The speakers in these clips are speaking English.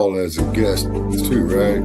All as a guest too, right?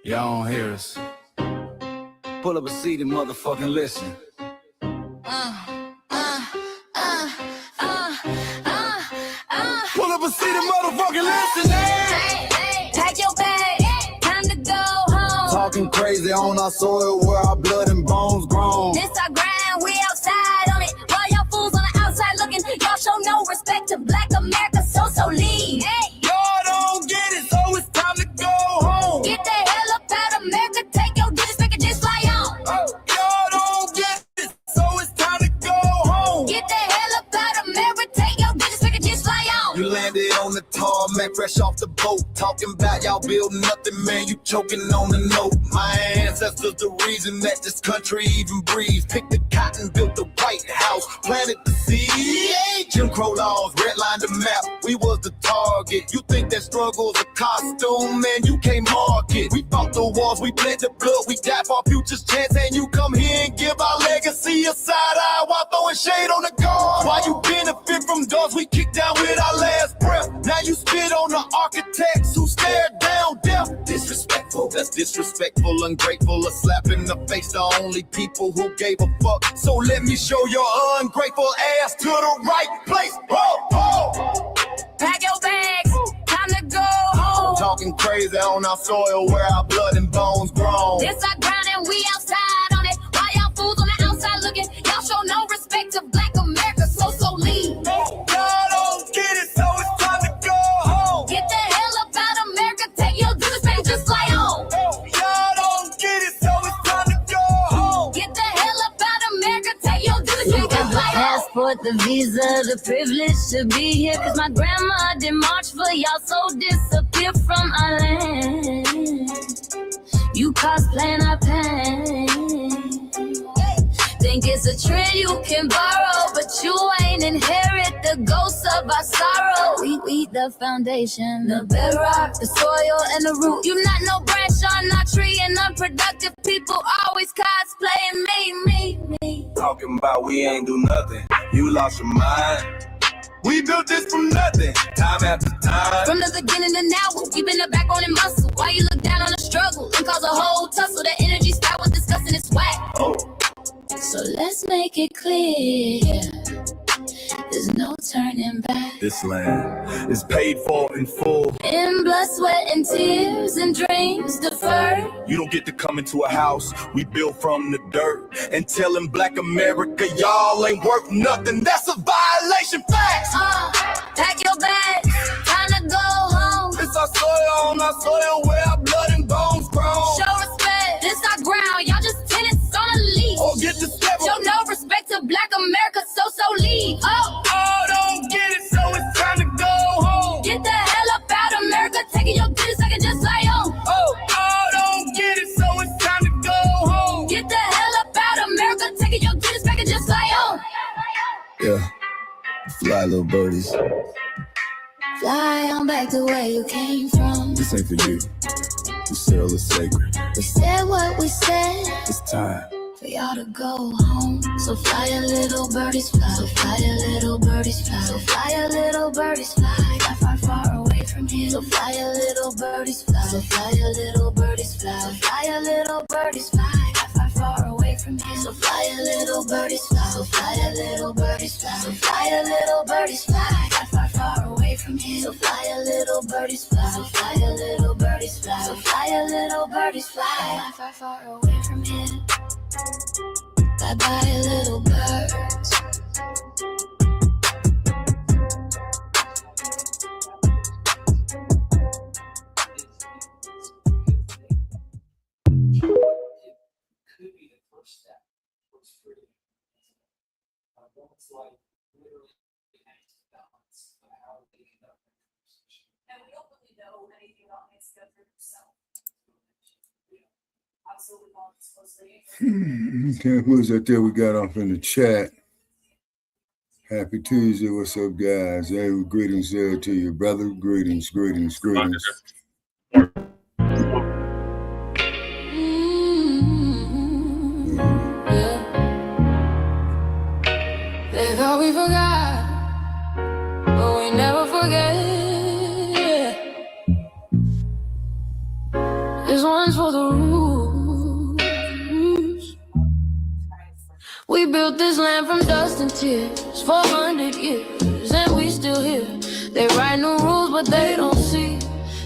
Y'all don't hear us. Pull up a seat and motherfucking listen. Pull up a seat and motherfucking listen. Pack your bag, time to go home. Talking crazy on our soil where our blood and bones grown. This our grind, we outside on it. While y'all fools on the outside looking, y'all show no respect to Black America, so leave. Y'all don't get it, so it's time to go home. Get the hell up out of America, take your disrespect and just fly on. Y'all don't get it, so it's time to go home. Get the hell up out of America, take your disrespect and just fly on. You landed on the tarmac, fresh off the boat. Talking about y'all building nothing, man, you choking on the note. My ancestors the reason that this country even breathes. Picked the cotton, built the White House, planted the seed. Jim Crow laws, redlined the map, we was the target. You think that struggle's a costume, man, you can't mark it. We fought the wars, we bled the blood, we died for our future's chance. And you come here and give our legacy a side eye while throwing shade on the guard. While you benefit from doors we kicked down with our last breath. Now you spit on the architects who stared down death. Disrespectful, that's disrespectful, ungrateful, a slap in the face to only people who gave a fuck. So let me show your ungrateful ass to the right place. Pack your bags, time to go home. Talking crazy on our soil where our blood and bones grown. This our ground and we outside on it. While y'all fools on the outside looking, y'all show no respect to Black America, so leave. Y'all don't get it, so it's time to go home. Get the hell up out of America, take your disrespect, just fly on. Y'all don't get it, so it's time to go home. Get the hell up out of America, take your disrespect, just fly on. Passport, the visa, the privilege to be here. Cause my grandma did march for y'all, so disappear from our land. You cosplaying our pain. Think it's a trend you can borrow, but you ain't inherit the ghosts of our sorrow. We the foundation, the bedrock, the soil and the root. You not no branch on our tree, and unproductive people always cosplaying me. Talking about we ain't do nothing, you lost your mind. We built this from nothing, time after time. From the beginning to now, we been the backbone and muscle. Why you look down on the struggle and cause a whole tussle? That energy style was discussing, it's whack. So let's make it clear, there's no turning back. This land is paid for in full. In blood, sweat, and tears, and dreams deferred. You don't get to come into a house we built from the dirt and telling Black America y'all ain't worth nothing. That's a violation, facts. Pack your bags, time to go home. This our soil, on our soil where our blood and bones grown. Show respect, this our ground, y'all just tenants on a leash. Or get the step. Show no respect to Black America, so leave. Don't get it, so it's time to go home. Get the hell up out of America, taking your business, I can just fly on. Don't get it, so it's time to go home. Get the hell up out of America, taking your business, I can just fly on. Yeah, fly little birdies. Fly on back to where you came from. This ain't for you. The cell is sacred. We said what we said. It's time For y'all to go home. So fly a little birdies fly. So fly a little birdies fly. So fly a little birdies fly. Not far, far away from here. So fly a little birdies fly. So fly a little birdies fly. So fly a little birdies fly. Not far, far away from here. So fly a little birdies fly. So fly a little birdies fly. So fly a little birdies fly. Far, far, far away from here. So fly a little birdies fly. So fly a little birdies fly. So fly a little birdies fly. Far, far, far away from here. Bye bye little birds. It's like literally hangs to balance of how they conduct their conversation. And we don't really know anything about Mexico for himself. Absolutely not explicitly. Okay, who's that there we got off in the chat? Happy Tuesday. What's up, guys? Hey, greetings there to you, brother. Greetings. They thought we forgot, but we never forget. This one's for the rules. We built this land from dust and tears, 400 years, and we still here. They write new rules, but they don't see.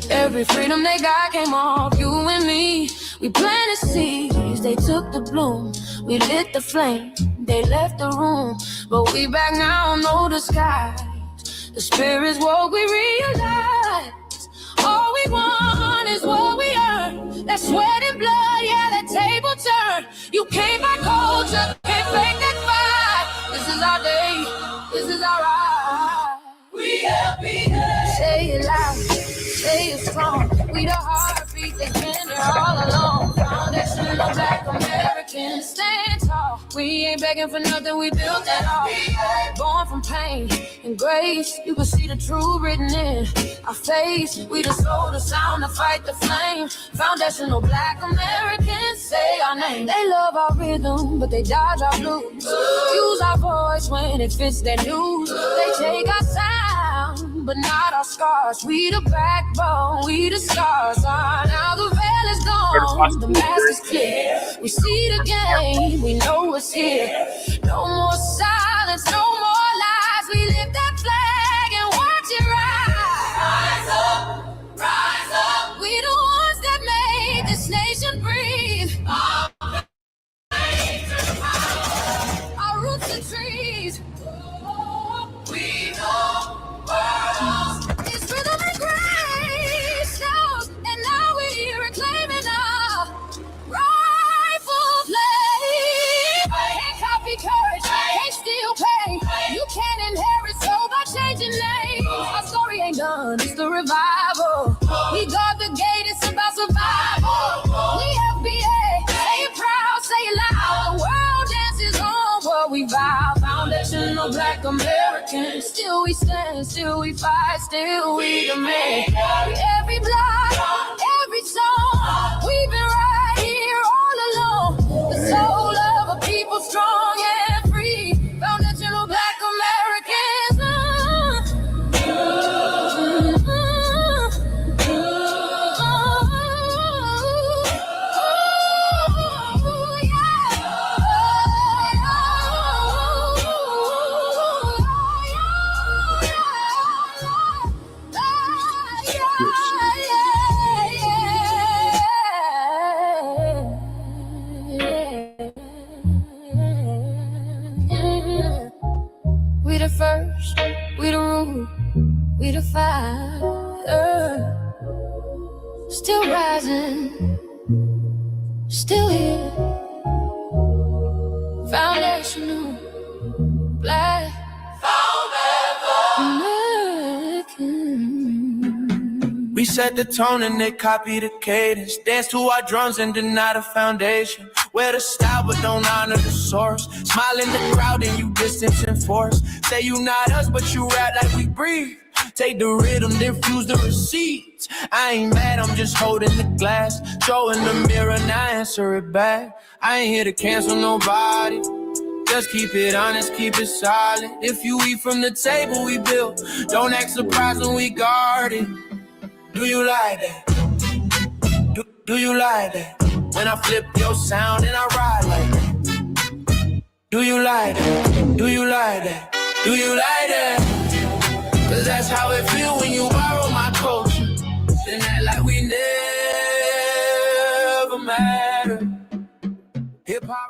Every freedom they got came off you and me. We planted seeds, they took the bloom. We lit the flame, they left the room. But we back now, know the skies. The spirits woke, we realize. All we want is what we earn. That sweat and blood, yeah, that table turn. You can't buy culture, can't fake that fight. This is our day, this is our ride. We FBAs. Say it loud, say it strong. We the heartbeat that's been there all along. Foundation of Black Americans, stand tall. We ain't begging for nothing, we built that all. Born from pain and grace, you can see the truth written in our face. We the soul, the sound, to fight the flame. Foundational Black Americans, say our name. They love our rhythm, but they dodge our blues. Use our voice when it fits their news. They take our sound, but not our scars. We the backbone, we the scars. Now the veil is gone, the mask is clear. We see the game, we know it's here. No more silence, no more lies. We lift that flag and watch it rise. Rise up. We the ones that made this nation breathe. Our roots and trees. We know worlds. It's rhythm and grace, and now we're reclaiming our rightful place. Can't copy courage, can't steal pain. You can't inherit soul by changing names. Our story ain't done, it's the revival. We guard the gate, it's about survival. We FBA, say it proud, say it loud. The world dances on what we vow. Foundational Black Americans. Still we stand, still we fight, still we demand. Every block, every song, we've been right here all along. The soul of a people strong and free. Foundational Black Americans. We the first, we the rule, we the fire. Still rising, still here. Foundational Black American. We set the tone and they copy the cadence. Dance to our drums and deny the foundation. Wear the style but don't honor the source. Smile in the crowd and you distance and force. Say you not us but you rap like we breathe. Take the rhythm, then fuse the receipts. I ain't mad, I'm just holding the glass. Showing the mirror, now answer it back. I ain't here to cancel nobody. Just keep it honest, keep it solid. If you eat from the table we built, don't act surprised when we guard it. Do you like that? Do you like that? When I flip your sound and I ride like that. Do you like that? Do you like that? Do you like that? Cause that's how it feel when you borrow my culture. Then act like we never matter. Hip hop.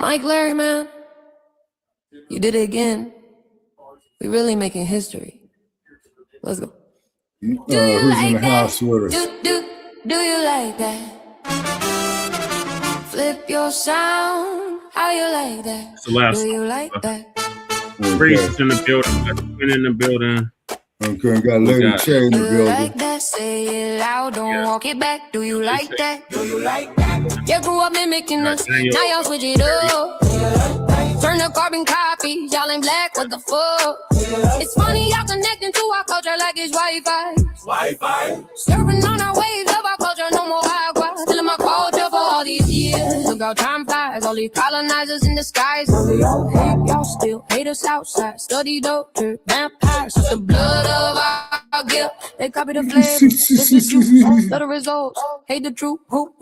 Mike Larry, man, you did it again. We really making history. Let's go. Who's in the house with us? Do you like that? Flip your sound. How you like that? It's the last Do you like that? Priest in the building. Got the Queen in the building. Okay, got Lady Che in the Do you building. like that? Say it loud, don't walk it back. Do you like that? Do you like that? You grew up mimicking us, now y'all switch it up. Turn the carbon copies, y'all ain't black, what the fuck? It's funny, y'all connecting to our culture like it's Wi-Fi. Surfing on our waves of our culture, no more agua. Telling my culture for all these years. Look how time flies, all these colonizers in disguise. Hate y'all still, hate us outside. Study doctor, vampires, the blood of our guilt. They copy the flavor, just the juice, love the results. Hate the truth, who.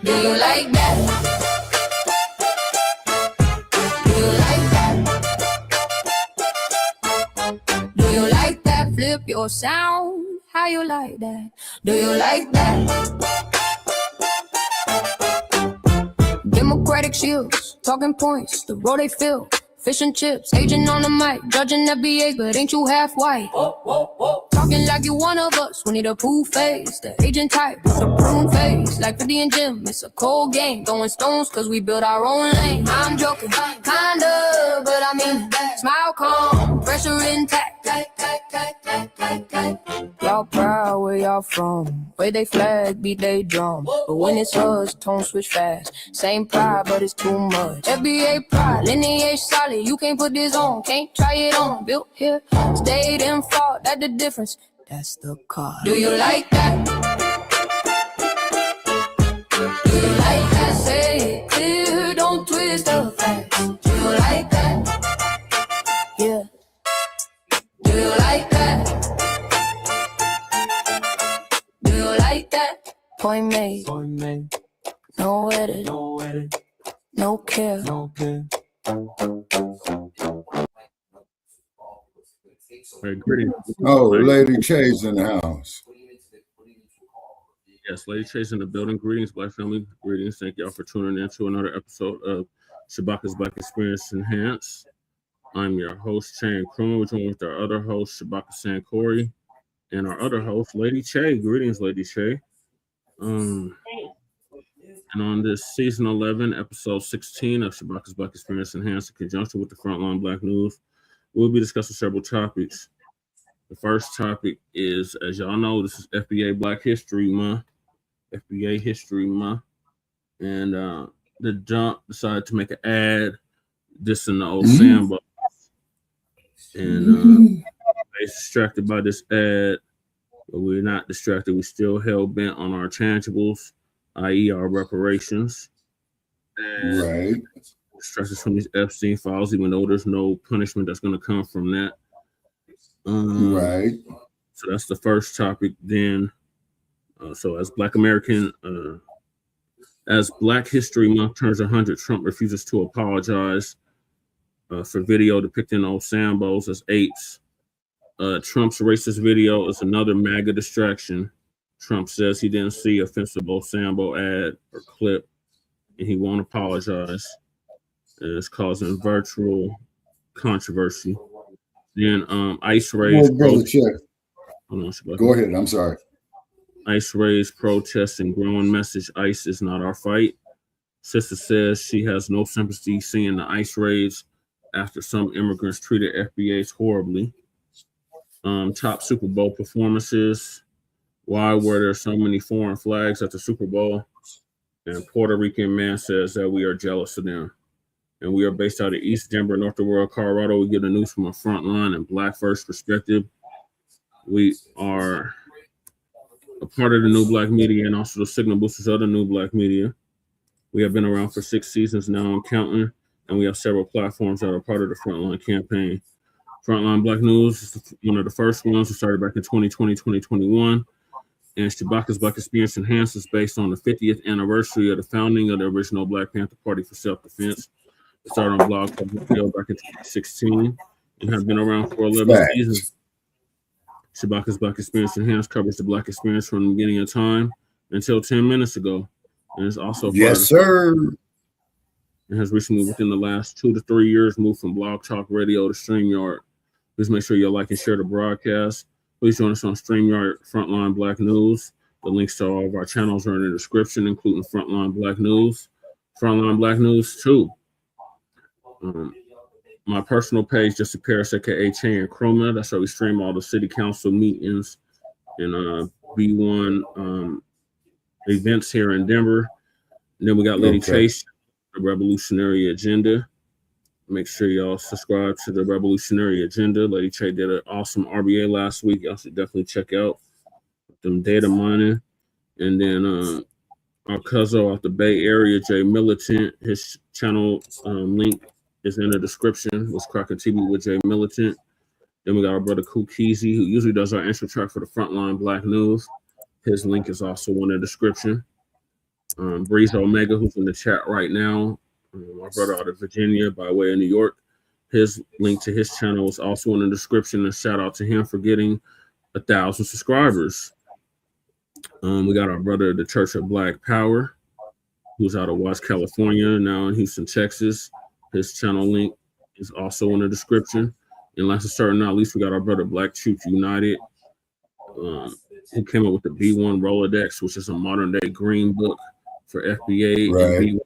Do you like that? Flip your sound, how you like that? Do you like that? Democratic shields, talking points, the road they fill. Fish and chips, agent on the mic, judging FBAs, but ain't you half white? Talking like you one of us, we need a pool face. The agent type, the prune face. Like 50 and Jim, it's a cold game. Throwing stones, cause we build our own lane. I'm joking, kinda, but I mean, smile calm, pressure intact. Y'all proud where y'all from. Where they flag, beat they drum. But when it's us, tone switch fast. Same pride, but it's too much. FBA pride, lineage solid. You can't put this on, can't try it on. Built here, stayed and fought, that's the difference. That's the car. Do you like that? Do you like that? Say it clear, don't twist the facts. Do you like that? Yeah. Do you like that? Do you like that? Point made. No edit. No care. Oh, Lady Che's in the house. Yes, Lady Che's in the building. Greetings, Black family. Greetings. Thank y'all for tuning in to another episode of Shabaka'S Blacc Experience Enhanced. I'm your host, Che Nkrumah. We're joined with our other host, Shabaka Sankori, and our other host, Lady Che. Greetings, Lady Che. And on this season 11, episode 16 of Shabaka'S Blacc Experience Enhanced, in conjunction with the Frontline Black News, we'll be discussing several topics. The first topic is, as y'all know, this is FBA Black History Month. FBA History Month. And the Jump decided to make an ad dissing the old Sambo. And they distracted by this ad, but we're not distracted. We're still hell bent on our tangibles, i.e., our reparations. And right. Distracted from these Epstein files, even though there's no punishment that's going to come from that. Right. So that's the first topic. Then, so as Black American, as Black History Month turns 100, Trump refuses to apologize for video depicting old Sambos as apes. Trump's racist video is another MAGA distraction. Trump says he didn't see offensive old Sambo ad or clip, and he won't apologize. It's causing virtual controversy. Then ICE raised Go ahead. I'm sorry. ICE raised protests and growing message: ICE is not our fight. Sista says she has no sympathy seeing the ICE raids after some immigrants treated FBAs horribly. Top Super Bowl performances. Why were there so many foreign flags at the Super Bowl? And Puerto Rican man says that we are jealous of them. And we are based out of East Denver, North Aurora, Colorado. We get the news from a frontline and Black first perspective. We are a part of the New Black Media and also the signal boosters of the New Black Media. We have been around for 6 seasons now and counting, and we have several platforms that are part of the Frontline campaign. Frontline Black News is one of the first ones. We started back in 2020, 2021. And Shabaka'S Blacc Experience Enhanced is based on the 50th anniversary of the founding of the original Black Panther Party for Self-Defense. It started on Blog Talk Radio back in 2016 and have been around for 11 seasons. Shabaka'S Blacc Experience Enhanced covers the Black experience from the beginning of time until 10 minutes ago. And it's also yes, sir. And has recently, within the last 2 to 3 years, moved from Blog Talk Radio to StreamYard. Please make sure you like and share the broadcast. Please join us on StreamYard Frontline Black News. The links to all of our channels are in the description, including Frontline Black News, Frontline Black News 2. My personal page, Just a Paris, aka Che and Chroma. That's where we stream all the city council meetings and B1 events here in Denver. And then we got Lady Chase, the Revolutionary Agenda. Make sure y'all subscribe to the Revolutionary Agenda. Lady Che did an awesome RBA last week. Y'all should definitely check out them data mining. And then our cousin out the Bay Area, Jay Militant, his channel link is in the description. Was Crockett TV with Jay Militant. Then we got our brother Kukizi, who usually does our intro track for the Frontline Black News. His link is also in the description. Breeze Omega, who's in the chat right now. My brother out of Virginia by way of New York. His link to his channel is also in the description. And shout out to him for getting 1,000 subscribers. We got our brother, the Church of Black Power, who's out of West California, now in Houston, Texas. His channel link is also in the description. And last but certainly not least, we got our brother Black Truth United, who came up with the B1 Rolodex, which is a modern day green book for FBA and B1.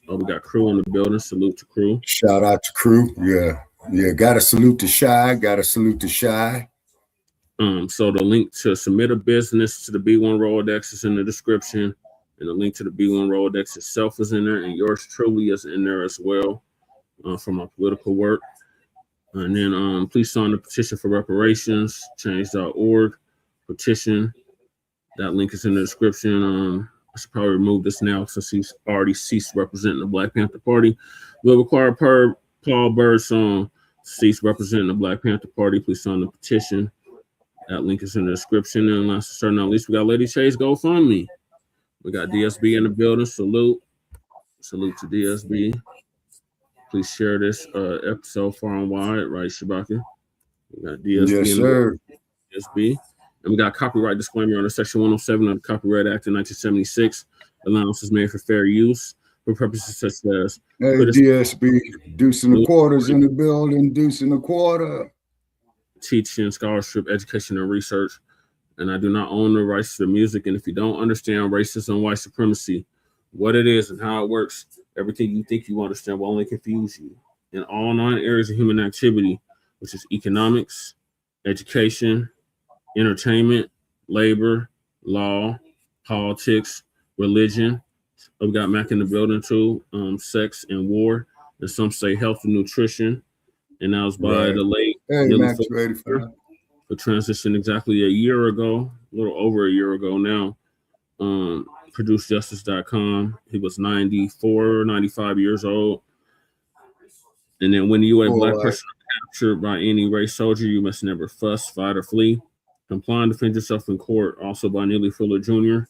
We got crew in the building. Salute to crew. Shout out to crew. Yeah. Gotta salute to Shy. So the link to submit a business to the B1 Rolodex is in the description, and the link to the B1 Rolodex itself is in there, and yours truly is in there as well from our political work. And then please sign the petition for reparations, change.org petition. That link is in the description. I should probably remove this now since he's already ceased representing the Black Panther Party. Will require per Paul Bird's song, cease representing the Black Panther Party. Please sign the petition. That link is in the description. And last but certainly not least, we got Lady Chase GoFundMe. We got DSB in the building. Salute to DSB. Please share this episode far and wide, right, Shabaka? We got DSB. Yes, sir. DSB. And we got copyright disclaimer under Section 107 of the Copyright Act of 1976. Allowance is made for fair use for purposes such as... Hey, DSB, deuce and a quarters in the building, deuce and a quarter. Teaching, scholarship, education, and research. And I do not own the rights to the music. And if you don't understand racism, white supremacy, what it is and how it works, everything you think you understand will only confuse you. In all 9 areas of human activity, which is economics, education, entertainment, labor, law, politics, religion. We got Mac in the building too. Sex and war, and some say health and nutrition. And that was by the late for transition exactly a year ago, a little over a year ago now. ProduceJustice.com. He was 95 years old. And then when you are a Black person captured by any race soldier, you must never fuss, fight, or flee. Comply and defend yourself in court, also by Neely Fuller Jr.,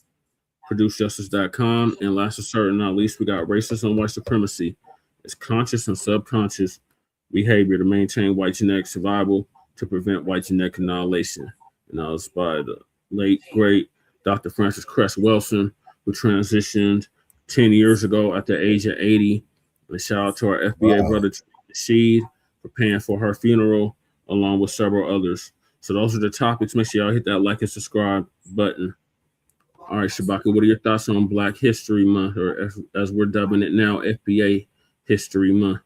ProduceJustice.com. And last but certainly not least, we got racism and white supremacy. It's conscious and subconscious behavior to maintain white genetic survival to prevent white genetic annihilation. And that was by the late, great Dr. Francis Cress Wilson, who transitioned 10 years ago at the age of 80. And shout out to our FBA brother, Sheed, for paying for her funeral, along with several others. So those are the topics. Make sure y'all hit that like and subscribe button. All right, Shabaka, what are your thoughts on Black History Month, or as we're dubbing it now, FBA History Month?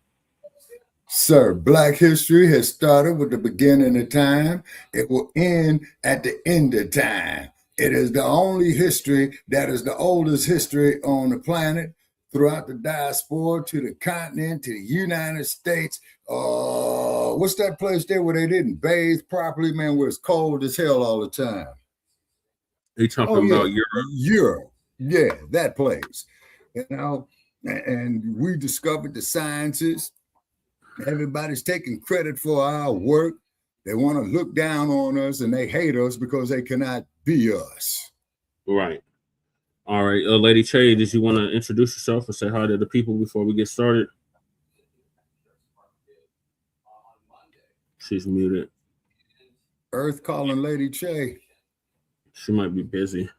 Sir, Black history has started with the beginning of time. It will end at the end of time. It is the only history that is the oldest history on the planet, throughout the diaspora, to the continent, to the United States. What's that place there where they didn't bathe properly, man, where it's cold as hell all the time? They talking about Europe. Europe. Yeah, that place. You know, and we discovered the sciences. Everybody's taking credit for our work. They want to look down on us and they hate us because they cannot be us. Right. All right. Lady Che, did you want to introduce yourself and say hi to the people before we get started? She's muted. Earth calling Lady Che. She might be busy.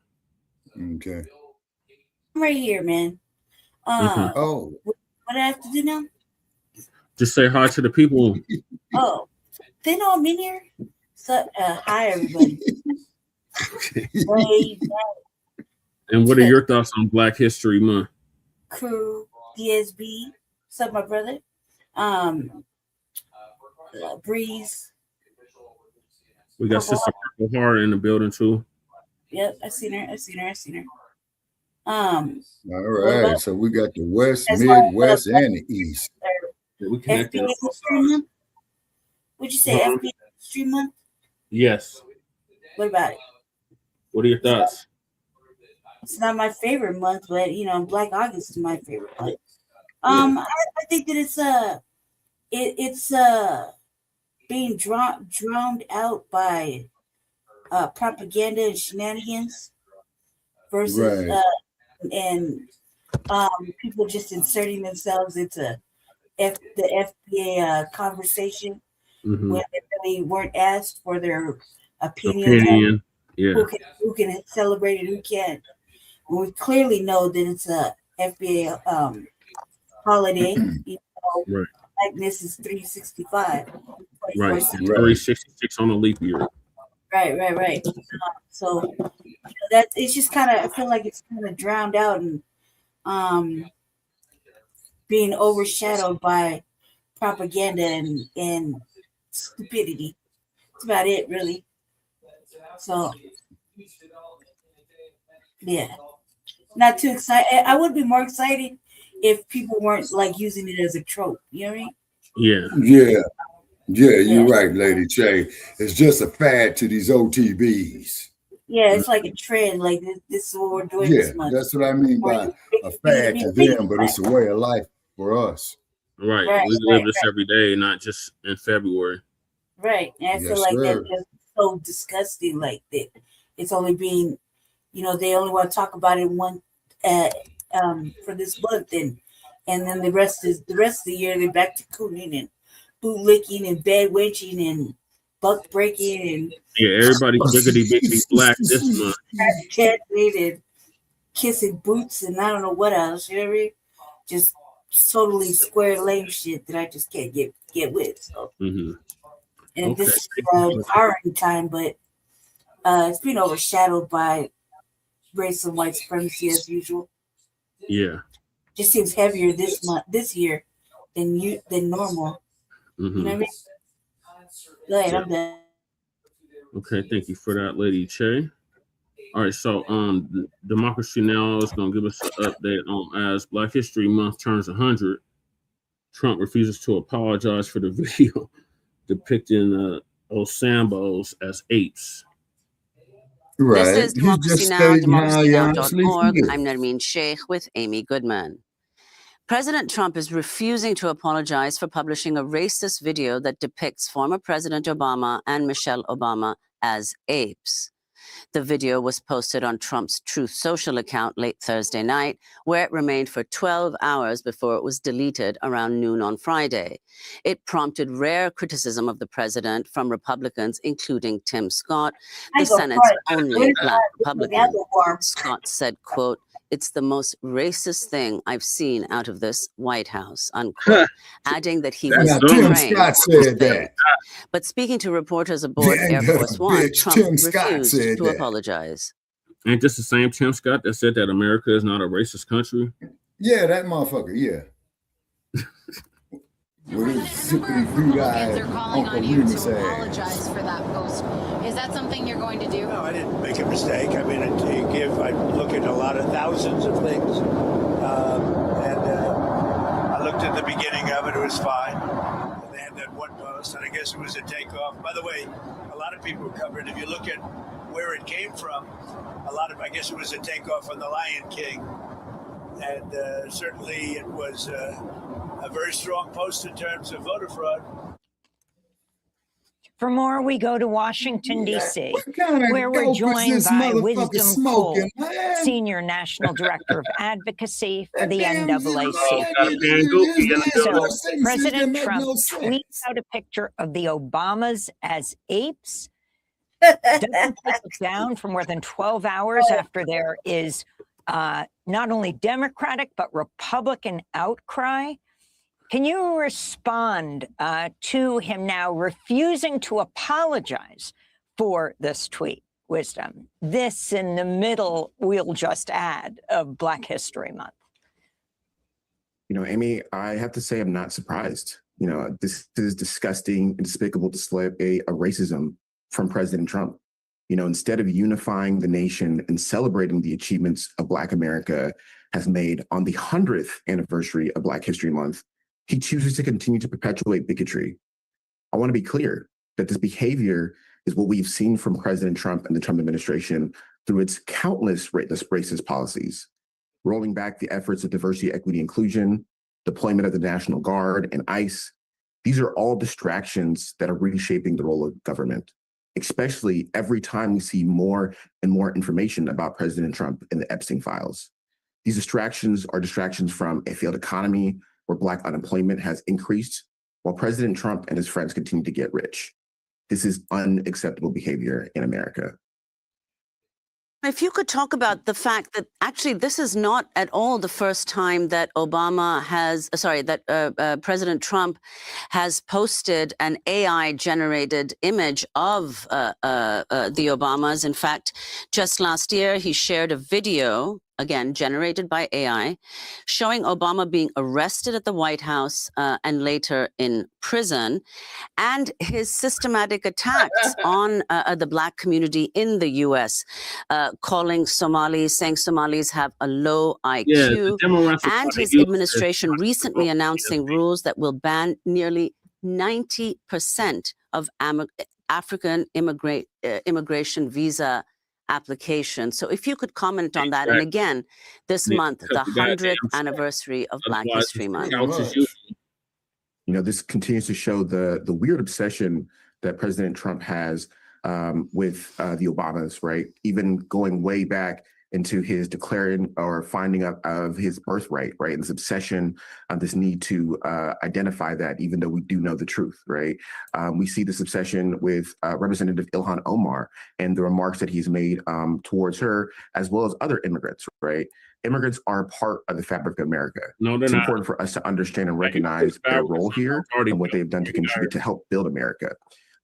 Okay. I'm right here, man. Oh. What do I have to do now? Just say hi to the people. Oh, they know I'm in here. So, hi, everybody. Hey, And what are your thoughts on Black History Month? crew, DSB. What's up, my brother? Breeze. We got Sister Purple Heart in the building too. Yep, I seen her. All right. So we got the West, Midwest, and the East. We connected. FBA History Month? Would you say FBA History Month? Yes. What about it? What are your thoughts? It's not my favorite month, but Black August is my favorite month. I think that it's being drowned out by propaganda and shenanigans versus people just inserting themselves into the FBA conversation when they really weren't asked for their opinion. Who can celebrate it, who can't. We clearly know that it's a FBA holiday. Blackness is 365. Right. 366 on a leap year. Right. So that it's just kind of, I feel like it's kind of drowned out and being overshadowed by propaganda and stupidity. That's about it, really. So yeah, not too excited. I would be more excited if people weren't like using it as a trope. You know what I mean? Yeah, you're right, Lady Che. It's just a fad to these OTBs. Yeah, it's like a trend. Like this is what we're doing this month. That's what I mean by a fad to them, but it's a way of life for us. Right. We live this every day, not just in February. Right. And I feel like that's just so disgusting. Like that, it's only being, they only want to talk about it one for this month, and then the rest of the year they're back to cooning and bootlicking and bed wenching and buck breaking and everybody biggity black this month. And kissing boots and I don't know what else. You know what I mean? Just totally square lame shit that I just can't get with. So. And this is empowering time, but it's been overshadowed by race and white supremacy as usual. Yeah, just seems heavier this year than normal. You know what I mean? Go ahead, I'm done. Okay, thank you for that, Lady Che. All right, so Democracy Now! Is going to give us an update on as Black History Month turns 100. Trump refuses to apologize for the video depicting Osambos as apes. Right. This is Democracy Now!, democracynow.org. I'm Nermeen Sheikh with Amy Goodman. President Trump is refusing to apologize for publishing a racist video that depicts former President Obama and Michelle Obama as apes. The video was posted on Trump's Truth Social account late Thursday night, where it remained for 12 hours before it was deleted around noon on Friday. It prompted rare criticism of the president from Republicans, including Tim Scott, the Senate's only Black Republican. Scott said, quote, "It's the most racist thing I've seen out of this White House," unquote, adding that he was trained. But speaking to reporters aboard Air Force One, Trump refused to apologize. Ain't this the same Tim Scott that said that America is not a racist country? Yeah, that motherfucker, yeah. With his zippity blue-eyed Uncle Remus to apologize for that post. Is that something you're going to do? No, I didn't make a mistake. I mean, I look at a lot of thousands of things. I looked at the beginning of it, it was fine. And they had that one post, and I guess it was a takeoff. By the way, a lot of people covered, if you look at where it came from, I guess it was a takeoff on The Lion King. And certainly it was a very strong post in terms of voter fraud. For more, we go to Washington, D.C., where we're dope is joined this by motherfucker Wisdom smoking, Cole, man? Senior National Director of Advocacy for the Damn, NAACP. So, President Trump tweets out a picture of the Obamas as apes, doesn't take it down for more than 12 hours after there is not only Democratic but Republican outcry. Can you respond to him now refusing to apologize for this tweet, Wisdom? This in the middle, we'll just add, of Black History Month. You know, Amy, I have to say I'm not surprised. You know, this is disgusting and despicable display of a racism from President Trump. You know, instead of unifying the nation and celebrating the achievements of Black America has made on the 100th anniversary of Black History Month, he chooses to continue to perpetuate bigotry. I want to be clear that this behavior is what we've seen from President Trump and the Trump administration through its countless racist policies, rolling back the efforts of diversity, equity, inclusion, deployment of the National Guard and ICE. These are all distractions that are reshaping the role of government, especially every time we see more and more information about President Trump in the Epstein files. These distractions are distractions from a failed economy where Black unemployment has increased while President Trump and his friends continue to get rich. This is unacceptable behavior in America. If you could talk about the fact that actually this is not at all the first time that President Trump has posted an AI-generated image of the Obamas. In fact, just last year, he shared a video, again, generated by AI, showing Obama being arrested at the White House and later in prison, and his systematic attacks on the Black community in the U.S., calling Somalis, saying Somalis have a low IQ, and his administration recently announcing rules that will ban nearly 90% of African immigration visa application. So if you could comment on that. And again, this month, the 100th anniversary of Black History Month. You know, this continues to show the weird obsession that President Trump has with the Obamas, right? Even going way back into his declaring or finding out of his birthright, right? And this obsession, this need to identify that, even though we do know the truth, right? We see this obsession with Representative Ilhan Omar and the remarks that he's made towards her, as well as other immigrants, right? Immigrants are a part of the fabric of America. No, it's important for us to understand and recognize their role here and what they've done to contribute to help build America.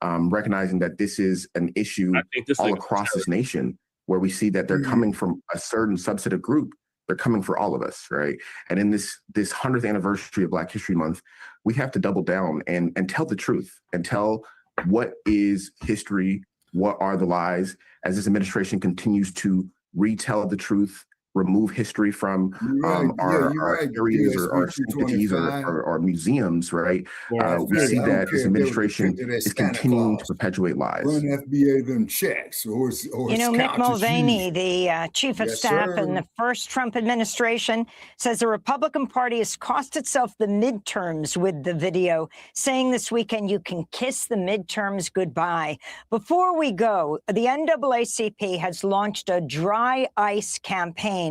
Recognizing that this is an issue all across this nation, where we see that they're coming from a certain subset of group. They're coming for all of us, right? And in this 100th anniversary of Black History Month, we have to double down and tell the truth and tell what is history, what are the lies, as this administration continues to retell the truth, remove history from our areas or our sympathies or museums, right? We see that this administration is continuing to perpetuate lies. Run FBA them checks or you know, Mick Mulvaney, the chief of staff in the first Trump administration, says the Republican Party has cost itself the midterms with the video, saying this weekend you can kiss the midterms goodbye. Before we go, the NAACP has launched a dry ice campaign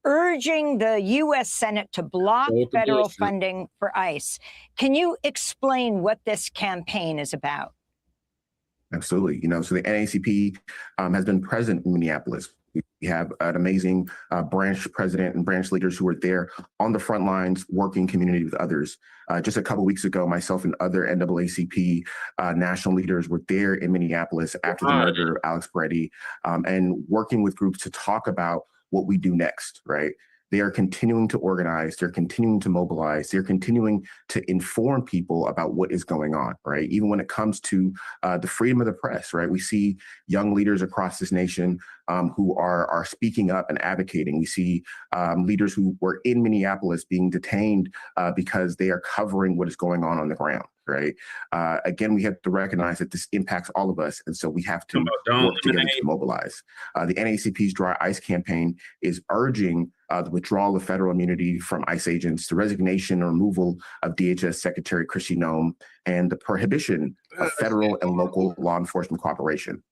urging the U.S. Senate to block federal funding for ICE. Can you explain what this campaign is about? Absolutely. You know, so the NAACP has been present in Minneapolis. We have an amazing branch president and branch leaders who are there on the front lines, working community with others. Just a couple of weeks ago, myself and other NAACP national leaders were there in Minneapolis after the murder of Alex Peretti, and working with groups to talk about what we do next, right? They are continuing to organize, they're continuing to mobilize, they're continuing to inform people about what is going on, right? Even when it comes to the freedom of the press, right? We see young leaders across this nation who are speaking up and advocating. We see leaders who were in Minneapolis being detained because they are covering what is going on the ground, right? Again, we have to recognize that this impacts all of us, and so we have to work together to mobilize. The NAACP's Dry ICE campaign is urging the withdrawal of federal immunity from ICE agents, the resignation or removal of DHS Secretary Kristi Noem, and the prohibition of federal and local law enforcement cooperation.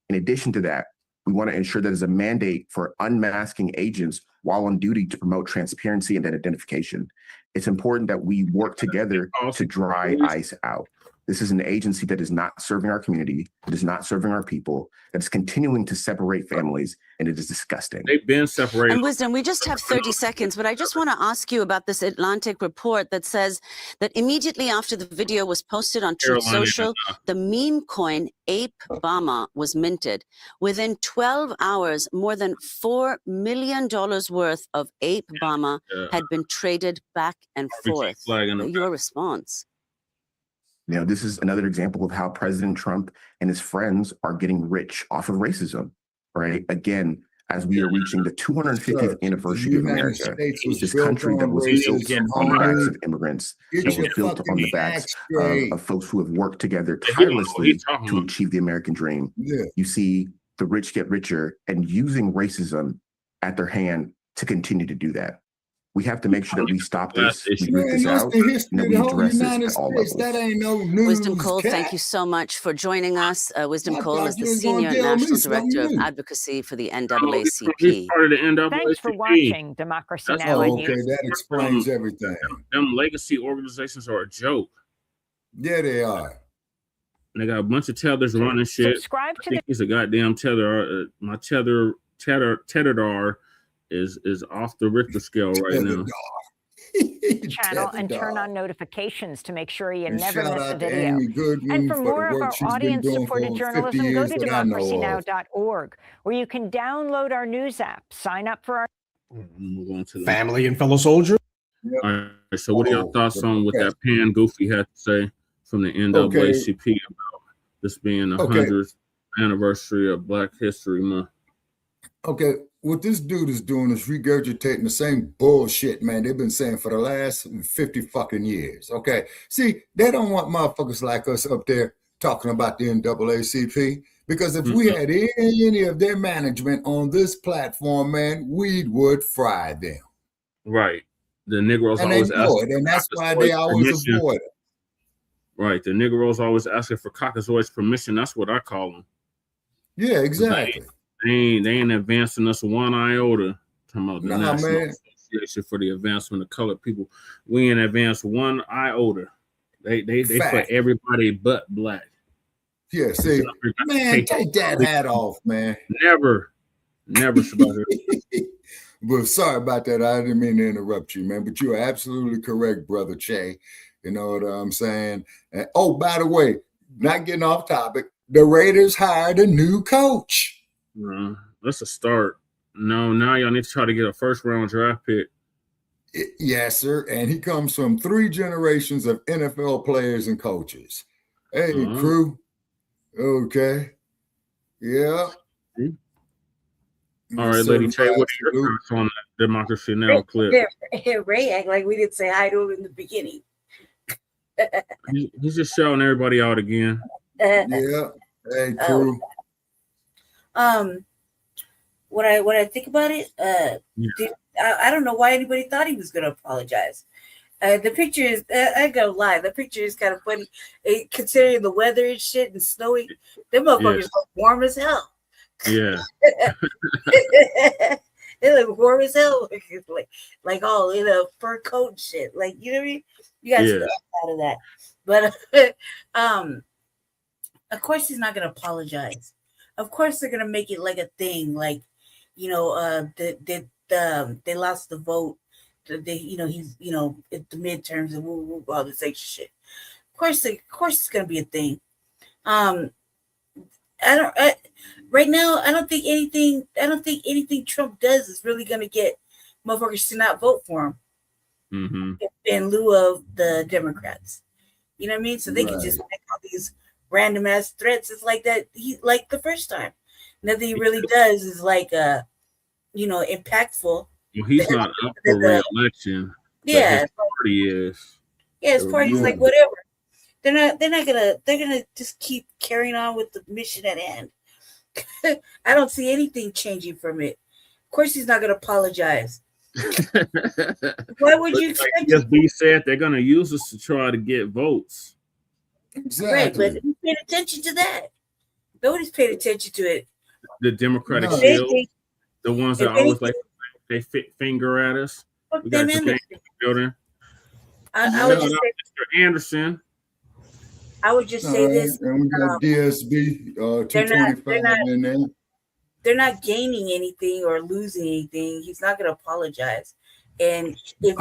In addition to that, we want to ensure that there's a mandate for unmasking agents while on duty to promote transparency and identification. It's important that we work together to dry ICE out. This is an agency that is not serving our community, that is not serving our people, that's continuing to separate families, and it is disgusting. They've been separated. And Wisdom, we just have 30 seconds, but I just want to ask you about this Atlantic report that says that immediately after the video was posted on Truth Social, the meme coin Ape Bama was minted. Within 12 hours, more than $4 million worth of Ape Bama had been traded back and forth. Your response? You know, this is another example of how President Trump and his friends are getting rich off of racism, right? Again, as we are reaching the 250th anniversary of America, this country that was built on the backs of immigrants, that was built on the backs of folks who have worked together tirelessly to achieve the American dream. You see the rich get richer and using racism at their hand to continue to do that. We have to make sure that we stop this, we root this out, and that we address this at all levels. That ain't no news, Wisdom Cole, thank you so much for joining us. Wisdom Cole is the Senior National Director of Advocacy for the NAACP. Thanks for watching Democracy Now! Okay, that explains everything. Them legacy organizations are a joke. Yeah, they are. And they got a bunch of tethers running shit. Subscribe to he's a goddamn tether. My tether is off the Richter scale right now. Channel and turn on notifications to make sure you never miss a video. And for more of our audience-supported journalism, go to democracynow.org, where you can download our news app, sign up for our move on to family and fellow soldiers. All right, so what are your thoughts on what that Pan Goofy had to say from the NAACP about this being the 100th anniversary of Black History Month? Okay, what this dude is doing is regurgitating the same bullshit, man, they've been saying for the last 50 fucking years. Okay, see, they don't want motherfuckers like us up there talking about the NAACP, because if we had any of their management on this platform, man, we would fry them. Right. The Negroes and always ask, and that's why they always avoid it. Right. The Negroes always asking for Caucasoid's permission. That's what I call them. Yeah, exactly. They ain't advancing us one iota. Talking about the National Association for the Advancement of Colored People. We ain't advanced one iota. They for everybody but black. Yeah, see, man, take that hat off, man. Never, Shabaka. But sorry about that. I didn't mean to interrupt you, man. But you are absolutely correct, brother Che. You know what I'm saying? And, oh, by the way, not getting off topic, the Raiders hired a new coach. That's a start. No, now y'all need to try to get a first-round draft pick. Yes, sir. And he comes from 3 generations of NFL players and coaches. Hey, crew. Okay. Yeah. All right, Lady Che, what are your thoughts on that Democracy Now! clip? Ray act like we didn't say hi to him in the beginning. He's just shouting everybody out again. Yeah. Hey, crew. When I think about it, I don't know why anybody thought he was going to apologize. The picture is, I ain't gonna lie, the picture is kind of funny, considering the weather and shit and snowy. Them motherfuckers look warm as hell. Yeah. They look warm as hell, like all in a fur coat and shit. Like, you know what I mean? You got to get out of that. But of course he's not gonna apologize. Of course they're gonna make it like a thing, like, you know, they lost the vote. He's, you know, at the midterms and all this extra shit. Of course it's gonna be a thing. Right now, I don't think anything Trump does is really gonna get motherfuckers to not vote for him in lieu of the Democrats. You know what I mean? So they can just make all these random ass threats. It's like that like the first time. Nothing he really does is like impactful. Well, he's not up for re-election. Yeah, his party is. Yeah, his party's like whatever. They're gonna just keep carrying on with the mission at hand. I don't see anything changing from it. Of course, he's not gonna apologize. Why would you expect? Like B said, they're gonna use us to try to get votes. Exactly. Right, but who paid attention to that? Nobody's paid attention to it. The Democratic If Shield, anything- the ones that if always anything- like they finger at us. Fuck We got them the and gang in the building. I would just say, Mr. Anderson. I would just say this. And we got DSB 225 in there. They're not gaining anything or losing anything. He's not going to apologize. And if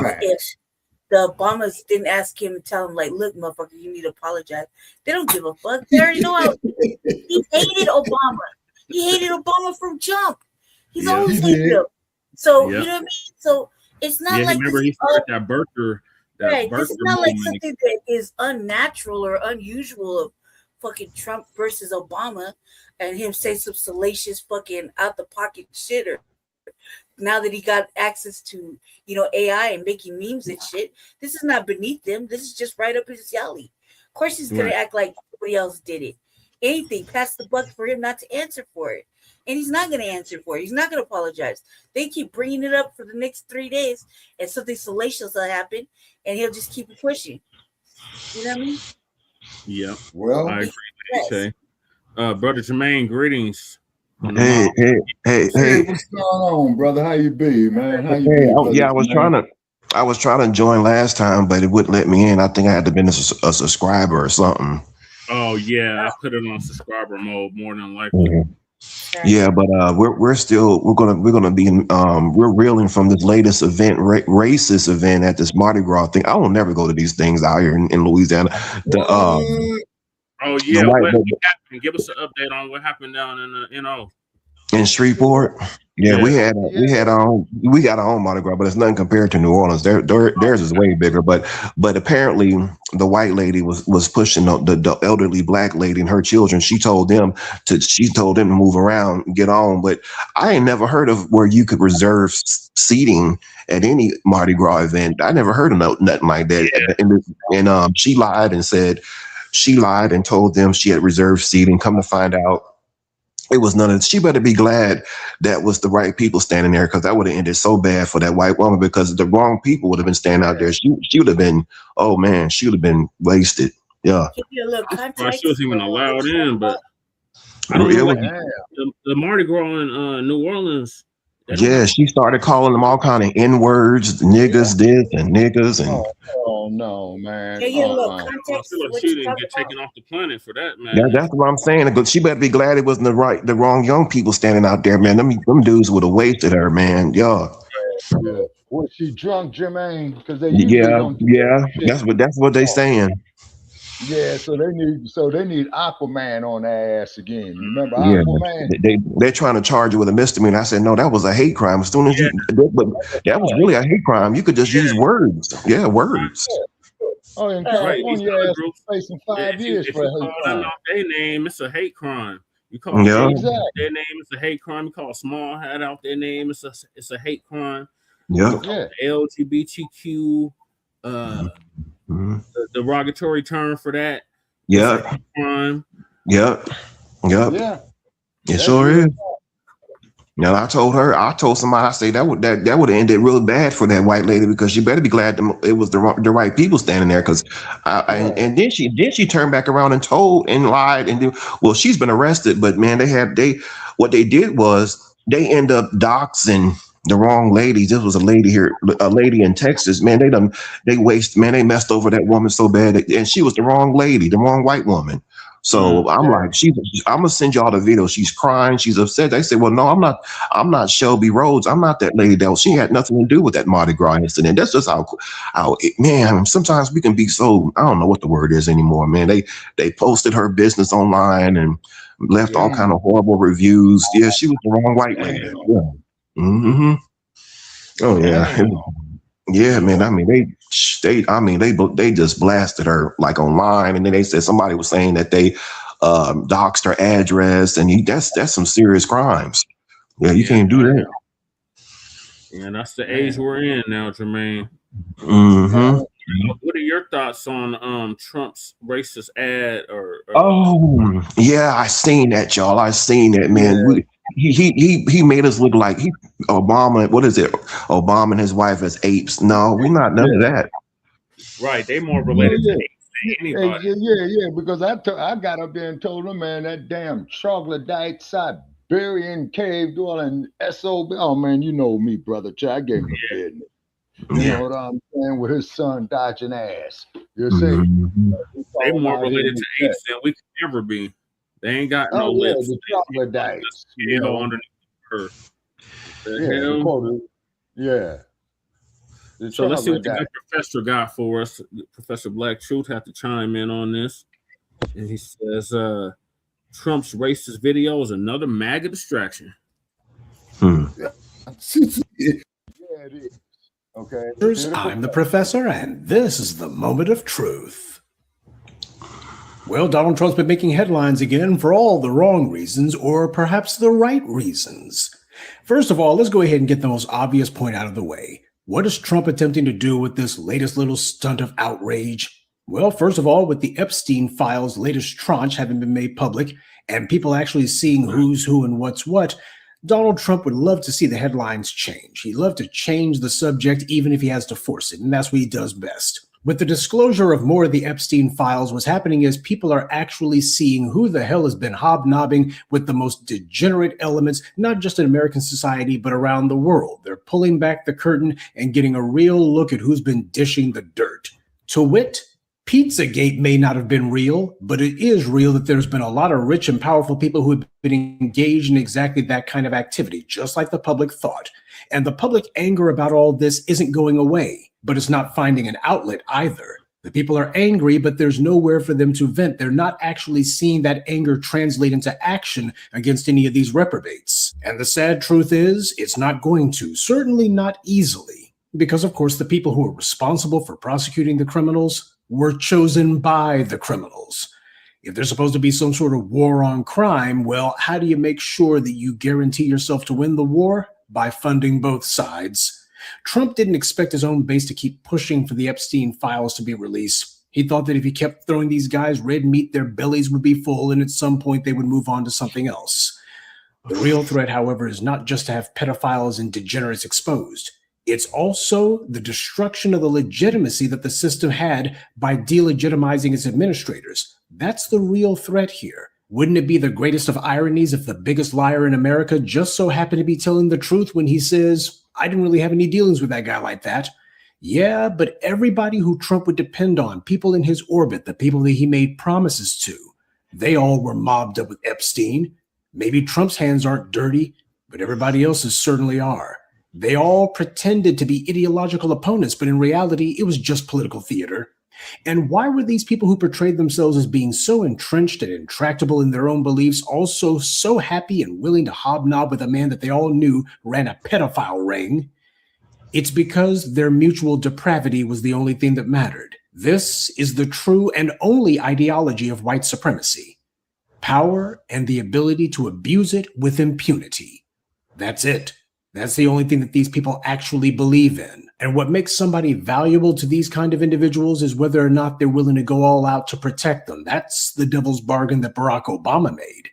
the Obamas didn't ask him and tell him, like, look, motherfucker, you need to apologize, they don't give a fuck. They already know how he hated Obama. He hated Obama from jump. He's always hated him. So, you know what I mean? So it's not like remember he started that birther. Right. This is not like something that is unnatural or unusual of fucking Trump versus Obama and him say some salacious fucking out the pocket shit or now that he got access to, AI and making memes and shit. This is not beneath him. This is just right up his alley. Of course he's gonna act like somebody else did it. Anything, pass the buck for him not to answer for it. And he's not going to answer for it. He's not going to apologize. They keep bringing it up for the next 3 days, and something salacious will happen, and he'll just keep pushing. You know what I mean? Yeah. Well, I agree with you, Brother Jermaine, greetings. Hey. What's going on, brother? How you be, man? How you be? Yeah, I was trying to join last time, but it wouldn't let me in. I think I had to be a subscriber or something. Oh yeah, I put it on subscriber mode more than likely. Mm-hmm. Yeah, but we're gonna be we're reeling from this latest event, racist event at this Mardi Gras thing. I will never go to these things out here in Louisiana. Oh yeah, what happened? Give us an update on what happened down in in Shreveport. Yeah, we got our own Mardi Gras, but it's nothing compared to New Orleans. Theirs is way bigger. But apparently the white lady was pushing the elderly black lady and her children. She told them to move around, get on. But I ain't never heard of where you could reserve seating at any Mardi Gras event. I never heard of nothing like that. Yeah. And she lied and told them she had reserved seating. Come to find out, it was none of. She better be glad that was the right people standing there, because that would have ended so bad for that white woman, because the wrong people would have been standing out there. She would have been, oh man, she would have been wasted. Yeah. Give you a little context. She was even allowed in, but I don't know the Mardi Gras in New Orleans. Yeah, she started calling them all kind of N-words, niggas this and niggas and. Oh no, man! I feel like she didn't get taken off the planet for that, man. That's what I'm saying. She better be glad it wasn't the wrong young people standing out there, man. Them dudes would have wasted her, man. Yeah. Was she drunk, Jermaine? Because they that's what they saying. Yeah, so they need Aquaman on their ass again. Remember Aquaman? They're trying to charge you with a misdemeanor. I said no, that was a hate crime. As soon as but that was really a hate crime. You could just use words. Yeah, words. Oh, in California, your ass is facing 5 years for a hate crime. Their name, it's a hate crime. You call their name, it's a hate crime. You call a small hat out their name, it's a hate crime. Yeah. LGBTQ. The derogatory term for that. Yeah. Crime. Yep. Yeah. It sure is. Now I told somebody, I say that would have ended real bad for that white lady, because she better be glad it was the right people standing there. Because and then she turned back around and told and lied and she's been arrested, but man, what they did was they end up doxing the wrong lady. This was a lady in Texas. Man, they messed over that woman so bad, and she was the wrong lady, the wrong white woman. So I'm like, I'm gonna send y'all the video. She's crying, she's upset. They said, well, no, I'm not Shelby Rhodes. I'm not that lady. She had nothing to do with that Mardi Gras incident. That's just how man, sometimes we can be so, I don't know what the word is anymore, man. They posted her business online and left all kind of horrible reviews. Yeah, she was the wrong white lady. Yeah. Mm-hmm. Oh yeah. Yeah, man. I mean, they just blasted her like online, and then they said somebody was saying that they doxed her address, and that's some serious crimes. Yeah, you can't do that. Yeah, that's the age we're in now, Jermaine. Mm-hmm. What are your thoughts on Trump's racist ad? Oh yeah, I seen that, y'all. I seen that, man. He made us look like Obama. What is it? Obama and his wife as apes. No, we're not none of that. Right, they more related to apes anybody. Yeah, because I got up there and told them, man, that damn troglodyte Siberian cave dwelling SOB. Oh man, you know me, brother. I gave him the business. You know what I'm saying? With his son dodging ass. You see? They more related to apes than we could ever be. They ain't got no lips. The troglodytes. Underneath her. The hell? So let's see what the professor got for us. Professor Black Truth had to chime in on this. And he says Trump's racist video is another MAGA distraction. Yeah, it is. Okay. I'm the professor, and this is the moment of truth. Well, Donald Trump's been making headlines again for all the wrong reasons, or perhaps the right reasons. First of all, let's go ahead and get the most obvious point out of the way. What is Trump attempting to do with this latest little stunt of outrage? Well, first of all, with the Epstein files' latest tranche having been made public and people actually seeing who's who and what's what, Donald Trump would love to see the headlines change. He'd love to change the subject even if he has to force it, and that's what he does best. With the disclosure of more of the Epstein files, what's happening is people are actually seeing who the hell has been hobnobbing with the most degenerate elements, not just in American society, but around the world. They're pulling back the curtain and getting a real look at who's been dishing the dirt. To wit, Pizzagate may not have been real, but it is real that there's been a lot of rich and powerful people who have been engaged in exactly that kind of activity, just like the public thought. And the public anger about all this isn't going away, but it's not finding an outlet either. The people are angry, but there's nowhere for them to vent. They're not actually seeing that anger translate into action against any of these reprobates. And the sad truth is, it's not going to, certainly not easily, because of course the people who are responsible for prosecuting the criminals were chosen by the criminals. If there's supposed to be some sort of war on crime, well, how do you make sure that you guarantee yourself to win the war? By funding both sides. Trump didn't expect his own base to keep pushing for the Epstein files to be released. He thought that if he kept throwing these guys red meat, their bellies would be full, and at some point they would move on to something else. The real threat, however, is not just to have pedophiles and degenerates exposed. It's also the destruction of the legitimacy that the system had by delegitimizing its administrators. That's the real threat here. Wouldn't it be the greatest of ironies if the biggest liar in America just so happened to be telling the truth when he says, I didn't really have any dealings with that guy like that? Yeah, but everybody who Trump would depend on, people in his orbit, the people that he made promises to, they all were mobbed up with Epstein. Maybe Trump's hands aren't dirty, but everybody else's certainly are. They all pretended to be ideological opponents, but in reality, it was just political theater. And why were these people who portrayed themselves as being so entrenched and intractable in their own beliefs also so happy and willing to hobnob with a man that they all knew ran a pedophile ring? It's because their mutual depravity was the only thing that mattered. This is the true and only ideology of white supremacy. Power and the ability to abuse it with impunity. That's it. That's the only thing that these people actually believe in. And what makes somebody valuable to these kind of individuals is whether or not they're willing to go all out to protect them. That's the devil's bargain that Barack Obama made.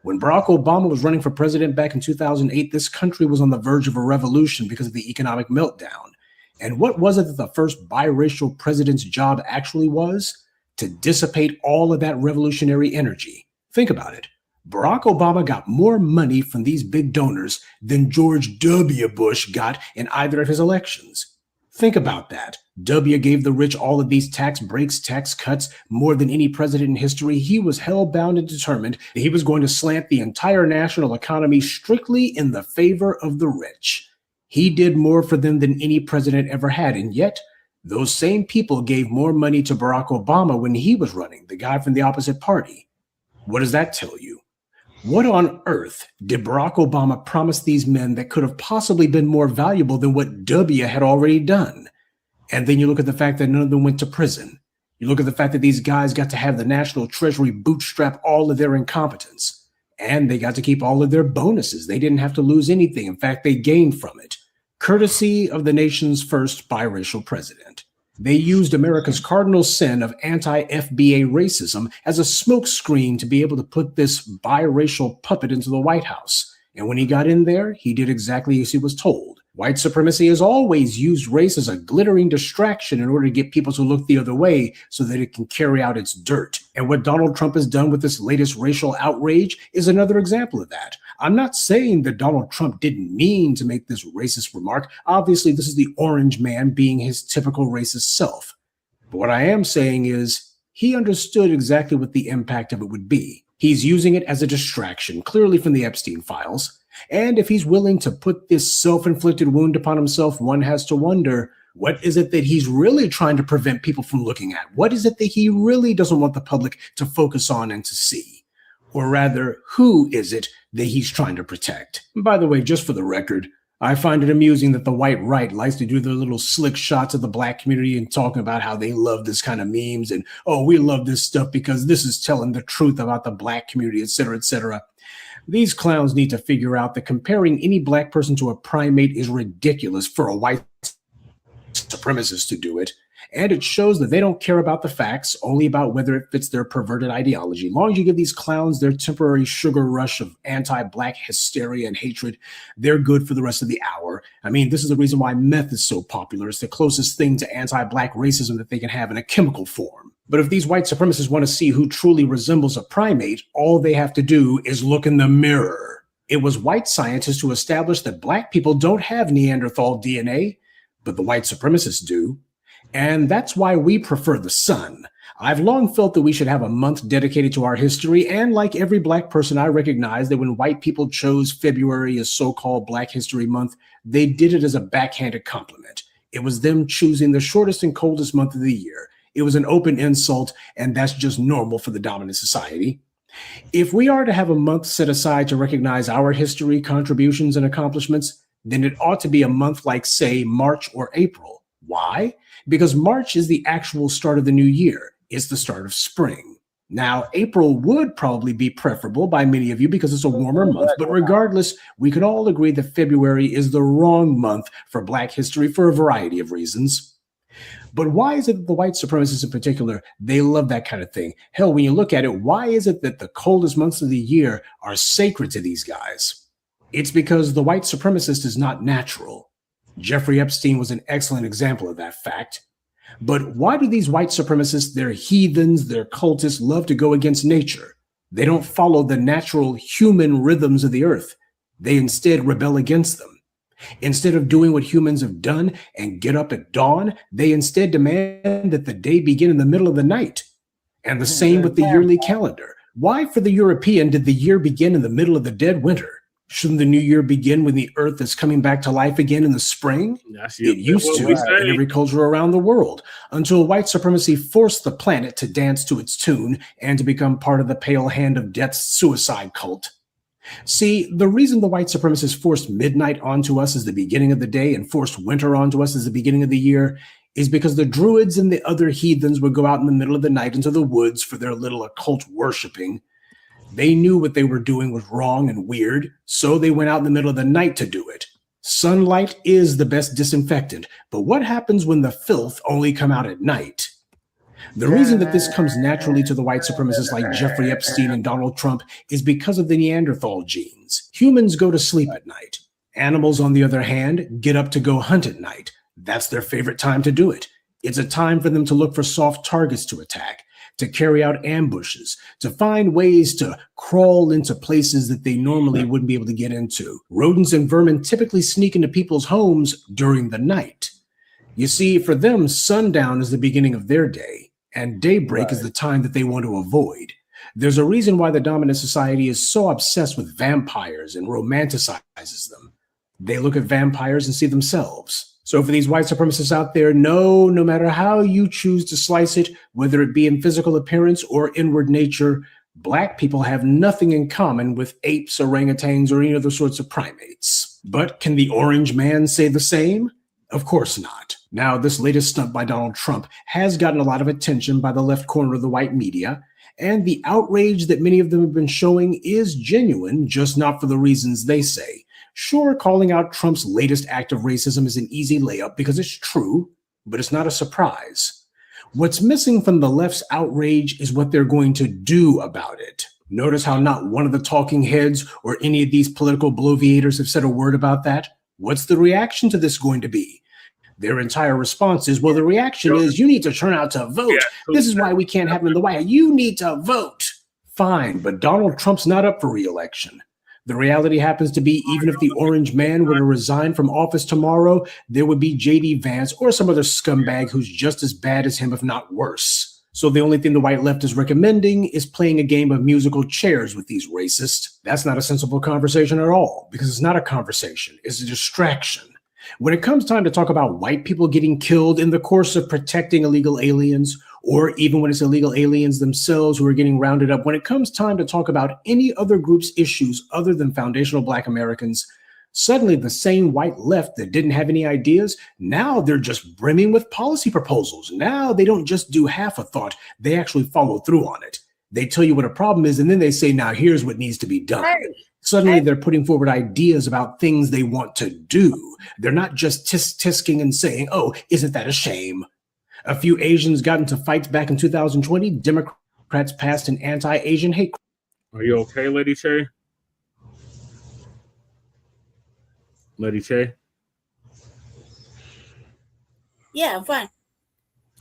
When Barack Obama was running for president back in 2008, this country was on the verge of a revolution because of the economic meltdown. And what was it that the first biracial president's job actually was? To dissipate all of that revolutionary energy. Think about it. Barack Obama got more money from these big donors than George W. Bush got in either of his elections. Think about that. W gave the rich all of these tax breaks, tax cuts, more than any president in history. He was hell-bound and determined that he was going to slant the entire national economy strictly in the favor of the rich. He did more for them than any president ever had, and yet those same people gave more money to Barack Obama when he was running, the guy from the opposite party. What does that tell you? What on earth did Barack Obama promise these men that could have possibly been more valuable than what W had already done? And then you look at the fact that none of them went to prison. You look at the fact that these guys got to have the National Treasury bootstrap all of their incompetence. And they got to keep all of their bonuses. They didn't have to lose anything. In fact, they gained from it, courtesy of the nation's first biracial president. They used America's cardinal sin of anti-FBA racism as a smokescreen to be able to put this biracial puppet into the White House. And when he got in there, he did exactly as he was told. White supremacy has always used race as a glittering distraction in order to get people to look the other way so that it can carry out its dirt. And what Donald Trump has done with this latest racial outrage is another example of that. I'm not saying that Donald Trump didn't mean to make this racist remark. Obviously, this is the orange man being his typical racist self. But what I am saying is he understood exactly what the impact of it would be. He's using it as a distraction, clearly from the Epstein files. And if he's willing to put this self-inflicted wound upon himself, one has to wonder, what is it that he's really trying to prevent people from looking at? What is it that he really doesn't want the public to focus on and to see? Or rather, who is it that he's trying to protect? And by the way, just for the record, I find it amusing that the white right likes to do their little slick shots of the Black community and talking about how they love this kind of memes and, oh, we love this stuff because this is telling the truth about the Black community, et cetera, et cetera. These clowns need to figure out that comparing any Black person to a primate is ridiculous for a white supremacist to do it. And it shows that they don't care about the facts, only about whether it fits their perverted ideology. As long as you give these clowns their temporary sugar rush of anti-Black hysteria and hatred, they're good for the rest of the hour. I mean, this is the reason why meth is so popular. It's the closest thing to anti-Black racism that they can have in a chemical form. But if these white supremacists want to see who truly resembles a primate, all they have to do is look in the mirror. It was white scientists who established that Black people don't have Neanderthal DNA, but the white supremacists do. And that's why we prefer the sun. I've long felt that we should have a month dedicated to our history, and like every Black person, I recognize that when white people chose February as so-called Black History Month, they did it as a backhanded compliment. It was them choosing the shortest and coldest month of the year. It was an open insult, and that's just normal for the dominant society. If we are to have a month set aside to recognize our history, contributions, and accomplishments, then it ought to be a month like, say, March or April. Why? Because March is the actual start of the new year. It's the start of spring. Now, April would probably be preferable by many of you because it's a warmer month, but regardless, we could all agree that February is the wrong month for Black history for a variety of reasons. But why is it that the white supremacists in particular, they love that kind of thing? Hell, when you look at it, why is it that the coldest months of the year are sacred to these guys? It's because the white supremacist is not natural. Jeffrey Epstein was an excellent example of that fact. But why do these white supremacists, they're heathens, they're cultists, love to go against nature? They don't follow the natural human rhythms of the earth. They instead rebel against them. Instead of doing what humans have done and get up at dawn, they instead demand that the day begin in the middle of the night. And the same with the yearly calendar. Why, for the European, did the year begin in the middle of the dead winter? Shouldn't the new year begin when the earth is coming back to life again in the spring? It used to in every culture around the world, until white supremacy forced the planet to dance to its tune and to become part of the pale hand of death's suicide cult. See, the reason the white supremacists forced midnight onto us as the beginning of the day and forced winter onto us as the beginning of the year is because the druids and the other heathens would go out in the middle of the night into the woods for their little occult worshiping. They knew what they were doing was wrong and weird, so they went out in the middle of the night to do it. Sunlight is the best disinfectant, but what happens when the filth only come out at night? The reason that this comes naturally to the white supremacists like Jeffrey Epstein and Donald Trump is because of the Neanderthal genes. Humans go to sleep at night. Animals, on the other hand, get up to go hunt at night. That's their favorite time to do it. It's a time for them to look for soft targets to attack, to carry out ambushes, to find ways to crawl into places that they normally wouldn't be able to get into. Rodents and vermin typically sneak into people's homes during the night. You see, for them, sundown is the beginning of their day, and daybreak is the time that they want to avoid. There's a reason why the dominant society is so obsessed with vampires and romanticizes them. They look at vampires and see themselves. So for these white supremacists out there, no matter how you choose to slice it, whether it be in physical appearance or inward nature, Black people have nothing in common with apes, orangutans, or any other sorts of primates. But can the orange man say the same? Of course not. Now, this latest stunt by Donald Trump has gotten a lot of attention by the left corner of the white media, and the outrage that many of them have been showing is genuine, just not for the reasons they say. Sure, calling out Trump's latest act of racism is an easy layup because it's true, but it's not a surprise. What's missing from the left's outrage is what they're going to do about it. Notice how not one of the talking heads or any of these political bloviators have said a word about that? What's the reaction to this going to be? Their entire response is, well, the reaction is, you need to turn out to vote. This is why we can't have him in the White House. You need to vote. Fine, but Donald Trump's not up for re-election. The reality happens to be, even if the orange man were to resign from office tomorrow, there would be J.D. Vance or some other scumbag who's just as bad as him, if not worse. So the only thing the white left is recommending is playing a game of musical chairs with these racists. That's not a sensible conversation at all, because it's not a conversation. It's a distraction. When it comes time to talk about white people getting killed in the course of protecting illegal aliens, or even when it's illegal aliens themselves who are getting rounded up, when it comes time to talk about any other group's issues other than foundational Black Americans, suddenly the same white left that didn't have any ideas, now they're just brimming with policy proposals. Now they don't just do half a thought, they actually follow through on it. They tell you what a problem is, and then they say, now here's what needs to be done. Suddenly they're putting forward ideas about things they want to do. They're not just tisk-tisking and saying, oh, isn't that a shame? A few Asians got into fights back in 2020. Democrats passed an anti-Asian hate. Are you okay, Lady Che? Lady Che? Yeah, I'm fine.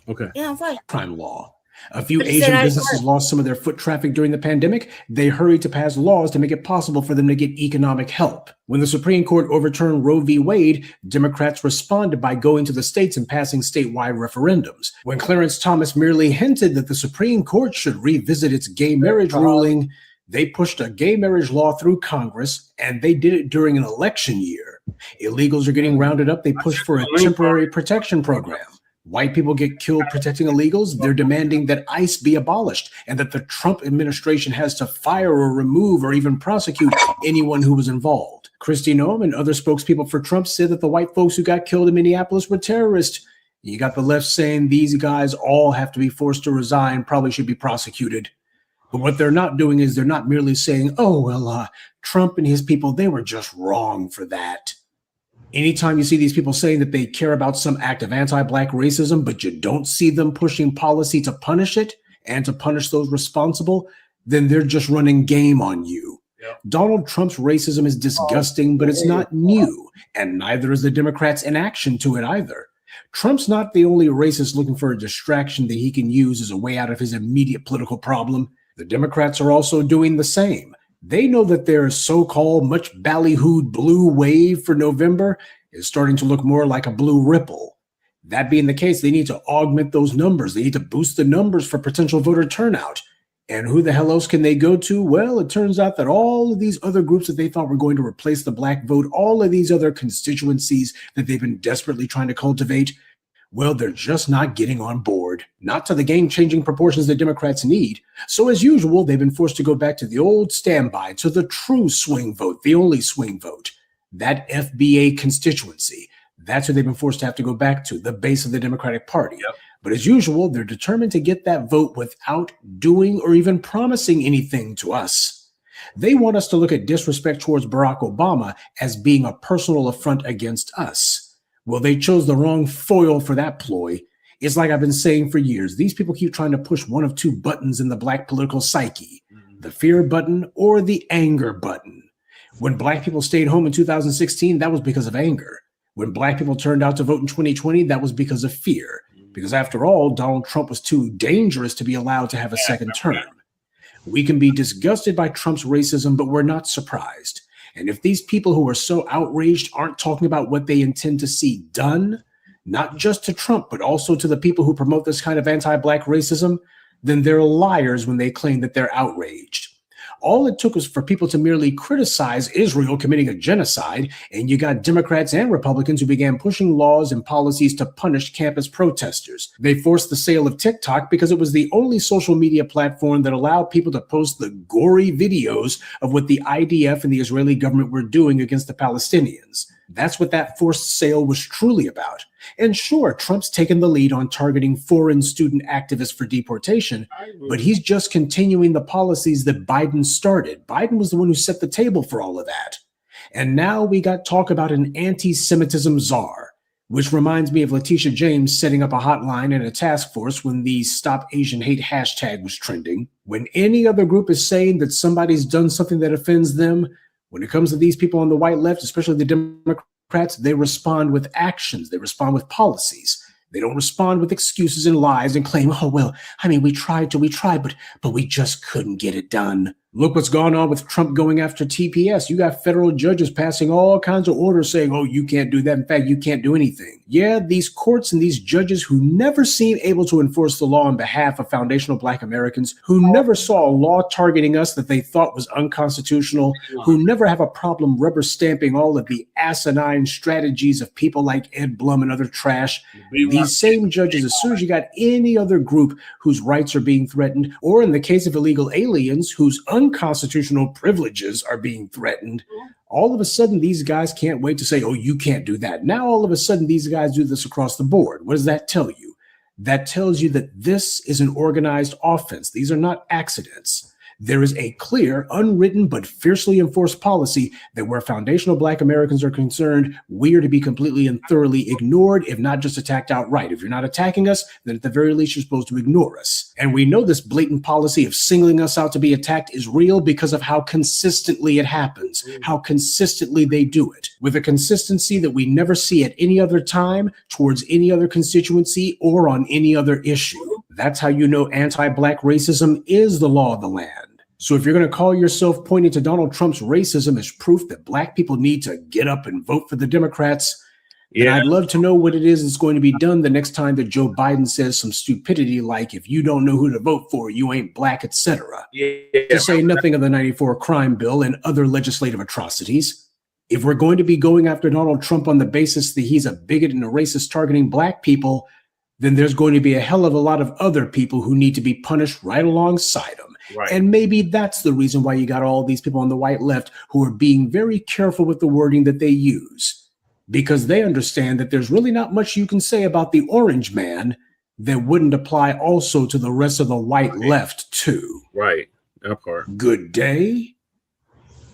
Okay. Yeah, I'm fine. Crime law. A few Asian businesses lost some of their foot traffic during the pandemic. They hurried to pass laws to make it possible for them to get economic help. When the Supreme Court overturned Roe v. Wade, Democrats responded by going to the states and passing statewide referendums. When Clarence Thomas merely hinted that the Supreme Court should revisit its gay marriage ruling, they pushed a gay marriage law through Congress, and they did it during an election year. Illegals are getting rounded up. They pushed for a temporary protection program. White people get killed protecting illegals. They're demanding that ICE be abolished and that the Trump administration has to fire or remove or even prosecute anyone who was involved. Kristi Noem and other spokespeople for Trump said that the white folks who got killed in Minneapolis were terrorists. You got the left saying these guys all have to be forced to resign, probably should be prosecuted. But what they're not doing is they're not merely saying, oh, well, Trump and his people, they were just wrong for that. Anytime you see these people saying that they care about some act of anti-Black racism, but you don't see them pushing policy to punish it and to punish those responsible, then they're just running game on you. Yep. Donald Trump's racism is disgusting, but it's not new, and neither is the Democrats' inaction to it either. Trump's not the only racist looking for a distraction that he can use as a way out of his immediate political problem. The Democrats are also doing the same. They know that their so-called much ballyhooed blue wave for November is starting to look more like a blue ripple. That being the case, they need to augment those numbers. They need to boost the numbers for potential voter turnout. And who the hell else can they go to? Well, it turns out that all of these other groups that they thought were going to replace the Black vote, all of these other constituencies that they've been desperately trying to cultivate, well, they're just not getting on board, not to the game-changing proportions that Democrats need. So as usual, they've been forced to go back to the old standby, to the true swing vote, the only swing vote, that FBA constituency. That's what they've been forced to have to go back to, the base of the Democratic Party. Yep. But as usual, they're determined to get that vote without doing or even promising anything to us. They want us to look at disrespect towards Barack Obama as being a personal affront against us. Well, they chose the wrong foil for that ploy. It's like I've been saying for years. These people keep trying to push one of two buttons in the Black political psyche, the fear button or the anger button. When Black people stayed home in 2016, that was because of anger. When Black people turned out to vote in 2020, that was because of fear. Because after all, Donald Trump was too dangerous to be allowed to have a second term. We can be disgusted by Trump's racism, but we're not surprised. And if these people who are so outraged aren't talking about what they intend to see done, not just to Trump, but also to the people who promote this kind of anti-Black racism, then they're liars when they claim that they're outraged. All it took was for people to merely criticize Israel committing a genocide, and you got Democrats and Republicans who began pushing laws and policies to punish campus protesters. They forced the sale of TikTok because it was the only social media platform that allowed people to post the gory videos of what the IDF and the Israeli government were doing against the Palestinians. That's what that forced sale was truly about. And sure, Trump's taken the lead on targeting foreign student activists for deportation, but he's just continuing the policies that Biden started. Biden was the one who set the table for all of that. And now we got talk about an anti-Semitism czar, which reminds me of Letitia James setting up a hotline and a task force when the Stop Asian Hate hashtag was trending. When any other group is saying that somebody's done something that offends them, when it comes to these people on the white left, especially the Democrats, Democrats, they respond with actions. They respond with policies. They don't respond with excuses and lies and claim, oh, well, I mean, we tried, but we just couldn't get it done. Look what's gone on with Trump going after TPS. You got federal judges passing all kinds of orders saying, oh, you can't do that. In fact, you can't do anything. Yeah, these courts and these judges who never seem able to enforce the law on behalf of foundational Black Americans, who never saw a law targeting us that they thought was unconstitutional, who never have a problem rubber stamping all of the asinine strategies of people like Ed Blum and other trash. These same judges, as soon as you got any other group whose rights are being threatened, or in the case of illegal aliens whose unconstitutional privileges are being threatened, all of a sudden these guys can't wait to say, oh, you can't do that. Now all of a sudden these guys do this across the board. What does that tell you? That tells you that this is an organized offense. These are not accidents. There is a clear, unwritten, but fiercely enforced policy that where foundational Black Americans are concerned, we are to be completely and thoroughly ignored, if not just attacked outright. If you're not attacking us, then at the very least, you're supposed to ignore us. And we know this blatant policy of singling us out to be attacked is real because of how consistently it happens, how consistently they do it, with a consistency that we never see at any other time towards any other constituency or on any other issue. That's how you know anti-Black racism is the law of the land. So if you're going to call yourself pointing to Donald Trump's racism as proof that Black people need to get up and vote for the Democrats, then I'd love to know what it is that's going to be done the next time that Joe Biden says some stupidity like, if you don't know who to vote for, you ain't Black, etc. To say nothing of the 94 crime bill and other legislative atrocities. If we're going to be going after Donald Trump on the basis that he's a bigot and a racist targeting Black people, then there's going to be a hell of a lot of other people who need to be punished right alongside him. Right. And maybe that's the reason why you got all these people on the white left who are being very careful with the wording that they use, because they understand that there's really not much you can say about the orange man that wouldn't apply also to the rest of the white left too. Right. That part. Good day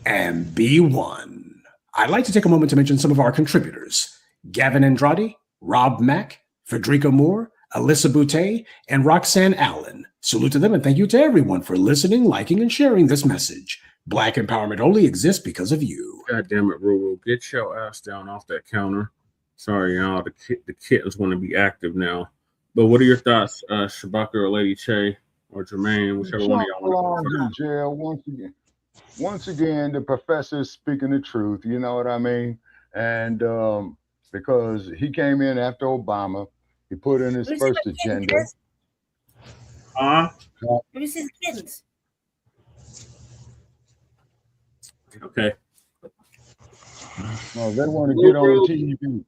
and be one. I'd like to take a moment to mention some of our contributors: Gavin Andrade, Rob Mack, Frederica Moore, Alyssa Boutte, and Roxanne Allen. Salute to them and thank you to everyone for listening, liking, and sharing this message. Black empowerment only exists because of you. God damn it, Ruru. Get your ass down off that counter. Sorry, y'all. The kittens want to be active now. But what are your thoughts, Shabaka or Lady Che or Jermaine, whichever one of y'all want to talk about? Once again, the professor is speaking the truth. You know what I mean? And because he came in after Obama, he put in his first agenda. Where's his kittens? Okay. No, they want to get on TV.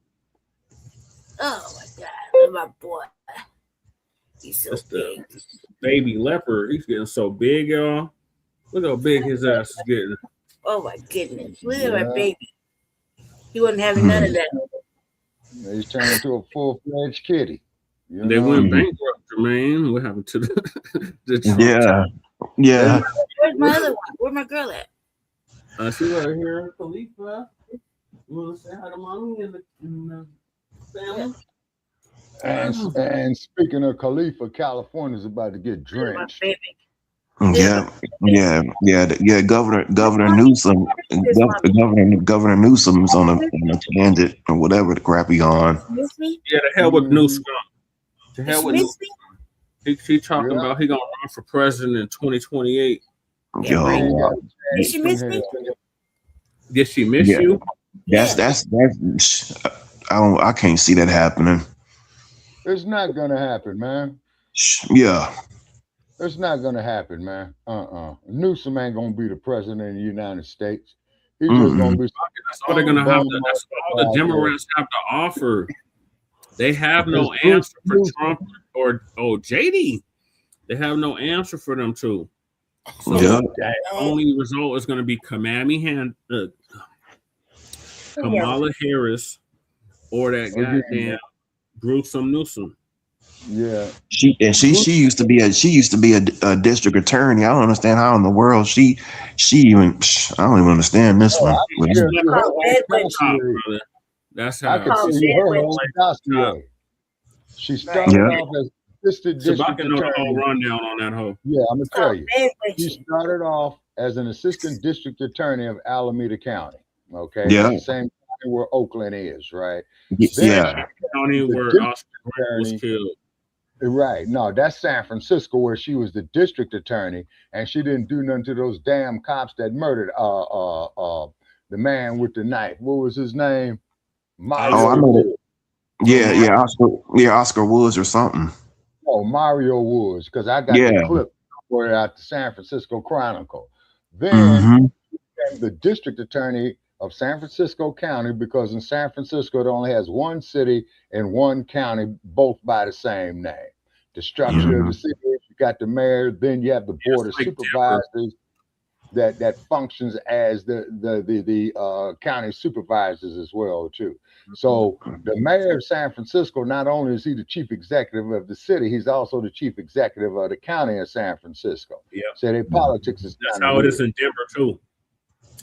Oh my God, my boy. He's so big. Baby leopard. He's getting so big, y'all. Look how big his ass is getting. Oh my goodness. Look at my baby. He wasn't having none of that. He's turned into a full-fledged kitty. They went bankrupt, Jermaine. What happened to the Yeah. Where's my other one? Where's my girl at? She right here, Khalifa. You want to say hi to mommy and the family? And speaking of Khalifa, California's about to get drenched. Yeah. Governor Newsom, Governor Newsom's on a tangent or whatever the crap he on. Yeah, the hell with Newsom. The hell with Newsom. He talking about he gonna run for president in 2028. Yo, did she miss me? Did she miss you? That's I can't see that happening. It's not gonna happen, man. Yeah. It's not gonna happen, man. Newsom ain't gonna be the president of the United States. He's just gonna be. That's all they're gonna have to. That's all the Democrats have to offer. They have no answer for Trump or JD. They have no answer for them too. So the only result is going to be Kamala Harris or that goddamn gruesome Newsom. Yeah, she used to be a district attorney. I don't understand how in the world she even. I don't even understand this one. That's how. I can see her on dossier. She started off as assistant district attorney. The whole rundown on that hoe. Yeah, I'm gonna tell you. She started off as an assistant district attorney of Alameda County. Okay. Yeah. At the same time, where Oakland is, right? Yeah. County where Oscar Grant was killed. Right. No, that's San Francisco, where she was the district attorney, and she didn't do nothing to those damn cops that murdered the man with the knife. What was his name? I know it. Yeah, Oscar Woods or something. Oh, Mario Woods, because I got the clip for out the San Francisco Chronicle. Then became the district attorney of San Francisco County, because in San Francisco it only has one city and one county, both by the same name. The structure of the city, you got the mayor, then you have the board of supervisors that functions as the county supervisors as well too. So the mayor of San Francisco, not only is he the chief executive of the city, he's also the chief executive of the county of San Francisco. Yeah. So their politics is that's how it is in Denver too.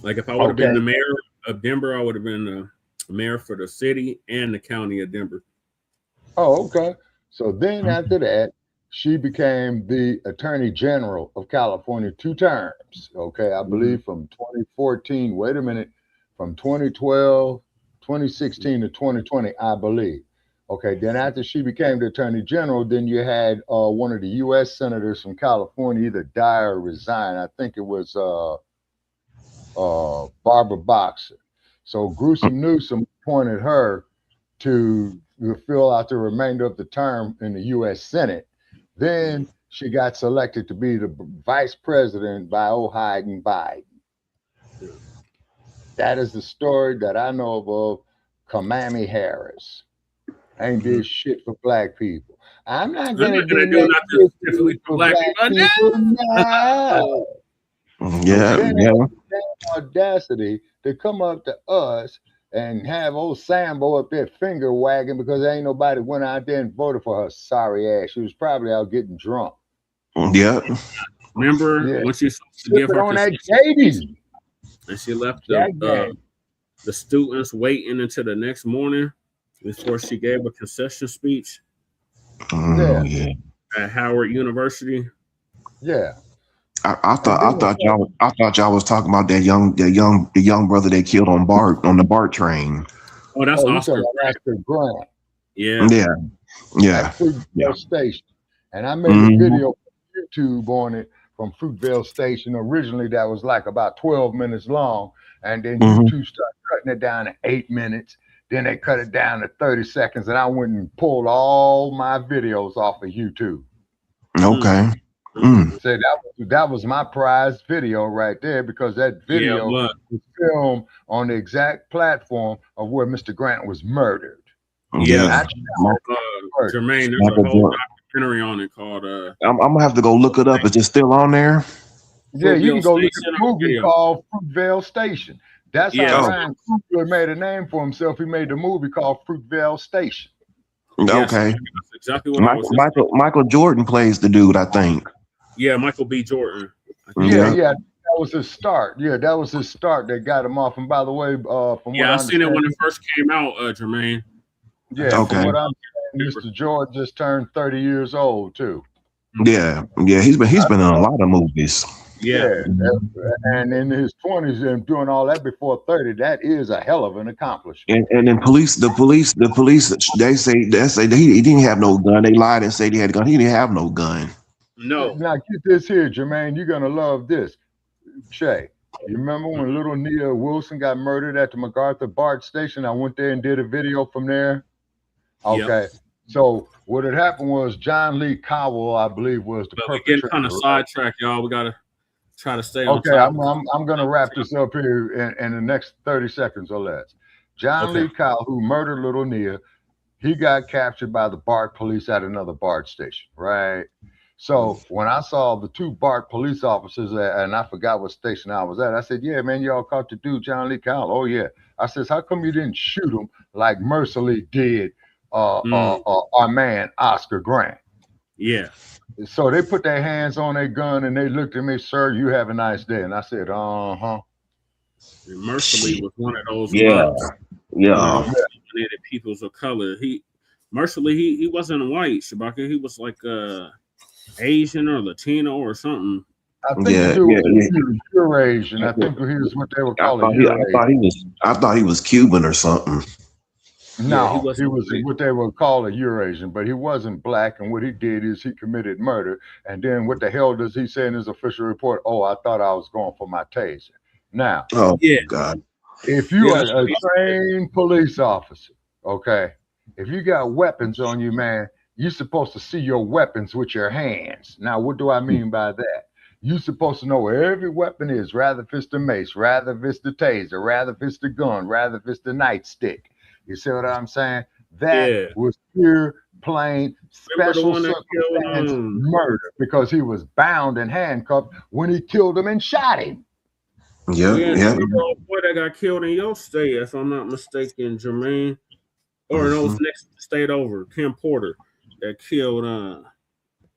Like if I would have been the mayor of Denver, I would have been the mayor for the city and the county of Denver. Oh, okay. So then after that, she became the Attorney General of California 2 terms. Okay, I believe from 2014, wait a minute, from 2012, 2016 to 2020, I believe. Okay, then after she became the Attorney General, then you had one of the U.S. senators from California either die or resign. I think it was Barbara Boxer. So Gruesome Newsom appointed her to fill out the remainder of the term in the U.S. Senate. Then she got selected to be the vice president by O'Hiden Biden. That is the story that I know of Kamala Harris. Ain't this shit for black people. I'm not going to do nothing specifically for black people. No. Yeah. Audacity to come up to us and have old Sambo up there finger wagging because ain't nobody went out there and voted for her sorry ass. She was probably out getting drunk. Yeah. Remember when she gave her on that JD. And she left the students waiting until the next morning before she gave a concession speech at Howard University. Yeah. I thought y'all was talking about the young brother they killed on the BART train. Oh, that's Oscar Grant. Yeah. At Fruitvale Station. And I made a video on YouTube on it from Fruitvale Station. Originally, that was like about 12 minutes long. And then YouTube started cutting it down to 8 minutes. Then they cut it down to 30 seconds. And I went and pulled all my videos off of YouTube. Okay. So that was my prized video right there, because that video was filmed on the exact platform of where Mr. Grant was murdered. Yeah. Jermaine, there's a whole documentary on it called I'm gonna have to go look it up. Is it still on there? Yeah, you can go look at a movie called Fruitvale Station. That's how Ryan Coogler made a name for himself. He made the movie called Fruitvale Station. Okay. Yes, that's exactly what Michael Jordan plays the dude, I think. Yeah, Michael B. Jordan. Yeah, that was his start. Yeah, that was his start that got him off. And by the way, from what I seen it when it first came out, Jermaine. Yeah, from what I'm saying, Mr. George just turned 30 years old too. Yeah, he's been in a lot of movies. Yeah, and in his 20s and doing all that before 30, that is a hell of an accomplishment. And then the police, they say he didn't have no gun. They lied and said he had a gun. He didn't have no gun. No. Now get this here, Jermaine. You're gonna love this. Shay, you remember when little Nia Wilson got murdered at the MacArthur BART station? I went there and did a video from there. Okay. Yep. So what had happened was John Lee Cowell, I believe, was the perpetrator. We're getting kind of sidetracked, y'all. We gotta try to stay on top. I'm gonna wrap this up here in the next 30 seconds or less. John Lee Cowell, who murdered little Nia, he got captured by the BART police at another BART station, right? So when I saw the 2 BART police officers, and I forgot what station I was at, I said, yeah, man, y'all caught the dude, John Lee Cowell. Oh, yeah. I says, how come you didn't shoot him like Mercilessly did our man, Oscar Grant? Yeah. So they put their hands on their gun and they looked at me, sir, you have a nice day. And I said, Mercilessly was one of those peoples of color. Mercilessly, he wasn't white, Shabaka. He was like Asian or Latino or something. I think the dude was Eurasian. I think he was what they would call a Eurasian. I thought he was Cuban or something. No, he was what they would call a Eurasian, but he wasn't black. And what he did is he committed murder. And then what the hell does he say in his official report? Oh, I thought I was going for my taser. Now, God, if you are a trained police officer, okay, if you got weapons on you, man, you're supposed to see your weapons with your hands. Now, what do I mean by that? You're supposed to know where every weapon is, rather if it's the mace, rather if it's the taser, rather if it's the gun, rather if it's the nightstick. You see what I'm saying? That was pure, plain, special circumstance murder because he was bound and handcuffed when he killed him and shot him. Yeah. The boy that got killed in your state, if I'm not mistaken, Jermaine, or those next state over, Kim Porter, that killed.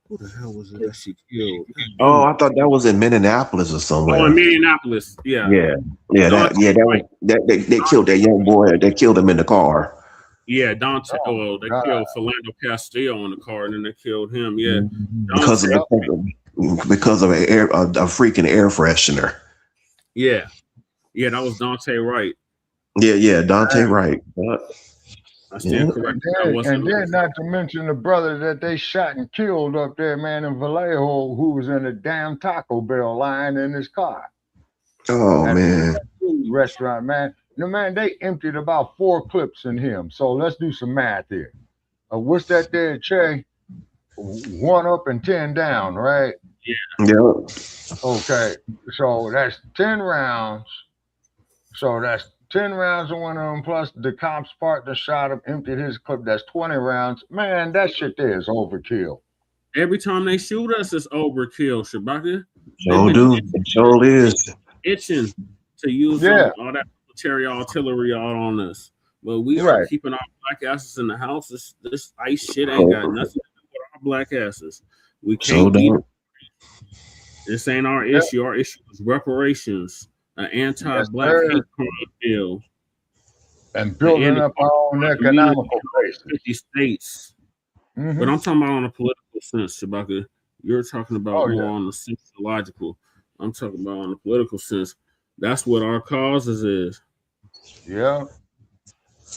Who the hell was it that she killed? Oh, I thought that was in Minneapolis or somewhere. Oh, in Minneapolis, yeah. They killed that young boy. They killed him in the car. Yeah, Dante. They killed Philando Castillo in the car, and then they killed him. Yeah, because of a freaking air freshener. Yeah, that was Dante Wright. Yeah, Dante Wright. I stand corrected. And then not to mention the brother that they shot and killed up there, man, in Vallejo, who was in a damn Taco Bell line in his car. Oh, man. Restaurant, man. No, man, they emptied about 4 clips in him. So let's do some math here. What's that there, Che? 1 up and 10 down, right? Yeah. Okay. So that's 10 rounds. So that's 10 rounds of one of them, plus the cop's partner shot him, emptied his clip. That's 20 rounds. Man, that shit there is overkill. Every time they shoot us, it's overkill, Shabaka. Sure is. Itching to use all that military artillery out on us. But we are keeping our black asses in the house. This ICE shit ain't got nothing to do with our black asses. We can't eat it. This ain't our issue. Our issue is reparations. An anti-black hate crime bill, and building up our own economical base. 50 states, but I'm talking about on a political sense, Shabaka. You're talking about more on the sociological. I'm talking about on the political sense. That's what our causes is. Yeah,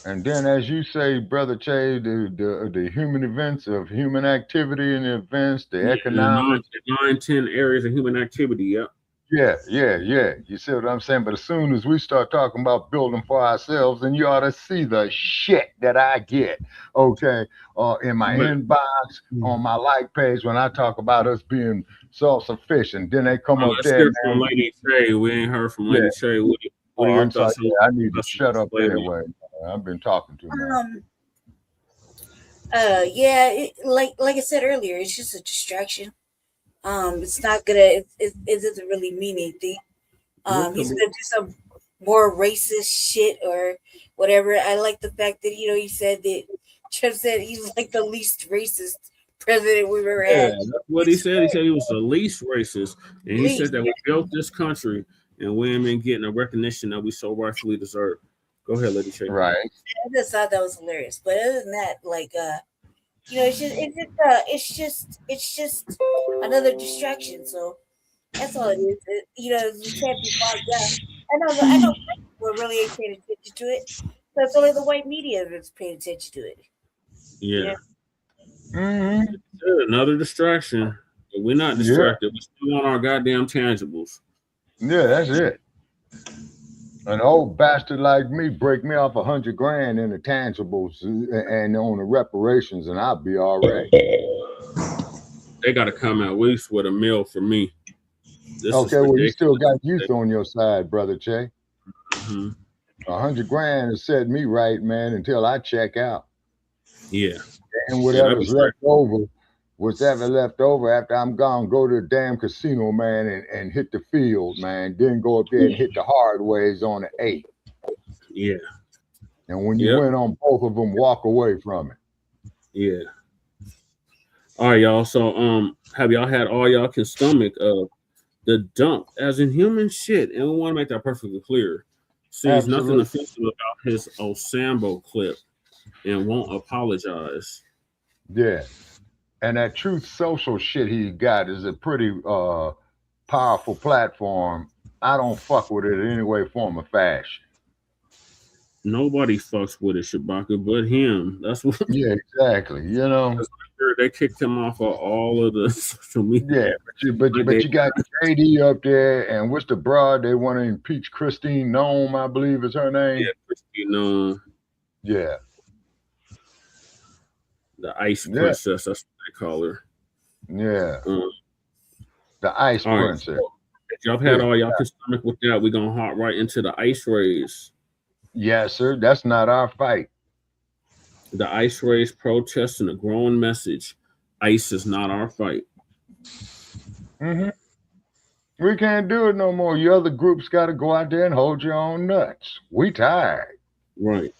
and then as you say, Brother Che, the human events of human activity and events, the economic, the 9-10 areas of human activity. Yep. Yeah. You see what I'm saying? But as soon as we start talking about building for ourselves, then you ought to see the shit that I get, okay, in my inbox, on my like page when I talk about us being self-sufficient. Then they come up there. Let's hear from Lady Trey. We ain't heard from Lady Trey. What are your thoughts? I need to shut up anyway. I've been talking too much. Like I said earlier, it's just a distraction. It's not gonna. It doesn't really mean anything. He's gonna do some more racist shit or whatever. I like the fact that he said that Trump said he's like the least racist president we've ever had. That's what he said. He said he was the least racist, and he said that we built this country and we ain't been getting the recognition that we so rightfully deserve. Go ahead, Lady Trey. Right. I just thought that was hilarious. But other than that, like it's just another distraction. So that's all it is. You can't be bogged down. I know people really ain't paying attention to it. So it's only the white media that's paying attention to it. Yeah. Another distraction. But we're not distracted. We still want our goddamn tangibles. Yeah, that's it. An old bastard like me break me off $100,000 in the tangibles and on the reparations, and I'll be all right. They got to come at least with a meal for me. Okay, well, you still got youth on your side, Brother Che. $100,000 has set me right, man, until I check out. Yeah. And whatever's left over after I'm gone, go to the damn casino, man, and hit the field, man. Then go up there and hit the hard ways on the 8. Yeah. And when you win on both of them, walk away from it. Yeah. All right, y'all. So, have y'all had all y'all can stomach the dump as in human shit? And we want to make that perfectly clear. Sees nothing offensive about his Osambo clip and won't apologize. Yeah. And that Truth Social shit he got is a pretty powerful platform, I don't fuck with it in any way, form, or fashion. Nobody fucks with it, Shabaka, but him. That's what. Yeah, exactly. You know, they kicked him off of all of the social media. Yeah, but you got JD up there, and what's the broad they want to impeach? Christine Nome, I believe is her name. Yeah, Christine Nome. Yeah. The Ice Princess, that's what they call her. Yeah. The Ice Princess. Right, so if y'all had all y'all stomach with that, we're gonna hop right into the ice raids. Yes, sir. That's not our fight. The ice raids protests and a growing message. ICE is not our fight. We can't do it no more. You other groups got to go out there and hold your own nuts. We tired. Right.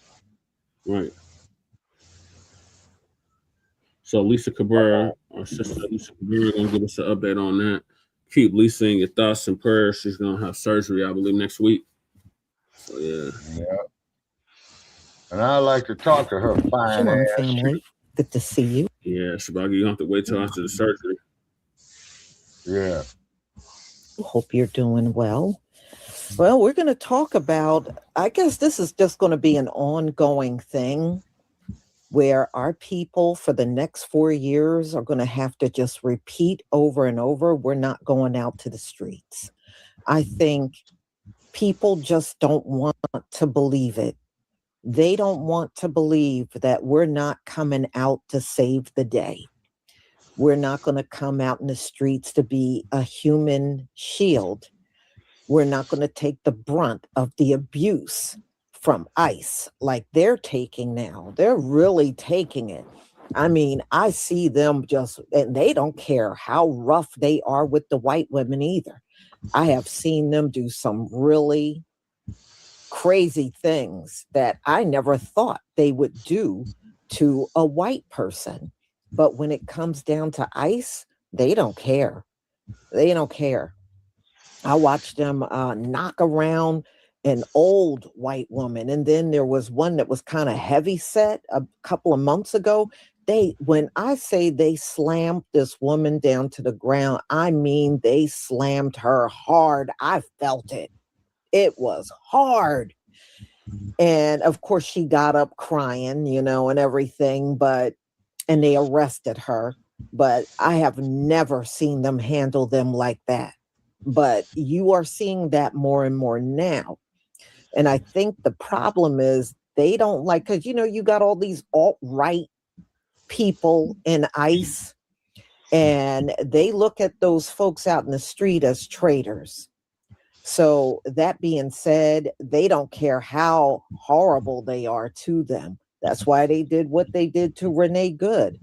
So Lisa Cabrera, our sister Lisa Cabrera, gonna give us an update on that. Keep Lisa in your thoughts and prayers. She's gonna have surgery, I believe, next week. So yeah. And I like to talk to her fine ass. Family. Good to see you. Yeah, Shabaka, you don't have to wait till after the surgery. Yeah. Hope you're doing well. Well, we're going to talk about, I guess this is just going to be an ongoing thing where our people for the next 4 years are going to have to just repeat over and over. We're not going out to the streets. I think people just don't want to believe it. They don't want to believe that we're not coming out to save the day. We're not going to come out in the streets to be a human shield. We're not going to take the brunt of the abuse from ICE like they're taking now. They're really taking it. I mean, I see them and they don't care how rough they are with the white women either. I have seen them do some really crazy things that I never thought they would do to a white person. But when it comes down to ICE, they don't care. They don't care. I watched them knock around an old white woman. And then there was one that was kind of heavy set a couple of months ago. When I say they slammed this woman down to the ground, I mean, they slammed her hard. I felt it. It was hard. And of course, she got up crying, and everything, and they arrested her. But I have never seen them handle them like that. But you are seeing that more and more now. And I think the problem is they don't like, because, you got all these alt-right people in ICE, and they look at those folks out in the street as traitors. So that being said, they don't care how horrible they are to them. That's why they did what they did to Renee Good,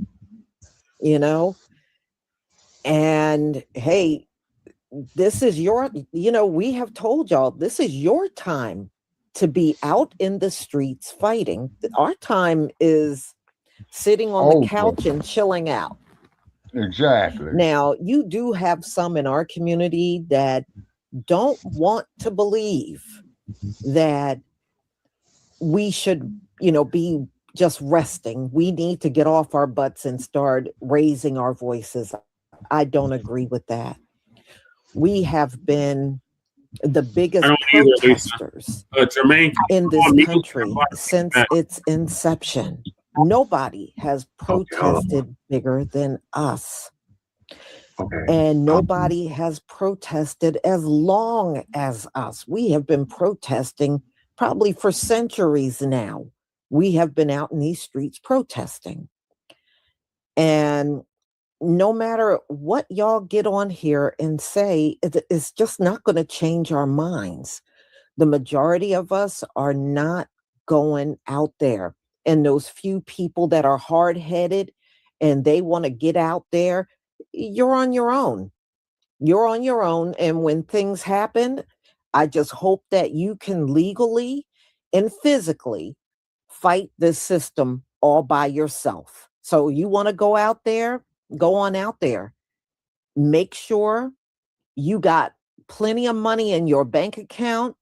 And hey, this is we have told y'all, this is your time to be out in the streets fighting. Our time is sitting on the couch and chilling out. Exactly. Now, you do have some in our community that don't want to believe that we should, be just resting. We need to get off our butts and start raising our voices. I don't agree with that. We have been the biggest protesters in this country since its inception. Nobody has protested bigger than us. And nobody has protested as long as us. We have been protesting probably for centuries now. We have been out in these streets protesting. And no matter what y'all get on here and say, it's just not going to change our minds. The majority of us are not going out there. And those few people that are hard-headed and they want to get out there, you're on your own. You're on your own. And when things happen, I just hope that you can legally and physically fight this system all by yourself. So you want to go out there, go on out there. Make sure you got plenty of money in your bank account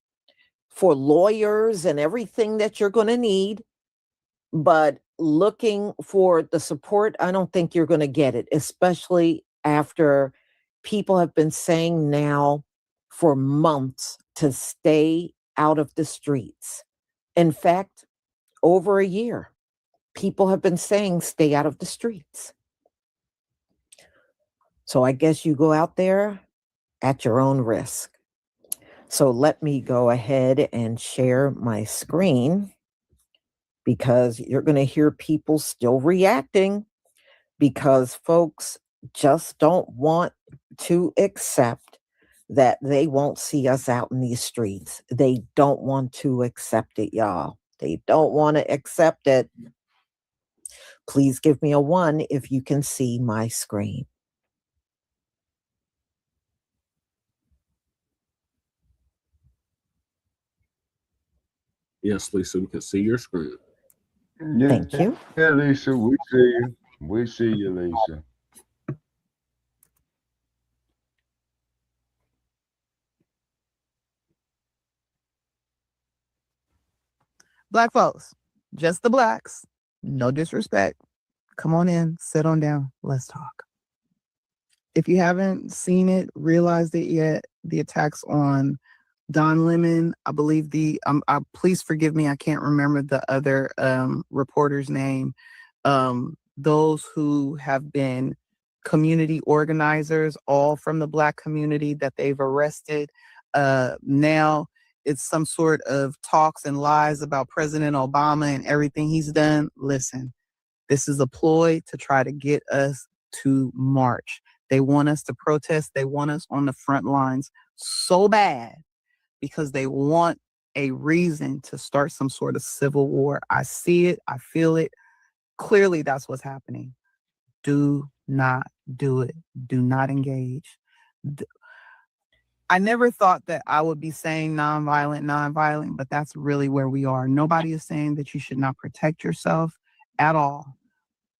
for lawyers and everything that you're going to need. But looking for the support, I don't think you're going to get it, especially after people have been saying now for months to stay out of the streets. In fact, over a year, people have been saying stay out of the streets. So I guess you go out there at your own risk. So let me go ahead and share my screen, because you're going to hear people still reacting, because folks just don't want to accept that they won't see us out in these streets. They don't want to accept it, y'all. They don't want to accept it. Please give me a 1 if you can see my screen. Yes, Lisa, we can see your screen. Yeah, thank you. Yeah, Lisa, we see you. We see you, Lisa. Black folks, just the blacks. No disrespect. Come on in, sit on down. Let's talk. If you haven't seen it, realized it yet, the attacks on Don Lemon, I believe please forgive me, I can't remember the other reporter's name. Those who have been community organizers, all from the Black community that they've arrested. Now it's some sort of talks and lies about President Obama and everything he's done. Listen, this is a ploy to try to get us to march. They want us to protest. They want us on the front lines so bad because they want a reason to start some sort of civil war. I see it. I feel it. Clearly, that's what's happening. Do not do it. Do not engage. I never thought that I would be saying nonviolent, but that's really where we are. Nobody is saying that you should not protect yourself at all.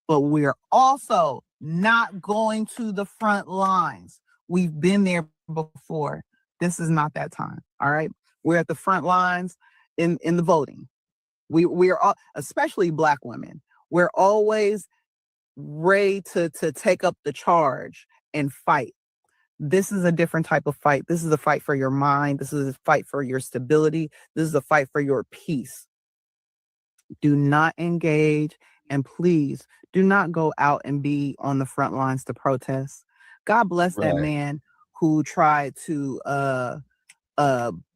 But we're also not going to the front lines. We've been there before. This is not that time. All right. We're at the front lines in the voting. We're all, especially Black women, we're always ready to take up the charge and fight. This is a different type of fight. This is a fight for your mind. This is a fight for your stability. This is a fight for your peace. Do not engage, and please do not go out and be on the front lines to protest. God bless that man who tried to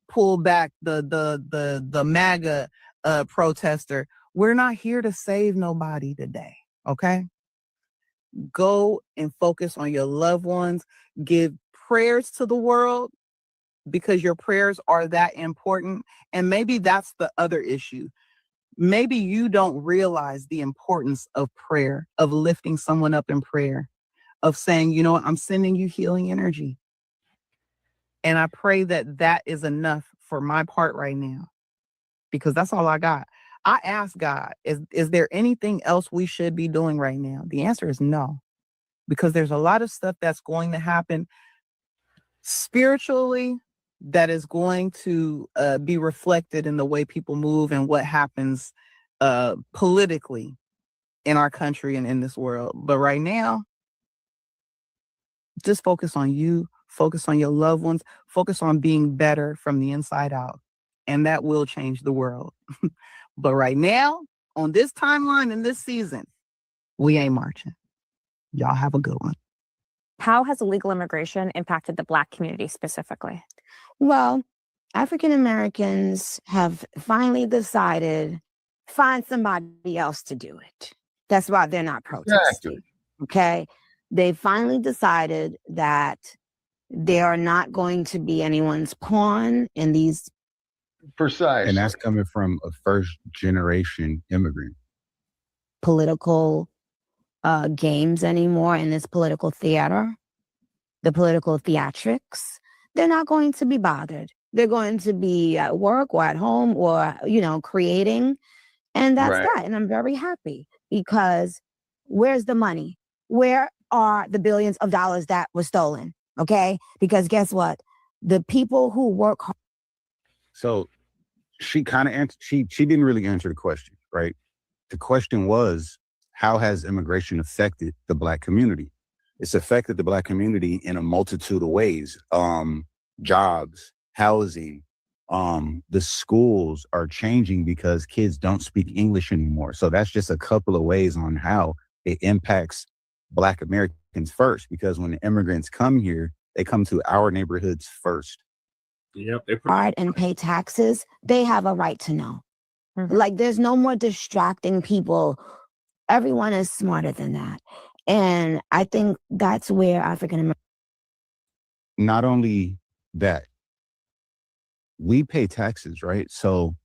pull back the MAGA protester. We're not here to save nobody today, okay? Go and focus on your loved ones. Give prayers to the world because your prayers are that important. And maybe that's the other issue. Maybe you don't realize the importance of prayer, of lifting someone up in prayer, of saying, you know what, I'm sending you healing energy. And I pray that that is enough for my part right now, because that's all I got. I asked God, is there anything else we should be doing right now? The answer is no, because there's a lot of stuff that's going to happen spiritually that is going to be reflected in the way people move and what happens politically in our country and in this world. But right now, just focus on you, focus on your loved ones, focus on being better from the inside out, and that will change the world. But right now, on this timeline in this season, we ain't marching. Y'all have a good one. How has illegal immigration impacted the Black community specifically? Well, African Americans have finally decided, find somebody else to do it. That's why they're not protesting. Exactly. Okay? They finally decided that they are not going to be anyone's pawn in these. Precise. And that's coming from a first generation immigrant. Political games anymore in this political theater, the political theatrics. They're not going to be bothered. They're going to be at work or at home or, creating. And that's that. And I'm very happy because where's the money? Where are the billions of dollars that were stolen? Okay? Because guess what? The people who work hard. So she kind of answered, she didn't really answer the question, right? The question was, how has immigration affected the Black community? It's affected the Black community in a multitude of ways. Jobs, housing, the schools are changing because kids don't speak English anymore. So that's just a couple of ways on how it impacts Black Americans first, because when the immigrants come here, they come to our neighborhoods first. Yep. And pay taxes, they have a right to know. Like, there's no more distracting people. Everyone is smarter than that. And I think that's where African Americans. Not only that, we pay taxes, right? So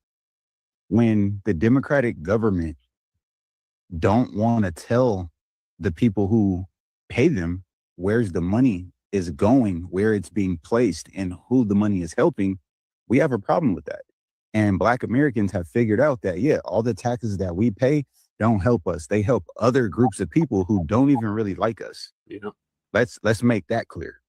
when the Democratic government don't want to tell the people who pay them where's the money is going, where it's being placed, and who the money is helping, we have a problem with that. And Black Americans have figured out that, yeah, all the taxes that we pay don't help us. They help other groups of people who don't even really like us. Yeah. Let's make that clear.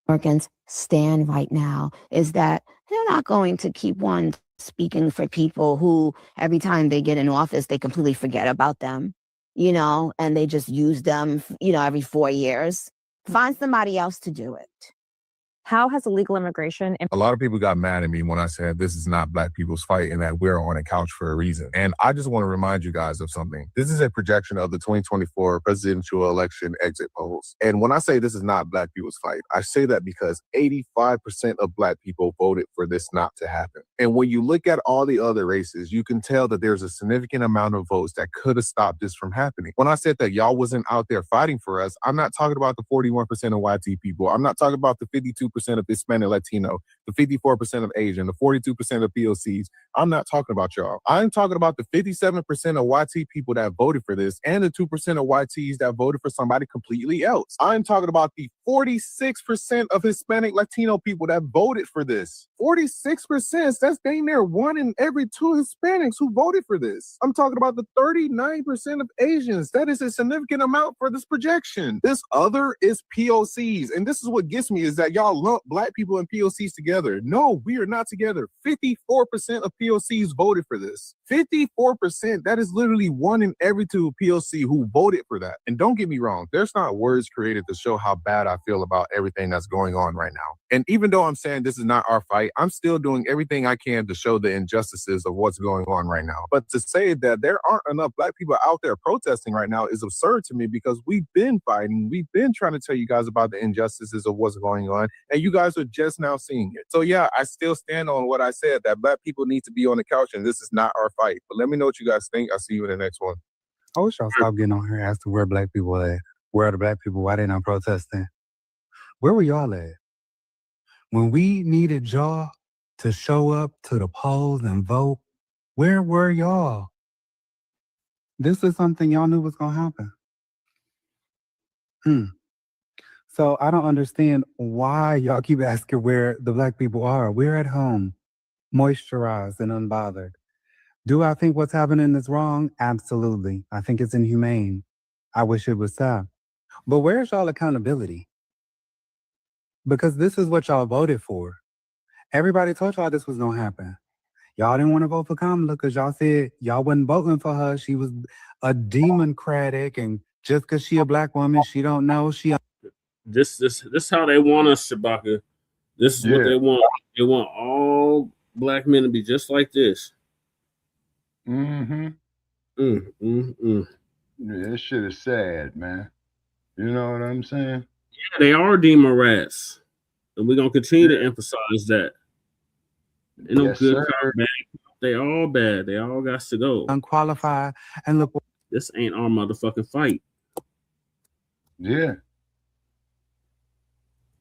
Americans stand right now is that they're not going to keep on speaking for people who every time they get in office, they completely forget about them, you know, and they just use them, you know, every 4 years. Find somebody else to do it. How has illegal immigration? A lot of people got mad at me when I said this is not Black people's fight and that we're on a couch for a reason. And I just want to remind you guys of something. This is a projection of the 2024 presidential election exit polls. And when I say this is not Black people's fight, I say that because 85% of Black people voted for this not to happen. And when you look at all the other races, you can tell that there's a significant amount of votes that could have stopped this from happening. When I said that y'all wasn't out there fighting for us, I'm not talking about the 41% of YT people. I'm not talking about the 52% of Hispanic Latino, the 54% of Asian, the 42% of POCs. I'm not talking about y'all. I'm talking about the 57% of YT people that voted for this and the 2% of YTs that voted for somebody completely else. I'm talking about the 46% of Hispanic Latino people that voted for this. 46%, that's dang near 1 in every 2 Hispanics who voted for this. I'm talking about the 39% of Asians. That is a significant amount for this projection. This other is POCs. And this is what gets me, is that y'all lump Black people and POCs together. No, we are not together. 54% of POCs voted for this. 54%, that is literally 1 in every 2 POC who voted for that. And don't get me wrong, there's not words created to show how bad I feel about everything that's going on right now. And even though I'm saying this is not our fight, I'm still doing everything I can to show the injustices of what's going on right now. But to say that there aren't enough Black people out there protesting right now is absurd to me, because we've been fighting. We've been trying to tell you guys about the injustices of what's going on, and you guys are just now seeing it. So yeah, I still stand on what I said, that Black people need to be on the couch, and this is not our fight. But let me know what you guys think. I'll see you in the next one. I wish y'all stop getting on here asking where Black people at. Where are the Black people? Why they not protesting? Where were y'all at? When we needed y'all to show up to the polls and vote, where were y'all? This is something y'all knew was gonna happen. So I don't understand why y'all keep asking where the Black people are. We're at home, moisturized and unbothered. Do I think what's happening is wrong? Absolutely. I think it's inhumane. I wish it would stop. But where's y'all accountability? Because this is what y'all voted for. Everybody told y'all this was gonna happen. Y'all didn't want to vote for Kamala because y'all said y'all wasn't voting for her. She was a democratic, and just because she a Black woman, she don't know she. This how they want us, Shabaka. This is what they want. They want all Black men to be just like this. Yeah, this shit is sad, man. You know what I'm saying? Yeah, they are demon rats. And we're gonna continue to emphasize that. Ain't no good cop, bad. They all bad. They all got to go. Unqualified, and look, this ain't our motherfucking fight. Yeah.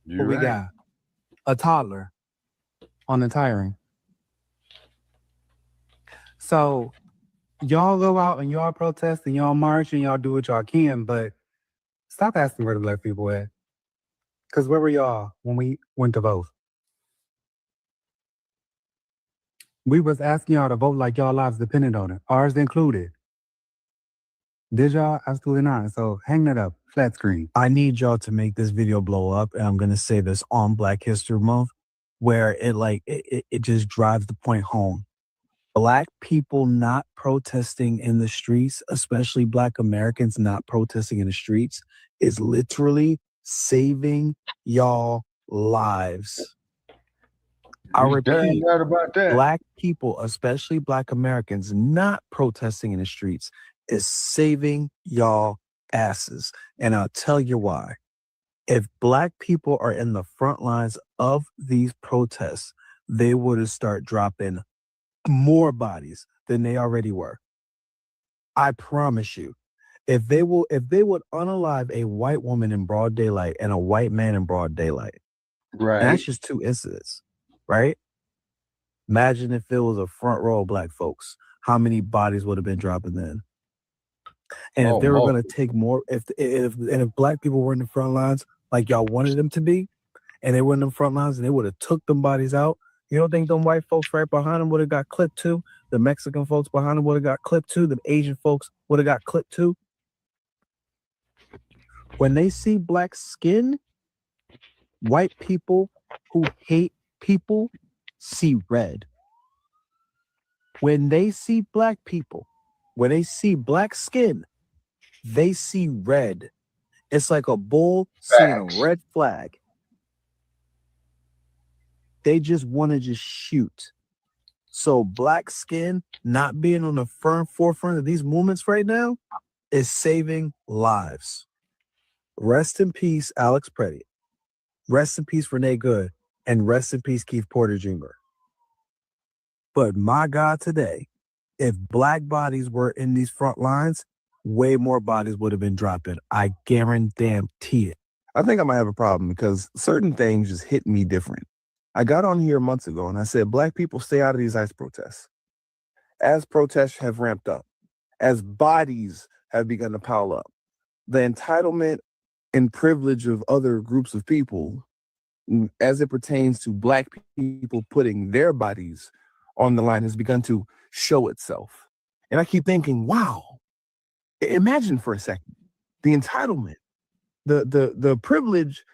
What we got? A toddler on the tiring. So y'all go out and y'all protest and y'all march and y'all do what y'all can, but stop asking where the Black people at. Because where were y'all when we went to vote? We was asking y'all to vote like y'all lives depended on it, ours included. Did y'all? Absolutely not. So hang that up, flat screen. I need y'all to make this video blow up, and I'm gonna say this on Black History Month, where it just drives the point home. Black people not protesting in the streets, especially Black Americans not protesting in the streets, is literally saving y'all lives. I You damn repeat, right about that. Black people, especially Black Americans, not protesting in the streets is saving y'all asses. And I'll tell you why. If Black people are in the front lines of these protests, they would have started dropping more bodies than they already were. I promise you. If they would unalive a white woman in broad daylight and a white man in broad daylight, Right. and that's just 2 incidents, right? Imagine if it was a front row of Black folks, how many bodies would have been dropping then? And if they were going to take more, if Black people were in the front lines like y'all wanted them to be, and they were in the front lines and they would have took them bodies out, you don't think them white folks right behind them would have got clipped too? The Mexican folks behind them would have got clipped too? The Asian folks would have got clipped too? When they see Black skin, white people who hate people see red. When they see Black people, when they see Black skin, they see red. It's like a bull seeing a red flag. They just want to just shoot. So Black skin not being on the forefront of these movements right now is saving lives. Rest in peace, Alex Preddy. Rest in peace, Renee Good. And rest in peace, Keith Porter Jr. But my God, today, if Black bodies were in these front lines, way more bodies would have been dropping. I guarantee it. I think I might have a problem because certain things just hit me different. I got on here months ago and I said, Black people stay out of these ICE protests. As protests have ramped up, as bodies have begun to pile up, the entitlement and privilege of other groups of people, as it pertains to Black people putting their bodies on the line, has begun to show itself. And I keep thinking, wow, imagine for a second, the entitlement, the privilege,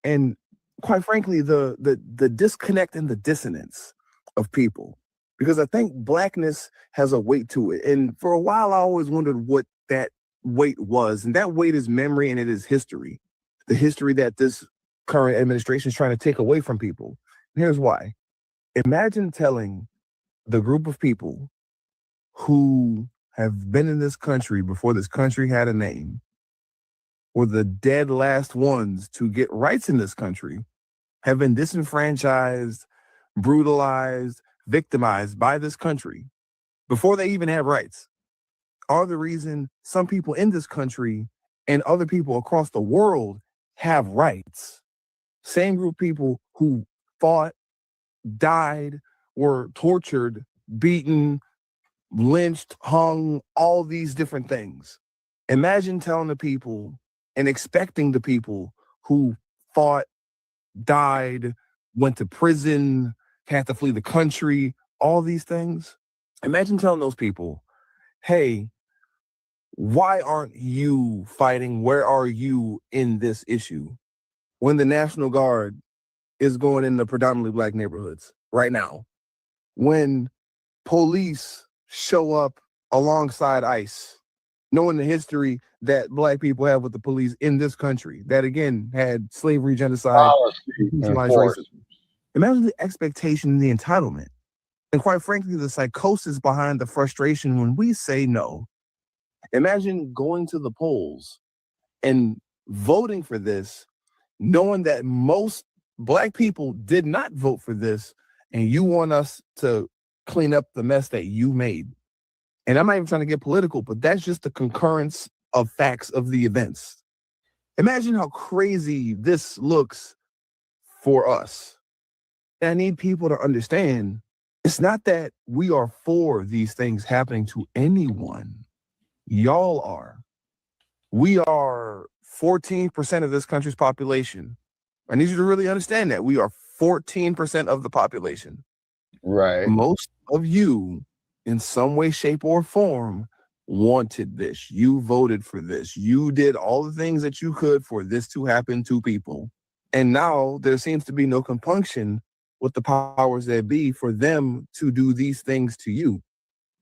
and quite frankly, the disconnect and the dissonance of people. Because I think Blackness has a weight to it. And for a while, I always wondered what that weight was. And that weight is memory and it is history. The history that this current administration is trying to take away from people. And here's why. Imagine telling the group of people who have been in this country before this country had a name, were the dead last ones to get rights in this country, have been disenfranchised, brutalized, victimized by this country before they even have rights, are the reason some people in this country and other people across the world have rights. Same group of people who fought, died, were tortured, beaten, lynched, hung, all these different things. Imagine telling the people and expecting the people who fought, died, went to prison, had to flee the country, all these things. Imagine telling those people, hey, why aren't you fighting? Where are you in this issue? When the National Guard is going into predominantly Black neighborhoods right now. When police show up alongside ICE, knowing the history that Black people have with the police in this country, that again had slavery, genocide, institutionalized racism. Imagine the expectation and the entitlement. And quite frankly, the psychosis behind the frustration when we say no. Imagine going to the polls and voting for this, knowing that most Black people did not vote for this, and you want us to clean up the mess that you made. And I'm not even trying to get political, but that's just the concurrence of facts of the events. Imagine how crazy this looks for us. And I need people to understand, it's not that we are for these things happening to anyone. Y'all are. We are 14% of this country's population. I need you to really understand that. We are 14% of the population. Right. Most of you, in some way, shape, or form, wanted this. You voted for this. You did all the things that you could for this to happen to people. And now there seems to be no compunction with the powers that be for them to do these things to you.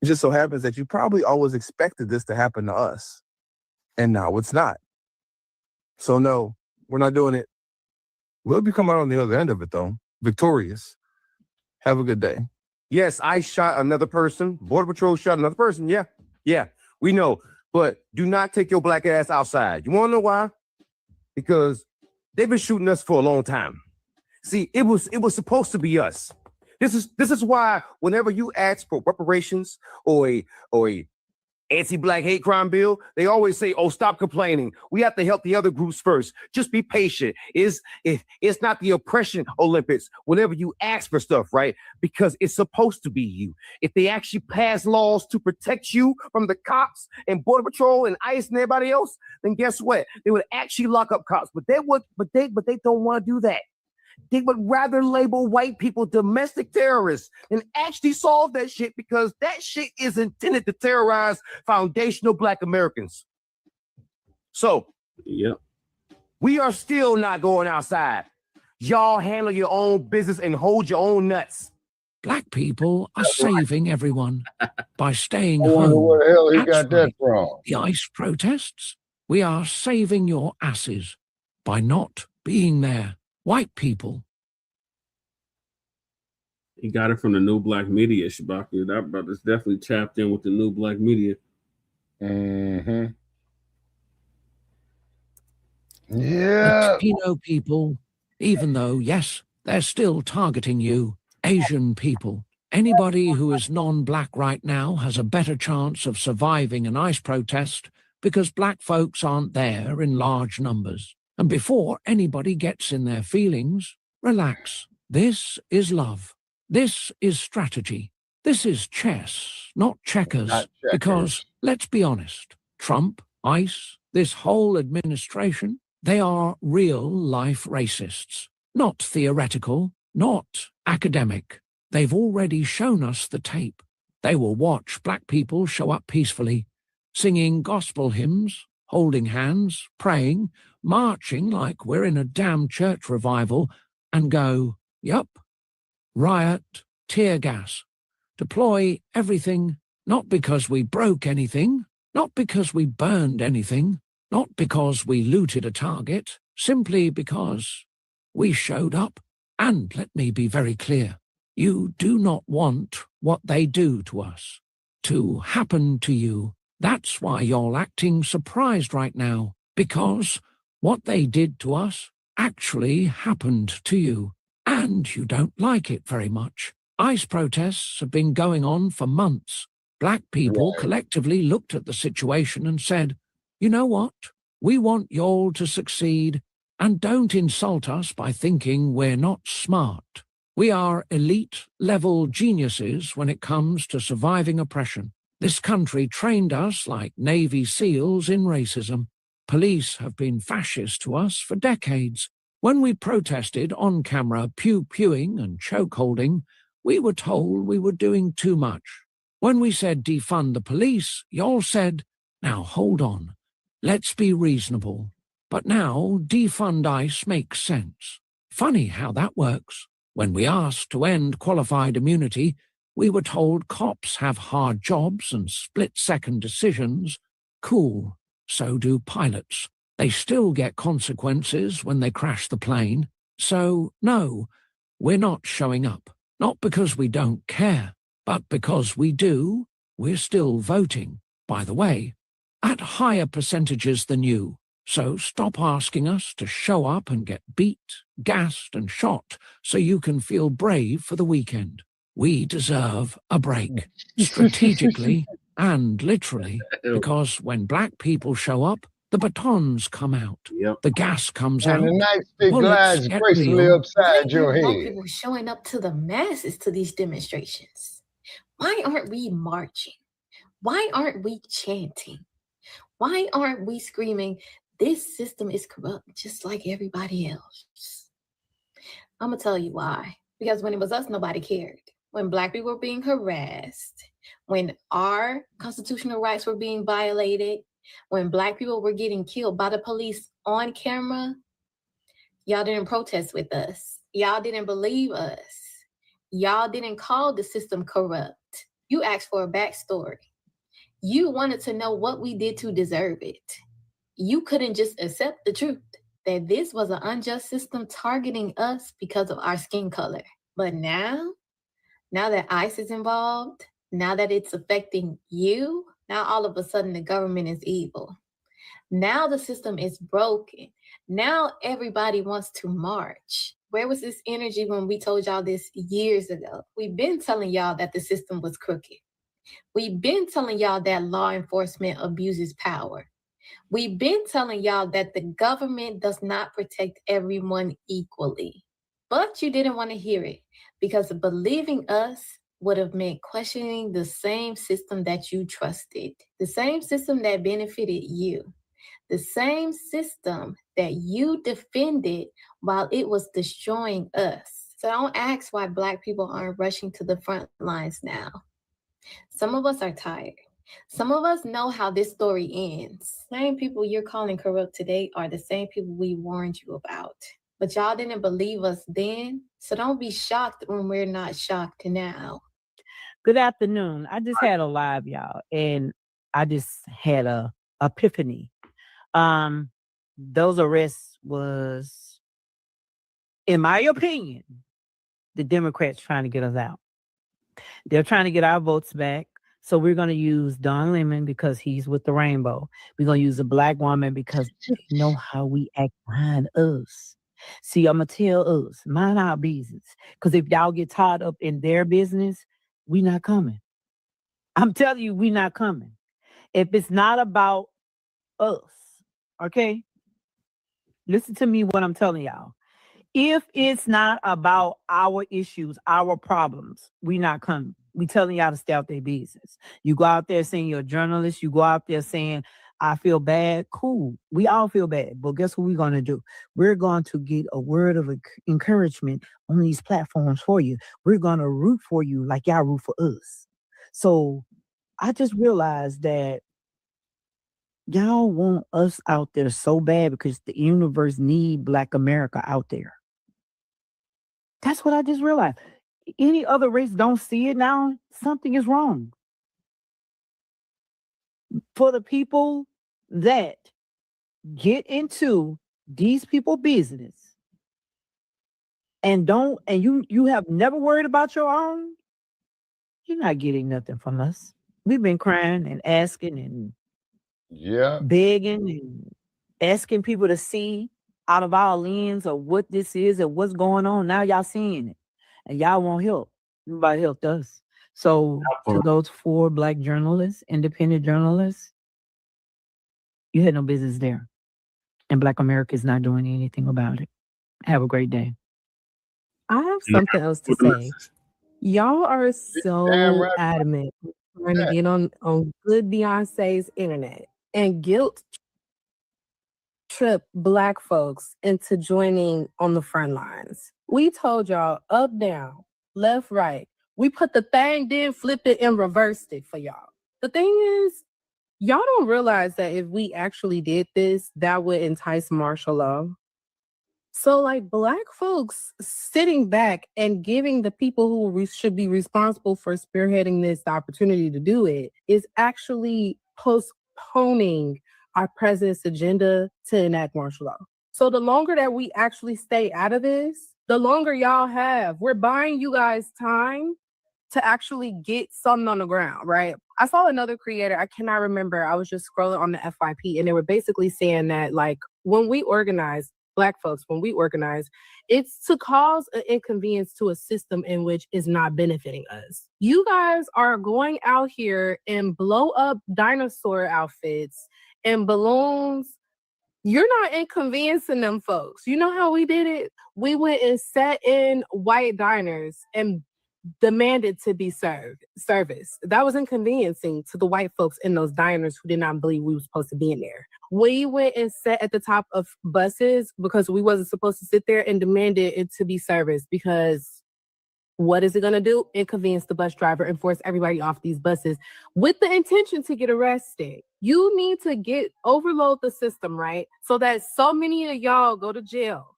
It just so happens that you probably always expected this to happen to us. And now it's not. So no, we're not doing it. We'll be coming out on the other end of it, though, victorious. Have a good day. Yes, I shot another person. Border Patrol shot another person. Yeah, we know. But do not take your black ass outside. You want to know why? Because they've been shooting us for a long time. See, it was supposed to be us. This is why whenever you ask for reparations or a anti-black hate crime bill, they always say, "Oh, stop complaining. We have to help the other groups first. Just be patient." It's not the oppression Olympics whenever you ask for stuff, right? Because it's supposed to be you. If they actually pass laws to protect you from the cops and Border Patrol and ICE and everybody else, then guess what? They would actually lock up cops. But they don't want to do that. They would rather label white people domestic terrorists than actually solve that shit, because that shit is intended to terrorize foundational black Americans. So, we are still not going outside. Y'all handle your own business and hold your own nuts. Black people are saving everyone by staying I wonder home. where the hell he That's got that right. from. The ICE protests, we are saving your asses by not being there. White people. He got it from the new Blacc Media, Shabaka. That brother's definitely tapped in with the new Blacc Media. Mm-hmm. Yeah. Latino people, even though, yes, they're still targeting you. Asian people. Anybody who is non-black right now has a better chance of surviving an ICE protest because black folks aren't there in large numbers. And before anybody gets in their feelings, relax. This is love. This is strategy. This is chess, not checkers. Because, let's be honest, Trump, ICE, this whole administration, they are real-life racists. Not theoretical, not academic. They've already shown us the tape. They will watch black people show up peacefully, singing gospel hymns, holding hands, praying, marching like we're in a damn church revival, and go, yup, riot, tear gas, deploy everything, not because we broke anything, not because we burned anything, not because we looted a target, simply because we showed up. And let me be very clear, you do not want what they do to us to happen to you. That's why you're acting surprised right now, because what they did to us actually happened to you, and you don't like it very much. ICE protests have been going on for months. Black people collectively looked at the situation and said, you know what? We want y'all to succeed, and don't insult us by thinking we're not smart. We are elite-level geniuses when it comes to surviving oppression. This country trained us like Navy SEALs in racism. Police have been fascist to us for decades. When we protested on camera, pew-pewing and chokeholding, we were told we were doing too much. When we said defund the police, y'all said, now hold on, let's be reasonable. But now defund ICE makes sense. Funny how that works. When we asked to end qualified immunity, we were told cops have hard jobs and split-second decisions. Cool, so do pilots. They still get consequences when they crash the plane. So, no, we're not showing up. Not because we don't care, but because we do. We're still voting, by the way, at higher percentages than you. So stop asking us to show up and get beat, gassed, and shot so you can feel brave for the weekend. We deserve a break, strategically and literally, because when black people show up, the batons come out, the gas comes out, And the nightstick bullets glides get gracefully real. upside your Black head. people showing up to the masses to these demonstrations. Why aren't we marching? Why aren't we chanting? Why aren't we screaming, this system is corrupt just like everybody else? I'm going to tell you why. Because when it was us, nobody cared. When black people were being harassed, when our constitutional rights were being violated, when black people were getting killed by the police on camera, y'all didn't protest with us. Y'all didn't believe us. Y'all didn't call the system corrupt. You asked for a backstory. You wanted to know what we did to deserve it. You couldn't just accept the truth that this was an unjust system targeting us because of our skin color. But now that ICE is involved, now that it's affecting you, now all of a sudden the government is evil. Now the system is broken. Now everybody wants to march. Where was this energy when we told y'all this years ago? We've been telling y'all that the system was crooked. We've been telling y'all that law enforcement abuses power. We've been telling y'all that the government does not protect everyone equally. But you didn't want to hear it because believing us would have meant questioning the same system that you trusted, the same system that benefited you, the same system that you defended while it was destroying us. So don't ask why Black people aren't rushing to the front lines now. Some of us are tired. Some of us know how this story ends. Same people you're calling corrupt today are the same people we warned you about. But y'all didn't believe us then, so don't be shocked when we're not shocked now. Good afternoon. I just had a live, y'all, and I just had a epiphany. Those arrests was, in my opinion, the Democrats trying to get us out. They're trying to get our votes back. So we're going to use Don Lemon because he's with the rainbow. We're going to use a Black woman because they know how we act behind us. See, I'm going to tell us, mind our business. Because if y'all get tied up in their business, we not coming. I'm telling you, we not coming. If it's not about us, okay? Listen to me what I'm telling y'all. If it's not about our issues, our problems, we not coming. We telling y'all to stay out their business. You go out there saying you're a journalist. You go out there saying, I feel bad. Cool. We all feel bad. But guess what we're going to do? We're going to get a word of encouragement on these platforms for you. We're going to root for you like y'all root for us. So I just realized that y'all want us out there so bad because the universe need Black America out there. That's what I just realized. Any other race don't see it now, something is wrong. For the people that get into these people business and you have never worried about your own, you're not getting nothing from us. We've been crying and asking and begging and asking people to see out of our lens of what this is and what's going on. Now y'all seeing it. And y'all won't help. Nobody helped us. So to those 4 Black journalists, independent journalists, you had no business there. And Black America is not doing anything about it. Have a great day. I have something else to say. Y'all are so adamant trying to get on good Beyonce's internet and guilt trip Black folks into joining on the front lines. We told y'all up, down, left, right. We put the thing, then flipped it and reversed it for y'all. The thing is, y'all don't realize that if we actually did this, that would entice martial law. So like Black folks sitting back and giving the people who should be responsible for spearheading this the opportunity to do it is actually postponing our president's agenda to enact martial law. So the longer that we actually stay out of this, the longer y'all have. We're buying you guys time to actually get something on the ground, right? I saw another creator, I cannot remember, I was just scrolling on the FYP and they were basically saying that like when we organize, Black folks, when we organize, it's to cause an inconvenience to a system in which is not benefiting us. You guys are going out here and blow up dinosaur outfits and balloons. You're not inconveniencing them folks. You know how we did it? We went and sat in white diners and demanded to be service. That was inconveniencing to the white folks in those diners who did not believe we were supposed to be in there. We went and sat at the top of buses because we wasn't supposed to sit there and demanded it to be serviced because what is it going to do? Inconvenience the bus driver and force everybody off these buses with the intention to get arrested. You need to overload the system, right? So that so many of y'all go to jail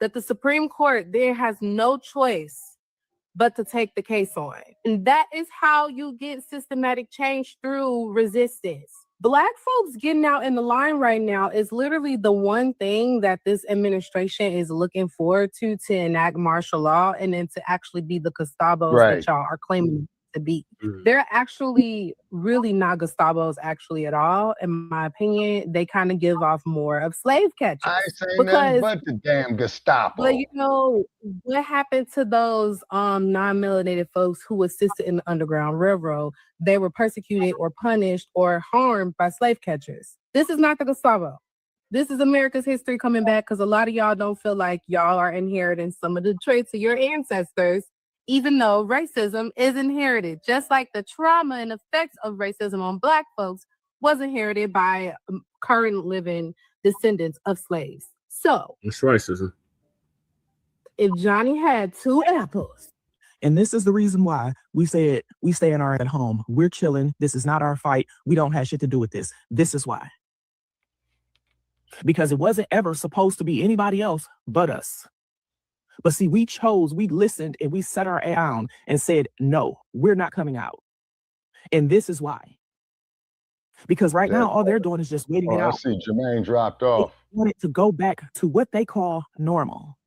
that the Supreme Court there has no choice but to take the case on. And that is how you get systematic change through resistance. Black folks getting out in the line right now is literally the one thing that this administration is looking forward to enact martial law and then to actually be the Gustabos that y'all are claiming to be. They're actually really not Gustabos actually at all. In my opinion, they kind of give off more of slave catchers. I ain't saying nothing but the damn Gestapo. But you know, what happened to those non-melanated folks who assisted in the Underground Railroad? They were persecuted or punished or harmed by slave catchers. This is not the Gestapo. This is America's history coming back because a lot of y'all don't feel like y'all are inheriting some of the traits of your ancestors, even though racism is inherited, just like the trauma and effects of racism on Black folks was inherited by current living descendants of slaves. So it's racism. If Johnny had 2 apples. And this is the reason why we said we stay in our at home. We're chilling. This is not our fight. We don't have shit to do with this. This is why. Because it wasn't ever supposed to be anybody else but us. But see, we listened, and we set our down and said, no, we're not coming out. And this is why. Because right now, all they're doing is just waiting it out. I see Jermaine dropped off. They want it to go back to what they call normal.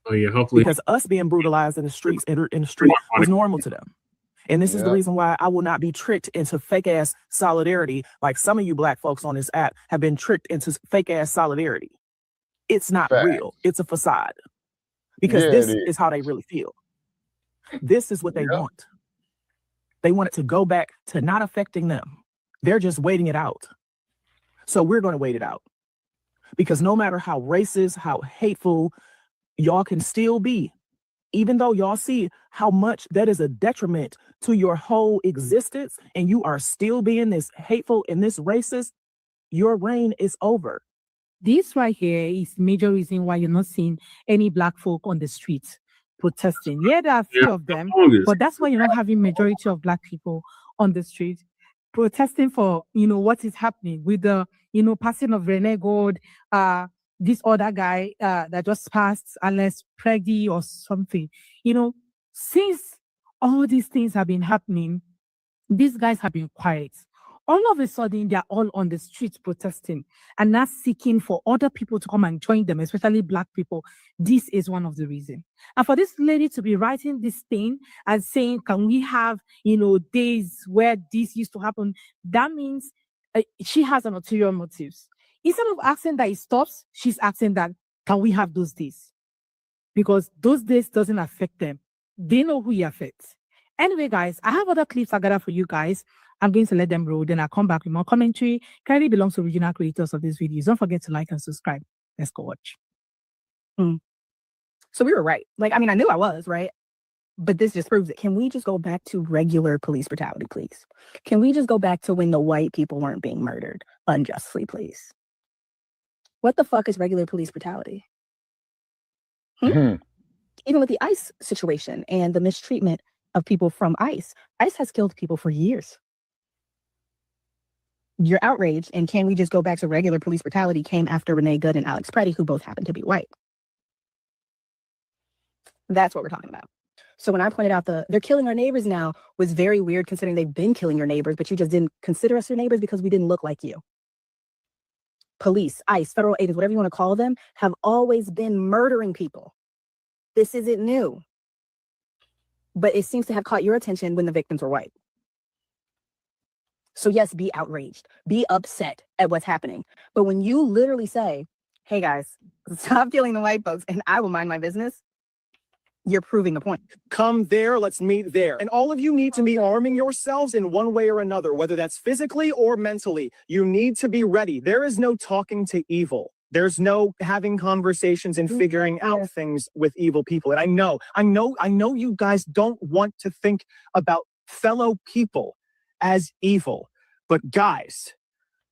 Oh yeah, hopefully. Because us being brutalized in the streets was normal to them. And this is the reason why I will not be tricked into fake ass solidarity like some of you Black folks on this app have been tricked into fake ass solidarity. It's not real. It's a facade. Because this is how they really feel. This is what they want. They want it to go back to not affecting them. They're just waiting it out. So we're going to wait it out. Because no matter how racist, how hateful y'all can still be, even though y'all see how much that is a detriment to your whole existence, and you are still being this hateful and this racist, your reign is over. This right here is major reason why you're not seeing any Black folk on the streets protesting. Yeah, there are a few of them, but that's why you're not having majority of Black people on the street protesting for, what is happening with the, passing of Rene God, this other guy that just passed, Alex Preggy or something. Since all these things have been happening, these guys have been quiet. All of a sudden, they're all on the streets protesting and not seeking for other people to come and join them, especially Black people. This is one of the reasons. And for this lady to be writing this thing and saying, can we have, days where this used to happen? That means she has an ulterior motives. Instead of asking that it stops, she's asking that, can we have those days? Because those days doesn't affect them. They know who it affects. Anyway, guys, I have other clips I got for you guys. I'm going to let them roll. Then I'll come back with more commentary. Kylie belongs to original creators of these videos. Don't forget to like and subscribe. Let's go watch. So we were right. I knew I was, right? But this just proves it. Can we just go back to regular police brutality, please? Can we just go back to when the white people weren't being murdered unjustly, please? What the fuck is regular police brutality? Even with the ICE situation and the mistreatment of people from ICE, ICE has killed people for years. You're outraged, and can we just go back to regular police brutality came after Renee Good and Alex Preddy, who both happen to be white. That's what we're talking about. So when I pointed out they're killing our neighbors now was very weird considering they've been killing your neighbors, but you just didn't consider us your neighbors because we didn't look like you. Police, ICE, federal agents, whatever you want to call them, have always been murdering people. This isn't new. But it seems to have caught your attention when the victims were white. So yes, be outraged, be upset at what's happening. But when you literally say, hey guys, stop killing the white folks and I will mind my business, you're proving a point. Come there, let's meet there. And all of you need to be arming yourselves in one way or another, whether that's physically or mentally. You need to be ready. There is no talking to evil. There's no having conversations and figuring out things with evil people. And I know you guys don't want to think about fellow people as evil. But guys,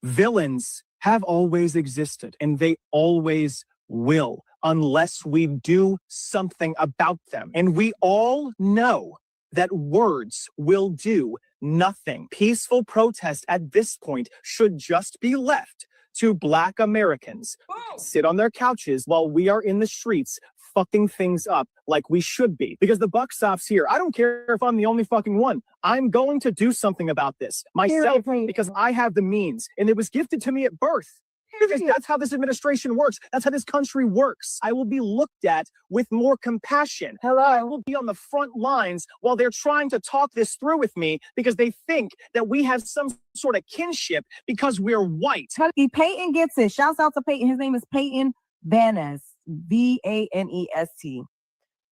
villains have always existed and they always will, unless we do something about them. And we all know that words will do nothing. Peaceful protest at this point should just be left to Black Americans. Sit on their couches while we are in the streets fucking things up like we should be, because the buck stops here. I don't care if I'm the only fucking one. I'm going to do something about this myself because I have the means, and it was gifted to me at birth. Because that's how this administration works. That's how this country works. I will be looked at with more compassion. Hello. I will be on the front lines while they're trying to talk this through with me because they think that we have some sort of kinship because we're white. Peyton gets it. Shouts out to Peyton. His name is Peyton Vaness. Vanest.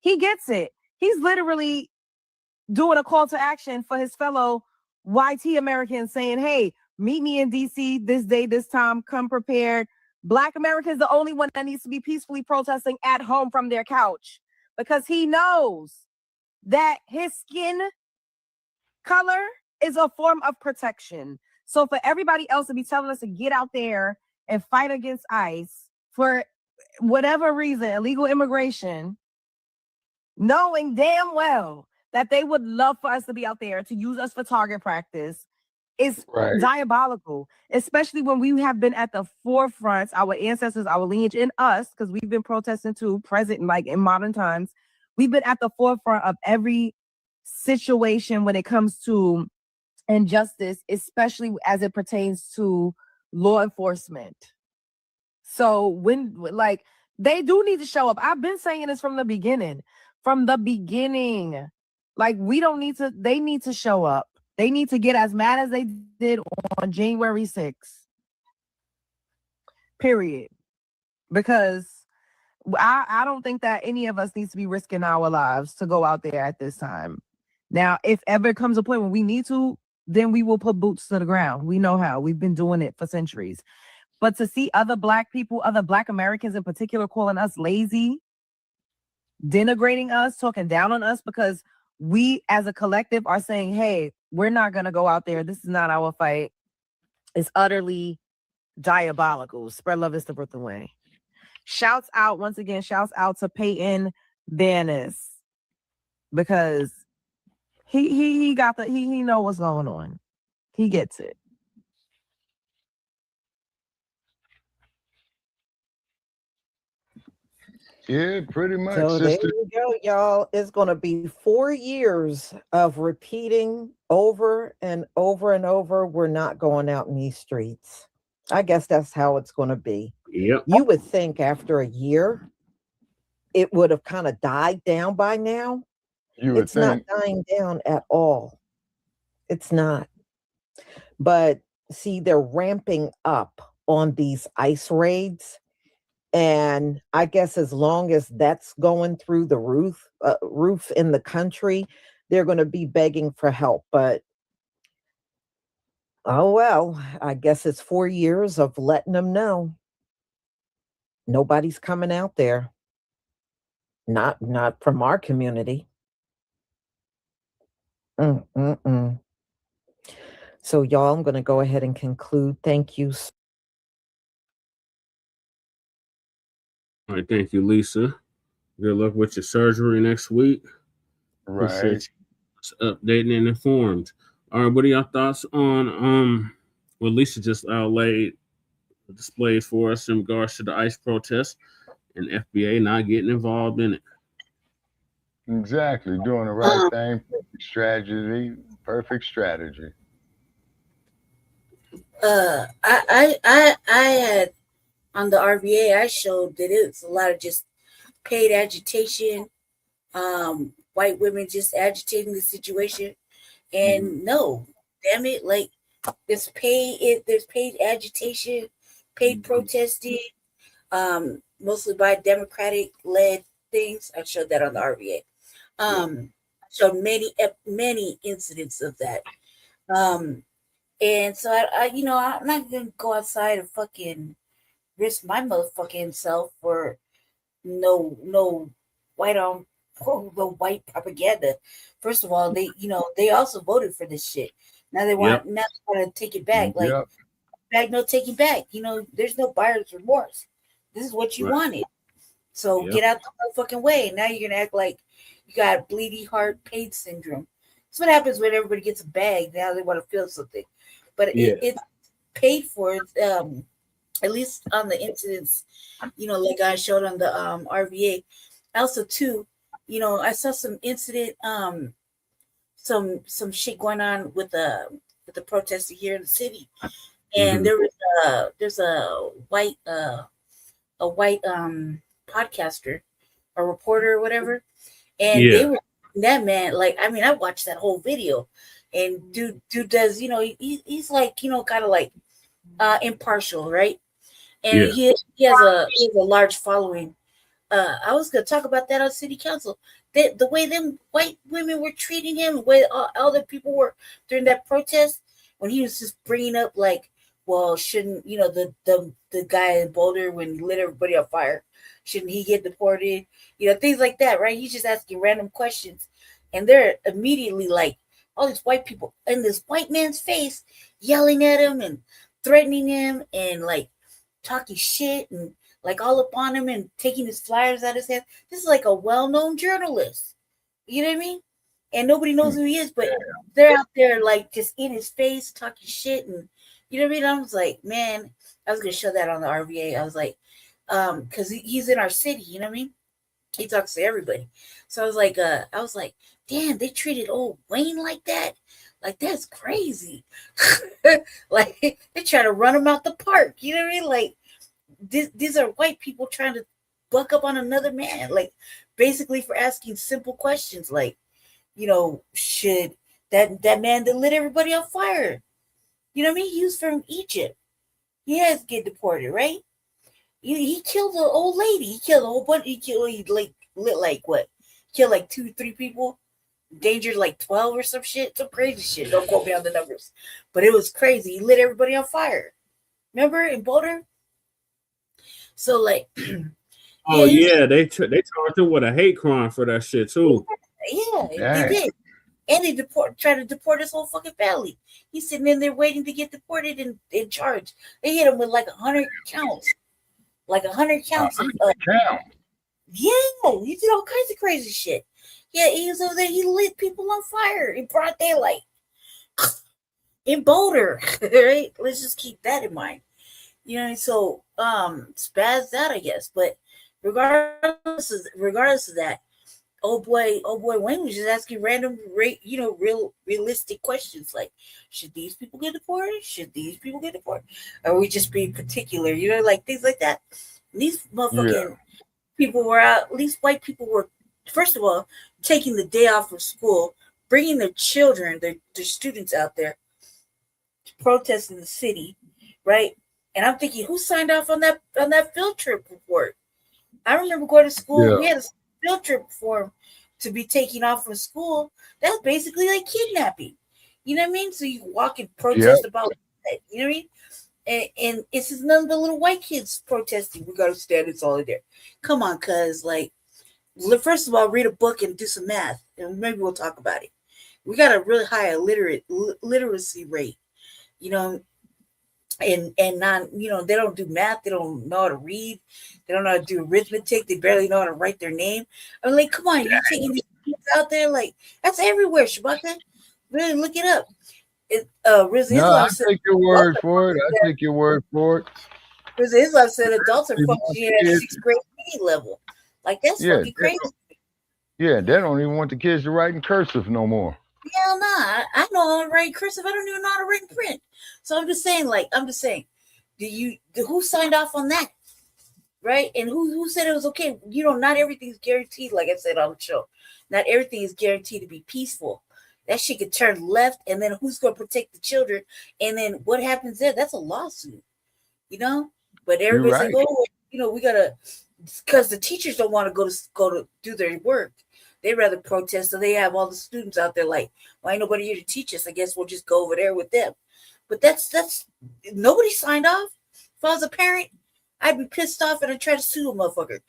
He gets it. He's literally doing a call to action for his fellow YT Americans saying, hey, meet me in DC this day, this time, come prepared. Black America is the only one that needs to be peacefully protesting at home from their couch because he knows that his skin color is a form of protection. So for everybody else to be telling us to get out there and fight against ICE for whatever reason, illegal immigration, knowing damn well that they would love for us to be out there to use us for target practice, is diabolical, especially when we have been at the forefront, our ancestors, our lineage, and us, because we've been protesting too, present, like in modern times. We've been at the forefront of every situation when it comes to injustice, especially as it pertains to law enforcement. So when, like, they do need to show up. I've been saying this from the beginning. Like, we don't need to, they need to show up. They need to get as mad as they did on January 6th. Period. Because I don't think that any of us needs to be risking our lives to go out there at this time. Now, if ever comes a point when we need to, then we will put boots to the ground. We know how. We've been doing it for centuries. But to see other Black people, other Black Americans in particular, calling us lazy, denigrating us, talking down on us because we as a collective are saying, hey, we're not going to go out there. This is not our fight. It's utterly diabolical. Spread love is the Brooklyn way. Shouts out, once again, shouts out to Peyton Vaness because he got the, he know what's going on. He gets it. Yeah, pretty much. So there Sister. you go, y'all. It's going to be 4 years of repeating over and over and over. We're not going out in these streets. I guess that's how it's going to be. Yep. You would think after a year, it would have kind of died down by now. It's not dying down at all. It's not. But see, they're ramping up on these ICE raids. And I guess as long as that's going through the roof in the country, they're going to be begging for help. But, oh, well, I guess it's 4 years of letting them know nobody's coming out there. Not from our community. So, y'all, I'm going to go ahead and conclude. Thank you. All right, thank you, Lisa. Good luck with your surgery next week. Right. Updating and informed. All right, what are your thoughts on what Lisa just outlaid the displays for us in regards to the ICE protest and FBA not getting involved in it? Exactly. Doing the right thing. Perfect strategy. I had on the RVA, I showed that it's a lot of just paid agitation, white women just agitating the situation. And no, damn it, like there's paid agitation, paid protesting, mostly by Democratic led things. I showed that on the RVA. Showed many incidents of that. And so I I'm not gonna go outside and fucking risk my motherfucking self for no white on the white propaganda. First of all, they also voted for this shit. Now they want to take it back. Like back, no taking back. There's no buyer's remorse. This is what you wanted. So get out the motherfucking way. Now you're gonna act like you got bleedy heart pain syndrome. That's what happens when everybody gets a bag. Now they want to feel something. But it's paid for. At least on the incidents, like I showed on the RVA, also too, I saw some incident, some shit going on with the protester here in the city, and there's a white podcaster, a reporter or whatever, and they were that man. Like, I mean, I watched that whole video, and dude does, he's like, kind of like impartial, right? And he has a large following. I was gonna talk about that on city council. The way them white women were treating him, the way all the people were during that protest, when he was just bringing up like, well, shouldn't the guy in Boulder when he lit everybody on fire, shouldn't he get deported? Things like that, right? He's just asking random questions, and they're immediately like all these white people in this white man's face, yelling at him and threatening him and like talking shit and like all up on him and taking his flyers out of his hand. This is like a well-known journalist. You know what I mean? And nobody knows who he is, but they're out there like just in his face talking shit, and you know what I mean? I was like, man, I was gonna show that on the RVA. I was like, because he's in our city, you know what I mean? He talks to everybody. So I was like, damn, they treated old Wayne like that? Like, that's crazy. Like, they try to run him out the park, you know what I mean? Like, these are white people trying to buck up on another man, like basically for asking simple questions like, should that man that lit everybody on fire, you know what I mean? He was from Egypt. He has to get deported, right? He killed an old lady. He killed a whole bunch. He lit like what? Killed like 2-3 people. Endangered like 12 or some shit. Some crazy shit. Don't quote me on the numbers, but it was crazy. He lit everybody on fire. Remember in Boulder? So like, they charged him with a hate crime for that shit too. Yeah, they did, and they tried to deport his whole fucking family. He's sitting in there waiting to get deported and in charge. They hit him with like 100 counts, of yeah, he did all kinds of crazy shit. Yeah, he was over there. He lit people on fire in broad daylight in Boulder. Right? Let's just keep that in mind. So spazzed out, I guess. But regardless of that, oh boy, Wayne was just asking random, realistic questions like, should these people get deported? Should these people get deported? Or we just being particular, like things like that. And these motherfucking people were out. At least white people were, first of all, taking the day off of school, bringing their children, their students out there to protest in the city, right? And I'm thinking, who signed off on that field trip report? I remember going to school. We had a field trip form to be taking off from school. That's basically like kidnapping. You know what I mean? So you walk and protest about that. You know what I mean? And it's just none of the little white kids protesting. We got to stand in solidarity. Come on, cuz, like, first of all, read a book and do some math, and maybe we'll talk about it. We got a really high literacy rate, and not, they don't do math, they don't know how to read, they don't know how to do arithmetic, they barely know how to write their name. I'm like, come on, you're taking these kids out there, like, that's everywhere, Shabaka. Really look it up. I take your word for it. I take your word for it. Because Islam said adults are functioning at 6th grade reading level. Like, that's fucking crazy. Yeah, they don't even want the kids to write in cursive no more. Hell nah. I know how to write cursive. I don't even know how to write in print. So I'm just saying, who signed off on that? Right? And who said it was okay? Not everything's guaranteed, like I said on the show. Not everything is guaranteed to be peaceful. That shit could turn left, and then who's going to protect the children? And then what happens there? That's a lawsuit, But everybody's like, oh, we got to, because the teachers don't want to go to do their work. They rather protest, so they have all the students out there like, well, ain't nobody here to teach us. I guess we'll just go over there with them. But that's nobody signed off. If I was a parent, I'd be pissed off and I'd try to sue a motherfucker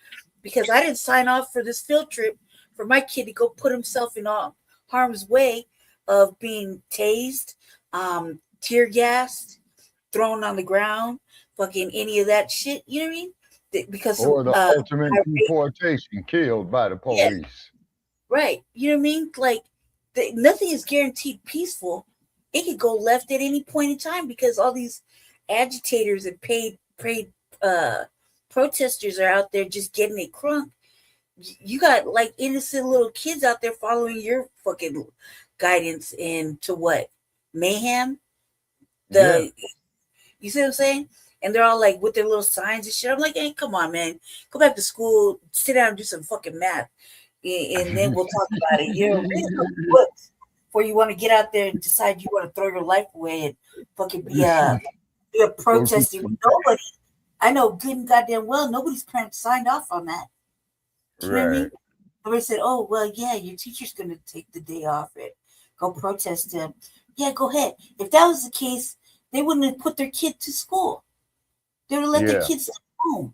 because I didn't sign off for this field trip for my kid to go put himself in harm's way of being tased, tear gassed, thrown on the ground, fucking any of that shit. You know what I mean? Because or the ultimate deportation, killed by the police. Yeah. Right. You know what I mean? Like, nothing is guaranteed peaceful. It could go left at any point in time because all these agitators and paid protesters are out there just getting it crunk. you got like innocent little kids out there following your fucking guidance into what? Mayhem? You see what I'm saying? And they're all like with their little signs and shit. I'm like, hey, come on, man. Go back to school, sit down and do some fucking math. And then we'll talk about it. You know, read some books before you want to get out there and decide you want to throw your life away and fucking be a protesting with nobody. I know good and goddamn well nobody's parents signed off on that. You know what I mean? Somebody said, oh, well, yeah, your teacher's going to take the day off and go protest him. Yeah, go ahead. If that was the case, they wouldn't have put their kid to school. They would have let their kids stay home.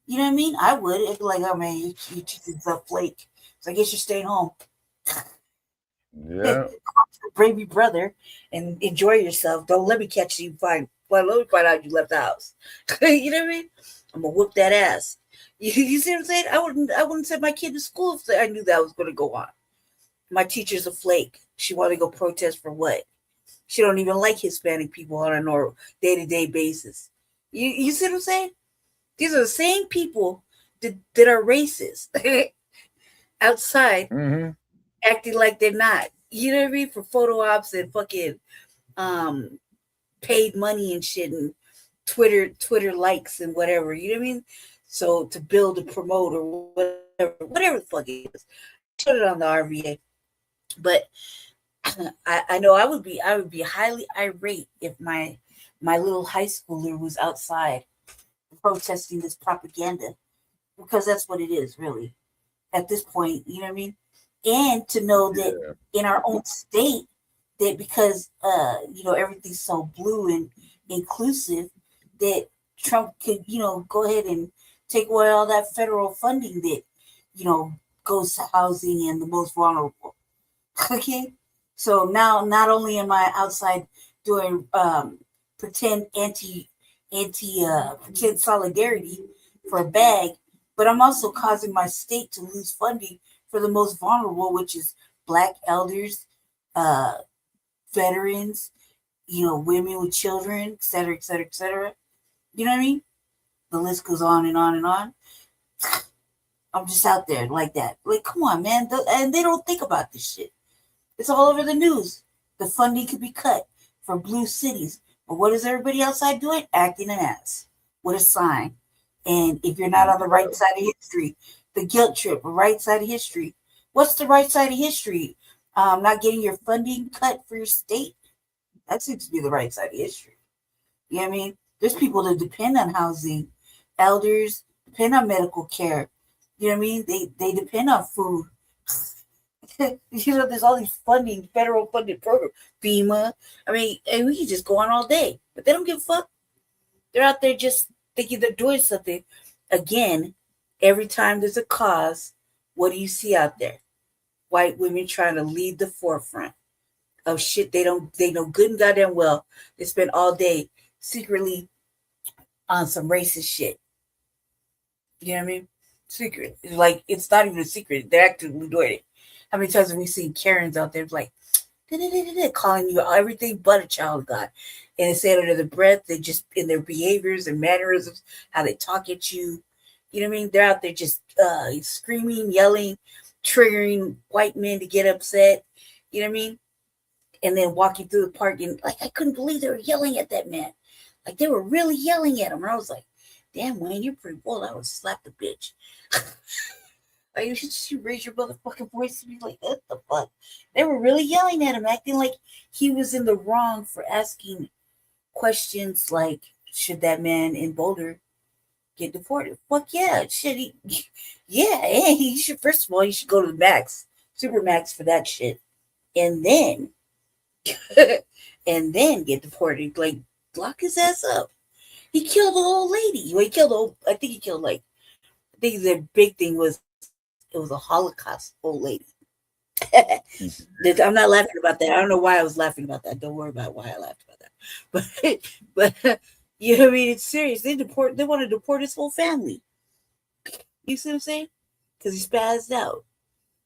You know what I mean? I would. It'd be like, oh, man, your teacher's a flake. So I guess you're staying home. Yeah. Brave your brother and enjoy yourself. Don't let me catch you. Let me find out you left the house. You know what I mean? I'm going to whoop that ass. You see what I'm saying? I wouldn't send my kid to school if I knew that was going to go on. My teacher's a flake. She wanted to go protest for what? She don't even like Hispanic people on a normal day-to-day basis. You see what I'm saying? These are the same people that are racist outside, acting like they're not. You know what I mean? For photo ops and fucking paid money and shit and Twitter likes and whatever. You know what I mean? So to build and promote or whatever the fuck it is, put it on the RVA. But I know I would be highly irate if my little high schooler was outside protesting this propaganda, because that's what it is really at this point. You know what I mean? And to know that in our own state, that because everything's so blue and inclusive, that Trump could go ahead and take away all that federal funding that goes to housing and the most vulnerable. Okay, so now not only am I outside doing pretend pretend solidarity for a bag, but I'm also causing my state to lose funding for the most vulnerable, which is Black elders, veterans, women with children, et cetera, et cetera, et cetera. You know what I mean? The list goes on and on and on. I'm just out there like that. Like, come on, man. And they don't think about this shit. It's all over the news. The funding could be cut for blue cities. But what is everybody outside doing? Acting an ass with a sign. And if you're not on the right side of history, the guilt trip, right side of history. What's the right side of history? Not getting your funding cut for your state? That seems to be the right side of history. You know what I mean? There's people that depend on housing. Elders depend on medical care. You know what I mean? They depend on food. There's all these federal funded programs. FEMA. I mean, and we can just go on all day. But they don't give a fuck. They're out there just thinking they're doing something. Again, every time there's a cause, what do you see out there? White women trying to lead the forefront of shit they know good and goddamn well. They spend all day secretly on some racist shit. You know what I mean? Secret. It's like, it's not even a secret. They're actively doing it. How many times have we seen Karens out there like calling you everything but a child of God? And instead under the breath, they just, in their behaviors and mannerisms, how they talk at you. You know what I mean? They're out there just screaming, yelling, triggering white men to get upset. You know what I mean? And then walking through the park and like, I couldn't believe they were yelling at that man. Like they were really yelling at him. And I was like, damn, Wayne, you're pretty bold. I would slap the bitch. Like, you should raise your motherfucking voice and be like, what the fuck? They were really yelling at him, acting like he was in the wrong for asking questions like, should that man in Boulder get deported? Fuck yeah. Shit. He should, first of all, you should go to the max, super max for that shit. And then, get deported. Like, lock his ass up. He killed an old lady. I think the big thing was, it was a Holocaust old lady. I'm not laughing about that. I don't know why I was laughing about that. Don't worry about why I laughed about that. But you know what I mean? It's serious. They want to deport his whole family. You see what I'm saying? Because he spazzed out.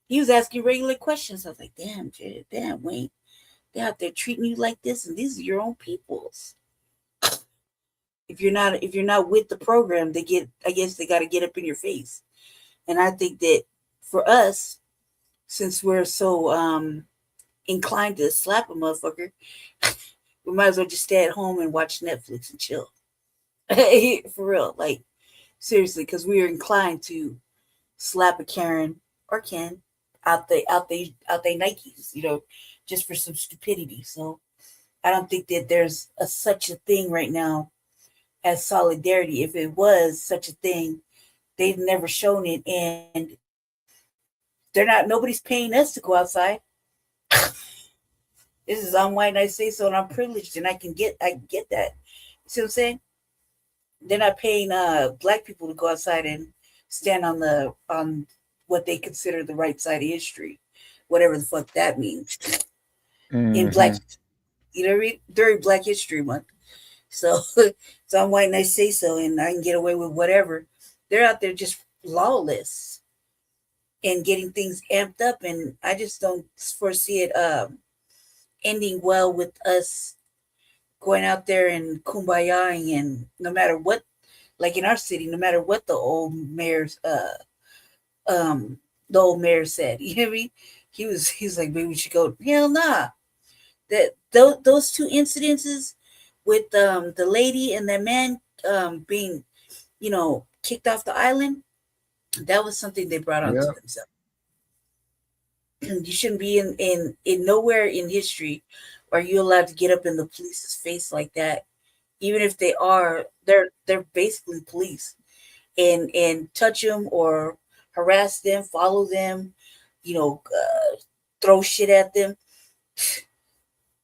He was asking regular questions. I was like, damn, Jared, damn, Wayne. They're out there treating you like this, and these are your own peoples. If you're not with the program, I guess they got to get up in your face. And I think that for us, since we're so inclined to slap a motherfucker, we might as well just stay at home and watch Netflix and chill. For real, like seriously, because we are inclined to slap a Karen or Ken out they Nikes, just for some stupidity. So I don't think that there's such a thing right now as solidarity. If it was such a thing, they've never shown it, and nobody's paying us to go outside. This is on white, and I say so, and I'm privileged, and I can get that. You see what I'm saying? They're not paying black people to go outside and stand on what they consider the right side of history, whatever the fuck that means. In Black, you know what I mean? During Black History Month. So it's on white, and I say so, and I can get away with whatever. They're out there just lawless and getting things amped up, and I just don't foresee it ending well with us going out there and kumbayaing, and no matter what, like in our city, no matter what the old mayor said, you know what I mean? He's like, maybe we should go. Hell nah. Those two incidences with the lady and that man being, kicked off the island, that was something they brought onto themselves. You shouldn't be in nowhere in history are you allowed to get up in the police's face like that, even if they're basically police, and touch them or harass them, follow them, throw shit at them.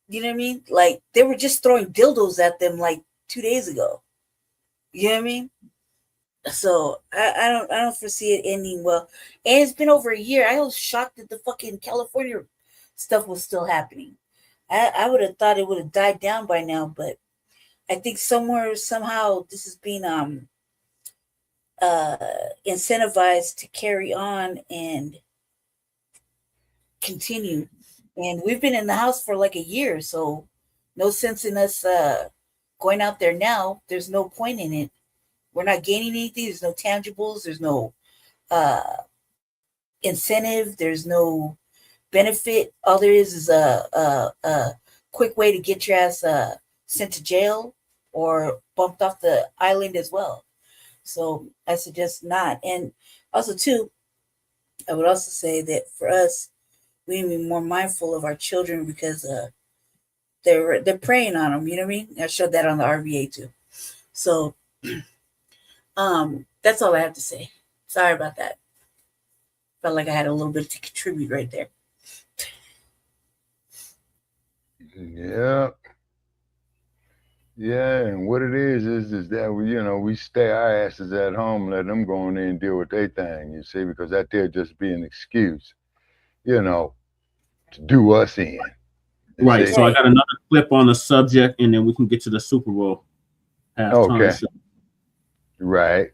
You know what I mean? Like they were just throwing dildos at them like 2 days ago. You know what I mean? So I don't foresee it ending well. And it's been over a year. I was shocked that the fucking California stuff was still happening. I would have thought it would have died down by now, but I think somehow this is being incentivized to carry on and continue. And we've been in the house for like a year, so no sense in us going out there now. There's no point in it. We're not gaining anything. There's no tangibles. There's no incentive. There's no benefit. All there is a quick way to get your ass sent to jail or bumped off the island as well. So I suggest not. And also, too, I would also say that for us, we need to be more mindful of our children because they're preying on them. You know what I mean? I showed that on the RVA too. So that's all I have to say. Sorry about that. Felt like I had a little bit to contribute right there. Yeah, and what it is that we stay our asses at home, let them go in there and deal with their thing, you see, because that there just be an excuse, to do us in. Right. So I got another clip on the subject, and then we can get to the Super Bowl halftime show. Right.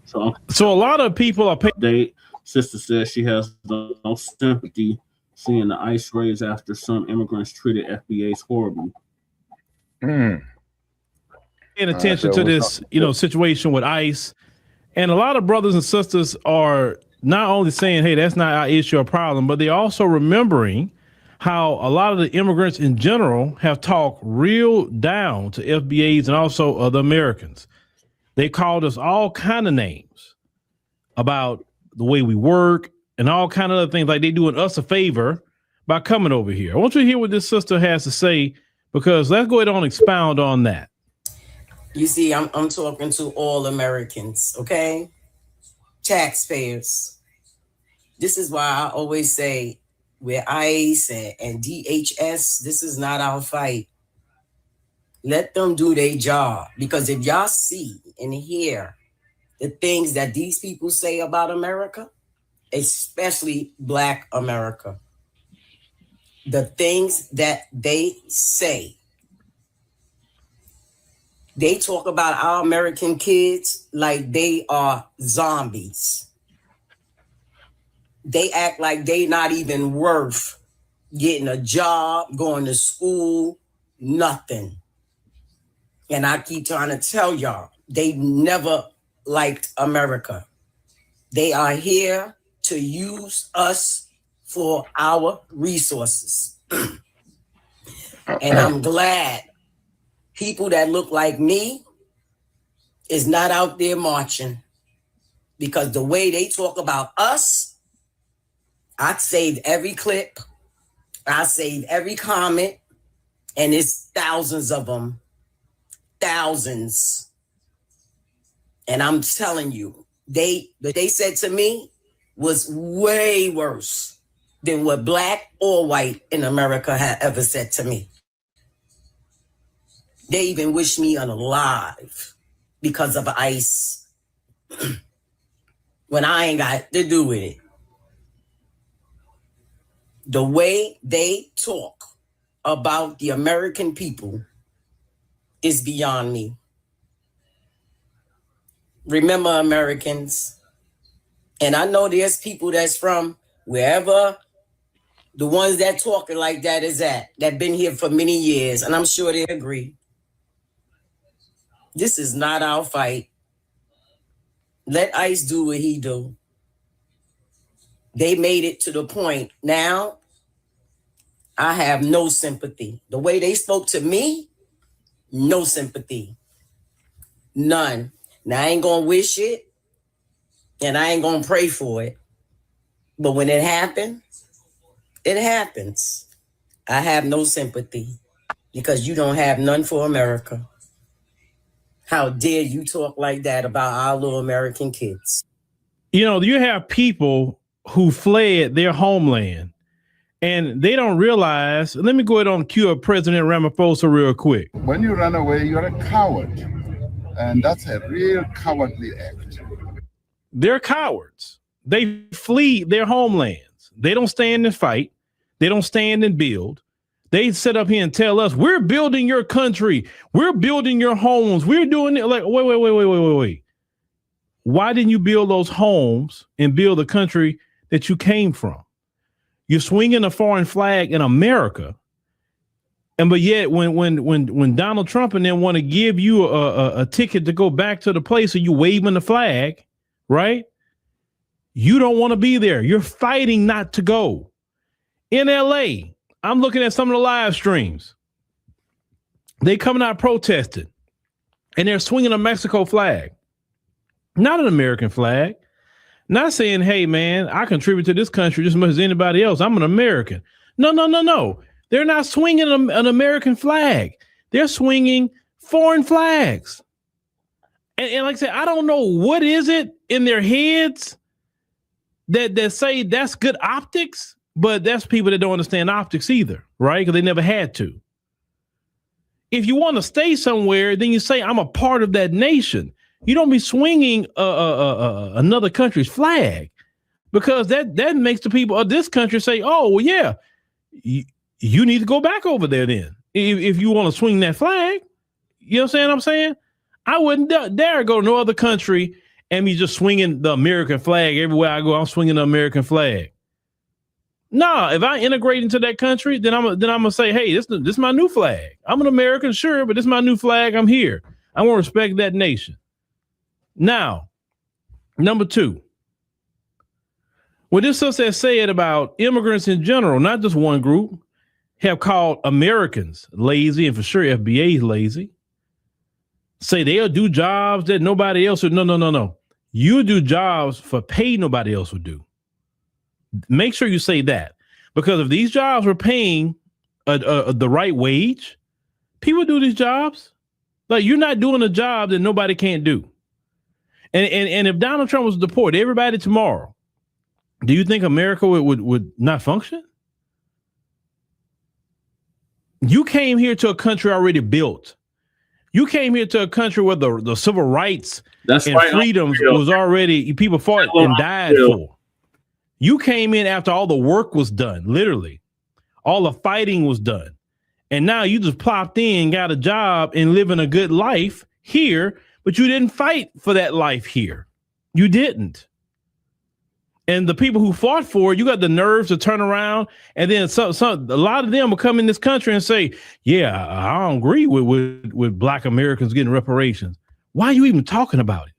So a lot of people are paying. Sista says she has no sympathy seeing the ICE raids after some immigrants treated FBAs horribly. Paying attention to this, situation with ICE, and a lot of brothers and sisters are not only saying, "Hey, that's not our issue or problem," but they're also remembering how a lot of the immigrants in general have talked real down to FBAs and also other Americans. They called us all kind of names about the way we work and all kind of other things, like they doing us a favor by coming over here. I want you to hear what this sister has to say, because let's go ahead and expound on that. You see, I'm talking to all Americans, okay? Taxpayers. This is why I always say with ICE and DHS, this is not our fight. Let them do their job. Because if y'all see and hear the things that these people say about America, especially Black America, the things that they say, they talk about our American kids like they are zombies. They act like they not even worth getting a job, going to school, nothing. And I keep trying to tell y'all, they never liked America. They are here to use us for our resources. And I'm glad people that look like me is not out there marching, because the way they talk about us, I saved every clip, I saved every comment, and it's thousands of them, thousands. And I'm telling you, what they said to me was way worse than what black or white in America had ever said to me. They even wish me unalive because of ICE when I ain't got to do with it. The way they talk about the American people is beyond me. Remember, Americans, and I know there's people that's from wherever the ones that talking like that is at, that been here for many years, and I'm sure they agree. This is not our fight. Let ICE do what he do. They made it to the point now I have no sympathy. The way they spoke to me, no sympathy. None. Now, I ain't gonna wish it, and I ain't gonna pray for it. But when it happens, it happens. I have no sympathy because you don't have none for America. How dare you talk like that about our little American kids? You know, you have people who fled their homeland and they don't realize. Let me go ahead on cue President Ramaphosa real quick. When you run away, you're a coward. And that's a real cowardly act. They're cowards. They flee their homelands. They don't stand and fight. They don't stand and build. They sit up here and tell us, we're building your country. We're building your homes. We're doing it. Like, wait. Why didn't you build those homes and build the country that you came from? You're swinging a foreign flag in America. But yet when Donald Trump and them want to give you a ticket to go back to the place and you waving the flag, right? You don't want to be there. You're fighting not to go. In LA, I'm looking at some of the live streams. They coming out protesting and they're swinging a Mexico flag, not an American flag. Not saying, hey, man, I contribute to this country just as much as anybody else. I'm an American. No. They're not swinging an American flag. They're swinging foreign flags. And like I said, I don't know what is it in their heads that say that's good optics, but that's people that don't understand optics either, right? Because they never had to. If you want to stay somewhere, then you say, I'm a part of that nation. You don't be swinging another country's flag, because that makes the people of this country say, oh, well, yeah, you need to go back over there then. If you want to swing that flag, you know what I'm saying? I wouldn't dare go to no other country and be just swinging the American flag everywhere I go. I'm swinging the American flag. No, if I integrate into that country, then I'm gonna say, hey, this is my new flag. I'm an American, sure, but this is my new flag. I'm here. I want to respect that nation. Now, number two, what this sister has said about immigrants in general, not just one group, have called Americans lazy, and for sure FBAs lazy. Say they'll do jobs that nobody else would. No. You do jobs for pay nobody else would do. Make sure you say that, because if these jobs were paying the right wage, people do these jobs. Like, you're not doing a job that nobody can't do. And if Donald Trump was to deport everybody tomorrow, do you think America would not function? You came here to a country already built. You came here to a country where the civil rights and freedoms was already, people fought and died for. You came in after all the work was done, literally. All the fighting was done. And now you just plopped in, got a job, and living a good life here, but you didn't fight for that life here. You didn't. And the people who fought for it, you got the nerves to turn around, and then a lot of them will come in this country and say, yeah, I don't agree with Black Americans getting reparations. Why are you even talking about it?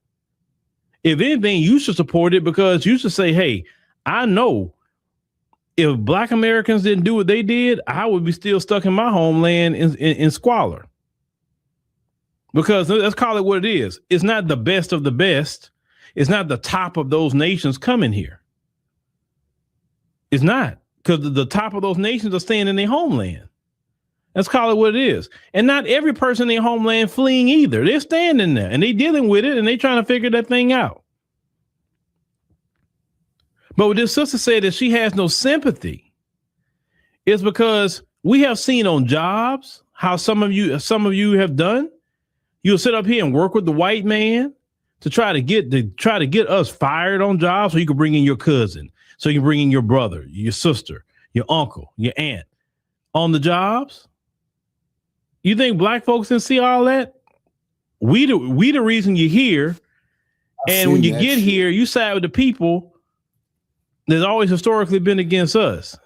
If anything, you should support it, because you should say, hey, I know if Black Americans didn't do what they did, I would be still stuck in my homeland in squalor. Because let's call it what it is. It's not the best of the best. It's not the top of those nations coming here. It's not, because the top of those nations are staying in their homeland. Let's call it what it is. And not every person in their homeland fleeing either. They're standing there and they're dealing with it and they're trying to figure that thing out. But what this sister said that she has no sympathy is because we have seen on jobs how some of you have done. You'll sit up here and work with the white man to try to get us fired on jobs so you can bring in your cousin, so you can bring in your brother, your sister, your uncle, your aunt on the jobs. You think Black folks didn't see all that? We the reason you're here. And when you get here, you side with the people that's always historically been against us.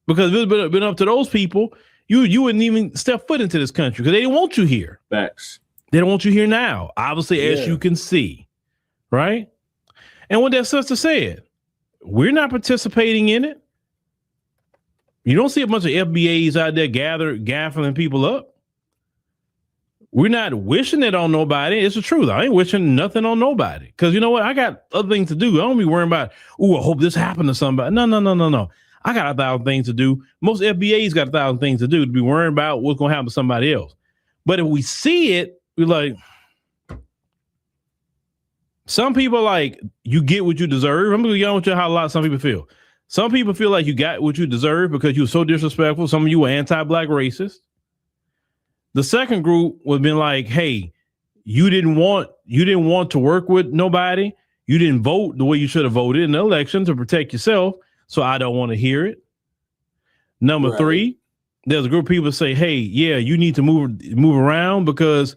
Because if it's been up to those people, you wouldn't even step foot into this country because they didn't want you here. Facts. They don't want you here now, obviously, as you can see, right? And what that sister said, we're not participating in it. You don't see a bunch of FBAs out there gaffling people up. We're not wishing it on nobody. It's the truth. I ain't wishing nothing on nobody. Because you know what? I got other things to do. I don't be worrying about, I hope this happened to somebody. No. I got 1,000 things to do. Most FBAs got 1,000 things to do to be worrying about what's going to happen to somebody else. But if we see it, we're like, some people like, you get what you deserve. I'm going to be honest with you how a lot of some people feel. Some people feel like you got what you deserve because you were so disrespectful. Some of you were anti-Black racist. The second group was been like, hey, you didn't want to work with nobody. You didn't vote the way you should have voted in the election to protect yourself. So I don't want to hear it. Number three, there's a group of people that say, hey, yeah, you need to move around because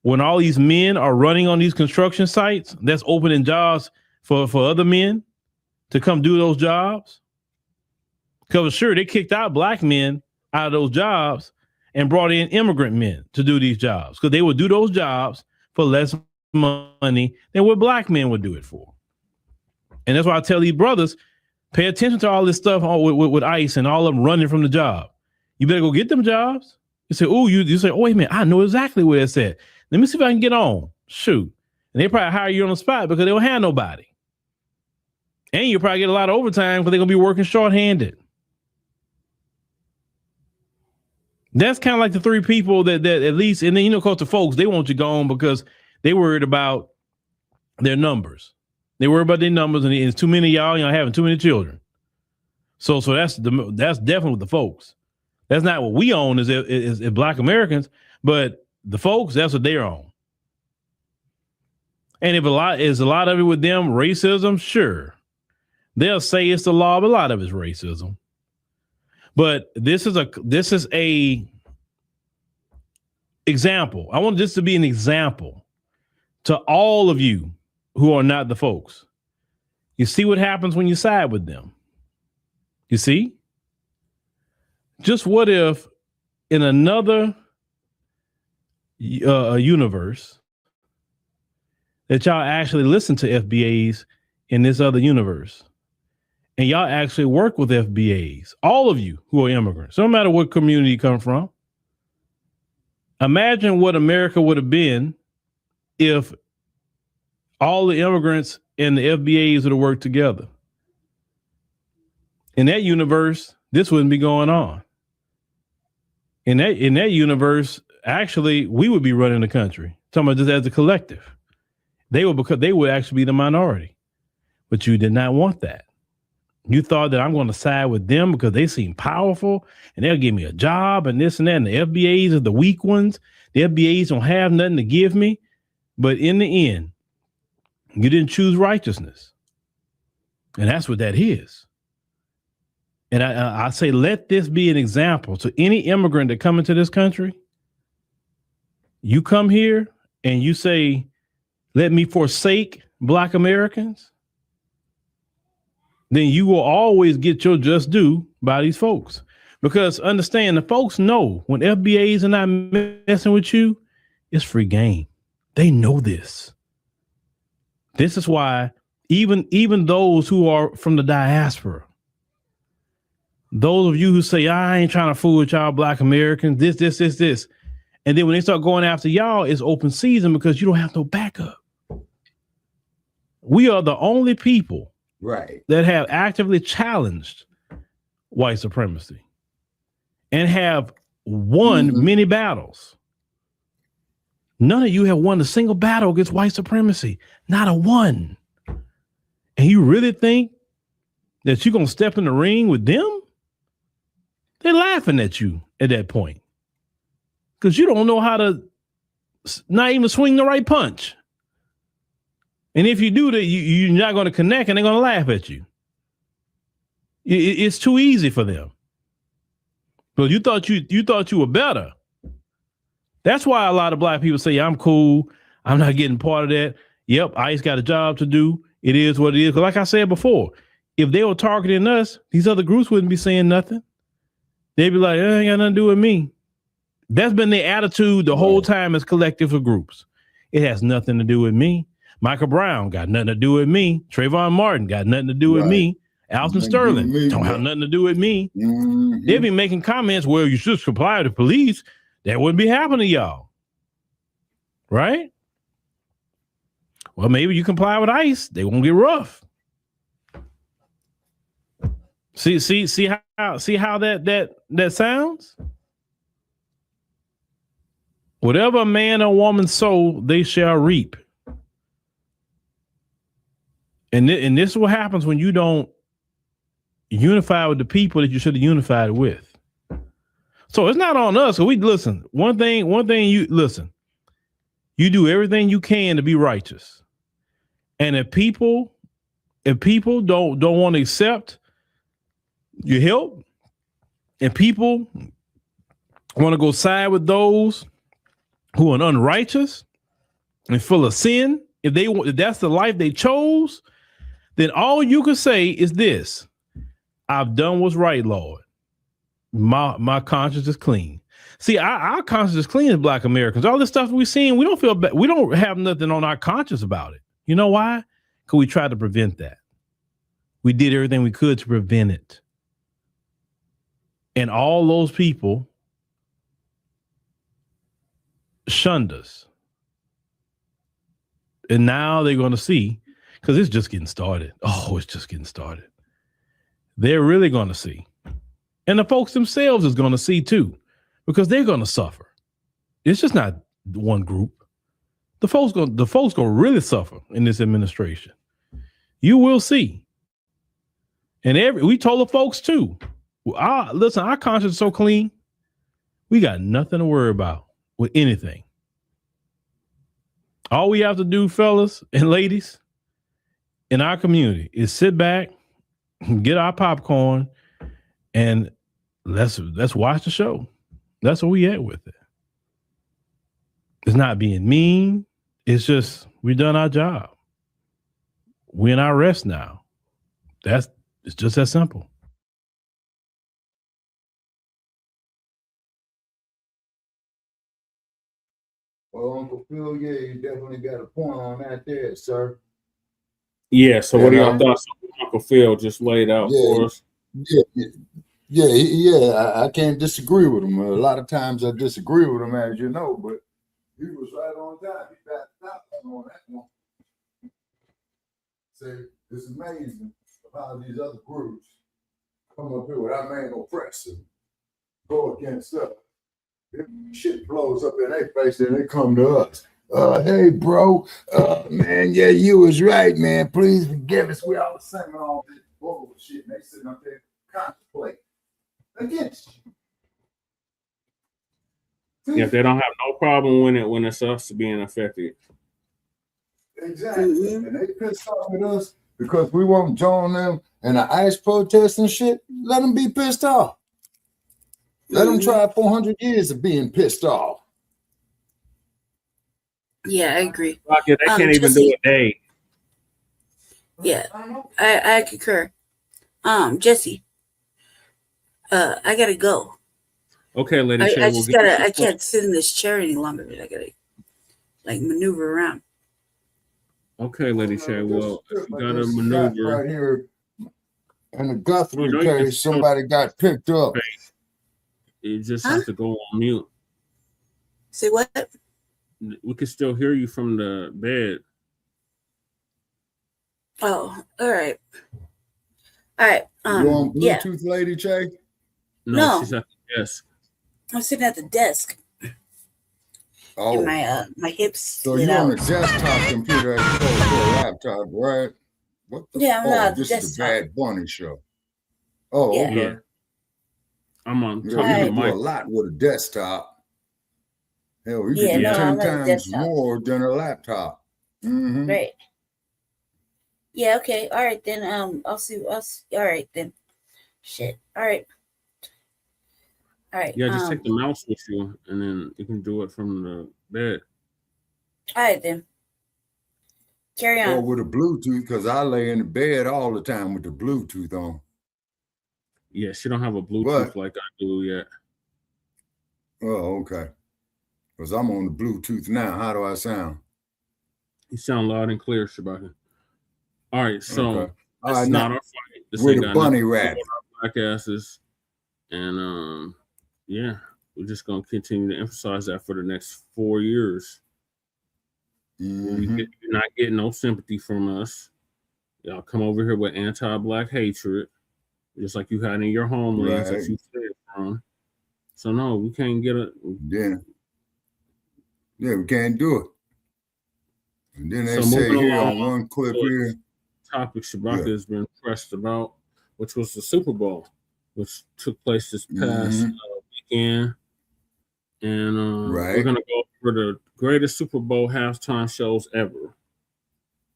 when all these men are running on these construction sites, that's opening jobs for other men to come do those jobs. Because sure, they kicked out Black men out of those jobs and brought in immigrant men to do these jobs because they would do those jobs for less money than what Black men would do it for. And that's why I tell these brothers, pay attention to all this stuff with ICE and all of them running from the job. You better go get them jobs. You say, you say, wait a minute, I know exactly where it's at. Let me see if I can get on. Shoot. And they probably hire you on the spot because they don't have nobody. And you'll probably get a lot of overtime because they're going to be working shorthanded. That's kind of like the three people that at least, and then, of course, the folks, they want you gone because they worried about their numbers. They worry about their numbers, and it's too many of y'all, having too many children. So that's definitely the folks. That's not what we own as Black Americans, but the folks, that's what they're on. And if a lot of it with them racism, sure, they'll say it's the law, but a lot of it's racism. But this is a example. I want this to be an example to all of you who are not the folks. You see what happens when you side with them. You see? Just what if in another universe that y'all actually listen to FBAs in this other universe and y'all actually work with FBAs, all of you who are immigrants, no matter what community you come from. Imagine what America would have been if all the immigrants and the FBAs would have worked together. In that universe, this wouldn't be going on. In that universe, actually, we would be running the country. Talking about just as a collective. They would actually be the minority. But you did not want that. You thought that I'm going to side with them because they seem powerful and they'll give me a job and this and that. And the FBAs are the weak ones. The FBAs don't have nothing to give me. But in the end, you didn't choose righteousness. And that's what that is. And I say, let this be an example to any immigrant that come into this country. You come here and you say, let me forsake Black Americans. Then you will always get your just due by these folks. Because understand, the folks know when FBAs are not messing with you, it's free game. They know this. This is why even those who are from the diaspora, those of you who say, I ain't trying to fool with y'all Black Americans, this. And then when they start going after y'all, it's open season because you don't have no backup. We are the only people that have actively challenged white supremacy and have won many battles. None of you have won a single battle against white supremacy. Not a one. And you really think that you're going to step in the ring with them? They're laughing at you at that point. Because you don't know how to not even swing the right punch. And if you do that, you're not going to connect and they're going to laugh at you. It's too easy for them. But you thought you were better. That's why a lot of Black people say, I'm cool. I'm not getting part of that. Yep, ICE got a job to do. It is what it is. Because like I said before, if they were targeting us, these other groups wouldn't be saying nothing. They'd be like, ain't got nothing to do with me. That's been their attitude the whole time as collective of groups. It has nothing to do with me. Michael Brown got nothing to do with me. Trayvon Martin got nothing to do with me. Alton Sterling don't have nothing to do with me. They've been making comments, well, you should comply with the police. That wouldn't be happening to y'all. Right? Well, maybe you comply with ICE. They won't get rough. See how that sounds? Whatever a man or woman sow, they shall reap. And this is what happens when you don't unify with the people that you should have unified with. So it's not on us. So we listen. One thing you listen. You do everything you can to be righteous. And if people don't want to accept your help, and people want to go side with those who are unrighteous and full of sin, if that's the life they chose, then all you can say is this: I've done what's right, Lord. My conscience is clean. See, our conscience is clean as Black Americans. All this stuff we've seen, we don't feel bad. We don't have nothing on our conscience about it. You know why? Because we tried to prevent that. We did everything we could to prevent it. And all those people shunned us. And now they're going to see, because it's just getting started. Oh, it's just getting started. They're really going to see. And the folks themselves is going to see too, because they're going to suffer. It's just not one group. The folks going to really suffer in this administration. You will see. And we told the folks too. Listen, our conscience is so clean. We got nothing to worry about with anything. All we have to do, fellas and ladies, in our community is sit back, get our popcorn, and let's watch the show. That's where we at with it. It's not being mean. It's just we done our job. We in our rest now. It's just that simple. Well, Uncle Phil, yeah, you definitely got a point on that there, sir. Yeah, so what are y'all thoughts on what Uncle Phil just laid out for us? Yeah, I can't disagree with him. A lot of times I disagree with him, as you know, but he was right on time. He backed on that one. See, it's amazing how these other groups come up here with our main oppressor, go against us. Shit blows up in their face and they come to us. Hey, bro, man, yeah, you was right, man. Please forgive us. We all the same and all this bullshit. And they sitting up there contemplating against you. Yeah, they don't have no problem when it's us being affected. Exactly. And they pissed off at us because we won't join them in the ICE protests and shit. Let them be pissed off. Let them try 400 years of being pissed off. Yeah, I agree. They can't even do a day. Yeah, I concur. Jesse, I gotta go. Okay, lady. I can't sit in this chair any longer. I gotta maneuver around. Okay, Lady Shay. Well, if you got a This cat maneuver right here in the Guthrie you can case, still somebody got picked up. you just have to go on mute. Say what? We can still hear you from the bed. Oh, all right. All right. You on Yeah. Bluetooth, Lady Shay? No, she's at the desk. I'm sitting at the desk. Oh, And my hips so split you on out. a desktop computer as opposed to a laptop, right? What the? Yeah, I'm not This is the desktop. Bad Bunny show. Oh, Yeah. okay. Yeah. I'm on Yeah, talking you to can do a Mike. lot with a desktop. Hell, you Yeah, can do no, 10 I'm at a times desktop. more than a laptop. Mm-hmm. Right. Yeah, okay. All right then. I'll see. All right then. Shit. All right. All right. Yeah, just take the mouse with you, and then you can do it from the bed. All right then. Carry Or on. with a Bluetooth, because I lay in the bed all the time with the Bluetooth on. Yeah, she don't have a Bluetooth What? like I do yet. Oh, okay. Because I'm on the Bluetooth now. How do I sound? You sound loud and clear, Shabaka. All right, so Okay. this All is right, not now, our fight. This with ain't a got bunny nothing to do rabbit. with our black asses. And yeah, we're just gonna continue to emphasize that for the next 4 years. Mm-hmm. You're not getting no sympathy from us. Y'all come over here with anti-black hatred, just like you had in your homelands Right. that you fled from. So no, we can't get a. Yeah, we can't do it. And then they So say moving here along on one clip to here. topic Shabaka Yeah. has been pressed about, which was the Super Bowl, which took place this past weekend. And we're Right. going to go for the greatest Super Bowl halftime shows ever.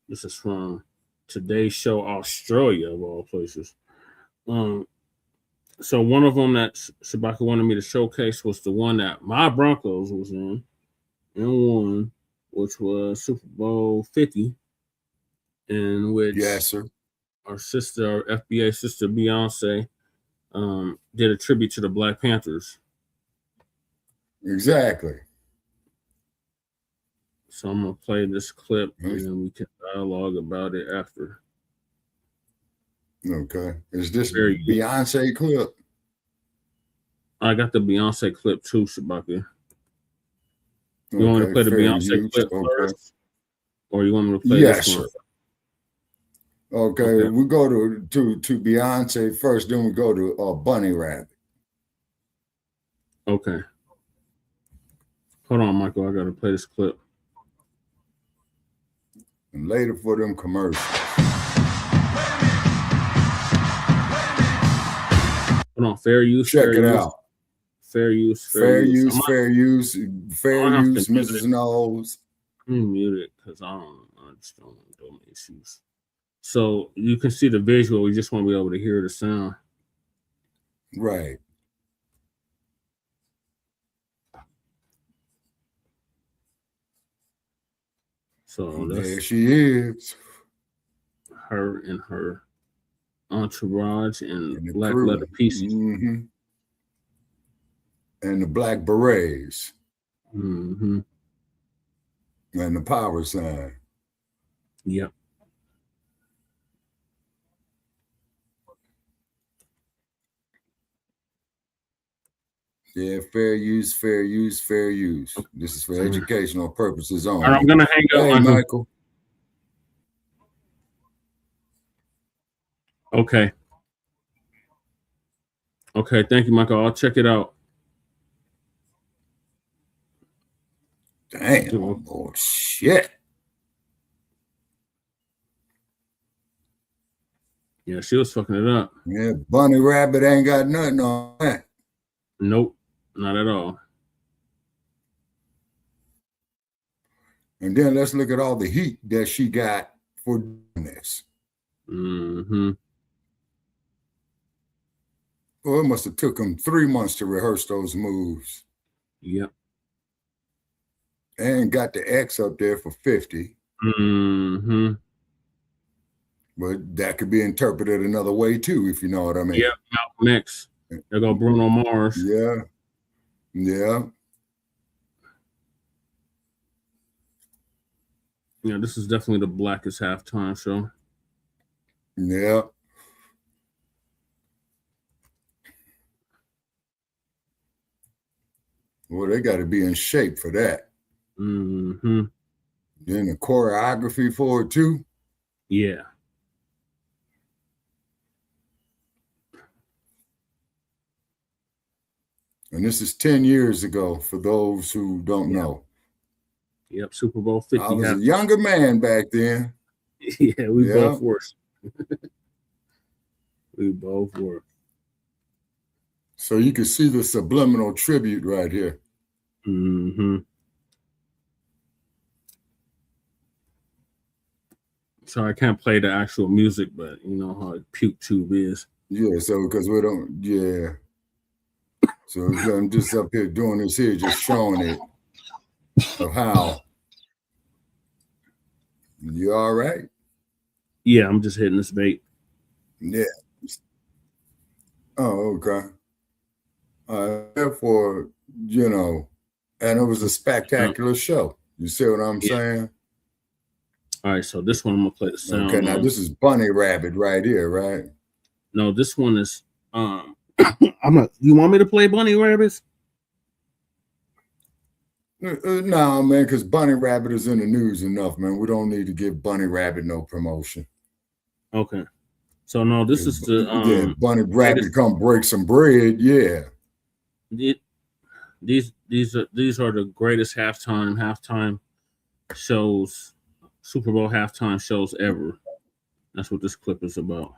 This is from Today's Show Australia, of all places. So one of them that Shabaka wanted me to showcase was the one that my Broncos was in and won, which was Super Bowl 50, in which Yes, sir. our FBA sister Beyonce, did a tribute to the Black Panthers. Exactly. So I'm gonna play this clip and then we can dialogue about it after. Okay. Is this Very good. Beyonce clip? I got the Beyonce clip too, Shabaka. You want me to play the fair Beyonce use. clip Okay. first? Or you want me to play Yes, this one? sir. Okay, we go to Beyonce first, then we go to Bunny Rabbit. Okay. Hold on, Michael. I gotta play this clip. And later for them commercials. Hold on. Fair use. Check fair it use. out. Fair use. Fair use, I'm not- fair use, fair I don't have use, to mute Mrs. it. Knowles. Let me mute it because I just don't want those issues. So you can see the visual. We just want to be able to hear the sound. Right. So There that's she is. her and her entourage and the black crew. leather pieces. Mhm. And the black berets. Mm-hmm. And the power sign. Yep. Yeah, fair use, fair use, fair use. This is for educational purposes only. All right, I'm gonna hang up. Hey, Michael. Okay. Okay, thank you, Michael. I'll check it out. Damn. Oh, shit. Yeah, she was fucking it up. Yeah, Bunny Rabbit ain't got nothing on that. Nope, not at all. And then let's look at all the heat that she got for doing this. Mm-hmm. Well, it must have took them 3 months to rehearse those moves. Yep. And got the X up there for 50. Mm-hmm. But that could be interpreted another way too, if you know what I mean. Yep, Malcolm X. There go Bruno Mars. Yeah. Yeah. Yeah, this is definitely the blackest halftime show. Yeah. Well, they got to be in shape for that. Mm-hmm. Then the choreography for it too. Yeah. And this is 10 years ago for those who don't know. Yep, Super Bowl 50. I was a younger man back then. Yeah, we both were. We both were. So you can see the subliminal tribute right here. Mm-hmm. So I can't play the actual music, but you know how PukeTube is. Yeah, so because we don't, yeah. So I'm just up here doing this here, just showing it of how. You all right? Yeah, I'm just hitting this bait. Yeah. Oh, okay. Therefore, you know, and it was a spectacular show. You see what I'm saying? All right, so this one I'm gonna play the sound. Okay, now this is Bunny Rabbit right here, right? No, this one is you want me to play Bunny Rabbits? No, man, because Bunny Rabbit is in the news enough, man. We don't need to give Bunny Rabbit no promotion. Okay. So no, this is the Bunny Rabbit come break some bread, yeah. These are the greatest halftime shows, Super Bowl halftime shows ever. That's what this clip is about.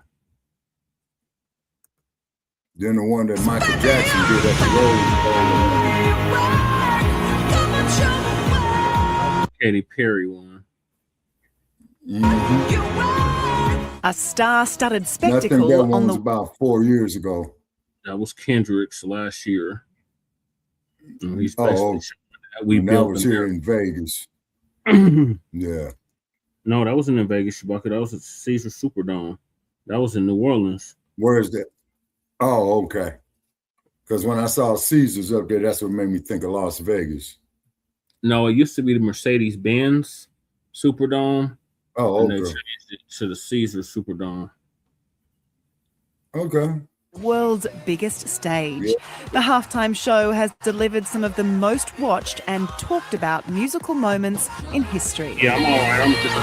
Then the one that Michael Jackson did at the Rose Bowl. Katy Perry one. A star-studded I think spectacle that on one the was about 4 years ago. That was Kendrick's last year. He's Oh, we and that built was them here there. in Vegas. Yeah. No, that wasn't in Vegas, Shabaka. That was at Caesar Superdome. That was in New Orleans. Where is that? Oh, okay. Because when I saw Caesars up there, that's what made me think of Las Vegas. No, it used to be the Mercedes-Benz Superdome. Oh, and they okay. changed it to the Caesar Superdome. Okay. world's biggest stage. The halftime show has delivered some of the most watched and talked about musical moments in history. Yeah, I'm all right. I'm just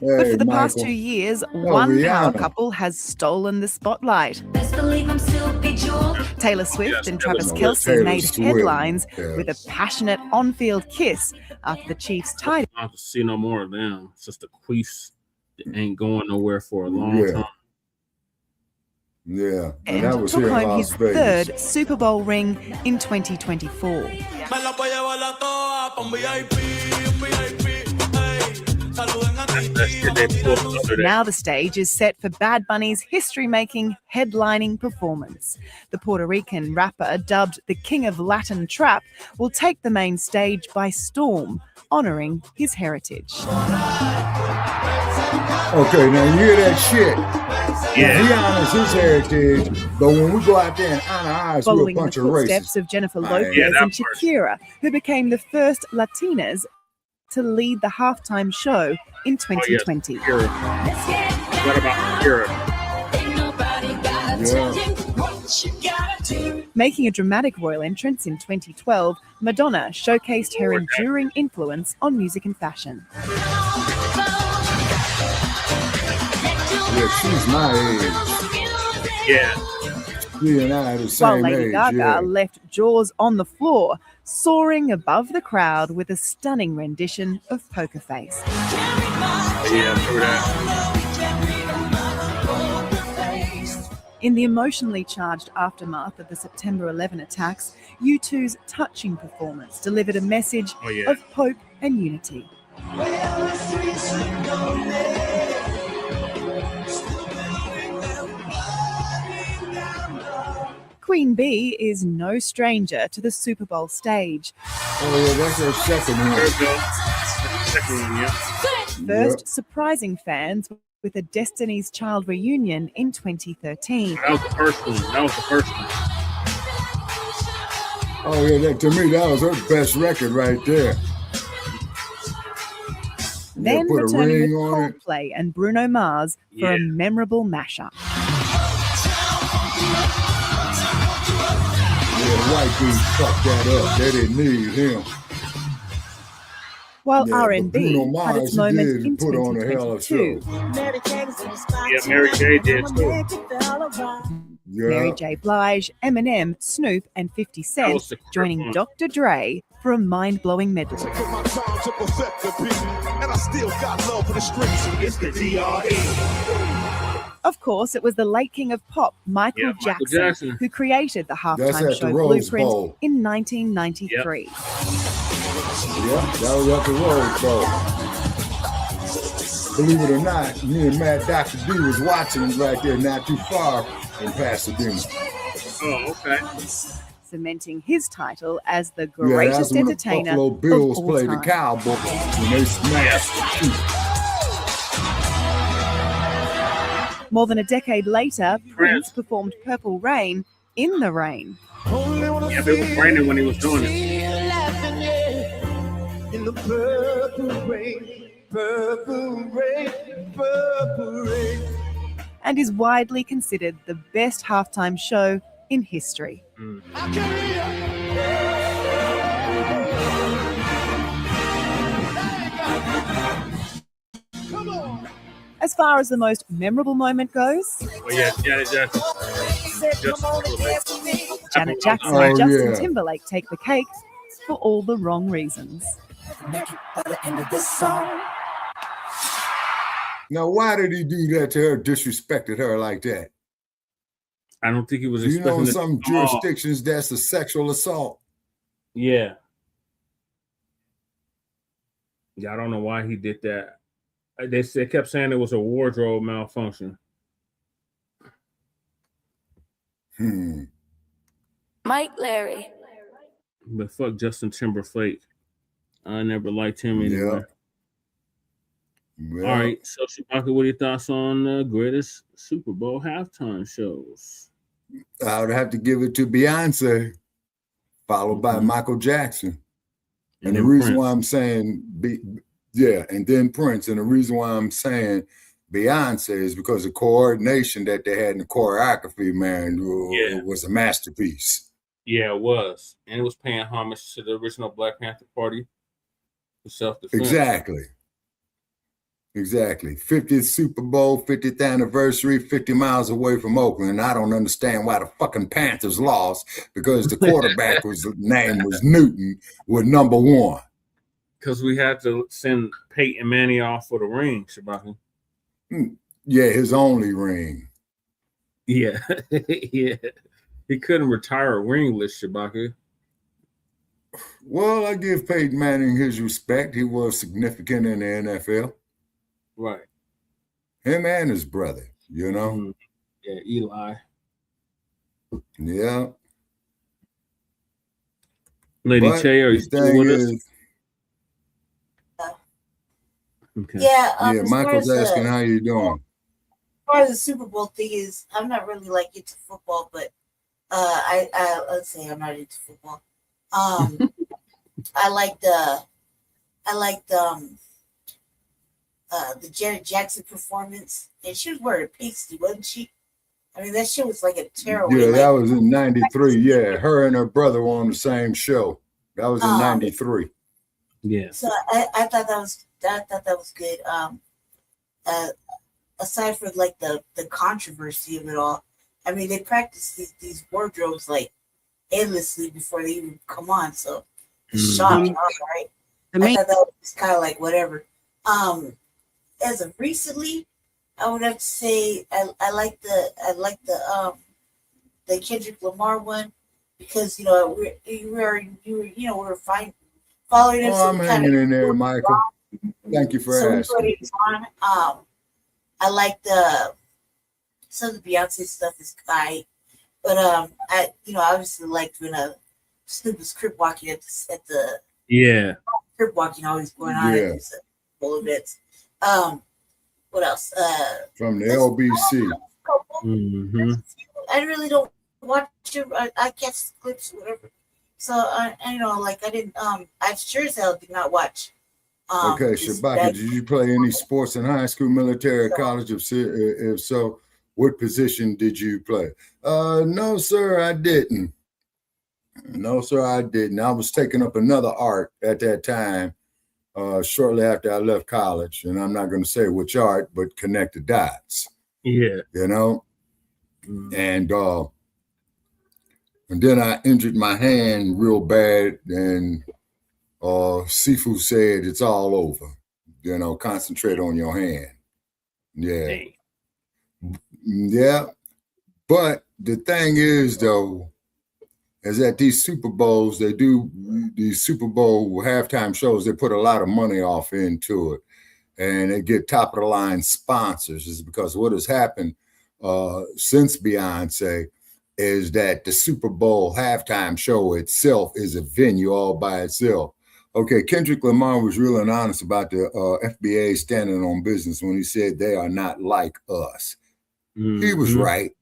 But for the past 2 years, one power couple has stolen the spotlight. Taylor Swift and Travis Kelce made headlines with a passionate on-field kiss after the Chiefs tied. I don't have to see no more of them. It's just a queef that ain't going nowhere for a long time. Yeah, And that was took here in home Las his Vegas. third Super Bowl ring in 2024. Now the stage is set for Bad Bunny's history-making headlining performance. The Puerto Rican rapper, dubbed the King of Latin Trap, will take the main stage by storm, honoring his heritage. Okay, now you hear that shit. Yeah. He honors his heritage, but when we go out there and honor ours, we're a Following the bunch of footsteps racists. of Jennifer Yeah, Lopez that and Shakira, who became the first Latinas to lead the halftime show in 2020. What about Shakira? Making a dramatic royal entrance in 2012, Madonna showcased her enduring influence on music and fashion. Yeah, she's my age. Yeah. She and I are the While same Lady age. Gaga Yeah. left Jaws on the floor, soaring above the crowd with a stunning rendition of Poker Face. Yeah, true that. In the emotionally charged aftermath of the September 11 attacks, U2's touching performance delivered a message of hope and unity. Queen Bee is no stranger to the Super Bowl stage. Oh, yeah, that's her second one. First surprising fans with a Destiny's Child reunion in 2013. That was the first one. Oh yeah, to me that was her best record right there. Then put a returning with ring on it. Coldplay and Bruno Mars for a memorable mashup. Yeah, the white dudes fucked that up. They didn't need him. While Yeah, but R&B Bruno had Mars, its he moment did in put on a hell of a 2022. show. Yeah, Mary J did too. Mary J. Blige, Eminem, Snoop, and 50 Cent joining one. Dr. Dre for a mind-blowing medley. Of course, it was the late king of pop, Michael Jackson, who created the That's halftime at show the Rose Blueprint Bowl. in 1993. Yep, that was at the Rose Bowl. Believe it or not, me and Mad Dr. D was watching right there, not too far in Pasadena. Oh, okay. Cementing his title as the Yeah, that's greatest when the entertainer Buffalo Bills of all played the time. Cowboys when they smashed the Chiefs. More than a decade later, Prince performed Purple Rain in the rain. Yeah, but it was raining when he was doing it. In the purple rain, purple rain, purple rain. And is widely considered the best halftime show in history. As far as the most memorable moment goes, Oh yeah, Janet Jackson. Janet Jackson Oh, and Justin yeah. Timberlake take the cake for all the wrong reasons. Now, why did he do that to her, disrespected her like that? I don't think he was You know, expecting in it. some jurisdictions, that's a sexual assault. Yeah. Yeah, I don't know why he did that. They kept saying it was a wardrobe malfunction. Mike Larry. But fuck Justin Timberlake. I never liked him anyway. Yeah. All right, so Shabaka, what are your thoughts on the greatest Super Bowl halftime shows? I would have to give it to Beyonce, followed by Michael Jackson. And the then reason Prince. why I'm saying, and then Prince. And the reason why I'm saying Beyonce is because the coordination that they had in the choreography, man, was a masterpiece. Yeah, it was. And it was paying homage to the original Black Panther Party for self-defense. Exactly. 50th Super Bowl, 50th anniversary, 50 miles away from Oakland. I don't understand why the fucking Panthers lost because the quarterback name was Newton with number 1. Because we had to send Peyton Manning off for the ring, Shabaka. Yeah, his only ring. Yeah. Yeah. He couldn't retire ringless, Shabaka. Well, I give Peyton Manning his respect. He was significant in the NFL. Right. Him and his brother, you know? Yeah, Eli. Yeah. Lady Che, are you still with us? Okay. Yeah, Yeah, as Michael's asking how you doing. As far as the Super Bowl thing is, I'm not really like into football, but I let's say I'm not into football. I liked the Janet Jackson performance, and she was wearing a pasty, wasn't she? I mean, that shit was like a terrible. Yeah, that was in 93. Yeah, her and her brother were on the same show. That was in 93. Yeah. So I thought that was good. Aside from like the controversy of it all, I mean, they practice these wardrobes like endlessly before they even come on. So shocking, all right. I thought that was kind of like whatever. As of recently, I would have to say I like the Kendrick Lamar one because we were fine following him. Oh, I'm hanging in there, Michael. Thank you for asking. I like some of the Beyonce stuff is tight, but I obviously liked when Snoop was crip walking at the crip walking always going on at these full events. What else? From the LBC. I really don't watch it. I catch clips or whatever. So I like I didn't I sure as hell did not watch. Okay, Shabaka, did you play any sports in high school, military, or college? If so, what position did you play? No, sir, I didn't. No, sir, I didn't. I was taking up another art at that time, shortly after I left college. And I'm not going to say which art, but connect the dots. Yeah. You know? And then I injured my hand real bad, and Sifu said, it's all over. You know, concentrate on your hand. Yeah. Dang. Yeah. But the thing is, though, is that these Super Bowls, they do these Super Bowl halftime shows, they put a lot of money off into it, and they get top of the line sponsors. Is because what has happened since Beyonce is that the Super Bowl halftime show itself is a venue all by itself. Okay, Kendrick Lamar was real and honest about the FBA standing on business when he said they are not like us. He was right.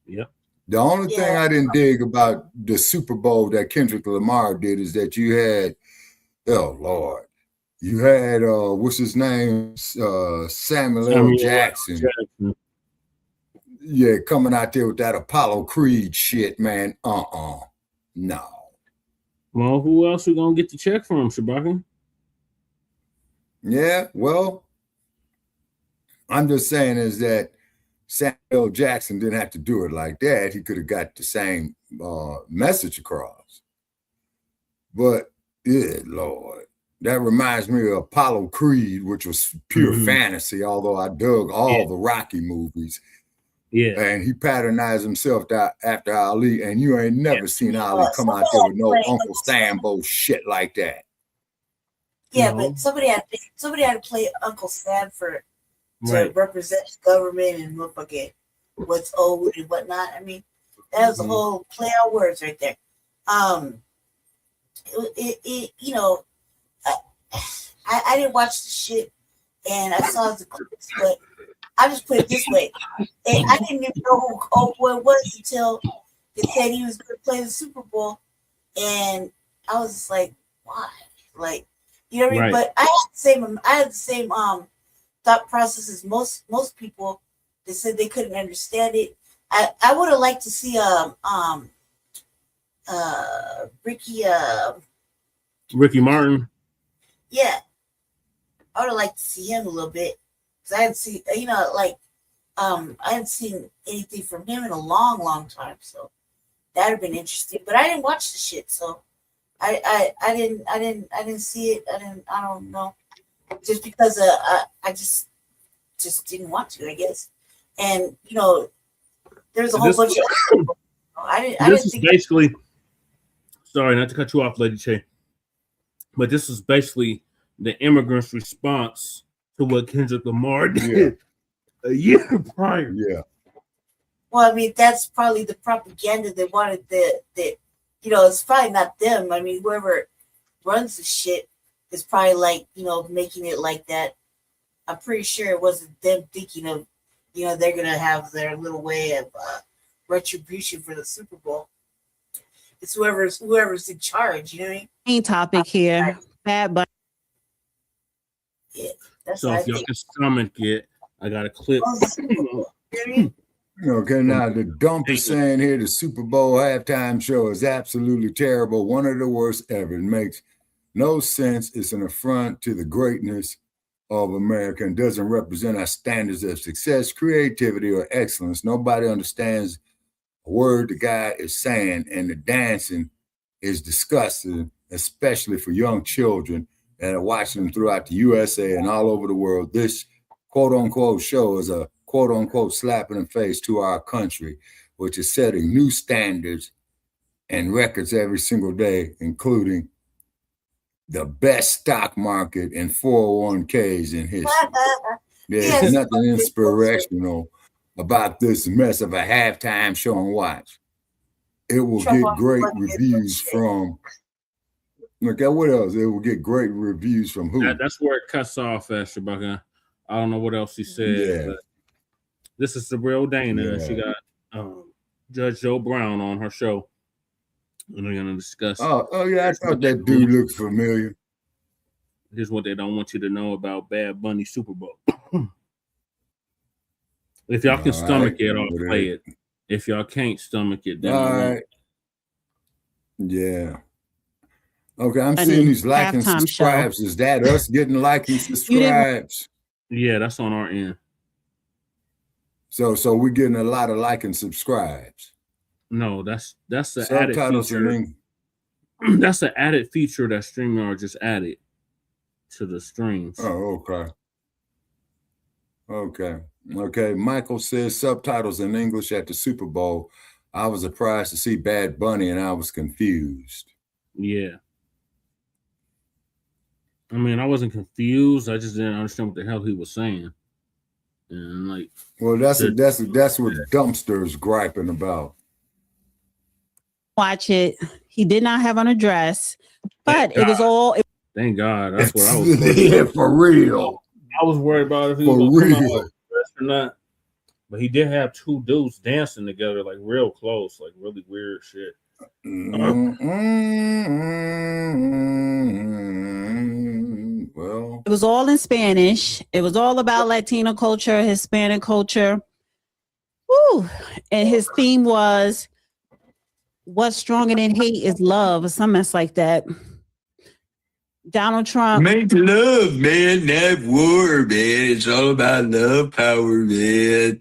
Yep. The only thing I didn't dig about the Super Bowl that Kendrick Lamar did is that you had, oh Lord, you had what's his name, Samuel L. Jackson. Yeah, coming out there with that Apollo Creed shit, man. No. Well, who else we gonna get the check from, Shabaka? Yeah, well, I'm just saying is that Samuel L. Jackson didn't have to do it like that. He could have got the same message across. But, good Lord, that reminds me of Apollo Creed, which was pure fantasy, although I dug all the Rocky movies. Yeah. And he patternized himself after Ali, and you ain't never seen Ali come out there with no Uncle Sambo shit like that. Yeah, but somebody had to play Uncle Sam to represent the government and look like what's owed and whatnot. I mean, that was a whole play on words right there. You know, I didn't watch the shit, and I saw the clips, but I just put it this way: I didn't even know who Oprah was until they said he was going to play the Super Bowl, and I was just like, why? Like, you know what I mean? But I had the same thought process as most people. They said they couldn't understand it. I would have liked to see Ricky Martin. Yeah, I would have liked to see him a little bit. I hadn't seen, I hadn't seen anything from him in a long time, so that'd have been interesting. But I didn't watch the shit, so I didn't see it. I don't know, just because I just didn't want to, I guess. And you know, there's a whole bunch of. This is basically. Sorry, not to cut you off, Lady Che, but this is basically the immigrants' response to what Kendrick Lamar did a year prior. Yeah. Well, I mean, that's probably the propaganda they wanted. That you know, it's probably not them. I mean, whoever runs the shit is probably like, you know, making it like that. I'm pretty sure it wasn't them thinking of, you know, they're gonna have their little way of retribution for the Super Bowl. It's whoever's in charge. You know what I mean? Main topic here. Bad Bunny. Yeah. So if y'all can stomach it, I got a clip. Okay, now the dump is saying here the Super Bowl halftime show is absolutely terrible, one of the worst ever. It makes no sense. It's an affront to the greatness of America and doesn't represent our standards of success, creativity, or excellence. Nobody understands a word the guy is saying, and the dancing is disgusting, especially for young children that are watching them throughout the USA and all over the world. This quote-unquote show is a quote-unquote slap in the face to our country, which is setting new standards and records every single day, including the best stock market and 401ks in history. There's nothing inspirational about this mess of a halftime show and watch. It will get great reviews from... Okay, what else? It will get great reviews from who? That's where it cuts off at, Shabaka. I don't know what else he said, but this is the real Dana. Yeah. She got Judge Joe Brown on her show. And they're gonna discuss. Oh yeah, I thought that dude looked familiar. Here's what they don't want you to know about Bad Bunny Super Bowl. If y'all can stomach it, I'll play it. If y'all can't stomach it, then I won't. Yeah. Okay, I'm seeing these like and subscribes. Is that us getting like and subscribes? Yeah, that's on our end. So we're getting a lot of like and subscribes. No, that's the added feature. That's the added feature that StreamYard just added to the streams. Oh, okay. Michael says subtitles in English at the Super Bowl. I was surprised to see Bad Bunny and I was confused. Yeah. I mean, I wasn't confused. I just didn't understand what the hell he was saying. And like, well, that's what Dumpster's griping about. Watch it. He did not have on a dress, but it was all. Thank God. That's what I was worried yeah, about. for real. I was worried about if he was going to come out dressed or not. But he did have two dudes dancing together, like real close, like really weird shit. Well, it was all in Spanish. It was all about Latino culture, Hispanic culture. Woo! And his theme was, what's stronger than hate is love, or some mess like that. Donald Trump. Make love, man, not war, man. It's all about love, power, man.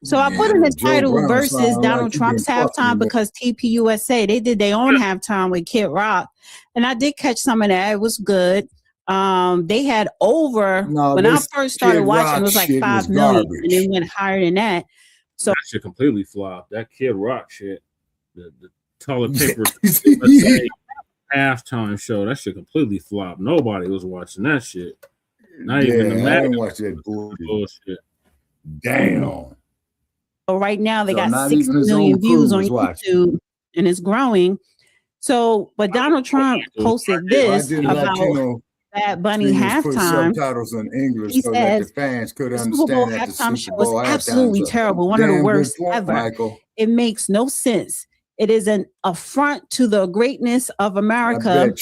So I put in the title versus Donald Trump's halftime because TPUSA, they did their own halftime with Kid Rock. And I did catch some of that. It was good. They had over, when I first started watching, it was like 5 million. And it went higher than that. So that shit completely flopped. That Kid Rock shit. The toilet paper halftime show, that shit completely flopped. Nobody was watching that shit. Not even the MAGA. I didn't watch that bullshit. Damn. So right now they got 6 million views on YouTube and it's growing. So, but Donald Trump posted this about Bad Bunny halftime. Subtitles in English he so says, that the fans could the Super Bowl understand halftime show was absolutely terrible. One of the worst ever. Michael. It makes no sense. It is an affront to the greatness of America and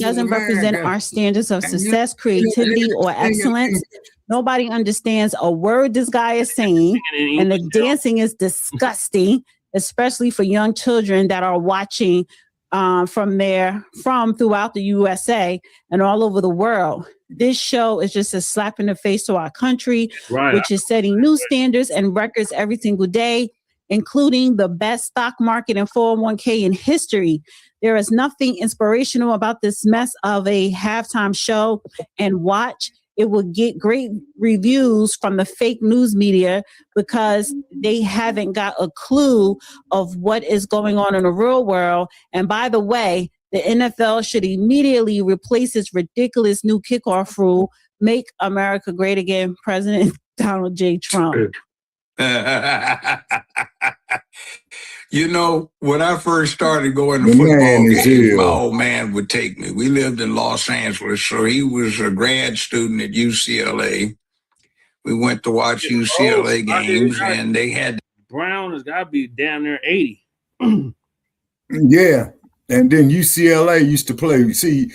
doesn't represent our standards of success, creativity, or excellence. Nobody understands a word this guy is saying, and the dancing is disgusting, especially for young children that are watching from throughout the USA and all over the world. This show is just a slap in the face to our country, which is setting new standards and records every single day, including the best stock market and 401k in history. There is nothing inspirational about this mess of a halftime show. And watch, it will get great reviews from the fake news media because they haven't got a clue of what is going on in the real world. And by the way, the NFL should immediately replace its ridiculous new kickoff rule, Make America Great Again, President Donald J. Trump. You know, when I first started going to football games, my old man would take me. We lived in Los Angeles, so he was a grad student at UCLA. We went to watch UCLA games, and they had Brown has got to be damn near 80. Yeah, and then UCLA used to play. See,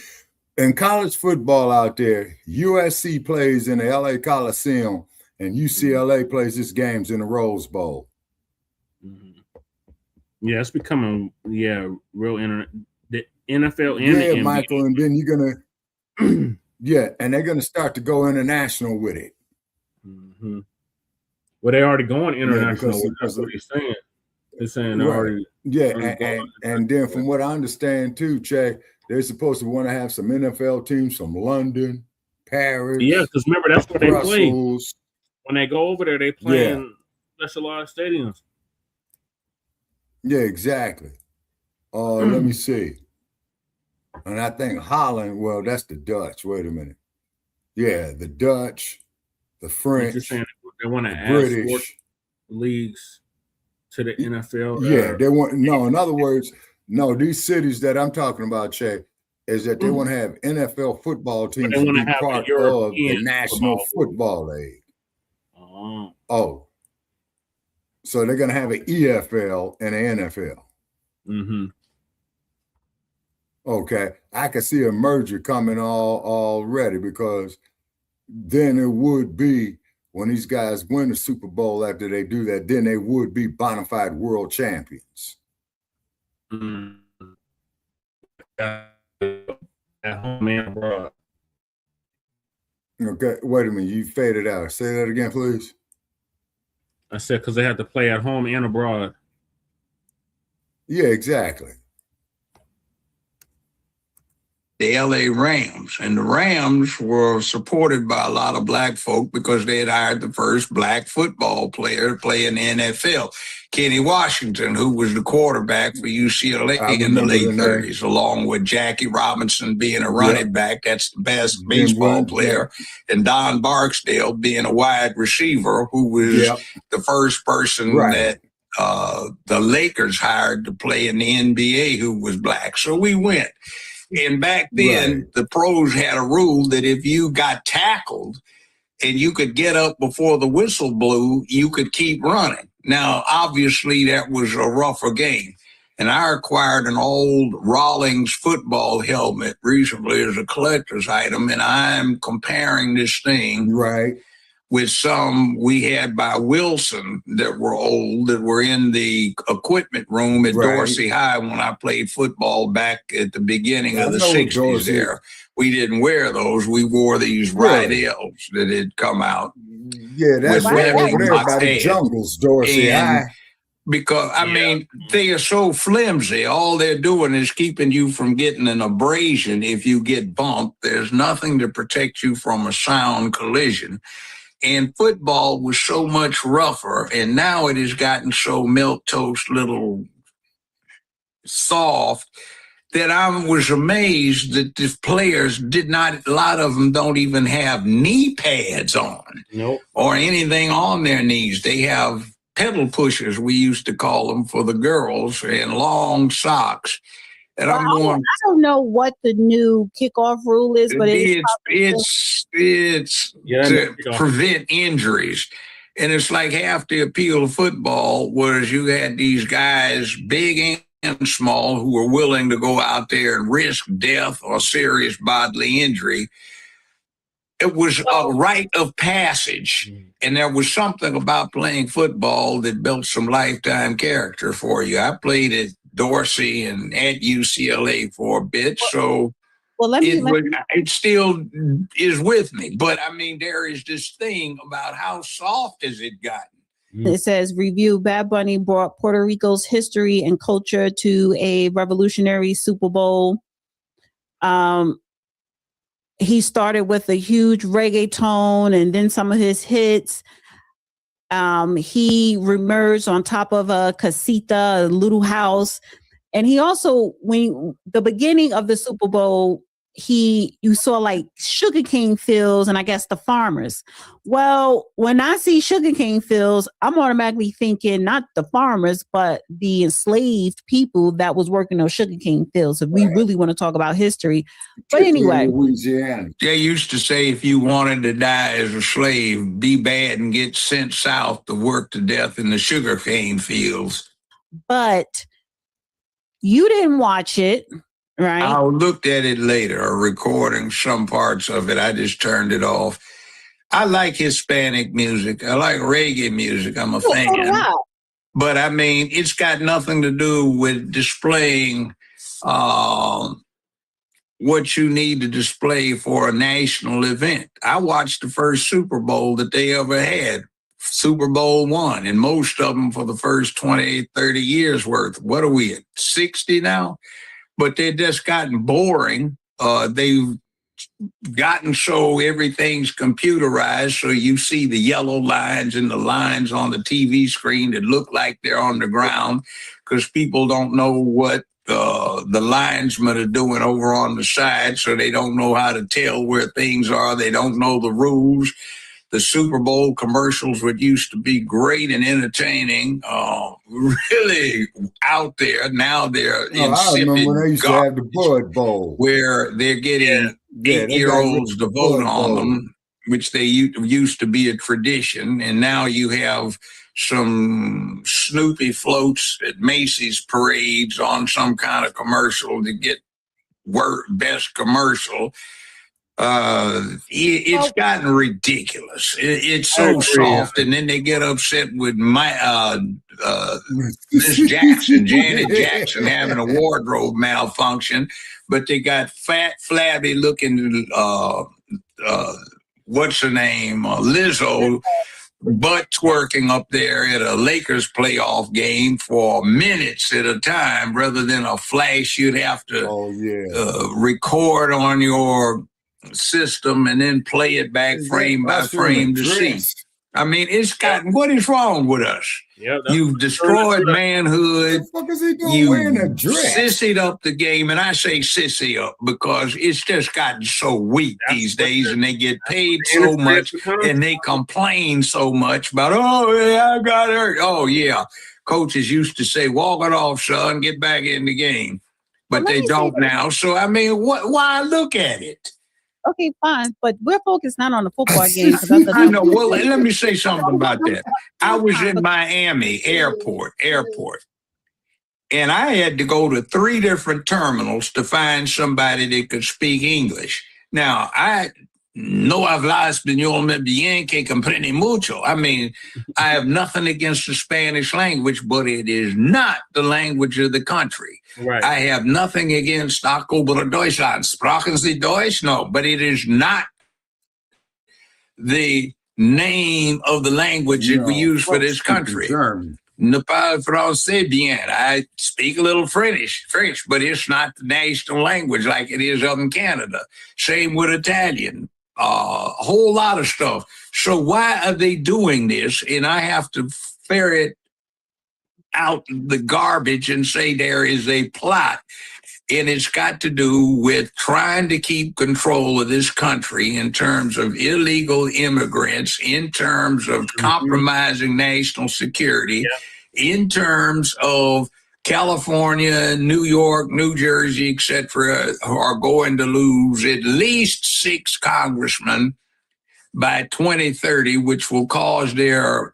in college football out there, USC plays in the LA Coliseum, and UCLA plays its games in the Rose Bowl. Yeah, it's becoming real internet. The NFL and the NBA. Michael, and then you're gonna and they're gonna start to go international with it. Mm-hmm. Well, they already going international. That's what he's saying. They're saying they're already. And then from what I understand too, Che, they're supposed to want to have some NFL teams from London, Paris. Yeah, because remember that's where they play. When they go over there, they play in specialized stadiums. Yeah, exactly. Let me see. And I think Holland, well, that's the Dutch. Wait a minute. Yeah, the Dutch, the French, they want to add British sports leagues to the NFL. Yeah, they want in other words, these cities that I'm talking about, Che, is that they want to have NFL football teams to be part of the National Football League. So they're going to have an EFL and an NFL. Mm-hmm. Okay, I can see a merger coming already, because then it would be, when these guys win the Super Bowl after they do that, then they would be bona fide world champions. At home and abroad. Okay, wait a minute, you faded out. Say that again, please. I said because they have to play at home and abroad. Yeah, exactly. The LA Rams. And the Rams were supported by a lot of black folk because they had hired the first black football player to play in the NFL, Kenny Washington, who was the quarterback for UCLA in the late 30s, along with Jackie Robinson being a running back. That's the best baseball player. And Don Barksdale being a wide receiver, who was the first person that the Lakers hired to play in the NBA who was black. So we went. And back then, the pros had a rule that if you got tackled and you could get up before the whistle blew, you could keep running. Now, obviously, that was a rougher game. And I acquired an old Rawlings football helmet recently as a collector's item, and I'm comparing this thing with some we had by Wilson that were old, that were in the equipment room at Dorsey High when I played football back at the beginning of the 60s there. We didn't wear those. We wore these Rydell's that had come out. Yeah, that's right over there by the jungles, Dorsey High. Because, I mean, they are so flimsy. All they're doing is keeping you from getting an abrasion if you get bumped. There's nothing to protect you from a sound collision. And football was so much rougher, and now it has gotten so milquetoast little soft that I was amazed that the players did not, a lot of them don't even have knee pads on or anything on their knees. They have pedal pushers, we used to call them, for the girls, and long socks. And I don't know what the new kickoff rule is, but it's to prevent injuries. And it's like half the appeal of football was you had these guys, big and small, who were willing to go out there and risk death or serious bodily injury. It was a rite of passage. And there was something about playing football that built some lifetime character for you. I played at Dorsey and at UCLA for a bit, so it still is with me. But I mean, there is this thing about how soft has it gotten. It says, review, Bad Bunny brought Puerto Rico's history and culture to a revolutionary Super Bowl. He started with a huge reggaeton and then some of his hits. He remerged on top of a casita, a little house. And he also, when the beginning of the Super Bowl, you saw like sugarcane fields and I guess the farmers. Well, when I see sugarcane fields, I'm automatically thinking not the farmers, but the enslaved people that was working those sugarcane fields. If we really want to talk about history. But anyway. They used to say if you wanted to die as a slave, be bad and get sent south to work to death in the sugarcane fields. But you didn't watch it. Right. I looked at it later, or recording some parts of it. I just turned it off. I like Hispanic music. I like reggae music. I'm a fan. But I mean, it's got nothing to do with displaying what you need to display for a national event. I watched the first Super Bowl that they ever had, Super Bowl I, and most of them for the first 20, 30 years worth. What are we at, 60 now? But they've just gotten boring. They've gotten so everything's computerized, so you see the yellow lines and the lines on the TV screen that look like they're on the ground because people don't know what the linesmen are doing over on the side, so they don't know how to tell where things are. They don't know the rules. The Super Bowl commercials, which used to be great and entertaining, really out there. Now they're I remember when they used to have the Bud Bowl, where they're getting 8-year-olds to vote on them, which they used to be a tradition. And now you have some Snoopy floats at Macy's parades on some kind of commercial to get best commercial. It's gotten ridiculous. It's so soft, and then they get upset with Miss Jackson, Janet Jackson, having a wardrobe malfunction, but they got fat, flabby looking what's her name, Lizzo, butt twerking up there at a Lakers playoff game for minutes at a time, rather than a flash you'd have to record on your system and then play it back frame by frame to see. I mean, it's gotten, what is wrong with us? You've destroyed manhood. What the fuck is he doing You wearing a dress? sissied up the game, and I say sissy up because it's just gotten so weak these days, and they get paid so much, and they complain so much about, oh, yeah, I got hurt. Oh, yeah. Coaches used to say, walk it off, son, get back in the game. But they don't now. So, I mean, why look at it? Okay, fine, but we're focused not on the football game. I know. Well, let me say something about that. I was in Miami airport, and I had to go to 3 different terminals to find somebody that could speak English. Now, I no habla español muy bien, que comprende mucho. I mean, I have nothing against the Spanish language, but it is not the language of the country. Right. I have nothing against Oktober Deutschland. Sprachen Sie Deutsch? No, but it is not the name of the language that we use for this country. Ne parle français bien. I speak a little French, but it's not the national language like it is up in Canada. Same with Italian. A whole lot of stuff. So why are they doing this? And I have to ferret out the garbage and say there is a plot. And it's got to do with trying to keep control of this country in terms of illegal immigrants, in terms of compromising national security, in terms of California, New York, New Jersey, etc., are going to lose at least 6 congressmen by 2030, which will cause their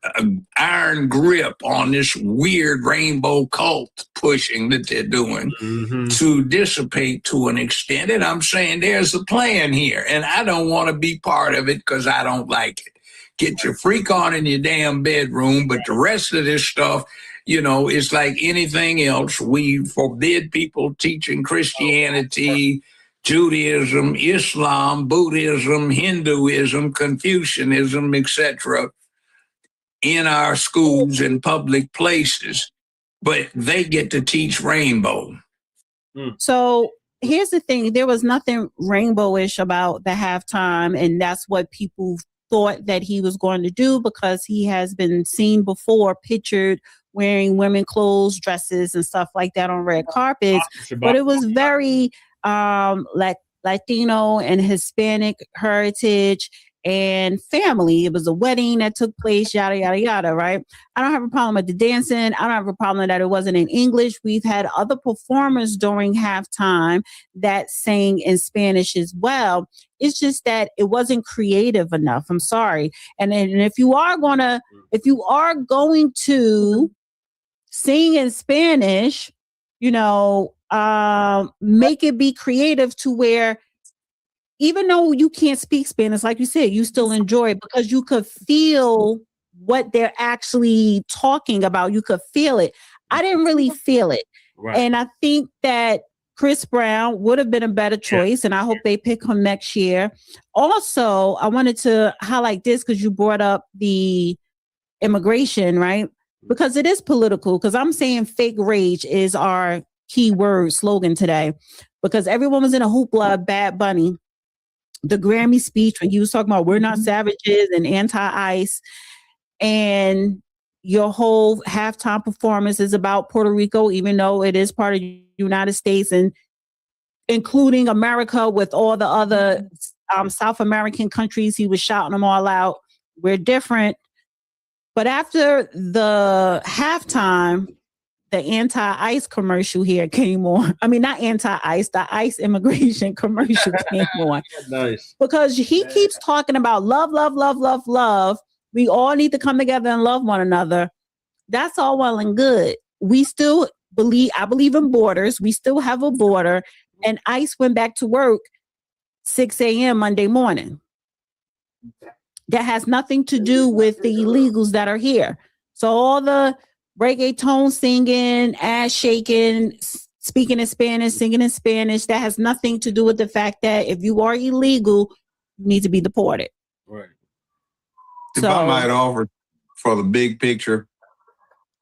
iron grip on this weird rainbow cult pushing that they're doing to dissipate to an extent. And I'm saying there's a plan here, and I don't want to be part of it because I don't like it. Get your freak on in your damn bedroom, but the rest of this stuff, you know, it's like anything else. We forbid people teaching Christianity, Judaism, Islam, Buddhism, Hinduism, Confucianism, etc. in our schools and public places, but they get to teach rainbow. So here's the thing. There was nothing rainbowish about the halftime, and that's what people thought that he was going to do because he has been seen before, pictured wearing women clothes, dresses, and stuff like that on red carpets. But it was very Latino and Hispanic heritage and family. It was a wedding that took place, yada, yada, yada, right? I don't have a problem with the dancing. I don't have a problem that it wasn't in English. We've had other performers during halftime that sang in Spanish as well. It's just that it wasn't creative enough. I'm sorry. And if you are going to sing in Spanish, you know, make it be creative to where even though you can't speak Spanish, like you said, you still enjoy it because you could feel what they're actually talking about. You could feel it. I didn't really feel it. Right. And I think that Chris Brown would have been a better choice, and I hope they pick him next year. Also, I wanted to highlight this because you brought up the immigration, right? Because it is political, because I'm saying fake rage is our keyword slogan today, because everyone was in a hoopla, Bad Bunny. The Grammy speech when he was talking about we're not savages and anti-ICE, and your whole halftime performance is about Puerto Rico, even though it is part of the United States and including America with all the other South American countries. He was shouting them all out. We're different. But after the halftime, the anti-ICE commercial here came on. I mean, not anti-ICE, the ICE immigration commercial came on. Nice. Because he keeps talking about love, love, love, love, love. We all need to come together and love one another. That's all well and good. We still I believe in borders. We still have a border. And ICE went back to work 6 a.m. Monday morning. That has nothing to do with the illegals that are here. So all the reggaeton singing, ass shaking, speaking in Spanish, singing in Spanish, that has nothing to do with the fact that if you are illegal, you need to be deported. Right. If I might offer for the big picture,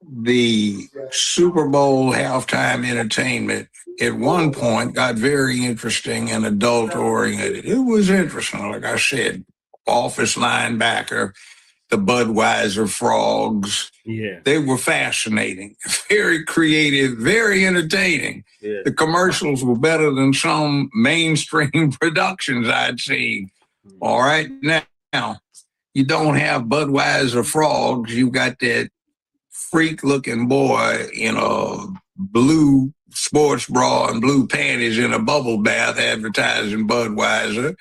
the Super Bowl halftime entertainment at one point got very interesting and adult oriented. It was interesting, like I said, office linebacker, the Budweiser frogs. Yeah. They were fascinating, very creative, very entertaining. Yeah. The commercials were better than some mainstream productions I'd seen. All right, now you don't have Budweiser frogs. You got that freak-looking boy in a blue sports bra and blue panties in a bubble bath advertising Budweiser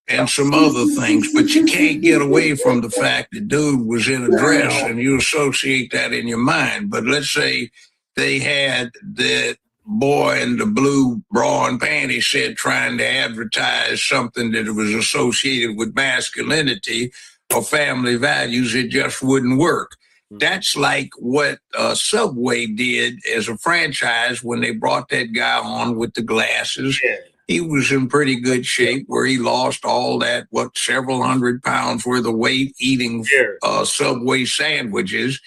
and some other things, but you can't get away from the fact that dude was in a dress and you associate that in your mind. But let's say they had that boy in the blue bra and panty set trying to advertise something that was associated with masculinity or family values, it just wouldn't work. That's like what Subway did as a franchise when they brought that guy on with the glasses. Yeah. He was in pretty good shape where he lost all that, several hundred pounds worth of weight eating Subway sandwiches.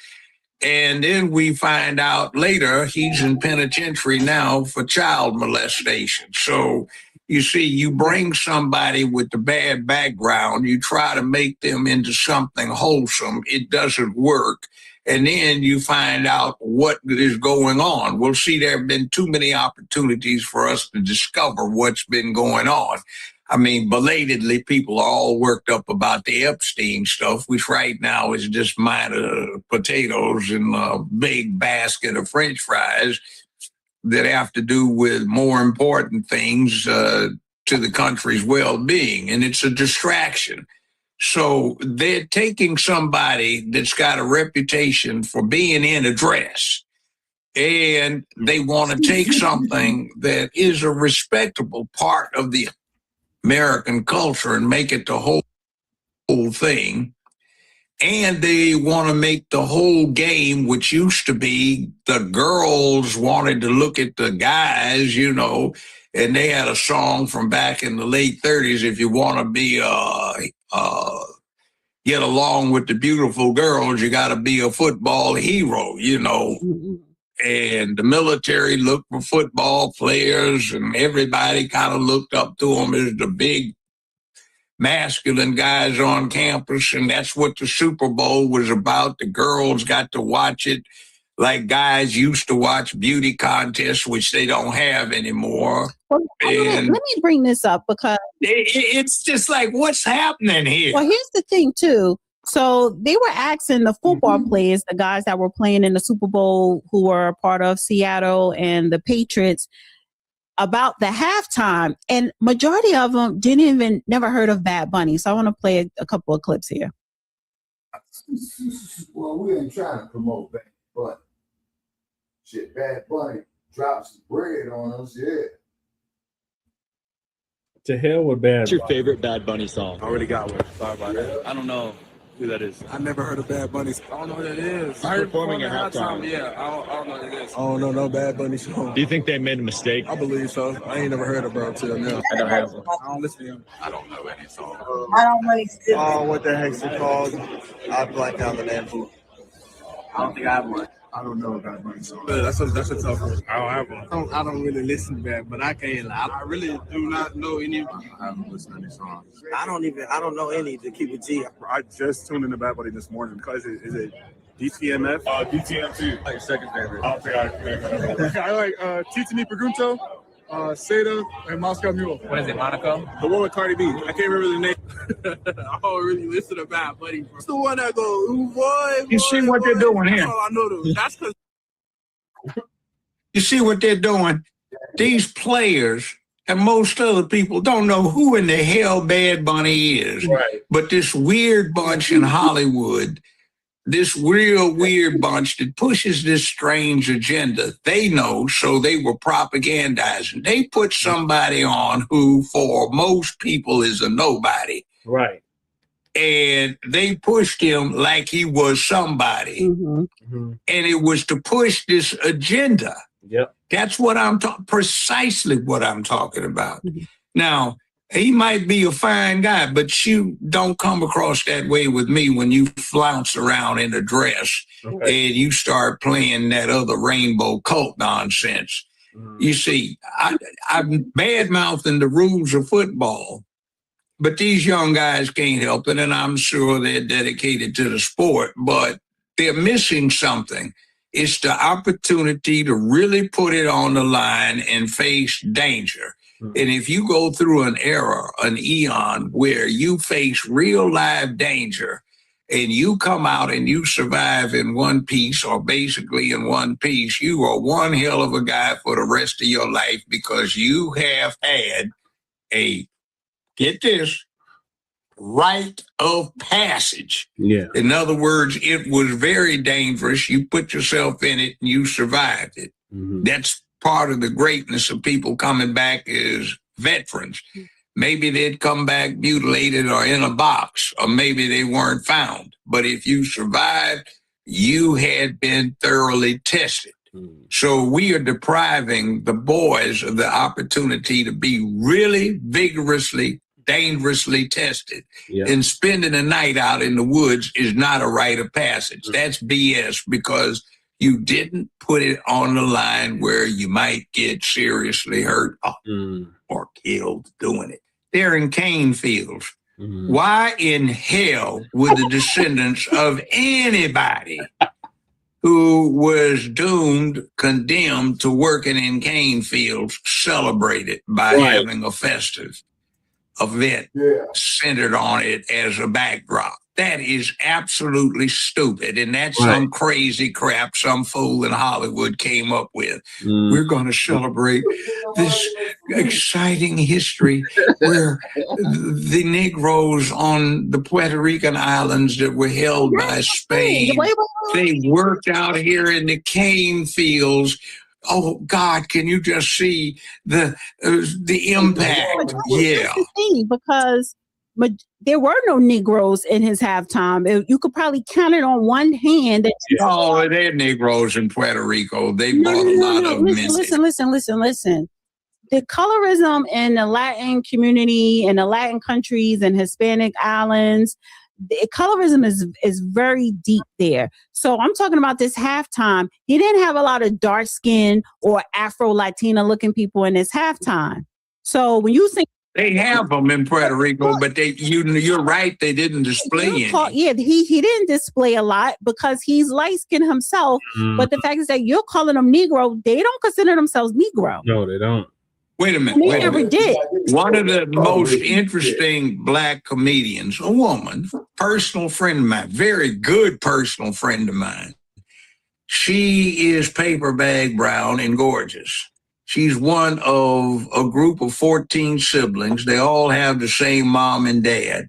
And then we find out later he's in penitentiary now for child molestation. So you see, you bring somebody with a bad background, you try to make them into something wholesome, it doesn't work. And then you find out what is going on. Well, see, there have been too many opportunities for us to discover what's been going on. I mean, belatedly, people are all worked up about the Epstein stuff, which right now is just minor potatoes in a big basket of French fries that have to do with more important things to the country's well-being, and it's a distraction. So they're taking somebody that's got a reputation for being in a dress, and they want to take something that is a respectable part of the American culture and make it the whole thing. And they want to make the whole game, which used to be the girls wanted to look at the guys, you know, and they had a song from back in the late 30s, if you want to be get along with the beautiful girls, you got to be a football hero, you know. And the military looked for football players, and everybody kind of looked up to them as the big masculine guys on campus, and that's what the Super Bowl was about. The girls got to watch it like guys used to watch beauty contests, which they don't have anymore. Well, let me bring this up because it's just like, what's happening here? Well, here's the thing, too. So they were asking the football players, the guys that were playing in the Super Bowl who were a part of Seattle and the Patriots, about the halftime, and majority of them never heard of Bad Bunny. So I want to play a couple of clips here. Well, we ain't trying to promote Bad Bunny. Shit, Bad Bunny drops bread on us, yeah. To hell with Bad Bunny. What's your favorite Bad Bunny song? I already got one. Sorry about that. I don't know who that is. I never heard of Bad Bunny. I don't know who that is. I heard performing at halftime. Yeah, I don't know who that is. I don't know no Bad Bunny song. Do you think they made a mistake? I believe so. I ain't never heard of bro till now. I don't have one. I don't listen to him. I don't know any song. I don't know his Oh, what the heck's it called? I blanked out the name. I don't think I have one. I don't know Bad Bunny song. That's a tough one. I don't have one. I don't really listen to that, but I can't lie. I really do not know any. I haven't listened to any songs. I don't know any, to keep it G. I just tuned into Bad Bunny this morning because is it DTMF? DTM2. Like your second favorite. I don't think I like Titini Pregunto, Seda, and Moscow Mule. What is it, Monaco? The one with Cardi B. I can't remember the name. I don't really listen to Bad Bunny. It's the one that goes, boy. You see what they're doing here? Oh, I know them. That's because. You see what they're doing? These players and most other people don't know who in the hell Bad Bunny is. Right. But this weird bunch in Hollywood this real weird bunch that pushes this strange agenda. They know, so they were propagandizing. They put somebody on who, for most people, is a nobody. Right. And they pushed him like he was somebody. And it was to push this agenda. Yep. That's what I'm talking, precisely what I'm talking about. Now, he might be a fine guy, but you don't come across that way with me when you flounce around in a dress and you start playing that other rainbow cult nonsense. You see, I'm bad-mouthing the rules of football, but these young guys can't help it, and I'm sure they're dedicated to the sport, but they're missing something. It's the opportunity to really put it on the line and face danger. And if you go through an era, an eon, where you face real live danger and you come out and you survive in one piece or basically in one piece, you are one hell of a guy for the rest of your life because you have had a, get this, rite of passage. Yeah. In other words, it was very dangerous. You put yourself in it and you survived it. That's part of the greatness of people coming back as veterans. Maybe they'd come back mutilated or in a box, or maybe they weren't found. But if you survived, you had been thoroughly tested. So we are depriving the boys of the opportunity to be really vigorously, dangerously tested. And spending a night out in the woods is not a rite of passage. That's BS, because you didn't put it on the line where you might get seriously hurt or killed doing it. They're in cane fields. Why in hell would the descendants of anybody who was doomed, condemned to working in cane fields celebrate it by having a festive event centered on it as a backdrop? That is absolutely stupid. And that's some crazy crap some fool in Hollywood came up with. We're going to celebrate this exciting history where the Negroes on the Puerto Rican islands that were held by Spain, they worked out here in the cane fields. Oh God, can you just see the impact? Yeah. Because there were no Negroes in his halftime. You could probably count it on one hand. Oh, they're Negroes in Puerto Rico. They brought a lot of them in. Listen. The colorism in the Latin community, in the Latin countries and Hispanic islands, the colorism is very deep there. So I'm talking about this halftime. He didn't have a lot of dark skin or Afro-Latina looking people in his halftime. So when you think they have them in Puerto Rico, but you're right, they didn't display any. Yeah, he didn't display a lot because he's light-skinned himself. But the fact is that you're calling them Negro, they don't consider themselves Negro. No, they don't. Wait a minute. They never did. One of the most interesting black comedians, a woman, personal friend of mine, very good personal friend of mine. She is paper bag brown and gorgeous. She's one of a group of 14 siblings. They all have the same mom and dad.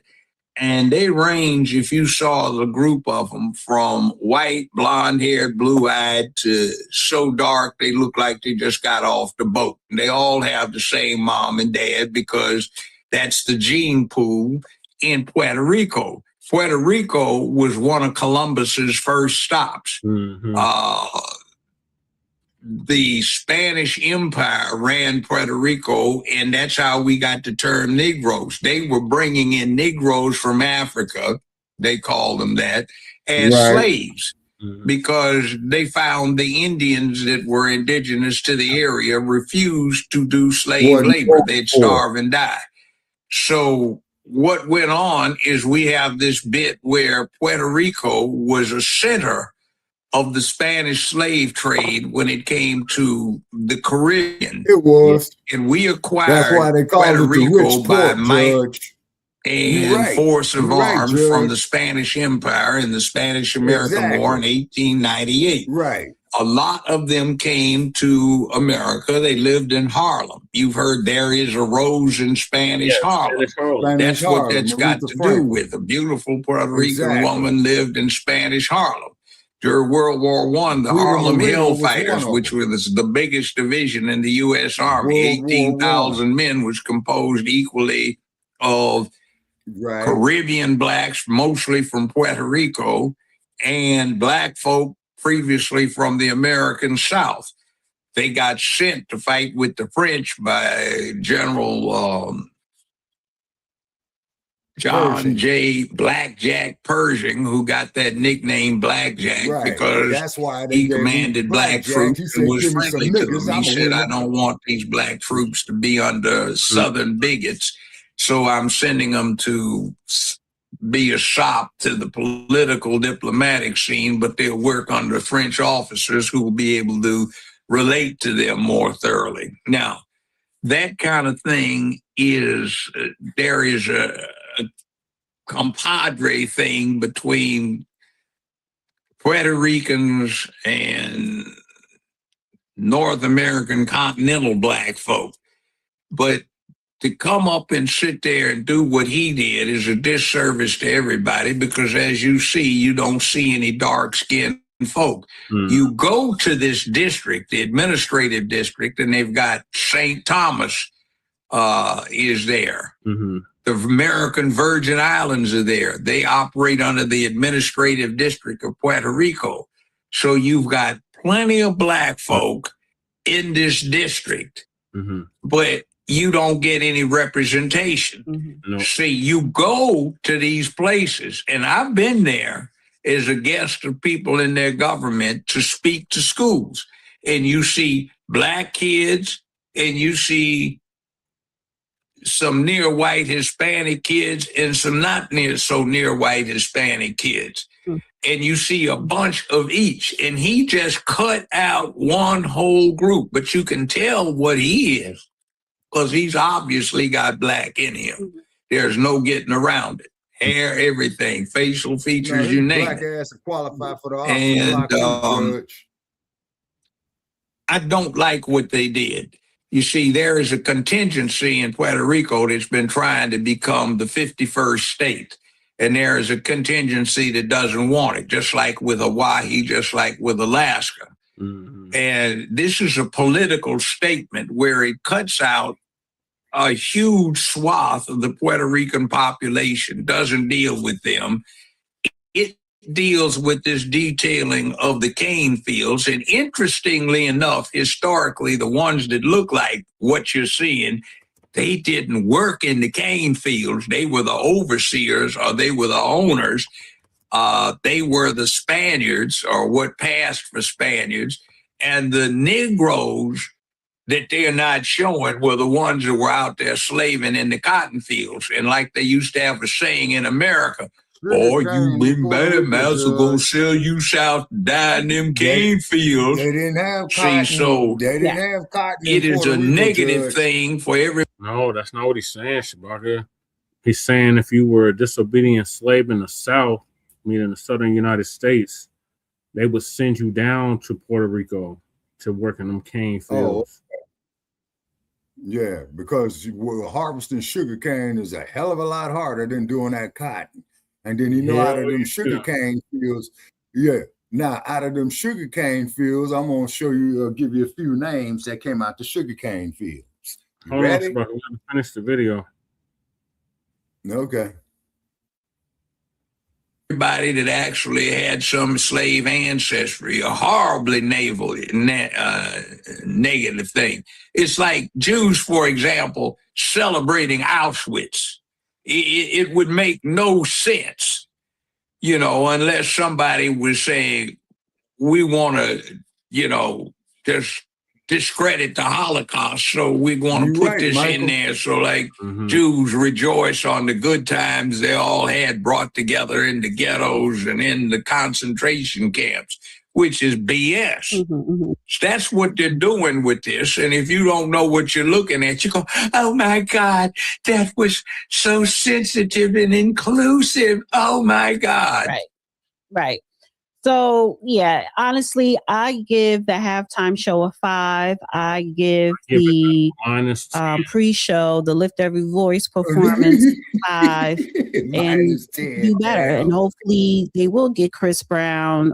And they range, if you saw the group of them, from white, blonde-haired, blue-eyed to so dark they look like they just got off the boat. And they all have the same mom and dad because that's the gene pool in Puerto Rico. Puerto Rico was one of Columbus's first stops. The Spanish Empire ran Puerto Rico, and that's how we got the term Negroes. They were bringing in Negroes from Africa, they called them that, as slaves, because they found the Indians that were indigenous to the area refused to do slave labor. They'd starve and die. So what went on is we have this bit where Puerto Rico was a center of the Spanish slave trade when it came to the Caribbean. It was. And we acquired That's why they called Puerto it the Rico rich by port, Judge. and force of arms from the Spanish Empire in the Spanish-American War in 1898. Right. A lot of them came to America. They lived in Harlem. You've heard there is a rose in Spanish Harlem. That's what that's got to do with. A beautiful Puerto Rican woman lived in Spanish Harlem. During World War I, the Harlem Hellfighters, which was the biggest division in the U.S. Army, 18,000 men, was composed equally of Caribbean blacks, mostly from Puerto Rico, and black folk previously from the American South. They got sent to fight with the French by General John J. Blackjack Pershing, who got that nickname Blackjack because that's why he commanded black troops and was friendly to them. He said, I don't want these black troops to be under Southern bigots, so I'm sending them to be a sop to the political diplomatic scene, but they'll work under French officers who will be able to relate to them more thoroughly. Now, that kind of thing is, there is a compadre thing between Puerto Ricans and North American continental black folk. But to come up and sit there and do what he did is a disservice to everybody, because as you see, you don't see any dark-skinned folk. You go to this district, the administrative district, and they've got St. Thomas is there. The American Virgin Islands are there. They operate under the administrative district of Puerto Rico. So you've got plenty of black folk in this district, but you don't get any representation. See, you go to these places, and I've been there as a guest of people in their government to speak to schools, and you see black kids, and you see some near white Hispanic kids and some not near so near white Hispanic kids. And you see a bunch of each, and he just cut out one whole group, but you can tell what he is because he's obviously got black in him. There's no getting around it. Hair, everything, facial features, you name black it. ass qualified for the office. And I don't like what they did. You see, there is a contingency in Puerto Rico that's been trying to become the 51st state. And there is a contingency that doesn't want it, just like with Hawaii, just like with Alaska. And this is a political statement where it cuts out a huge swath of the Puerto Rican population, doesn't deal with them. It deals with this detailing of the cane fields. And interestingly enough, historically, the ones that look like what you're seeing, they didn't work in the cane fields. They were the overseers, or they were the owners. They were the Spaniards, or what passed for Spaniards. And the Negroes that they're not showing were the ones that were out there slaving in the cotton fields. And like they used to have a saying in America, "Oh, you big bad mouths are gonna sell you south to die in them cane fields." They didn't have cotton. See, so they didn't have cotton. it is a negative thing for every. No, that's not what he's saying, Shabaka. He's saying if you were a disobedient slave in the South, meaning the Southern United States, they would send you down to Puerto Rico to work in them cane fields. Yeah, because harvesting sugar cane is a hell of a lot harder than doing that cotton. And then out of them sugar cane fields, now out of them sugar cane fields, I'm gonna show you, give you a few names that came out the sugar cane fields. You Hold ready? on, Shabaka, we haven't finished the video. Okay. Everybody that actually had some slave ancestry, a horribly negative thing. It's like Jews, for example, celebrating Auschwitz. It would make no sense, unless somebody was saying, we want to, just discredit the Holocaust, so we're going to put this in there. So like Jews rejoice on the good times they all had brought together in the ghettos and in the concentration camps. which is BS. That's what they're doing with this. And if you don't know what you're looking at, you go, oh my God, that was so sensitive and inclusive. Oh my God. Right. So yeah, honestly, I give the halftime show a 5. I give the pre-show, the Lift Every Voice performance 5, and do better. And hopefully they will get Chris Brown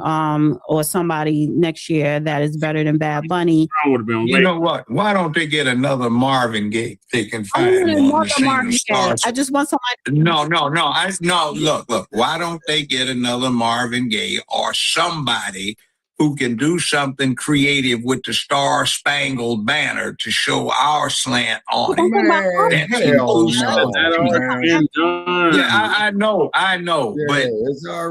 or somebody next year that is better than Bad Bunny. You know what? Why don't they get another Marvin Gaye? They can find one to sing the stars. I just want somebody. No. Look. Why don't they get another Marvin Gaye or somebody who can do something creative with the Star Spangled Banner to show our slant on it? I know. But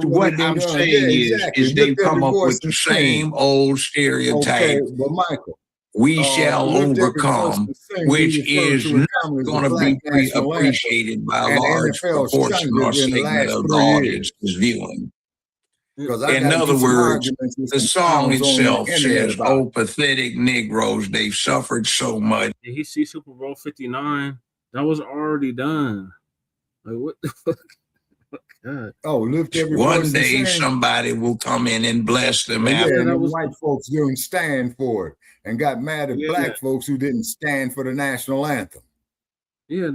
what I'm saying is they come up with the same old stereotype. But Michael, we shall overcome, which is not going to be appreciated by a large proportion or segment of the audience is viewing. In other words, the song itself says, oh, pathetic Negroes, they've suffered so much. Did he see Super Bowl 59? That was already done. Like, what the fuck? God. Oh, lift every One day somebody will come in and bless them after. And white folks didn't stand for it and got mad at black folks who didn't stand for the national anthem. Yeah,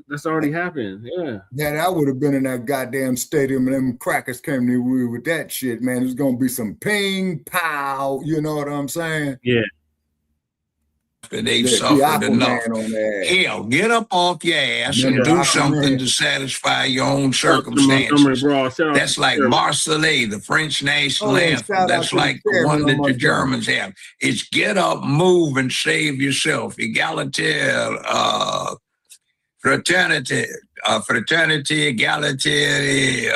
that's already happened. Yeah, that would have been in that goddamn stadium, and them crackers came to me with that shit, man. There's gonna be some ping pow. You know what I'm saying? Yeah. They've suffered enough. Hell, get up off your ass and do something to satisfy your own circumstances. That's like Marseillaise, the French national anthem. That's like the one that the Germans have. It's get up, move, and save yourself. Egalitarian, fraternity, equality,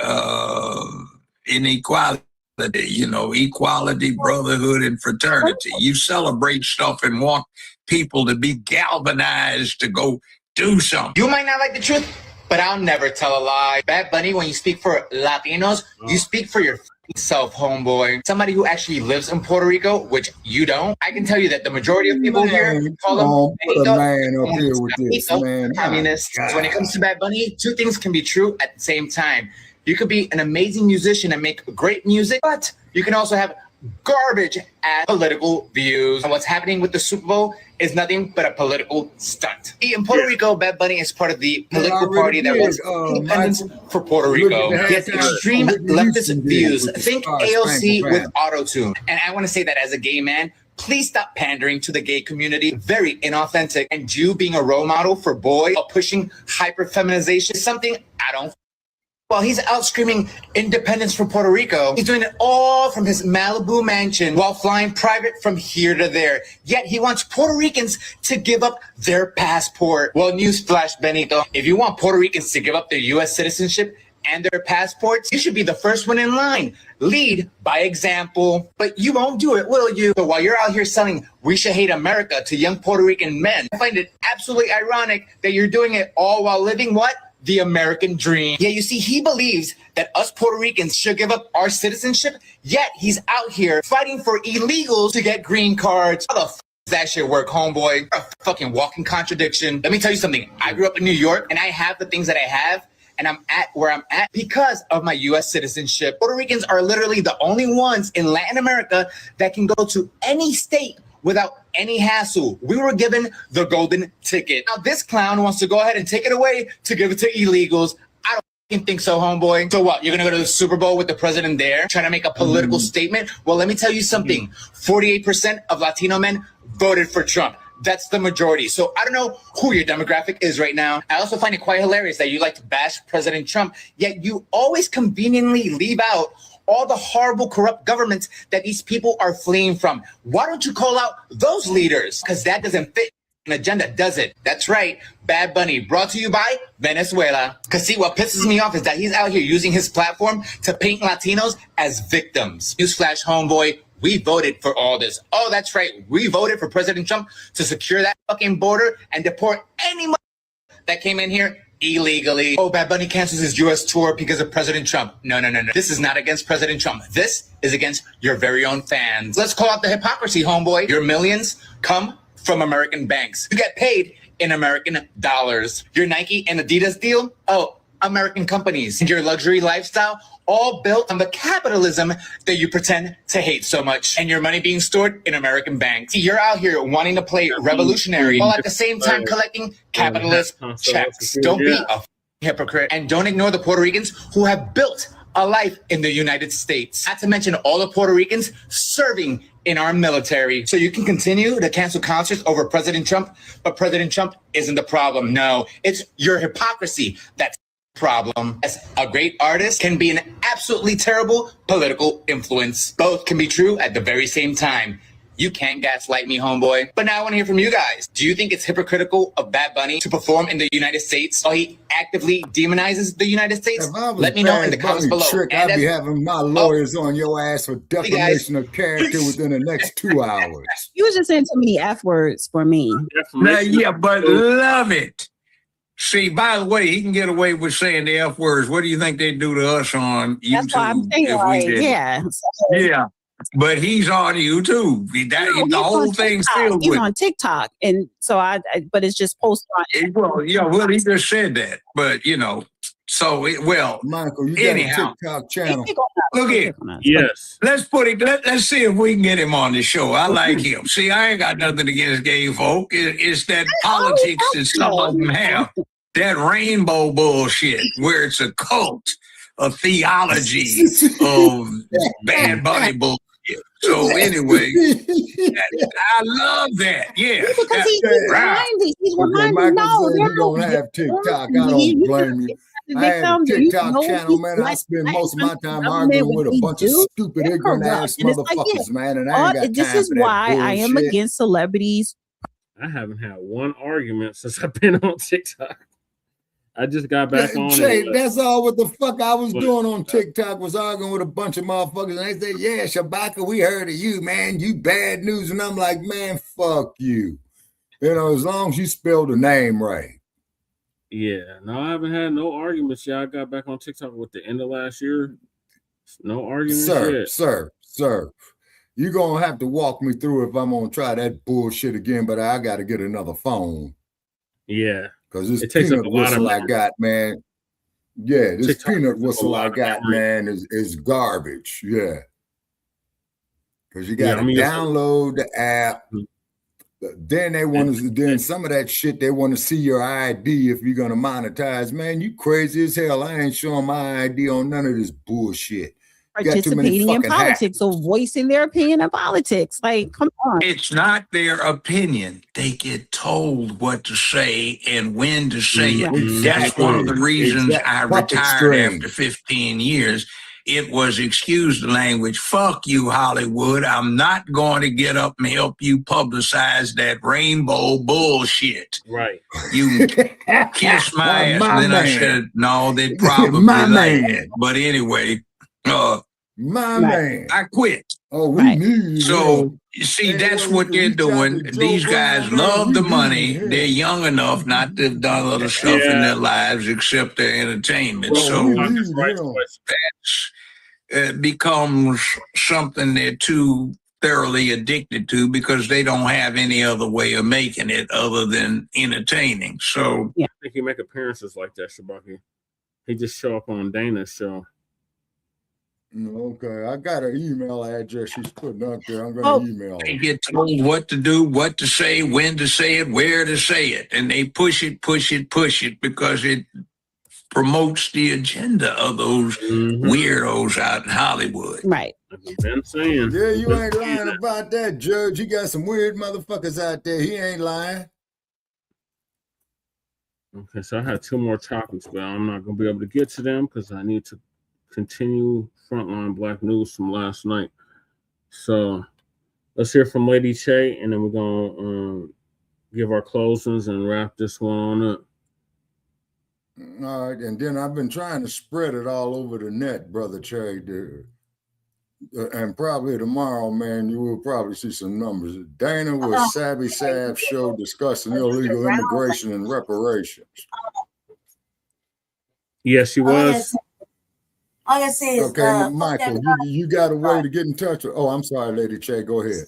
inequality. Equality, brotherhood, and fraternity. You celebrate stuff and want people to be galvanized to go do something. You might not like the truth, but I'll never tell a lie. Bad Bunny, when you speak for Latinos, you speak for your self, homeboy. Somebody who actually lives in Puerto Rico, which you don't. I can tell you that the majority of people here call them communists. So when it comes to Bad Bunny, two things can be true at the same time. You could be an amazing musician and make great music, but you can also have garbage ass political views. And what's happening with the Super Bowl is nothing but a political stunt. In Puerto Rico, Bad Bunny is part of the political party that wants independence for Puerto Rico. He has extreme leftist views. Think AOC with auto-tune. And I want to say that as a gay man, please stop pandering to the gay community. Very inauthentic. And you being a role model for boys pushing hyper-feminization is something I don't. While he's out screaming independence for Puerto Rico, he's doing it all from his Malibu mansion while flying private from here to there. Yet he wants Puerto Ricans to give up their passport. Well, newsflash, Benito. If you want Puerto Ricans to give up their U.S. citizenship and their passports, you should be the first one in line. Lead by example. But you won't do it, will you? So while you're out here selling "We Should Hate America" to young Puerto Rican men, I find it absolutely ironic that you're doing it all while living what? The American dream. Yeah, you see, he believes that us Puerto Ricans should give up our citizenship, yet he's out here fighting for illegals to get green cards. How the f does that shit work, homeboy? You're a fucking walking contradiction. Let me tell you something. I grew up in New York, and I have the things that I have, and I'm at where I'm at because of my U.S. citizenship. Puerto Ricans are literally the only ones in Latin America that can go to any state without any hassle. We were given the golden ticket. Now this clown wants to go ahead and take it away to give it to illegals. I don't think so, homeboy. So what? You're gonna go to the Super Bowl with the president there, trying to make a political statement? Well, let me tell you something. 48% of Latino men voted for Trump. That's the majority. So I don't know who your demographic is right now. I also find it quite hilarious that you like to bash President Trump, yet you always conveniently leave out all the horrible, corrupt governments that these people are fleeing from. Why don't you call out those leaders? Because that doesn't fit an agenda, does it? That's right. Bad Bunny, brought to you by Venezuela. Because see, what pisses me off is that he's out here using his platform to paint Latinos as victims. Newsflash, homeboy, we voted for all this. Oh, that's right. We voted for President Trump to secure that fucking border and deport any that came in here illegally. Oh, Bad Bunny cancels his U.S. tour because of President Trump. No. This is not against President Trump. This is against your very own fans. Let's call out the hypocrisy, homeboy. Your millions come from American banks. You get paid in American dollars. Your Nike and Adidas deal? Oh, American companies. Your luxury lifestyle, all built on the capitalism that you pretend to hate so much. And your money being stored in American banks. You're out here wanting to play revolutionary while at the same time collecting capitalist checks. Don't be a hypocrite. And don't ignore the Puerto Ricans who have built a life in the United States. Not to mention all the Puerto Ricans serving in our military. So you can continue to cancel concerts over President Trump, but President Trump isn't the problem. No, it's your hypocrisy that's problem. As a great artist can be an absolutely terrible political influence. Both can be true at the very same time. You can't gaslight me, homeboy. But now I want to hear from you guys. Do you think it's hypocritical of Bad Bunny to perform in the United States while he actively demonizes the United States? Let me know in the comments below. I'd be having my lawyers on your ass for defamation of character within the next 2 hours. You was just saying too many F words for me. Now, yeah, but love it. See, by the way, he can get away with saying the F words. What do you think they'd do to us on YouTube? That's why I'm saying, if like, we did? yeah. Yeah. But he's on YouTube. The whole thing's filled He's with. on TikTok, and so but it's just posted on. Well, he just said that, but Michael, you got anyhow, a TikTok channel. Look here. Yes. Let's see if we can get him on the show. I like him. See, I ain't got nothing against gay folk. It's that politics that some of them have. That rainbow bullshit, where it's a cult, a theology of Bad Bunny bullshit. So anyway, I love that. Yeah, because he's reminding. No, you don't have TikTok. I don't blame you. I have a TikTok channel, man. I spend most of my time arguing with a bunch of stupid, ignorant ass motherfuckers, man. And I ain't got time this is for that why I am bullshit. against celebrities. I haven't had one argument since I've been on TikTok. I just got back on Jay, it. that's all what the fuck I was doing on TikTok was arguing with a bunch of motherfuckers. And they said, yeah, Shabaka, we heard of you, man. You bad news. And I'm like, man, fuck you. You know, as long as you spell the name right. Yeah, no, I haven't had no arguments yet. I got back on TikTok with the end of last year. No arguments yet. Sir. You're going to have to walk me through if I'm going to try that bullshit again, but I got to get another phone. Yeah. Because this peanut whistle I got, man. Yeah, this TikTok peanut whistle I got, man, is garbage. Yeah. Because you got to download the app. Then they want to, then some of that shit, they want to see your ID if you're going to monetize. Man, you crazy as hell. I ain't showing my ID on none of this bullshit. Participating in politics or voicing their opinion in politics. Like, come on. It's not their opinion. They get told what to say and when to say it. Exactly. That's one of the reasons I Puppet retired string. after 15 years. It was, excuse the language, fuck you, Hollywood. I'm not going to get up and help you publicize that rainbow bullshit. Right. You kiss my ass. My Then I man. said, no, they probably My like man. it. But anyway, my man. I quit. Oh, we need So, you see, that's what they're doing. These guys love the money. They're young enough not to have done other stuff in their lives except their entertainment. So that becomes something they're too thoroughly addicted to because they don't have any other way of making it other than entertaining. So I think he make appearances like that, Shabaki. He just show up on Dana's show. Okay, I got an email address she's putting up there. I'm going to email her. They get told what to do, what to say, when to say it, where to say it. And they push it because it promotes the agenda of those weirdos out in Hollywood. Right. Been saying. Yeah, you ain't lying about that, Judge. You got some weird motherfuckers out there. He ain't lying. Okay, so I have two more topics, but I'm not going to be able to get to them because I need to continue Frontline Black News from last night. So let's hear from Lady Che, and then we're going to give our closings and wrap this one on up. All right, and then I've been trying to spread it all over the net, Brother Che. And probably tomorrow, man, you will probably see some numbers. Dana with Savvy Sav show discussing illegal immigration and reparations. Yes, she was. All I gotta say is, okay, Michael, you got a way to get in touch with. Oh, I'm sorry, Lady Che. Go ahead.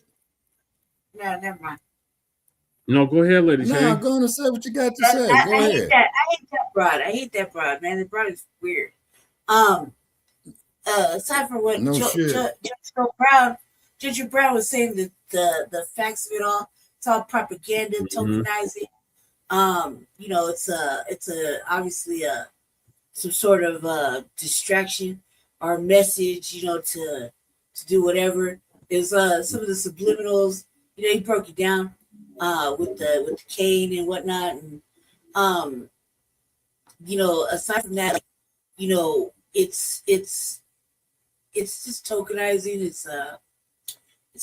No, never mind. No, go ahead, Lady Che. No, go on and say what you got to say. Go ahead. I hate that broad. I hate that broad, man. The broad is weird. Aside from what Judge Brown was saying, the facts of it all, it's all propaganda, tokenizing. You know, it's obviously some sort of distraction or message, you know, to do whatever. There's some of the subliminals, you know, he broke it down with the cane and whatnot, and you know, aside from that, you know, it's just tokenizing. It's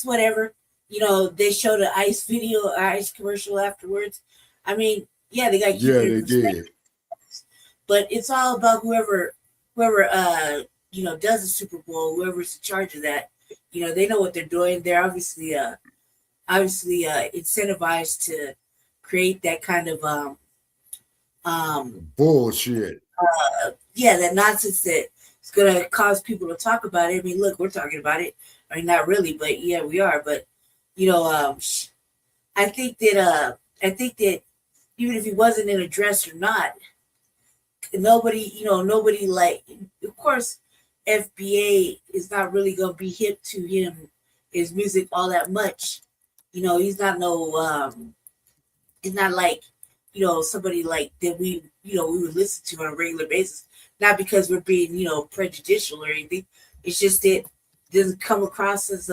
whatever. You know, they showed an ICE video, ICE commercial afterwards. I mean, yeah, they got they did. But it's all about whoever you know, does the Super Bowl, whoever's in charge of that. You know, they know what they're doing. They're obviously incentivized to create that kind of bullshit. Yeah, that nonsense that is gonna cause people to talk about it. I mean, look, we're talking about it. I mean, not really, but yeah, we are. But you know, I think that even if he wasn't in a dress or not, nobody, like, of course, FBA is not really gonna be hip to his music all that much. You know, he's not it's not like, you know, somebody like that we would listen to on a regular basis. Not because we're being, you know, prejudicial or anything. It's just that it doesn't come across as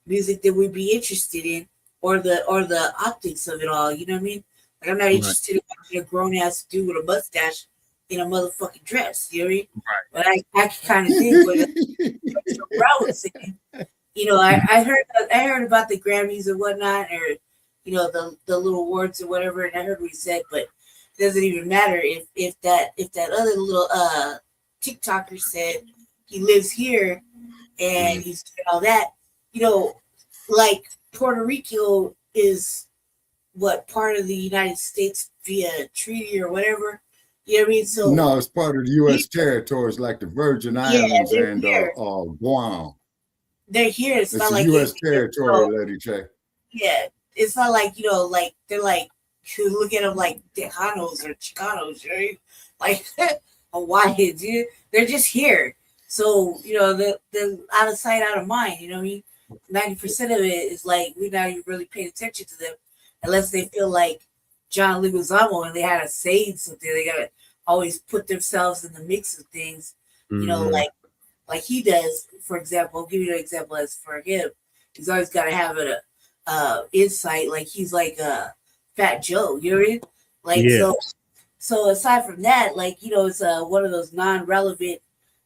music that we'd be interested in, or the optics of it all. You know what I mean? Like, I'm not interested in watching a grown ass dude with a mustache in a motherfucking dress. You know what I mean? Right. But I can kind of dig what Brown was saying. You know, I heard about the Grammys and whatnot, or you know, the little awards or whatever, and I heard what he said, but it doesn't even matter if that other little TikToker said he lives here and he's doing all that. You know, like Puerto Rico is what, part of the United States via treaty or whatever. You know what I mean? So no, it's part of the U.S. territories, like the Virgin Islands and Guam. They're here. It's not like U.S. territory, Lady Che. Yeah, it's not like, you know, like they're like, you look at them like Tejanos or Chicanos, right? Like Hawaiians, dude. They're just here. So, you know, they're out of sight, out of mind. You know what I mean? 90% of it is like, we're not even really paying attention to them unless they feel like John Leguizamo and they had to say something. They gotta always put themselves in the mix of things, you know, like he does. For example, I'll give you an example as for him. He's always got to have an insight, like he's like Fat Joe, you know what I mean? Like, so aside from that, like, you know, it's one of those non-relevant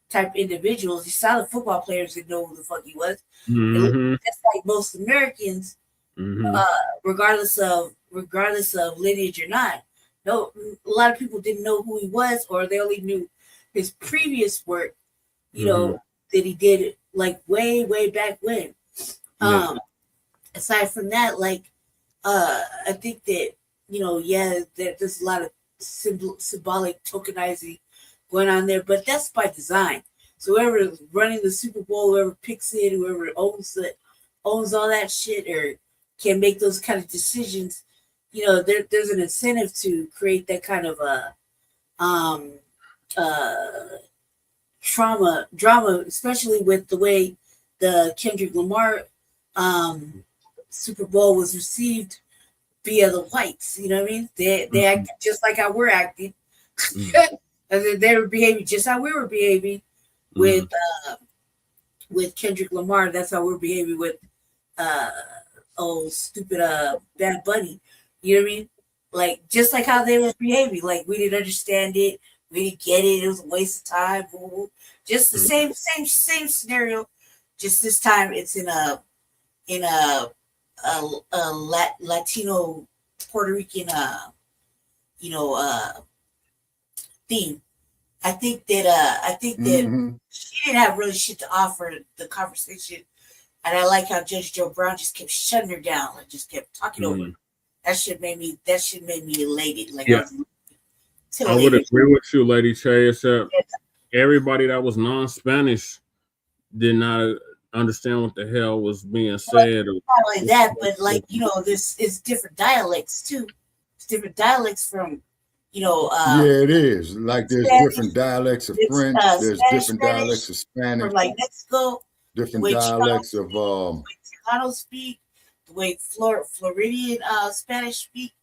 type individuals. You saw the football players didn't know who the fuck he was. Just like most Americans, regardless of lineage or not. No, a lot of people didn't know who he was, or they only knew his previous work, you know, that he did like way back when. Aside from that, like, I think that, you know, there's a lot of symbolic tokenizing going on there, but that's by design. So whoever is running the Super Bowl, whoever picks it, whoever owns all that shit, or can make those kind of decisions, you know, there's an incentive to create that kind of drama, especially with the way the Kendrick Lamar Super Bowl was received via the whites. You know what I mean? They acted just like how we're acting. They were behaving just how we were behaving with Kendrick Lamar. That's how we're behaving with old stupid Bad Bunny. You know what I mean? Like, just like how they were behaving. Like, we didn't understand it. We didn't get it. It was a waste of time. Just the same scenario. Just this time it's in a Latino Puerto Rican theme. I think that she didn't have really shit to offer the conversation, and I like how Judge Joe Brown just kept shutting her down, like just kept talking over her. That shit made me elated. Like, I would agree with you, Lady Che, except everybody that was non-Spanish did not understand what the hell was being said. Not only that, but like, you know, it's different dialects too. It's different dialects from, you know, yeah, it is. Like there's Spanish, different dialects of French, there's different dialects of Spanish, from like Mexico, different dialects of Chicano speak, the way Floridian Spanish speak.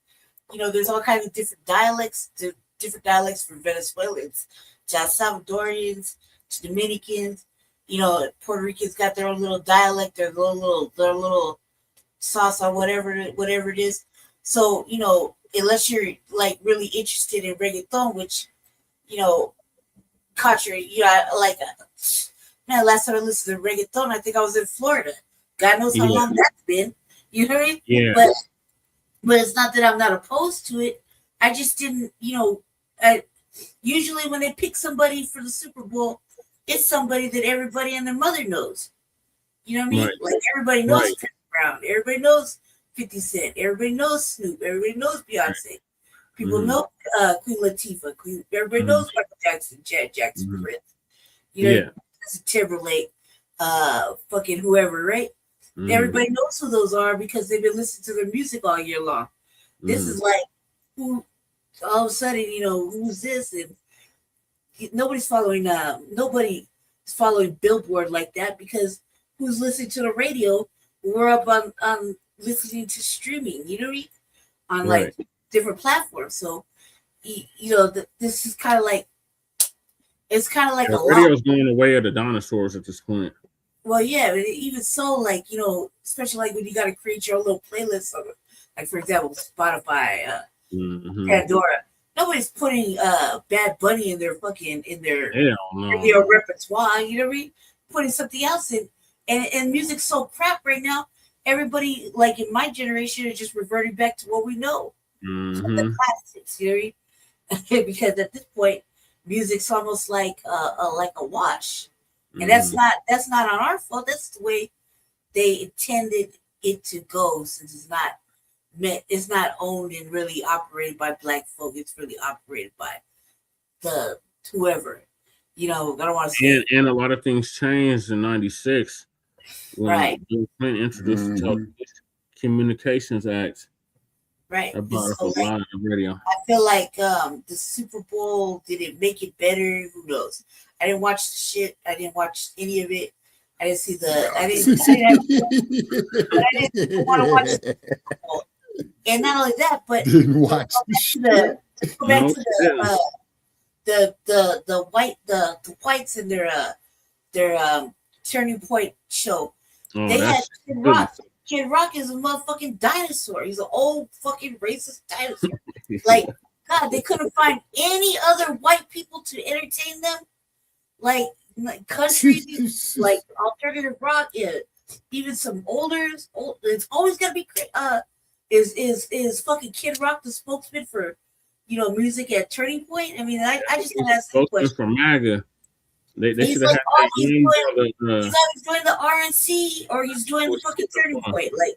You know, there's all kinds of different dialects. Different dialects from Venezuelans, to El Salvadorians, to Dominicans. You know, Puerto Ricans got their own little dialect, their little sauce or whatever it is. So, you know, unless you're like really interested in reggaeton, which, you know, contrary, you know, like, man, last time I listened to reggaeton, I think I was in Florida. God knows how long that's been. You know what I mean? Yeah. But it's not that I'm not opposed to it. I just didn't, you know, usually when they pick somebody for the Super Bowl, it's somebody that everybody and their mother knows. You know what I mean? Right. Like everybody knows Chris Brown, everybody knows 50 Cent, everybody knows Snoop, everybody knows Beyonce. People know Queen Latifah, everybody knows Michael Jackson, Janet Jackson, Prince. You know, Timberlake, fucking whoever, right? Everybody knows who those are because they've been listening to their music all year long. This is like, who all of a sudden, you know, who's this? And nobody's following Billboard like that because who's listening to the radio? We're up on listening to streaming, you know what I mean? On like different platforms. So, you know, this is kind of like, it's kind of like a radio's going the way of the dinosaurs at this point. Well, yeah, but even so, like, you know, especially like when you got to create your own little playlist, like for example, Spotify, Pandora. Nobody's putting Bad Bunny in their radio repertoire. You know what I mean? Putting something else in, and music's so crap right now. Everybody, like in my generation, is just reverting back to what we know, the classics. You know what I mean? Because at this point, music's almost like a wash. And that's not on our fault. That's the way they intended it to go, since it's not owned and really operated by Black folk. It's really operated by the whoever. You know, I don't want to say. And a lot of things changed in '96 when Bill Clinton introduced the Telecommunications Act. Right. About a lot of the radio. I feel like the Super Bowl, did it make it better? Who knows? I didn't watch the shit. I didn't watch any of it. I didn't see I didn't want to watch the Super Bowl. And not only that, but didn't watch go back to the whites in their Turning Point show. They had Kid Rock. Kid Rock is a motherfucking dinosaur. He's an old fucking racist dinosaur. Like, God, they couldn't find any other white people to entertain them. Like country, like alternative rock, even some olders. It's always gotta be. Is fucking Kid Rock the spokesman for, you know, music at Turning Point? I mean, I just want to ask the question. For MAGA, they should have like, had he's always doing the RNC or he's doing the fucking Turning Point. Like,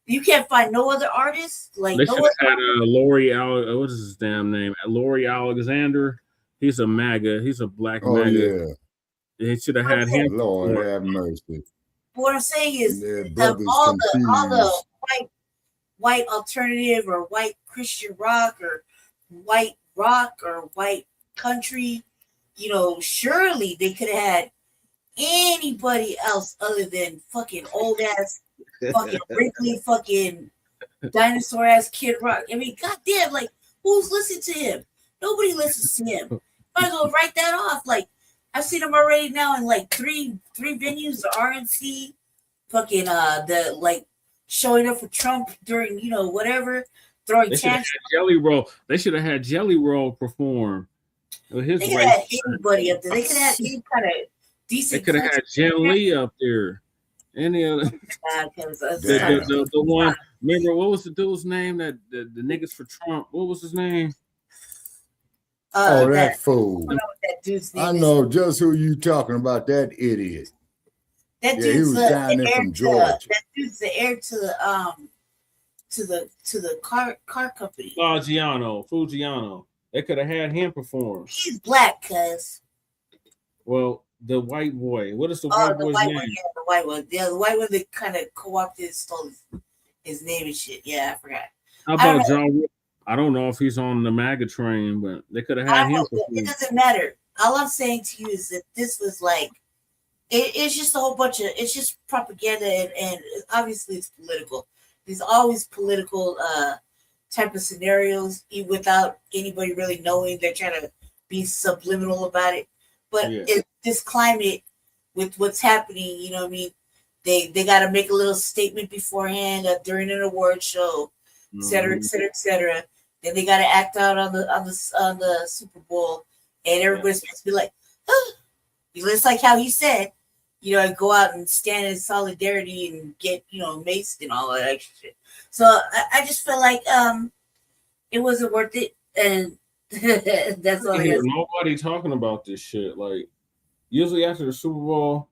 you can't find no other artists. Like, they should have had Lori. What is his damn name? Lori Alexander. He's a MAGA. He's a black MAGA. Yeah. They should have had him. Lord have mercy. What I'm saying is, all the white alternative or white Christian rock or white country, you know, surely they could have had anybody else other than fucking old ass, fucking wrinkly, fucking dinosaur ass Kid Rock. I mean, goddamn, like, who's listening to him? Nobody listens to him. Might as well write that off. Like, I've seen him already now in like three venues, the RNC, fucking the like showing up for Trump during, you know, whatever, throwing tantrums. Jelly Roll. They should have had Jelly Roll perform. They could have had anybody up there. They could have had any kind of decent. They could have had Jen Lee up there. Any other the one. Remember what was the dude's name that the niggas for Trump? What was his name? That fool. That I know just who you talking about. That idiot. That dude's he was down there from Georgia. That dude's the heir to the car company. Fugiano. They could have had him perform. He's black, cuz. Well, the white boy. What is the Oh, white the boy's white name? one. Yeah, the white one. Yeah, the white one that kind of co-opted, stole his name and shit. Yeah, I forgot. How about John? I don't know if he's on the MAGA train, but they could have had him perform. It doesn't matter. All I'm saying to you is that this was like, it's just a whole bunch of, it's just propaganda, and obviously it's political. There's always political type of scenarios without anybody really knowing. They're trying to be subliminal about it. But this climate with what's happening, you know what I mean? They got to make a little statement beforehand during an award show, et cetera, et cetera, et cetera. Then they got to act out on the Super Bowl, and everybody's supposed to be like, oh. It's like how he said, you know, go out and stand in solidarity and get, you know, maced and all that extra shit. So I just felt like it wasn't worth it, and that's all. I hear nobody talking about this shit. Like, usually after the Super Bowl,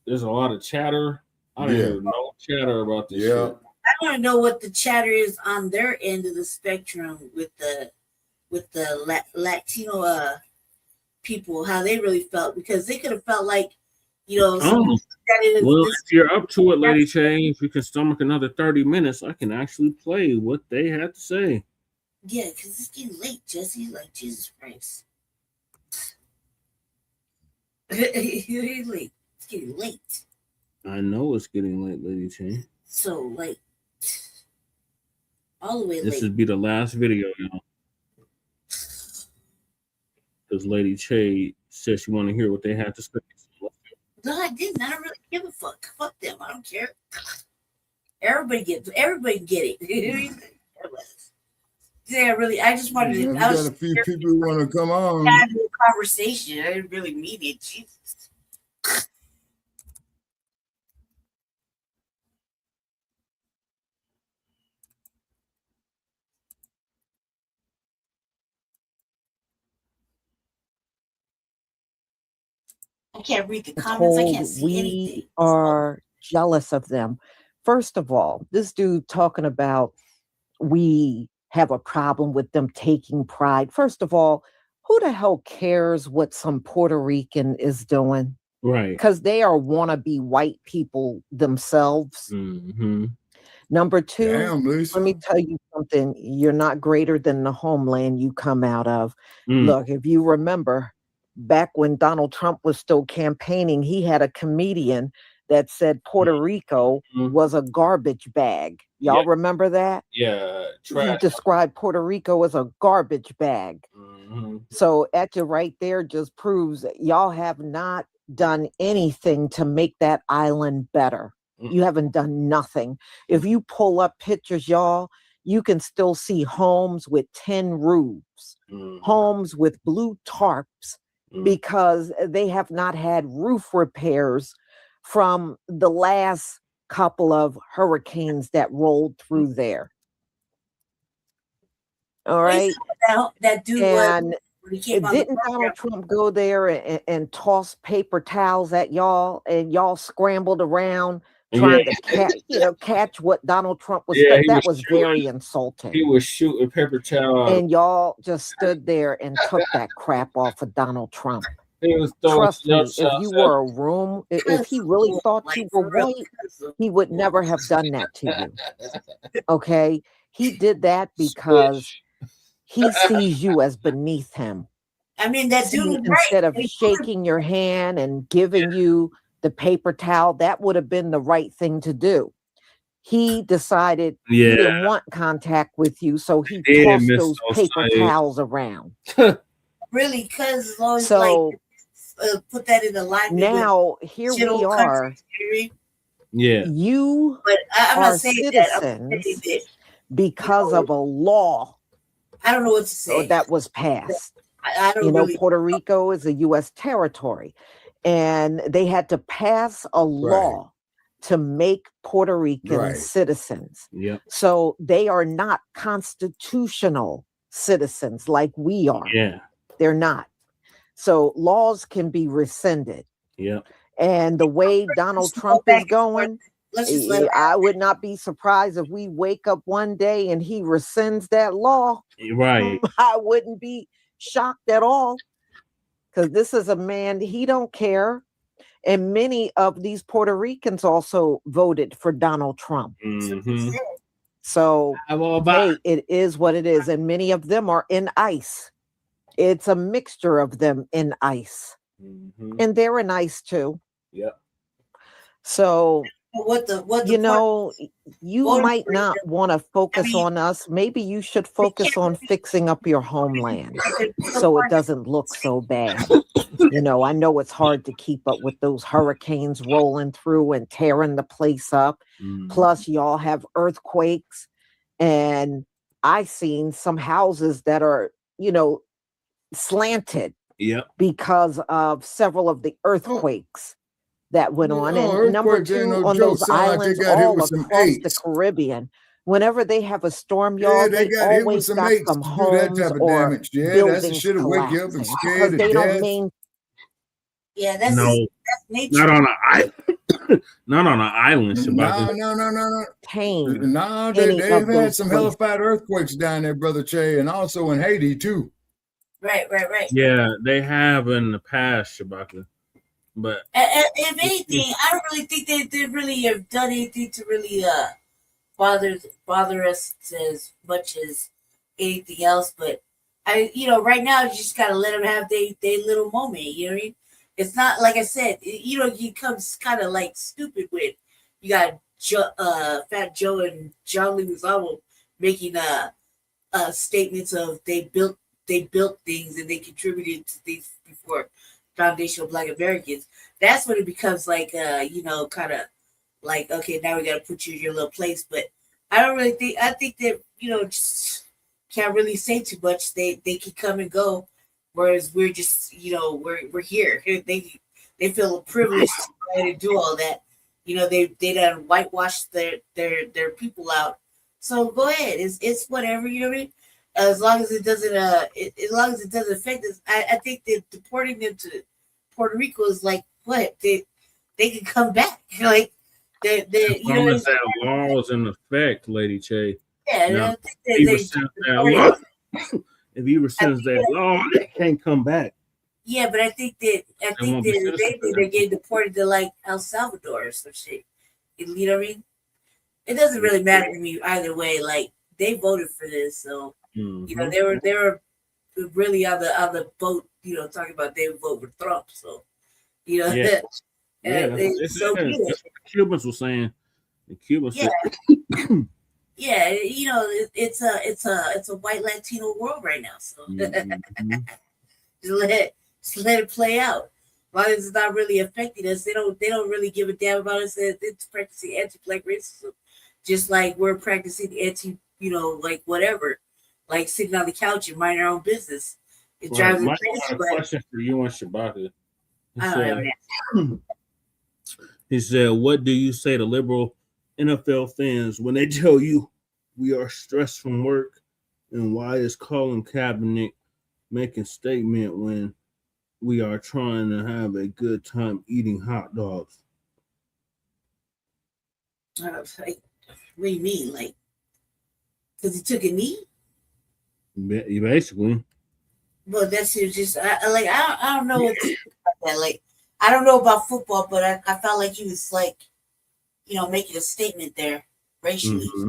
there's a lot of chatter. I don't hear no chatter about this shit. I want to know what the chatter is on their end of the spectrum with the Latino people, how they really felt, because they could have felt like, you know. Well, if you're up to it, Lady Chain, if you can stomach another 30 minutes, I can actually play what they had to say. Yeah, because it's getting late, Jesse. Like, Jesus Christ. It's getting late. I know it's getting late, Lady Chain. So, like, all the way late. This would be the last video, y'all. Because Lady Che said she want to hear what they had to say. No, I didn't. I don't really give a fuck. Fuck them. I don't care. Everybody get it. Yeah, really. I just wanted to. I got a few people who want to come on. Have a conversation. I didn't really mean it. Jesus. I can't read the comments. I can't see anything. We are jealous of them. First of all, this dude talking about we have a problem with them taking pride. First of all, who the hell cares what some Puerto Rican is doing? Right. Because they are wannabe white people themselves. Mm-hmm. Number two, let me tell you something. You're not greater than the homeland you come out of. Look, if you remember, back when Donald Trump was still campaigning, he had a comedian that said Puerto Rico was a garbage bag. Y'all remember that? Yeah. He described Puerto Rico as a garbage bag. So at you right there just proves that y'all have not done anything to make that island better. You haven't done nothing. If you pull up pictures, y'all, you can still see homes with tin roofs, homes with blue tarps, because they have not had roof repairs from the last couple of hurricanes that rolled through there. All right. That dude and didn't Donald Trump go there and toss paper towels at y'all, and y'all scrambled around trying to catch what Donald Trump was doing? That was very insulting. He was shooting paper towel, and y'all just stood there and took that crap off of Donald Trump. Trust me, if you were a room, if he really thought you were white, he would never have done that to you. Okay? He did that because he sees you as beneath him. I mean, that dude, instead of shaking your hand and giving you the paper towel, that would have been the right thing to do. He decided he didn't want contact with you, so he tossed those paper towels around. Really, because like put that in alignment. Now here we are. You but I'm are not saying citizens because of a law. I don't know what to say. That was passed. I don't really. Puerto Rico is a U.S. territory, and they had to pass a law to make Puerto Ricans citizens. So they are not constitutional citizens like we are. They're not. So laws can be rescinded. And the way Donald Trump is going, let's just let I would not be surprised if we wake up one day and he rescinds that law. Right. I wouldn't be shocked at all, because this is a man, he don't care. And many of these Puerto Ricans also voted for Donald Trump. Mm-hmm. So, hey, it is what it is. And many of them are in ICE. It's a mixture of them in ICE. Mm-hmm. And they're in ICE too. Yep. So, what you know, you might not want to focus on us. Maybe you should focus on fixing up your homeland so it doesn't look so bad. You know, I know it's hard to keep up with those hurricanes rolling through and tearing the place up. Plus, y'all have earthquakes. And I've seen some houses that are, you know, slanted because of several of the earthquakes that went on. And number two, on those islands all across the Caribbean, whenever they have a storm, y'all, they always got some homes or buildings collapsing because they don't mean. Yeah, that's nature. Not on an island. Not on an island, Shabaka. No. Tame. Nah, they've had some hellified earthquakes down there, Brother Che, and also in Haiti too. Right. Yeah, they have in the past, Shabaka. But if anything, I don't really think they really have done anything to really bother us as much as anything else. But right now you just gotta let them have their little moment. You know what I mean? It's not like I said. You becomes kind of like stupid when you got Fat Joe and John Leguizamo making statements of they built things and they contributed to things before foundational Black Americans. That's when it becomes like kind of like, okay, now we got to put you in your little place. But I don't really think. I think that just can't really say too much. They can come and go, whereas we're just we're here. They feel privileged to do all that. They done whitewashed their people out. So go ahead. It's whatever, you know what I mean? As long as it doesn't affect us. I think that deporting them to Puerto Rico is like what? They can come back. Like they that law is in effect, Lady Che. Yeah, now, if he rescinds that law, they can't come back. Yeah, but I think they're getting deported to like El Salvador or some shit. You know what I mean? It doesn't really matter to me either way. Like they voted for this, so they were really on the boat. Talking about they would vote for Trump. So that's what the Cubans were saying. The Cubans. Yeah, it's a white Latino world right now. So just let it play out. As long as it's not really affecting us, they don't really give a damn about us. It's practicing anti-Black racism, just like we're practicing anti, like whatever, like sitting on the couch and minding our own business. It drives me crazy. I got a question for you and Shabaka. He said, "What do you say to liberal NFL fans when they tell you we are stressed from work, and why is Colin Kaepernick making statement when we are trying to have a good time eating hot dogs?" What do you mean, like? Because he took a knee? Basically. Well, that's just I don't know what to think about that. Like, I don't know about football, but I felt like he was like, making a statement there racially. Mm-hmm.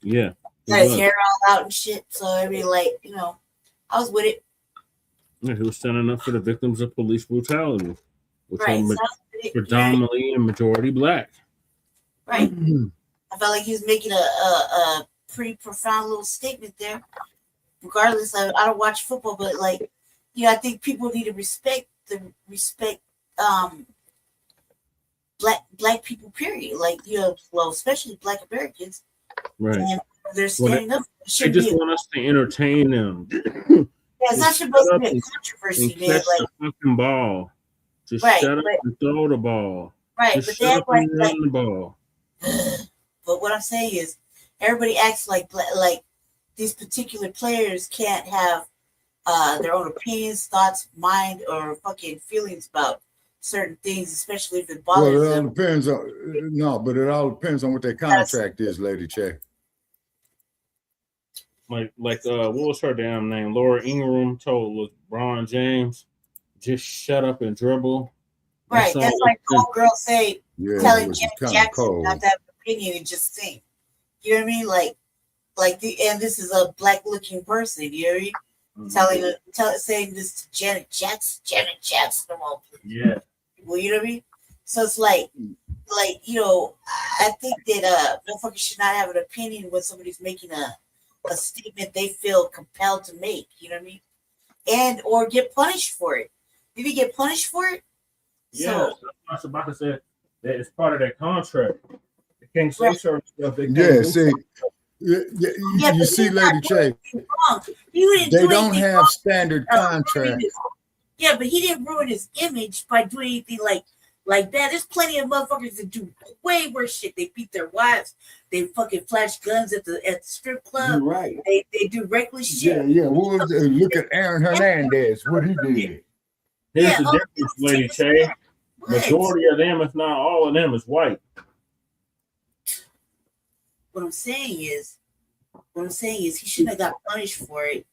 Yeah. Got his hair all out and shit. So I mean, I was with it. Yeah, he was standing up for the victims of police brutality, which are predominantly and majority Black. Right. I felt like he was making a pretty profound little statement there. Regardless, I don't watch football, but I think people need to respect black people, period. Especially Black Americans. Right. And they're standing up. They just want us to entertain them. Yeah, it's not supposed to be a controversy, man. Catch the fucking ball. Just shut up and throw the ball. Right, just but shut up and run the ball. But what I'm saying is, everybody acts like these particular players can't have their own opinions, thoughts, mind, or fucking feelings about certain things, especially if it Well, bothers it all them. depends on but it all depends on what their contract is, Lady Che. Like what was her damn name? Laura Ingraham told LeBron James, just shut up and dribble. Right. That's like the old girl say, telling which is Janet kind of Jackson cold. not to have an opinion and just sing. You know what I mean? And this is a black looking person, you know what I mean? Saying this to Janet Jackson, come on, please. Yeah. Well, you know what I mean? So it's like, you know, I think that motherfuckers should not have an opinion when somebody's making a statement they feel compelled to make, you know what I mean? And or get punished for it. Did he get punished for it? Yeah, that's what Shabaka said that it's part of their contract. They can't say certain stuff. They can't see. You see, Lady Che, they don't have standard contracts. Yeah, but he didn't ruin his image by doing anything like that. There's plenty of motherfuckers that do way worse shit. They beat their wives. They fucking flash guns at the strip club. You're right. They do reckless shit. Yeah. Look at Aaron Hernandez, what he did. Here's the difference, Lady Che. Majority of them, if not all of them, is white. What I'm saying is he shouldn't have got punished for it.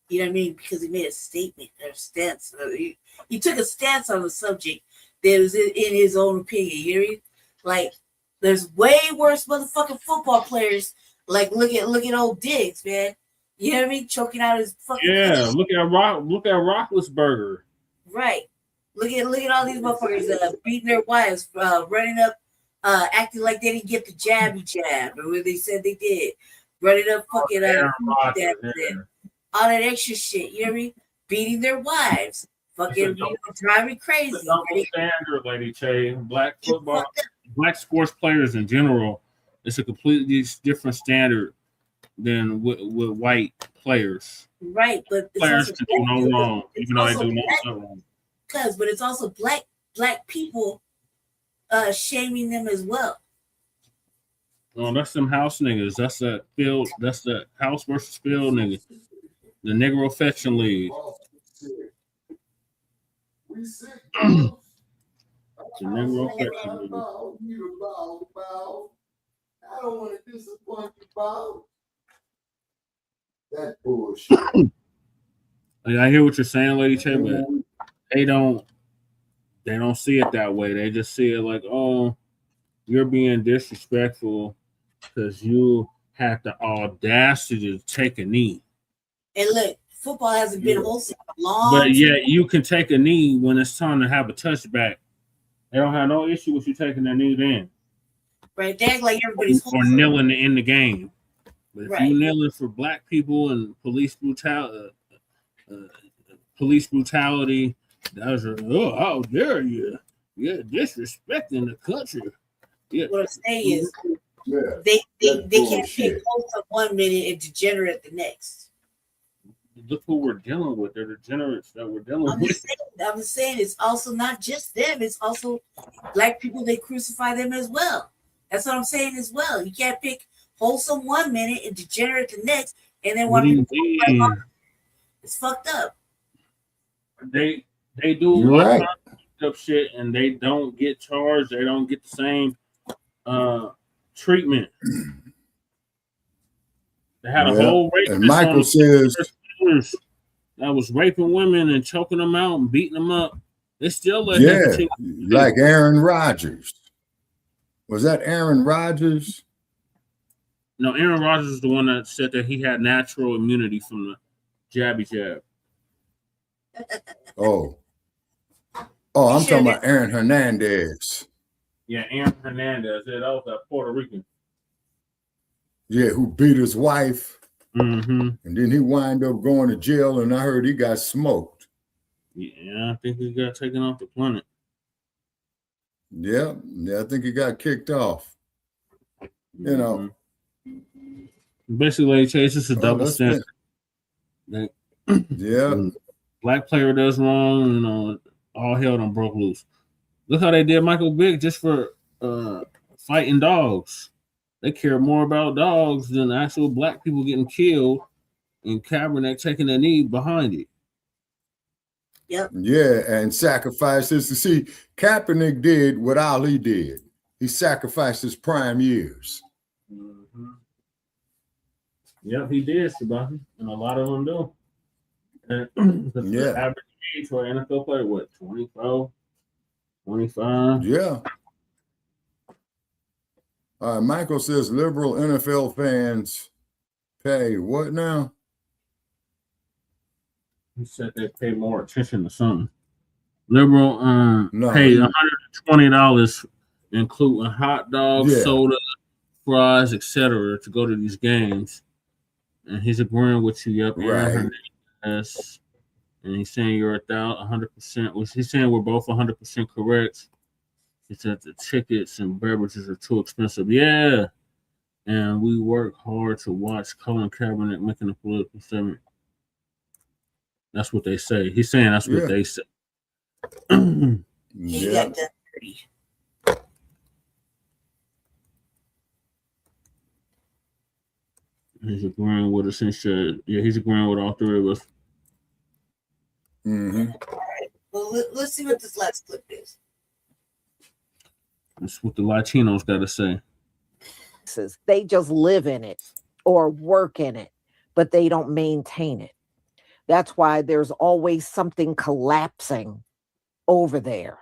You know what I mean? Because he made a statement or a stance. He took a stance on the subject that was in his own opinion. You know what I mean? Like, there's way worse motherfucking football players. Like, look at old Diggs, man. You know what I mean? Choking out his fucking face. Look at Roethlisberger. Right. Look at all these motherfuckers beating their wives, running up, acting like they didn't get the jab, or what they said they did. Running up fucking all that extra shit, you know what I mean? Beating their wives, fucking driving crazy. It's a double standard, Lady Che. Black football, black sports players in general, it's a completely different standard than with white players. Right, but players can do no wrong, even though they do no wrong. But it's also black people shaming them as well. Oh, that's them house niggas. That's that field. That's that house versus field niggas. The Negro Affection League. The Negro Affection League. I don't want to disappoint you, Bob. That bullshit. I hear what you're saying, Lady Che, but they don't see it that way. They just see it like, oh, you're being disrespectful because you have the audacity to take a knee. And look, football hasn't been wholesome for a long But time. yeah, you can take a knee when it's time to have a touchback. They don't have no issue with you taking a knee then. Right, they act like everybody's or kneeling in the game. But if right. you kneeling for black people and police brutality, that was how dare you? You're disrespecting the country. Yeah. What I'm saying is they can't pick wholesome 1 minute and degenerate the next. Look who we're dealing with. They're degenerates that we're dealing with. I'm just saying it's also not just them, it's also black people. They crucify them as well. That's what I'm saying as well. You can't pick wholesome 1 minute and degenerate the next, and then one it's fucked up. They do right. Up shit, and they don't get charged. They don't get the same treatment. They had a whole rape. And Michael says that was raping women and choking them out and beating them up. They still let him like Aaron Rodgers. Was that Aaron Rodgers? No, Aaron Rodgers is the one that said that he had natural immunity from the jabby jab. Oh, I'm talking about Aaron Hernandez. Yeah, Aaron Hernandez. Yeah, that was that Puerto Rican. Yeah, who beat his wife. Mm-hmm. And then he wind up going to jail, and I heard he got smoked. Yeah, I think he got taken off the planet. Yeah, I think he got kicked off. You know. Basically, Chase is a double standard. Yeah. Black player does wrong, all hell done broke loose. Look how they did Michael Vick just for fighting dogs. They care more about dogs than actual black people getting killed and Kaepernick taking a knee behind it. Yep. Yeah, and sacrifices. To see, Kaepernick did what Ali did. He sacrificed his prime years. Mm-hmm. Yep, he did, Shabaka'S, and a lot of them do. And the average age for an NFL player, what, 24, 25? Yeah. Michael says liberal NFL fans pay what now? He said they pay more attention to something. Liberal No, pay $120, including hot dogs, soda, fries, etc., to go to these games. And he's agreeing with you. Yep, Aaron Hernandez. And he's saying you're 100%. He's saying we're both 100% correct. He said the tickets and beverages are too expensive. Yeah. And we work hard to watch Colin Kaepernick making a political statement. That's what they say. He's saying that's what they say. He got that dirty. He's agreeing with us and said, yeah, he's agreeing with all three of us. Mm-hmm. All right. Well, let's see what this last clip is. That's what the Latinos got to say. They just live in it or work in it, but they don't maintain it. That's why there's always something collapsing over there.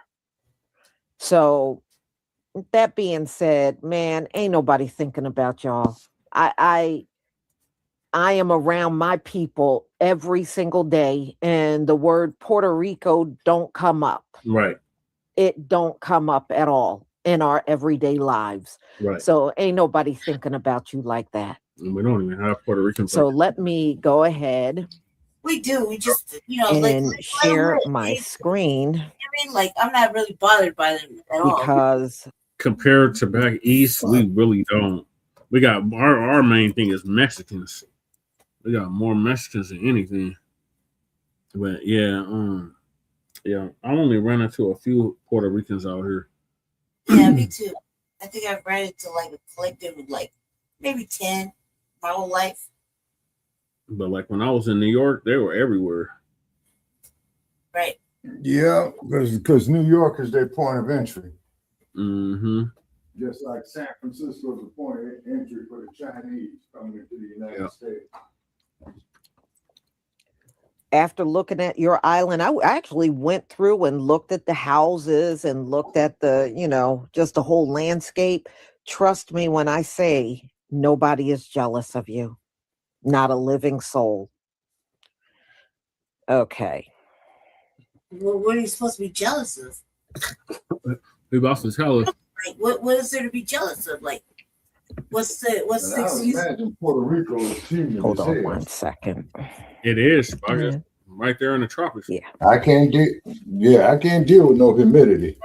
So that being said, man, ain't nobody thinking about y'all. I am around my people every single day, and the word Puerto Rico don't come up. Right. It don't come up at all in our everyday lives. Right. So ain't nobody thinking about you like that. And we don't even have Puerto Ricans. So let me go ahead. We do. We just, and share my screen. I mean, like, I'm not really bothered by them at all. Because compared to back east, we really don't. We got our main thing is Mexicans. We got more Mexicans than anything. But yeah, I only ran into a few Puerto Ricans out here. Yeah, me too. I think I've ran into like a collective of like maybe 10 my whole life. But like when I was in New York, they were everywhere. Right. Yeah, because New York is their point of entry. Mm-hmm. Just like San Francisco is the point of entry for the Chinese coming into the United States. After looking at your island, I actually went through and looked at the houses and looked at the, just the whole landscape. Trust me when I say nobody is jealous of you. Not a living soul. Okay. Well, what are you supposed to be jealous of? Who about to tell us? Like, what is there to be jealous of? Like, what's the excuse? Imagine Puerto Rico is human. Hold on 1 second. It is right there in the tropics. Yeah. I can't deal with no humidity.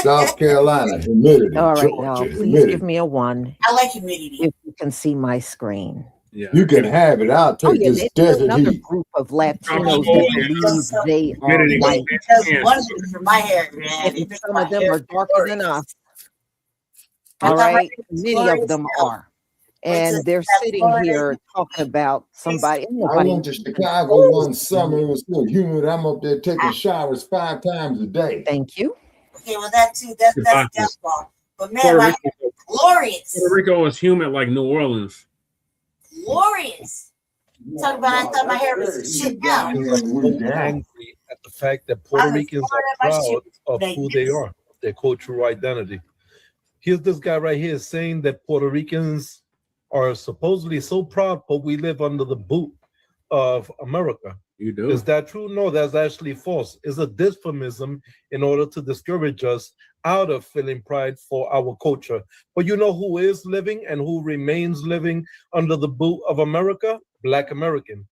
South Carolina, humidity. All right, Georgia, y'all, please humidity. give me a 1. I like humidity. If you can see my screen. Yeah. You can have it. I'll take this desert another heat. group of Latinos that believe they are white. That's wonderful for my hair, man. And some of them are darker than us. All right, many of them are. And they're sitting here talking about somebody. I went to Chicago one summer. It was so humid. I'm up there taking showers 5 times a day. Thank you. Okay, well, that too. That's wrong. But man, my hair is glorious. Puerto Rico is humid like New Orleans. Glorious. Talk about I thought my hair was shit down. Angry at the fact that Puerto Ricans are proud of who they are, their cultural identity. Here's this guy right here saying that Puerto Ricans are supposedly so proud, but we live under the boot of America. You do. Is that true? No, that's actually false. It's a dysphorism in order to discourage us out of feeling pride for our culture. But you know who is living and who remains living under the boot of America? Black American.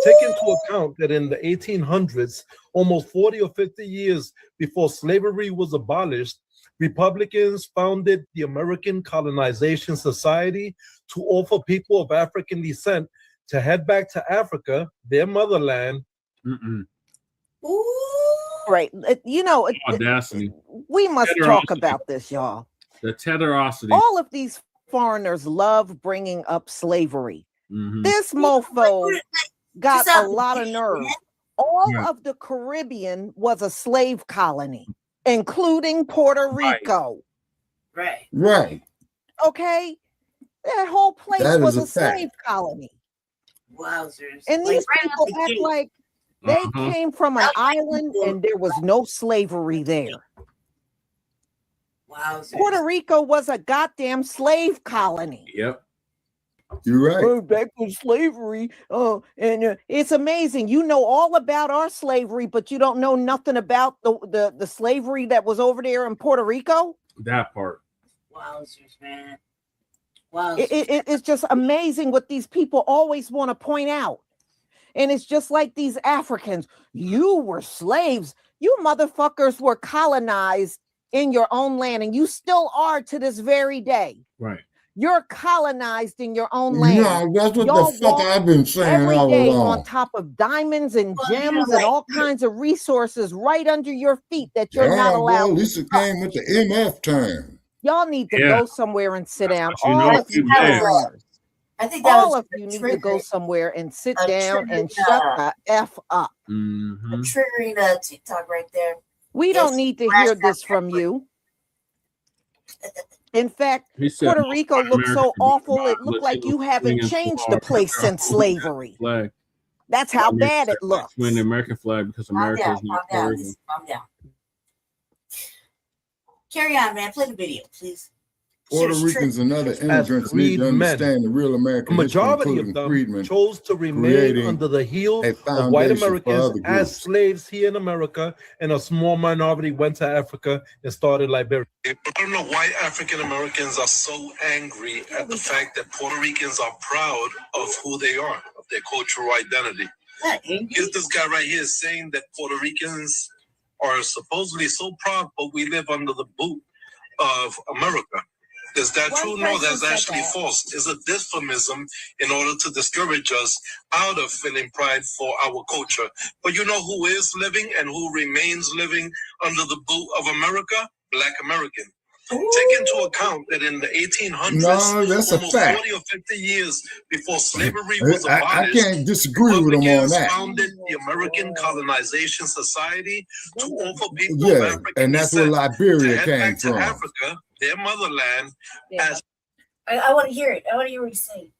Take into account that in the 1800s, almost 40 or 50 years before slavery was abolished, Republicans founded the American Colonization Society to offer people of African descent to head back to Africa, their motherland. Right. Audacity. We must talk about this, y'all. The tetherosity. All of these foreigners love bringing up slavery. This mofo got a lot of nerve All of the Caribbean was a slave colony, including Puerto Rico. Right. Right. Okay? That whole place That was is a a fact. slave colony. Wowzers. And Like, these right out people the act gate. like they came from an island and there was no slavery there. Wowzers. Puerto Rico was a goddamn slave colony. Yep. You're right. Oh, back with slavery. It's amazing. You know all about our slavery, but you don't know nothing about the slavery that was over there in Puerto Rico. That part. Wowzers, man. Wow. It's just amazing what these people always want to point out. And it's just like these Africans. You were slaves. You motherfuckers were colonized in your own land, and you still are to this very day. Right. You're colonized in your own land. No, that's what the fuck I've been saying every all day along. on top of diamonds and gems and all kinds of resources right under your feet that you're not allowed. Well, Lisa came with the MF term. Y'all need to go somewhere and sit down. You know All of you millionaires. I think that All was of you need to go somewhere and sit down and shut the F up. a triggering TikTok right there. We don't need to hear this from you. In fact, Puerto Rico looks so awful. It looked like you haven't changed the place since slavery. Flag. That's how bad it looks. When the American flag, because America is not Calm Puerto down. Carry on, man. Play the video, please. Puerto Ricans and other immigrants need to understand the real American history, majority of them freedmen chose to remain under the heel of white Americans as slaves here in America, and a small minority went to Africa and started Liberia. I don't know why African Americans are so angry at the fact that Puerto Ricans are proud of who they are, of their cultural identity. Here's this guy right here saying that Puerto Ricans are supposedly so proud, but we live under the boot of America. Is that true? No, that's actually false. It's a dysphorism in order to discourage us out of feeling pride for our culture. But you know who is living and who remains living under the boot of America? Black American. Take into account that in the 1800s, that's a almost fact. 40 or 50 years before slavery was I abolished, can't disagree with them on that. founded the American Colonization Society to offer people of Yeah, African and that's where descent Liberia to head came back to from. Africa, their motherland, as I want to hear it. I want to hear what he's saying.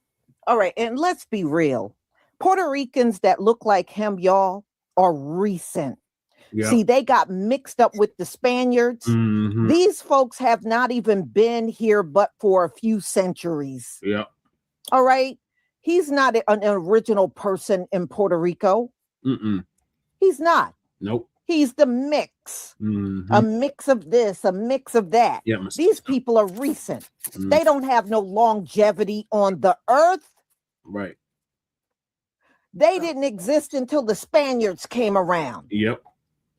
All right, and let's be real. Puerto Ricans that look like him, y'all, are recent. Yeah. See, they got mixed up with the Spaniards. These folks have not even been here but for a few centuries. Yeah. All right. He's not an original person in Puerto Rico. He's not. Nope. He's the mix. A mix of this, a mix of that. Yeah, these people are recent. They don't have no longevity on the earth. Right. They didn't exist until the Spaniards came around. Yep.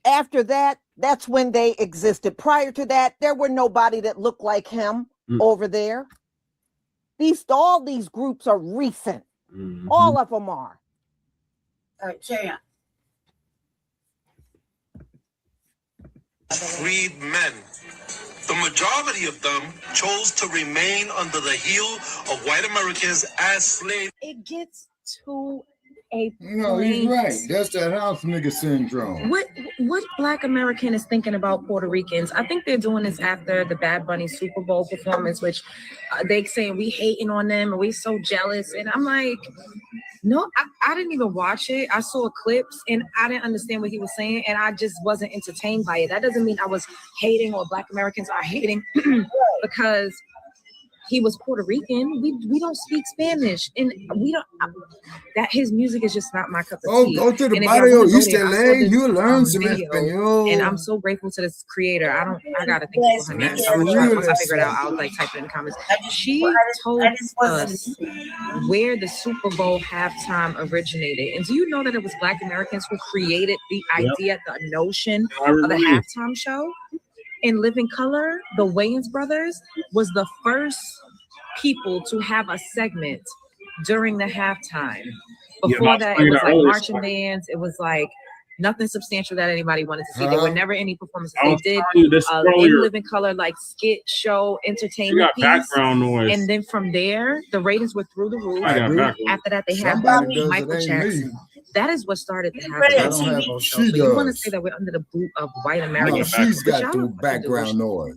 After that, that's when they existed. Prior to that, there were nobody that looked like him over there. All these groups are recent. All of them are. All right, carry on. freed men. The majority of them chose to remain under the heel of white Americans as slaves. It gets to a No, he's point. right. That's that house nigga syndrome. What Black American is thinking about Puerto Ricans? I think they're doing this after the Bad Bunny Super Bowl performance, which they saying we hating on them and we so jealous. And I'm like, no, I didn't even watch it. I saw clips and I didn't understand what he was saying, and I just wasn't entertained by it. That doesn't mean I was hating or Black Americans are hating because he was Puerto Rican. We don't speak Spanish, and we don't. That his music is just not my cup of tea. Go to the And if barrio y'all wanna go East there, I saw LA. this, You'll learn some video, Espanol. and I'm so grateful to this creator. I gotta thank you for her name. So I'm gonna try, once I figure it out, I'll like type it in the comments. She told us where the Super Bowl halftime originated, and do you know that it was Black Americans who created the idea, the notion of the halftime show? In Living Color, the Wayans brothers was the first people to have a segment during the halftime. Before that, it was like marching bands. It was like nothing substantial that anybody wanted to see. There were never any performances. They did in Living Color, like skit show, entertainment piece. Background noise. And then from there, the ratings were through the roof. I got background. After that, they had Somebody does it, Michael ain't Jackson. That is what started to happen. I don't have a, she so you want to does. say that we're under the boot of white No, Americans? she's but got y'all the don't fucking do background noise.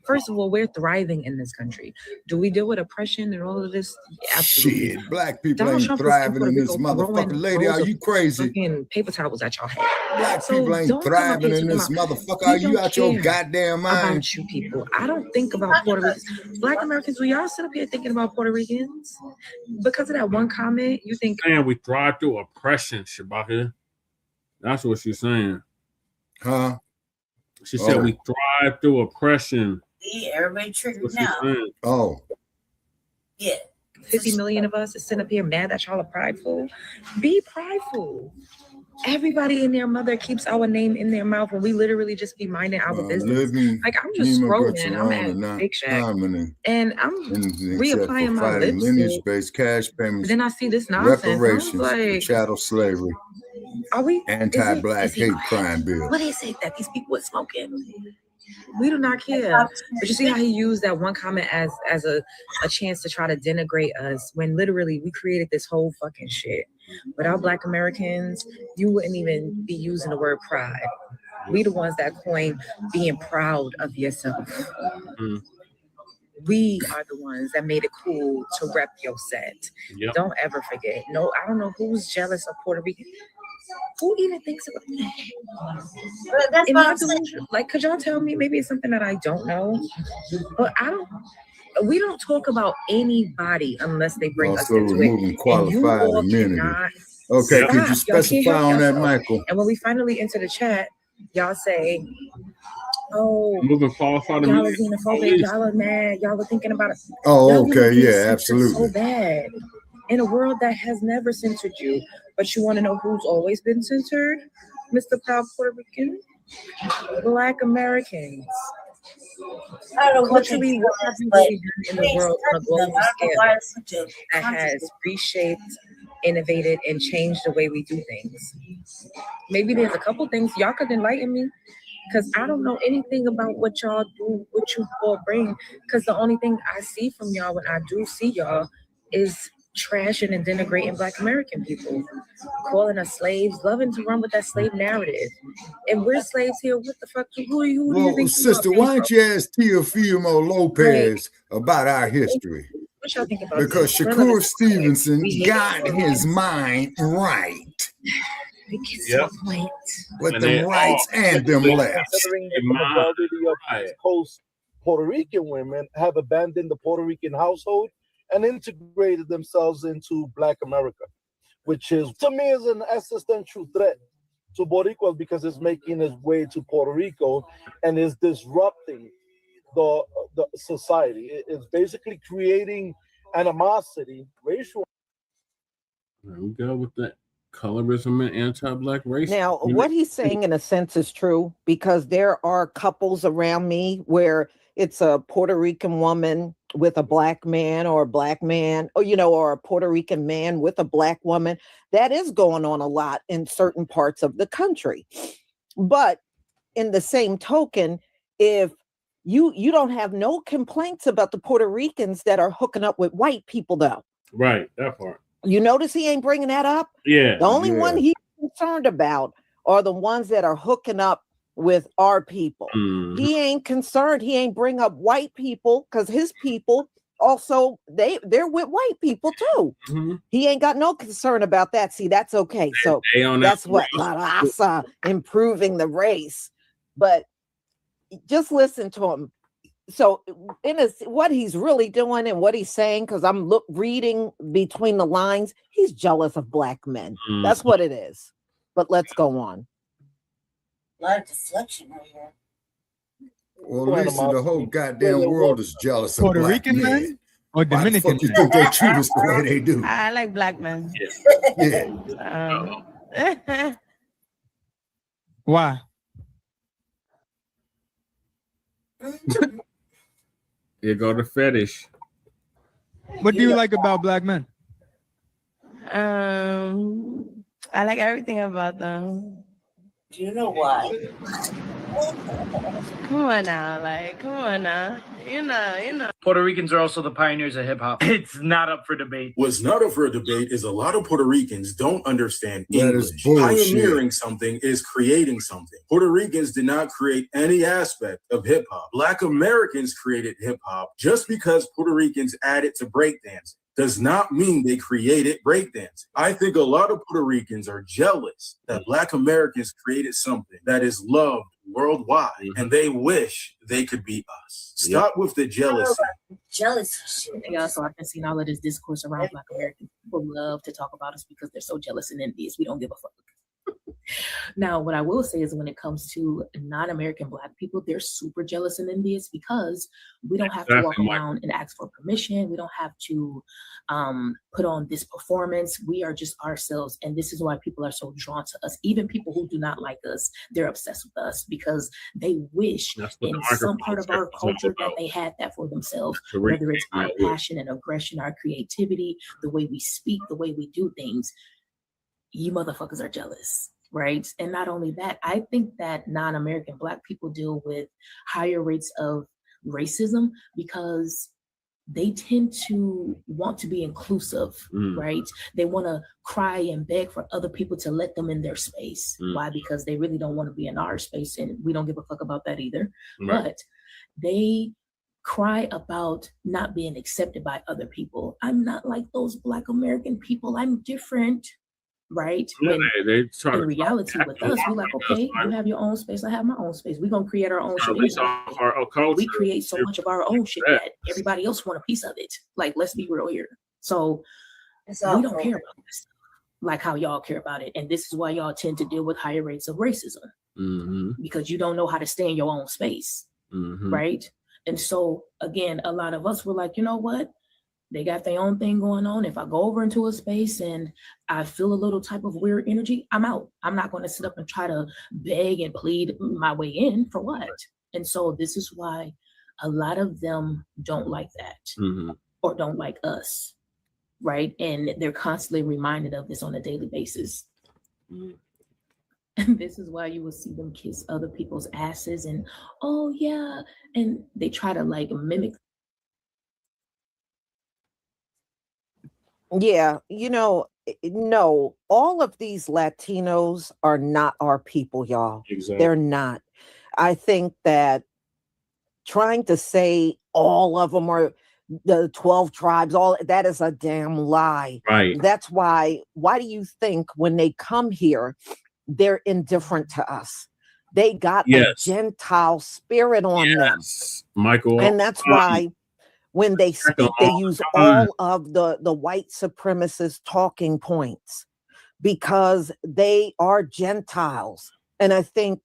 First of all, we're thriving in this country. Do we deal with oppression and all of this? Absolutely. Shit, black people Donald ain't Trump thriving was in this throwing motherfucker. Lady, rows are of you crazy? fucking paper towels at y'all head. Black So people ain't don't come up thriving here in talking this about, motherfucker. we Are you don't out your care goddamn mind? about you people. I don't think about Puerto Ricans. Black Americans, will y'all sit up here thinking about Puerto Ricans? Because of that one comment, you think saying we thrive through oppression, Shabaka. That's what she's saying. Huh? She said we thrive through oppression. Yeah, everybody triggered What's now. Oh. Yeah. 50 million of us is sitting up here mad that y'all are prideful. Be prideful. Everybody and their mother keeps our name in their mouth when we literally just be minding our business. Like I'm just scrolling, I'm at Big Shack, and I'm reapplying my lipstick. Lineage-based cash payments, Then I see this nonsense. reparations I was for like, chattel slavery, are we anti-black hate crime bill. What is it that these people are smoking? We do not care. But you see how he used that one comment as a chance to try to denigrate us when literally we created this whole fucking shit. Without Black Americans, you wouldn't even be using the word pride. We the ones that coined being proud of yourself. We are the ones that made it cool to rep your set. Yep. Don't ever forget. No, I don't know who's jealous of Puerto Rican. Who even thinks about that? That's what I'm saying. Like, could y'all tell me? Maybe it's something that I don't know, but we don't talk about anybody unless they bring us into removing it. qualified immunity. Okay, could you specify on that, Michael? And when we finally enter the chat, y'all say, "Oh, moving qualified y'all are immunity. xenophobic. Y'all are mad. Y'all are thinking about it." Oh, Y'all okay, wanna be yeah, censored absolutely. So bad in a world that has never censored you, but you want to know who's always been censored? Mr. Proud Puerto Rican, Black Americans. I don't know what Culturally, what have you but really done in the world on a global scale that has reshaped, innovated, and changed the way we do things? Maybe there's a couple things y'all could enlighten me, because I don't know anything about what y'all do, what you all bring, because the only thing I see from y'all when I do see y'all is trashing and denigrating Black American people, calling us slaves, loving to run with that slave narrative. If we're slaves here, what the fuck? Who do you think? Sister, why don't you ask Teofimo Lopez about our history? What y'all think about Because this? Shakur Stevenson got his mind right. With them rights and them lefts. Considering that the majority of post Puerto Rican women have abandoned the Puerto Rican household and integrated themselves into Black America, which is, to me, is an existential threat to Boricuas because it's making its way to Puerto Rico and is disrupting the society. It's basically creating animosity, racial. There we go with that colorism and anti-Black racism. Now, what he's saying in a sense is true, because there are couples around me where it's a Puerto Rican woman with a Black man, or a Black man, or, or a Puerto Rican man with a Black woman. That is going on a lot in certain parts of the country. But in the same token, if you don't have no complaints about the Puerto Ricans that are hooking up with white people, though. Right, that part. You notice he ain't bringing that up? Yeah. The only one he's concerned about are the ones that are hooking up with our people. He ain't concerned. He ain't bring up white people because his people also, they're with white people too. He ain't got no concern about that. See, that's okay. So that's what La Raza, improving the race. But just listen to him. So what he's really doing and what he's saying, because I'm reading between the lines, he's jealous of Black men. That's what it is. But let's go on. A lot of deflection right here. Well, Lisa, the whole goddamn world is jealous of Puerto Black Rican men. men or Why the Dominican fuck you men? think they treat us the way they do? I like Black men. Yeah. Why? You go to fetish. What do you like about Black men? I like everything about them. Do you know why? Come on now, like, come on now. You know. Puerto Ricans are also the pioneers of hip hop. It's not up for debate. What's not up for a debate is a lot of Puerto Ricans don't understand That is English. bullshit. Pioneering something is creating something. Puerto Ricans did not create any aspect of hip hop. Black Americans created hip hop. Just because Puerto Ricans added to breakdancing does not mean they created breakdancing. I think a lot of Puerto Ricans are jealous that Black Americans created something that is loved worldwide, and they wish they could be us. Stop with the jealousy. Jealous. Yeah, so I've been seeing all of this discourse around Black Americans. People love to talk about us because they're so jealous and envious. We don't give a fuck. Now, what I will say is when it comes to non-American Black people, they're super jealous and envious because we don't have to walk around and ask for permission. We don't have to put on this performance. We are just ourselves. And this is why people are so drawn to us. Even people who do not like us, they're obsessed with us because they wish in some part of our culture that they had that for themselves, whether it's our passion and aggression, our creativity, the way we speak, the way we do things. You motherfuckers are jealous. Right. And not only that, I think that non-American Black people deal with higher rates of racism because they tend to want to be inclusive, right? They want to cry and beg for other people to let them in their space. Why? Because they really don't want to be in our space, and we don't give a fuck about that either. Right. But they cry about not being accepted by other people. I'm not like those Black American people. I'm different. Right? Yeah, they try in reality with us, we're like, okay, you have your own space, I have my own space. We're gonna create our own shit. We create so much of our own shit that everybody else want a piece of it. Like, let's be real here. So we don't care about this like how y'all care about it. And this is why y'all tend to deal with higher rates of racism. Because you don't know how to stay in your own space. Right? And so again, a lot of us were like, you know what? They got their own thing going on. If I go over into a space and I feel a little type of weird energy, I'm out. I'm not going to sit up and try to beg and plead my way in for what? And so this is why a lot of them don't like that or don't like us, right? And they're constantly reminded of this on a daily basis. And this is why you will see them kiss other people's asses and, oh yeah, and they try to like mimic. Yeah, no, all of these Latinos are not our people, y'all. Exactly. They're not. I think that trying to say all of them are the 12 tribes, all that is a damn lie. Right. That's why do you think when they come here, they're indifferent to us? They got a Gentile spirit on them. Michael. And that's why when they speak, they use all of the white supremacist talking points because they are Gentiles. And I think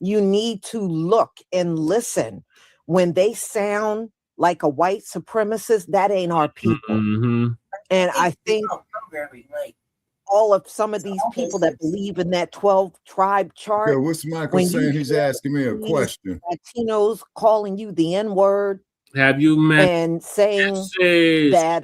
you need to look and listen. When they sound like a white supremacist, that ain't our people. And I think all of some of these people that believe in that 12 tribe chart. Okay, what's Michael saying? He's asking me a question. Latinos calling you the N-word. Have you met and saying that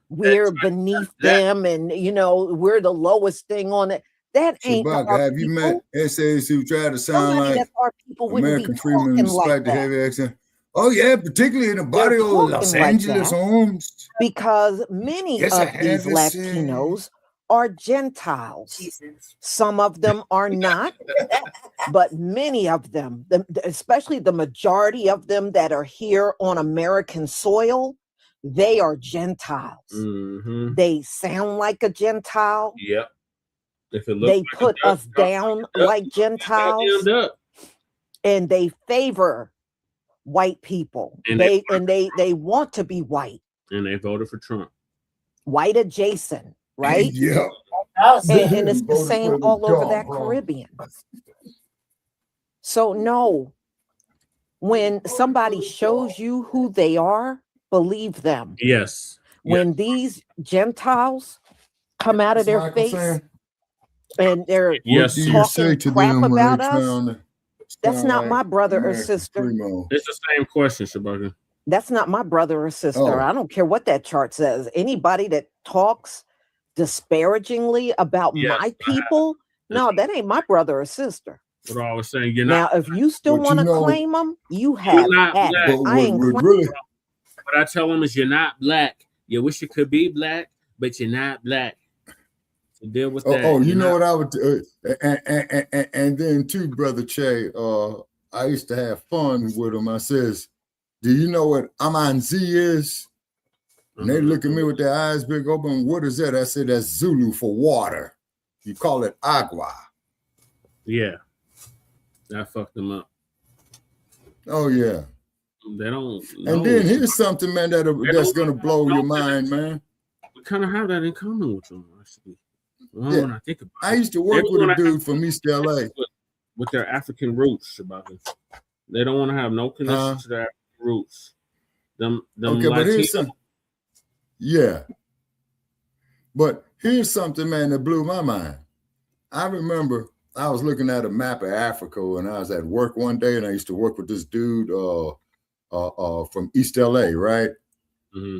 we're beneath them and we're the lowest thing on it? That ain't Shabaka, have you met essays who try to sound like our people American freemen despite the heavy accent? Oh yeah, particularly in the body of Los Angeles homes. Because many of these Latinos are Gentiles. Jesus. Some of them are not, but many of them, especially the majority of them that are here on American soil, they are Gentiles. They sound like a Gentile. Yep. They put us down like Gentiles, and they favor white people. And they want to be white. And they voted for Trump. White adjacent. Right? Yeah. And it's the same all over that Caribbean. So no, when somebody shows you who they are, believe them. Yes. When these Gentiles come out of their face and they're talking crap about us, that's not my brother or sister. It's the same question, Shabaka. That's not my brother or sister. I don't care what that chart says. Anybody that talks disparagingly about my people, no, that ain't my brother or sister. What I was saying, you're now, not. if you still want to claim them, you have not at black. it. I ain't really. What I tell them is, you're not black. You wish you could be black, but you're not black. So deal with that. Oh, you know what I would, and then too, Brother Che, I used to have fun with him. I says, do you know what Amanzi is? And they look at me with their eyes big open. What is that? I said, that's Zulu for water. You call it agua. Yeah. That fucked them up. Oh, yeah. They don't know. And then here's something, man, that's going to blow your mind, man. We kind of have that in common with them, actually. Well, when I think about I used to work with a dude from East LA. With their African roots about it. They don't want to have no connection to their African roots. Them okay, but here's something. Yeah. But here's something, man, that blew my mind. I remember I was looking at a map of Africa when I was at work one day, and I used to work with this dude from East LA, right? Mm-hmm.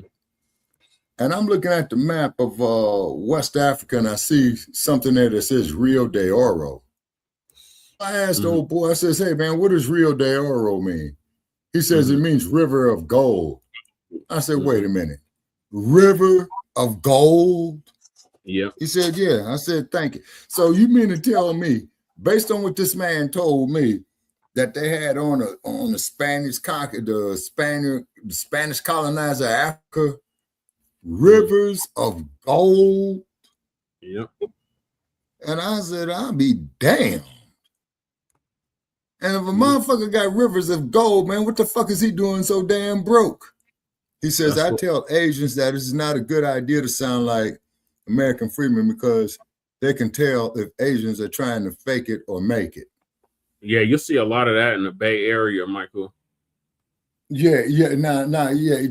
And I'm looking at the map of West Africa, and I see something there that says Rio de Oro. I asked the old boy, I says, hey, man, what does Rio de Oro mean? He says it means river of gold. I said, wait a minute. River of gold? Yeah. He said, yeah. I said, thank you. So you mean to tell me, based on what this man told me, that they had on the Spanish colonizer Africa, rivers of gold? Yep. And I said, I'll be damned. And if a motherfucker got rivers of gold, man, what the fuck is he doing so damn broke? He says, I tell Asians that it's not a good idea to sound like American freedmen because they can tell if Asians are trying to fake it or make it. Yeah, you'll see a lot of that in the Bay Area, Michael. Yeah,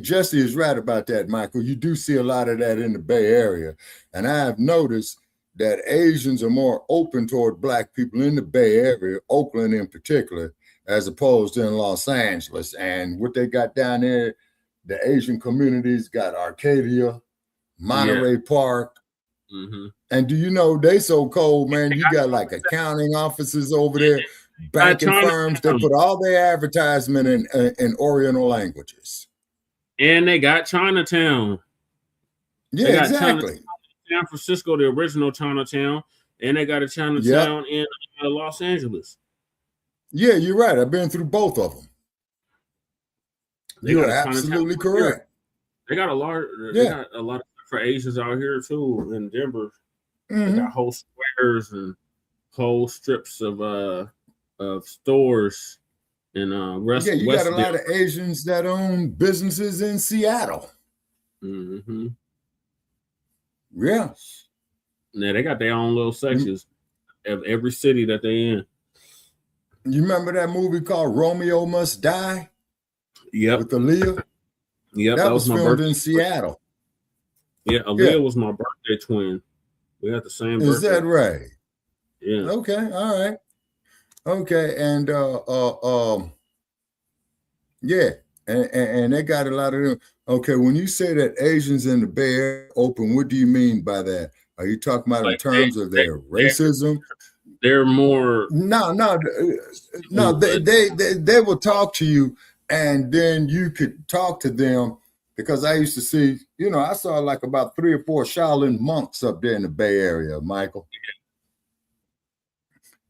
Jesse is right about that, Michael. You do see a lot of that in the Bay Area. And I have noticed that Asians are more open toward Black people in the Bay Area, Oakland in particular, as opposed to in Los Angeles. And what they got down there, the Asian communities got Arcadia, Monterey Park. Mm-hmm. And do you know they so cold, man? You got like accounting offices over there, banking firms. They put all their advertisement in Oriental languages. And they got Chinatown. Yeah, exactly. San Francisco, the original Chinatown, and they got a Chinatown in Los Angeles. Yeah, you're right. I've been through both of them. You're absolutely correct. They got a lot. They got a lot for Asians out here too in Denver. They got whole squares and whole strips of stores and Yeah, you got a lot of Asians that own businesses in Seattle. Mm-hmm. Yeah. Yeah, they got their own little sections of every city that they in. You remember that movie called Romeo Must Die? Yep. With Aaliyah? Yep. That was filmed in Seattle. Yeah, Aaliyah was my birthday twin. We had the same birthday. Is that right? Yeah. Okay, all right. Okay, and yeah, and they got a lot of them. Okay, when you say that Asians in the Bay Area open, what do you mean by that? Are you talking about in terms of their racism? They're more no. They will talk to you, and then you could talk to them because I used to see, I saw like about 3 or 4 Shaolin monks up there in the Bay Area, Michael.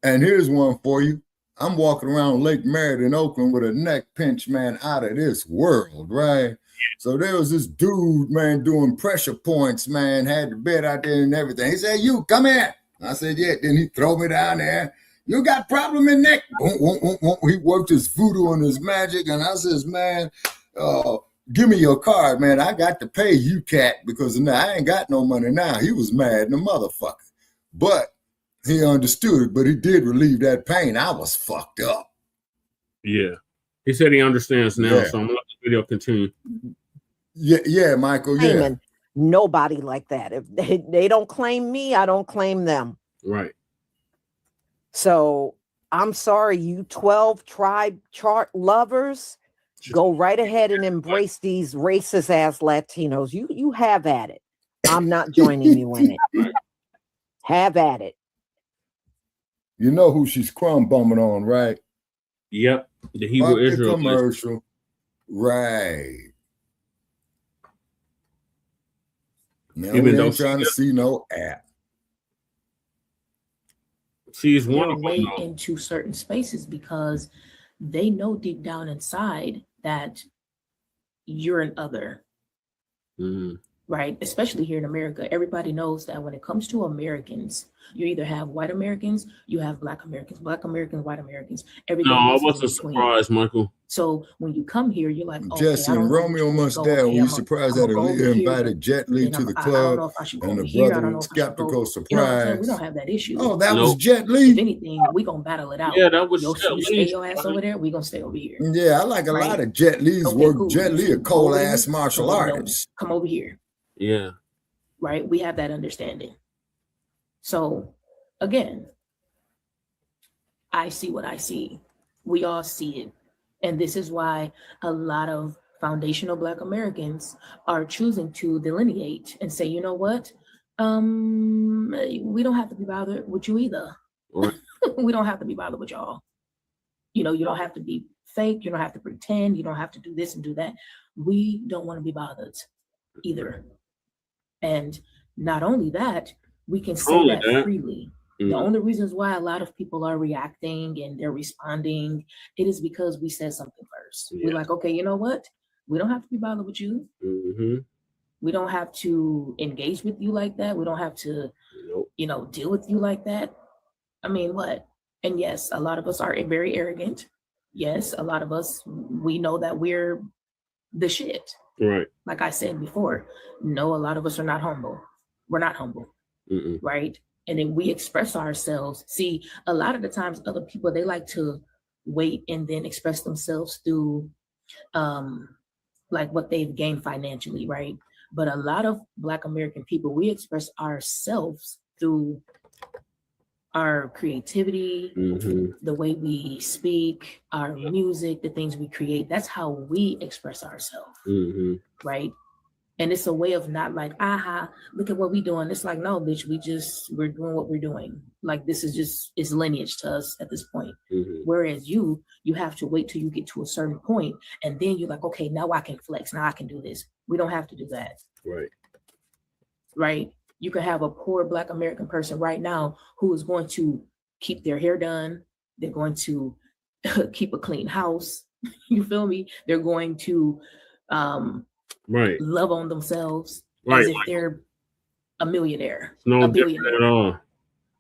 And here's one for you. I'm walking around Lake Merritt in Oakland with a neck pinch, man, out of this world, right? So there was this dude, man, doing pressure points, man, had the bed out there and everything. He said, you, come here. I said, yeah. Then he throw me down there. You got problem in neck. He worked his voodoo and his magic. And I says, man, give me your card, man. I got to pay you, cat, because now I ain't got no money now. He was mad in the motherfucker. But he understood, but he did relieve that pain. I was fucked up. Yeah. He said he understands now, so I'm going to let the video continue. Yeah, Michael, yeah. Nobody like that. If they don't claim me, I don't claim them. Right. So I'm sorry, you 12 tribe chart lovers, go right ahead and embrace these racist ass Latinos. You have at it. I'm not joining you in it. Have at it. You know who she's crumb bumming on, right? Yep. The Hebrew Israel commercial. Right. Now Even we though ain't trying to see no app. She's your one way into certain spaces because they know deep down inside that you're an other. Right? Especially here in America, everybody knows that when it comes to Americans, you either have white Americans, you have Black Americans, white Americans. Everything No, I else is wasn't in between. surprised, Michael. So when you come here, you're like, okay, Jesse I don't and know Romeo which way to must go. dad. Okay, We I'm surprised gonna that go over Aaliyah here, invited Jet Li then to the I don't club, know if I should go and over the here. I brother don't know was if I should skeptical, go. You know what I'm saying? We surprised. don't have that issue. Oh, that was Jet Li. If anything, we gonna battle it out. Yeah, that was you Jet stay Li. your ass over there. We gonna stay over here. Yeah, I like a Right? lot of Jet Li's Okay, work. cool. Jet Li, a Go cold over there, ass martial so don't artist. come over here. Yeah. Right? We have that understanding. So again, I see what I see. We all see it. And this is why a lot of foundational Black Americans are choosing to delineate and say, you know what? We don't have to be bothered with you either. Right. We don't have to be bothered with y'all. You know, you don't have to be fake. You don't have to pretend. You don't have to do this and do that. We don't want to be bothered either. And not only that, we can say that freely. The only reasons why a lot of people are reacting and they're responding, it is because we said something first. We're like, okay, you know what? We don't have to be bothered with you. We don't have to engage with you like that. We don't have to, you know, deal with you like that. I mean, what? And yes, a lot of us are very arrogant. Yes, a lot of us, we know that we're the shit. Right. Like I said before, no, a lot of us are not humble. We're not humble. Right? And then we express ourselves. See, a lot of the times other people, they like to wait and then express themselves through like what they've gained financially, right? But a lot of Black American people, we express ourselves through our creativity, the way we speak, our music, the things we create. That's how we express ourselves, right? And it's a way of not like, aha, look at what we doing. It's like, no, bitch, we're doing what we're doing. Like, this is just, it's lineage to us at this point. Whereas you have to wait till you get to a certain point, and then you're like, okay, now I can flex. Now I can do this. We don't have to do that. Right. Right. You could have a poor Black American person right now who is going to keep their hair done. They're going to keep a clean house. You feel me? They're going to, right, love on themselves right, as if they're a millionaire, no a billionaire. at all.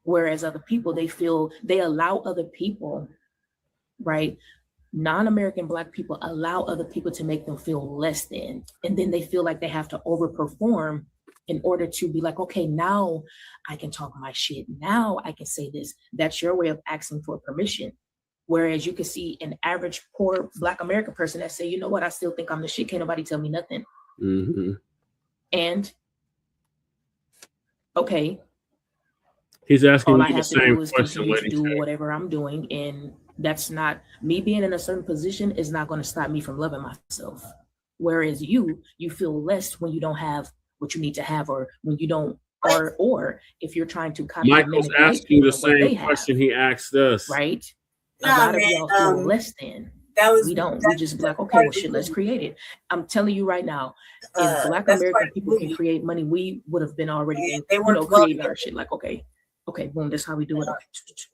Whereas other people, they allow other people, right? Non-American Black people allow other people to make them feel less than, and then they feel like they have to overperform in order to be like, okay, now I can talk my shit. Now I can say this. That's your way of asking for permission. Whereas you can see an average poor Black American person that say, you know what, I still think I'm the shit. Can't nobody tell me nothing. And okay, he's asking all me I the have to same do is question. continue to do whatever I'm doing, and that's not me being in a certain position is not going to stop me from loving myself. Whereas you feel less when you don't have what you need to have, or when you don't, or if you're trying to copy. Michael's asking the same question he asked us, right? A lot of y'all feel less than. We don't. We just be like, okay, well, shit, let's create it. I'm telling you right now, if Black American people can create money, we would have been already, creating our shit. Like, okay, boom, that's how we do it.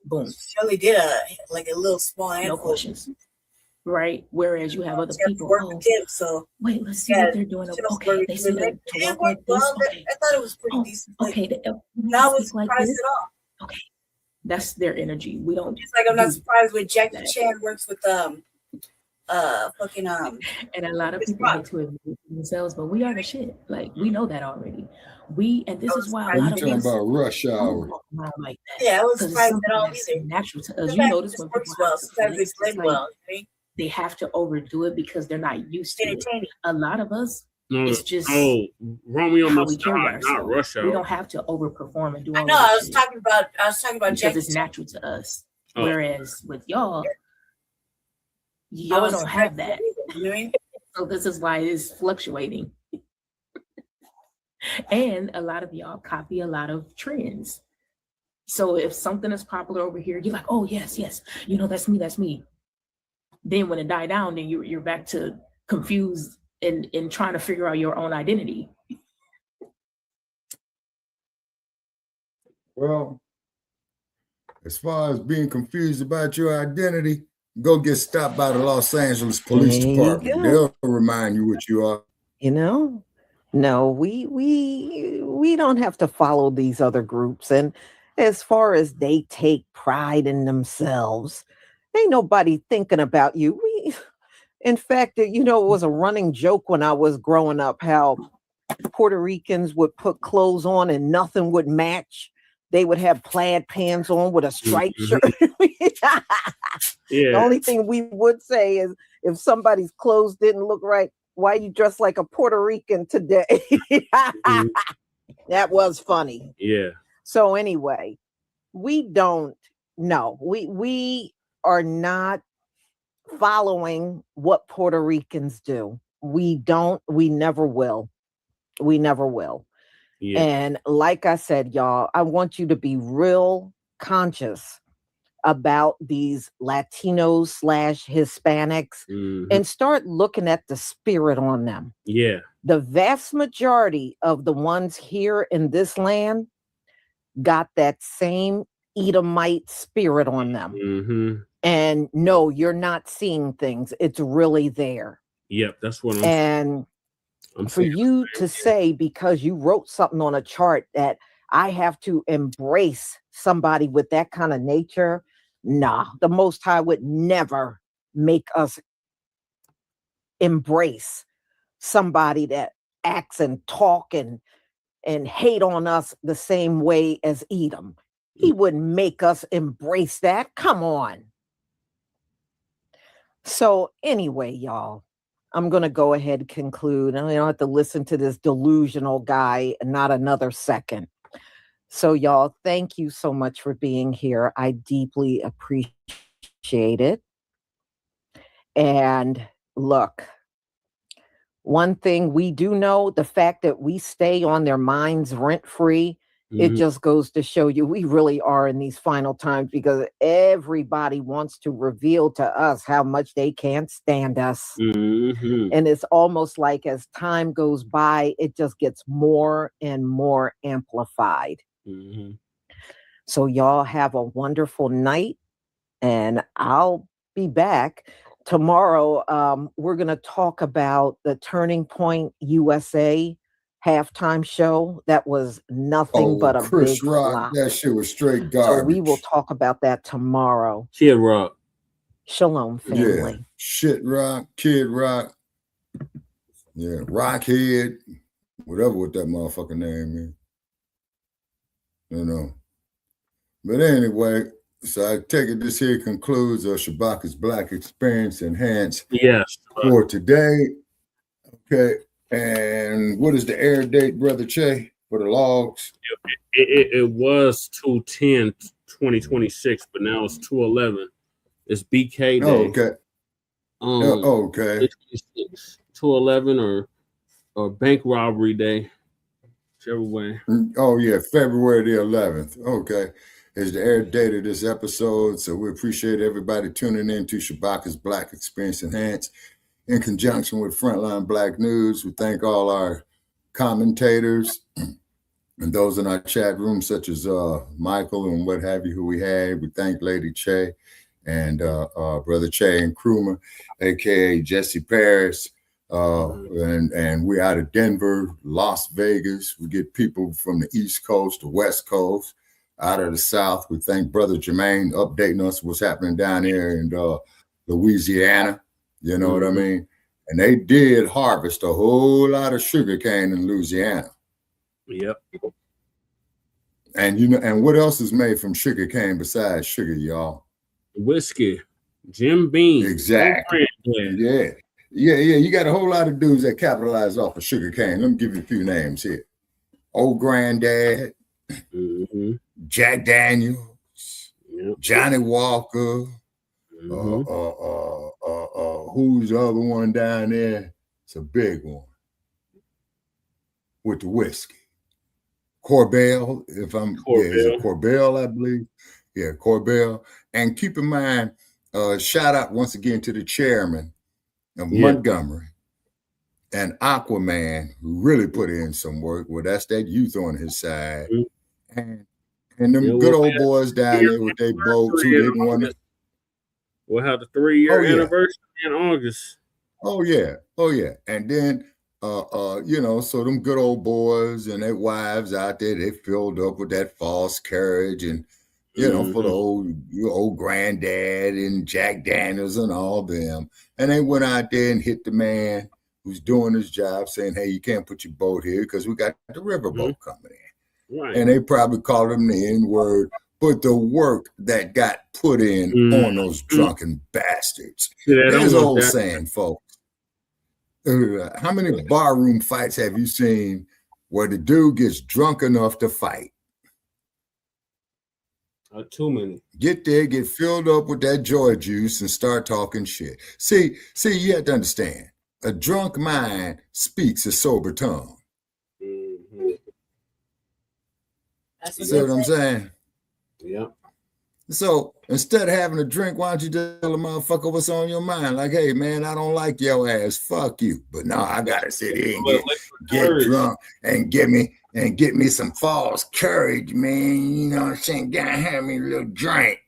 Boom. Shelly did a little small no questions, right? Whereas you have other people. So wait, let's see what they're doing. Okay, they see that to work like this. Okay, I thought it was pretty decent. Okay, now it's like this. Okay, that's their energy. We don't. It's like I'm not surprised when Jackie Chan works with fucking and a lot of people hate to admit themselves, but we are the shit. Like, we know that already. And this is why a lot of talking us about rush hour. Like that. Yeah, I was surprised at all either. Natural to us. You notice when people well, sometimes they play well. They have to overdo it because they're not used to it. A lot of us, it's just Romeo how must we carry die, not rush hour. We don't have to overperform and do all I know. I was talking about because Jackie it's natural to us. Oh. Whereas with y'all don't have that. So this is why it's fluctuating. And a lot of y'all copy a lot of trends. So if something is popular over here, you're like, oh yes, you know, that's me. Then when it died down, then you're back to confused and trying to figure out your own identity. Well, as far as being confused about your identity, go get stopped by the Los Angeles Police Department. They'll remind you what you are. You know, no, we don't have to follow these other groups. And as far as they take pride in themselves, ain't nobody thinking about you. In fact, you know, it was a running joke when I was growing up how Puerto Ricans would put clothes on and nothing would match. They would have plaid pants on with a striped shirt. The only thing we would say is if somebody's clothes didn't look right, why you dressed like a Puerto Rican today? That was funny. Yeah. So anyway, we don't know. We are not following what Puerto Ricans do. We never will. We never will. Yeah. And like I said, y'all, I want you to be real conscious about these Latinos / Hispanics and start looking at the spirit on them. Yeah. The vast majority of the ones here in this land got that same Edomite spirit on them. And no, you're not seeing things. It's really there. Yep, that's what I'm saying. And for you to say, because you wrote something on a chart that I have to embrace somebody with that kind of nature, nah, the Most High would never make us embrace somebody that acts and talk and hate on us the same way as Edom. He wouldn't make us embrace that. Come on. So anyway, y'all, I'm going to go ahead and conclude. And I don't have to listen to this delusional guy not another second. So y'all, thank you so much for being here. I deeply appreciate it. And look, one thing we do know, the fact that we stay on their minds rent-free, it just goes to show you we really are in these final times because everybody wants to reveal to us how much they can't stand us. And it's almost like as time goes by, it just gets more and more amplified. So y'all have a wonderful night and I'll be back. Tomorrow, we're going to talk about the Turning Point USA halftime show. That was nothing but a Chris big Rock, flop. that shit was straight garbage. So we will talk about that tomorrow. Kid Rock. Shalom, family. Yeah. Shit Rock, Kid Rock. Yeah, Rockhead, whatever what that motherfucking name is. You know. But anyway, so I take it this here concludes our Shabaka'S Blacc Experience Enhanced for today. Okay. And what is the air date, Brother Che, for the logs? It was 2/10/2026, but now it's 2/11. It's BK Day. Okay. Okay. 2/11 or bank robbery day, whichever way. Oh yeah, February the 11th. Okay. Is the air date of this episode. So we appreciate everybody tuning in to Shabaka'S Blacc Experience Enhanced in conjunction with Frontline Black News. We thank all our commentators and those in our chat room, such as Michael and what have you, who we had. We thank Lady Che and Brother Che and Krumah, aka Jesse Paris. And we're out of Denver, Las Vegas. We get people from the East Coast, the West Coast, out of the South. We thank Brother Jermaine updating us what's happening down here in Louisiana. You know what I mean? And they did harvest a whole lot of sugar cane in Louisiana. Yep. And you know, and what else is made from sugar cane besides sugar, y'all? Whiskey, Jim Beam. Exactly. Yeah. You got a whole lot of dudes that capitalize off of sugar cane. Let me give you a few names here. Old Granddad, Jack Daniels, Johnny Walker. Who's the other one down there? It's a big one with the whiskey. Corbell, if I'm is it Corbell, I believe. Yeah, Corbell. And keep in mind, shout out once again to the chairman of Montgomery and Aquaman, who really put in some work. Well, that's that youth on his side. And them good old boys down there with their boats who didn't want to. We'll have the 3-year anniversary in August. Oh yeah. And then so them good old boys and their wives out there, they filled up with that false courage and for the old granddad and Jack Daniels and all them. And they went out there and hit the man who's doing his job, saying, hey, you can't put your boat here because we got the riverboat coming in. Right. And they probably called him the N-word. But the work that got put in on those drunken bastards. There's old saying, folks. How many barroom fights have you seen where the dude gets drunk enough to fight? Too many. Get there, get filled up with that joy juice and start talking shit. See, you have to understand. A drunk mind speaks a sober tongue. See what I'm saying? Yeah. So instead of having a drink, why don't you tell a motherfucker what's on your mind? Like, hey, man, I don't like your ass. Fuck you. But no, I gotta sit here and get drunk and get me some false courage, man. You know what I'm saying? Gotta have me a little drink.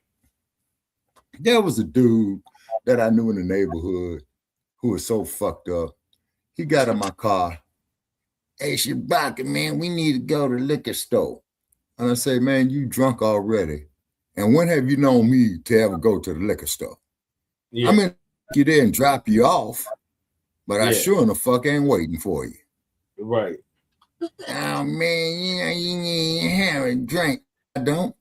There was a dude that I knew in the neighborhood who was so fucked up. He got in my car. Hey, Shabaka, man, we need to go to the liquor store. And I say, man, you drunk already. And when have you known me to ever go to the liquor store? Yeah. I mean, you there and drop you off, but I sure in the fuck ain't waiting for you. Right. Oh, man, you need to have a drink. I don't.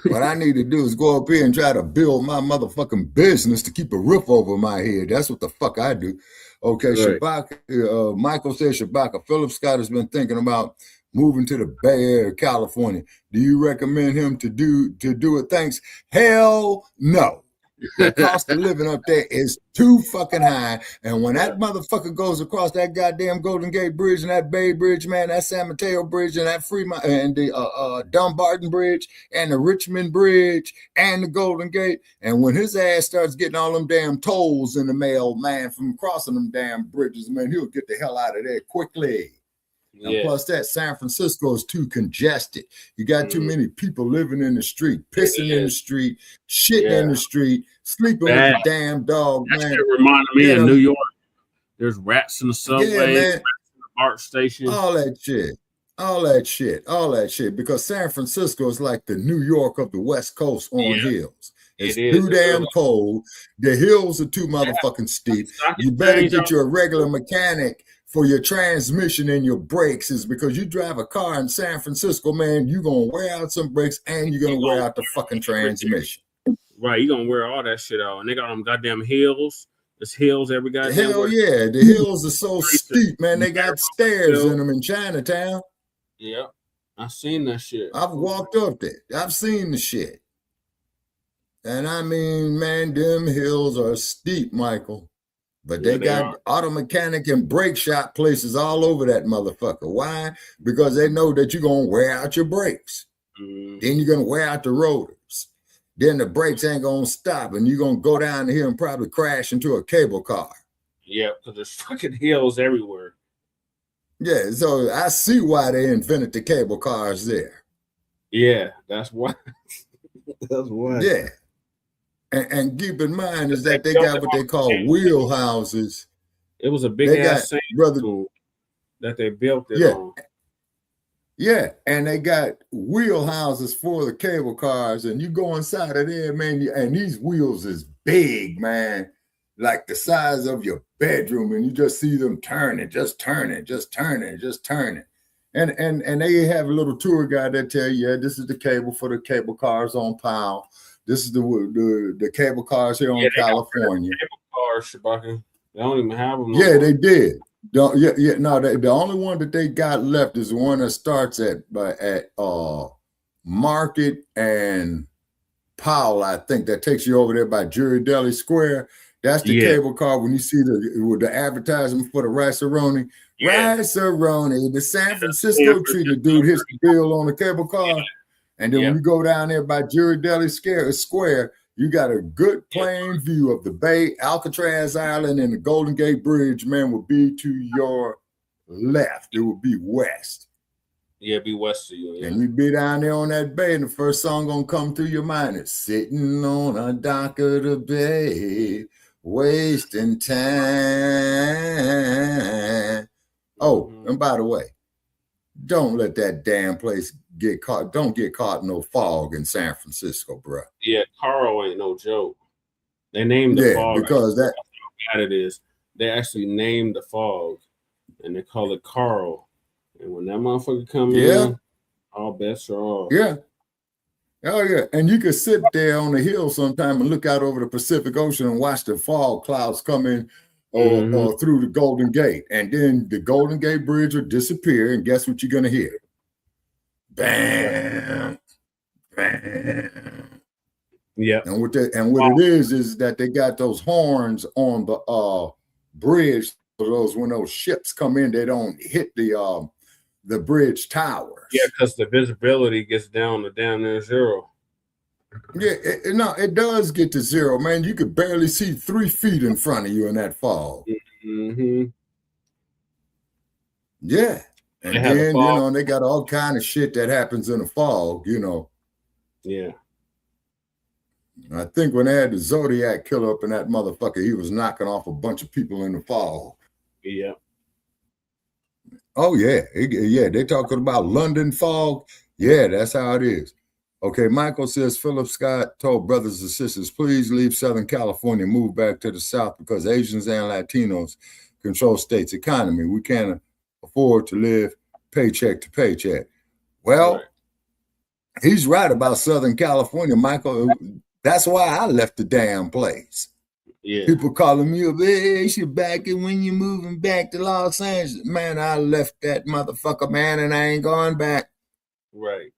What I need to do is go up here and try to build my motherfucking business to keep a roof over my head. That's what the fuck I do. Okay, right. Shabaka, Michael says Shabaka. Philip Scott has been thinking about moving to the Bay Area, California. Do you recommend him to do it? Thanks. Hell no. The cost of living up there is too fucking high. And when that motherfucker goes across that goddamn Golden Gate Bridge and that Bay Bridge, man, that San Mateo Bridge and that Fremont and the Dumbarton Bridge and the Richmond Bridge and the Golden Gate, and when his ass starts getting all them damn tolls in the mail, man, from crossing them damn bridges, man, he'll get the hell out of there quickly. And plus that, San Francisco is too congested. You got too many people living in the street, pissing in the street, shitting in the street, sleeping with the damn dog, that man. Shit reminded me of New York. There's rats in the subway, rats in the BART station. All that shit. Because San Francisco is like the New York of the West Coast on hills. It's too damn cold. The hills are too motherfucking steep. You better get you a regular mechanic for your transmission and your brakes, is because you drive a car in San Francisco, man, you're going to wear out some brakes and you're going to wear out the fucking transmission. Right, you're going to wear all that shit out. And they got them goddamn hills. There's hills every goddamn Hell yeah, the hills are so steep, man. They got stairs in them in Chinatown. Yeah, I've seen that shit. I've walked up there. I've seen the shit. And I mean, man, them hills are steep, Michael. But they got auto mechanic and brake shop places all over that motherfucker. Why? Because they know that you're going to wear out your brakes. Then you're going to wear out the rotors. Then the brakes ain't going to stop, and you're going to go down here and probably crash into a cable car. Yeah, because there's fucking hills everywhere. Yeah, so I see why they invented the cable cars there. Yeah, that's why. That's why. Yeah. And keep in mind is that they got what they call wheelhouses. It was a big ass brother that they built it on. Yeah, and they got wheelhouses for the cable cars, and you go inside of there, man, and these wheels is big, man, like the size of your bedroom, and you just see them turning, just turning. And they have a little tour guide that tell you, this is the cable for the cable cars on Powell. This is the cable cars here on California. Cable cars, Shabaka. They don't even have them. Yeah, they did. No, the only one that they got left is the one that starts at Market and Powell, I think, that takes you over there by Jury Deli Square. That's the cable car when you see the advertisement for the rice-a-roni. Rice-a-roni. The San Francisco treat, the dude hits the bill on the cable car. And then when you go down there by Ghirardelli Square, you got a good plain view of the bay, Alcatraz Island, and the Golden Gate Bridge, man, will be to your left. It will be west. Yeah, be west of you. Yeah. And you be down there on that bay, and the first song gonna come through your mind is sitting on a dock of the bay, wasting time. Oh, and by the way, don't let that damn place get caught. Don't get caught in no fog in San Francisco, bro. Yeah, Carl ain't no joke. They named the fog because that's how bad it is. They actually named the fog, and they call it Carl. And when that motherfucker come in, all bets are off. Yeah. Oh, yeah. And you could sit there on the hill sometime and look out over the Pacific Ocean and watch the fog clouds come in or through the Golden Gate. And then the Golden Gate Bridge will disappear. And guess what you're going to hear? Bam. Bam. Yeah. And what it is that they got those horns on the bridge. When those ships come in, they don't hit the bridge towers. Yeah, because the visibility gets down to damn near zero. Yeah, it does get to zero, man. You could barely see 3 feet in front of you in that fog. Yeah. And then, they got all kind of shit that happens in the fog, Yeah. I think when they had the Zodiac killer up in that motherfucker, he was knocking off a bunch of people in the fog. Yeah. Oh, yeah. They're talking about London fog. Yeah, that's how it is. Okay, Michael says, Philip Scott told brothers and sisters, please leave Southern California, move back to the South because Asians and Latinos control state's economy. We can't afford to live paycheck to paycheck. Well, he's right about Southern California, Michael. That's why I left the damn place. Yeah. People calling me up, hey, you back in when you're moving back to Los Angeles. Man, I left that motherfucker, man, and I ain't going back. Right.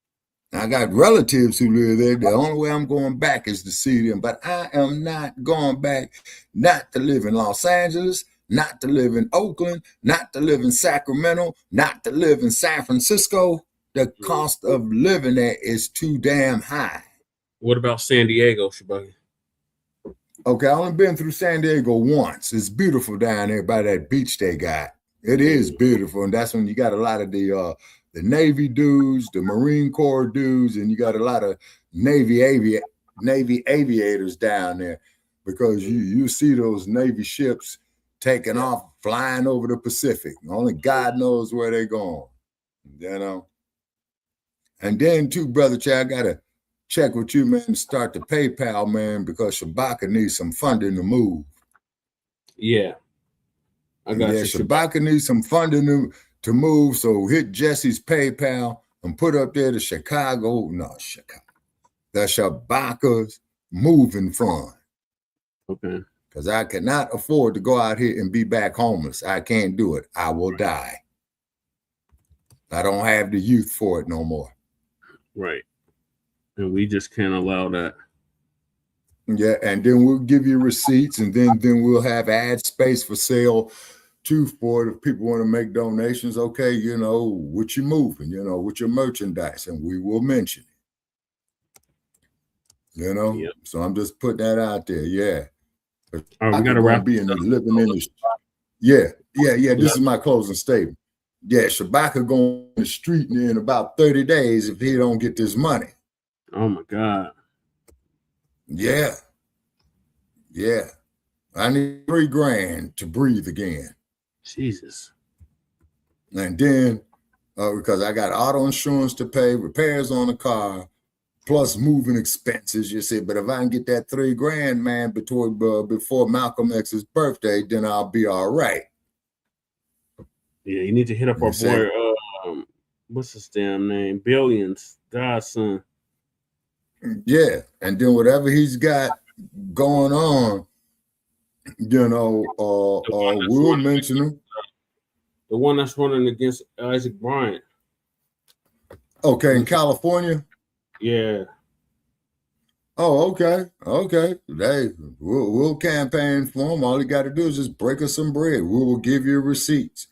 I got relatives who live there. The only way I'm going back is to see them. But I am not going back, not to live in Los Angeles, not to live in Oakland, not to live in Sacramento, not to live in San Francisco. The cost of living there is too damn high. What about San Diego, Shabaka? Okay, I only been through San Diego once. It's beautiful down there by that beach they got. It is beautiful, and that's when you got a lot of the Navy dudes, the Marine Corps dudes, and you got a lot of Navy aviators down there because you see those Navy ships taking off, flying over the Pacific. Only God knows where they're going, And then, too, Brother Chad, I got to check with you, man, to start the PayPal, man, because Shabaka needs some funding to move. Yeah. I got you. Shabaka needs some funding to move, so hit Jesse's PayPal and put up there the Shabaka's Moving Fund. Okay. Because I cannot afford to go out here and be back homeless. I can't do it. I will die. I don't have the youth for it no more. Right. And we just can't allow that. Yeah, and then we'll give you receipts, and then we'll have ad space for sale too for it if people want to make donations. Okay, what you moving, with your merchandise, and we will mention it. Yep. So I'm just putting that out there. Yeah. All right, we gotta wrap be in the living in the Yeah. This is my closing statement. Yeah, Shabaka going in the street in about 30 days if he don't get this money. Oh my God. Yeah. I need $3,000 to breathe again. Jesus. And then, because I got auto insurance to pay, repairs on the car, plus moving expenses, you see. But if I can get that $3,000, man, before Malcolm X's birthday, then I'll be all right. Yeah, you need to hit up our boy, what's his damn name? Billions, godson. Yeah, and then whatever he's got going on, we'll mention him. The one that's running against Isaac Bryant. Okay, in California? Yeah. Oh, okay. Okay. We'll campaign for them. All you got to do is just break us some bread. We will give you receipts.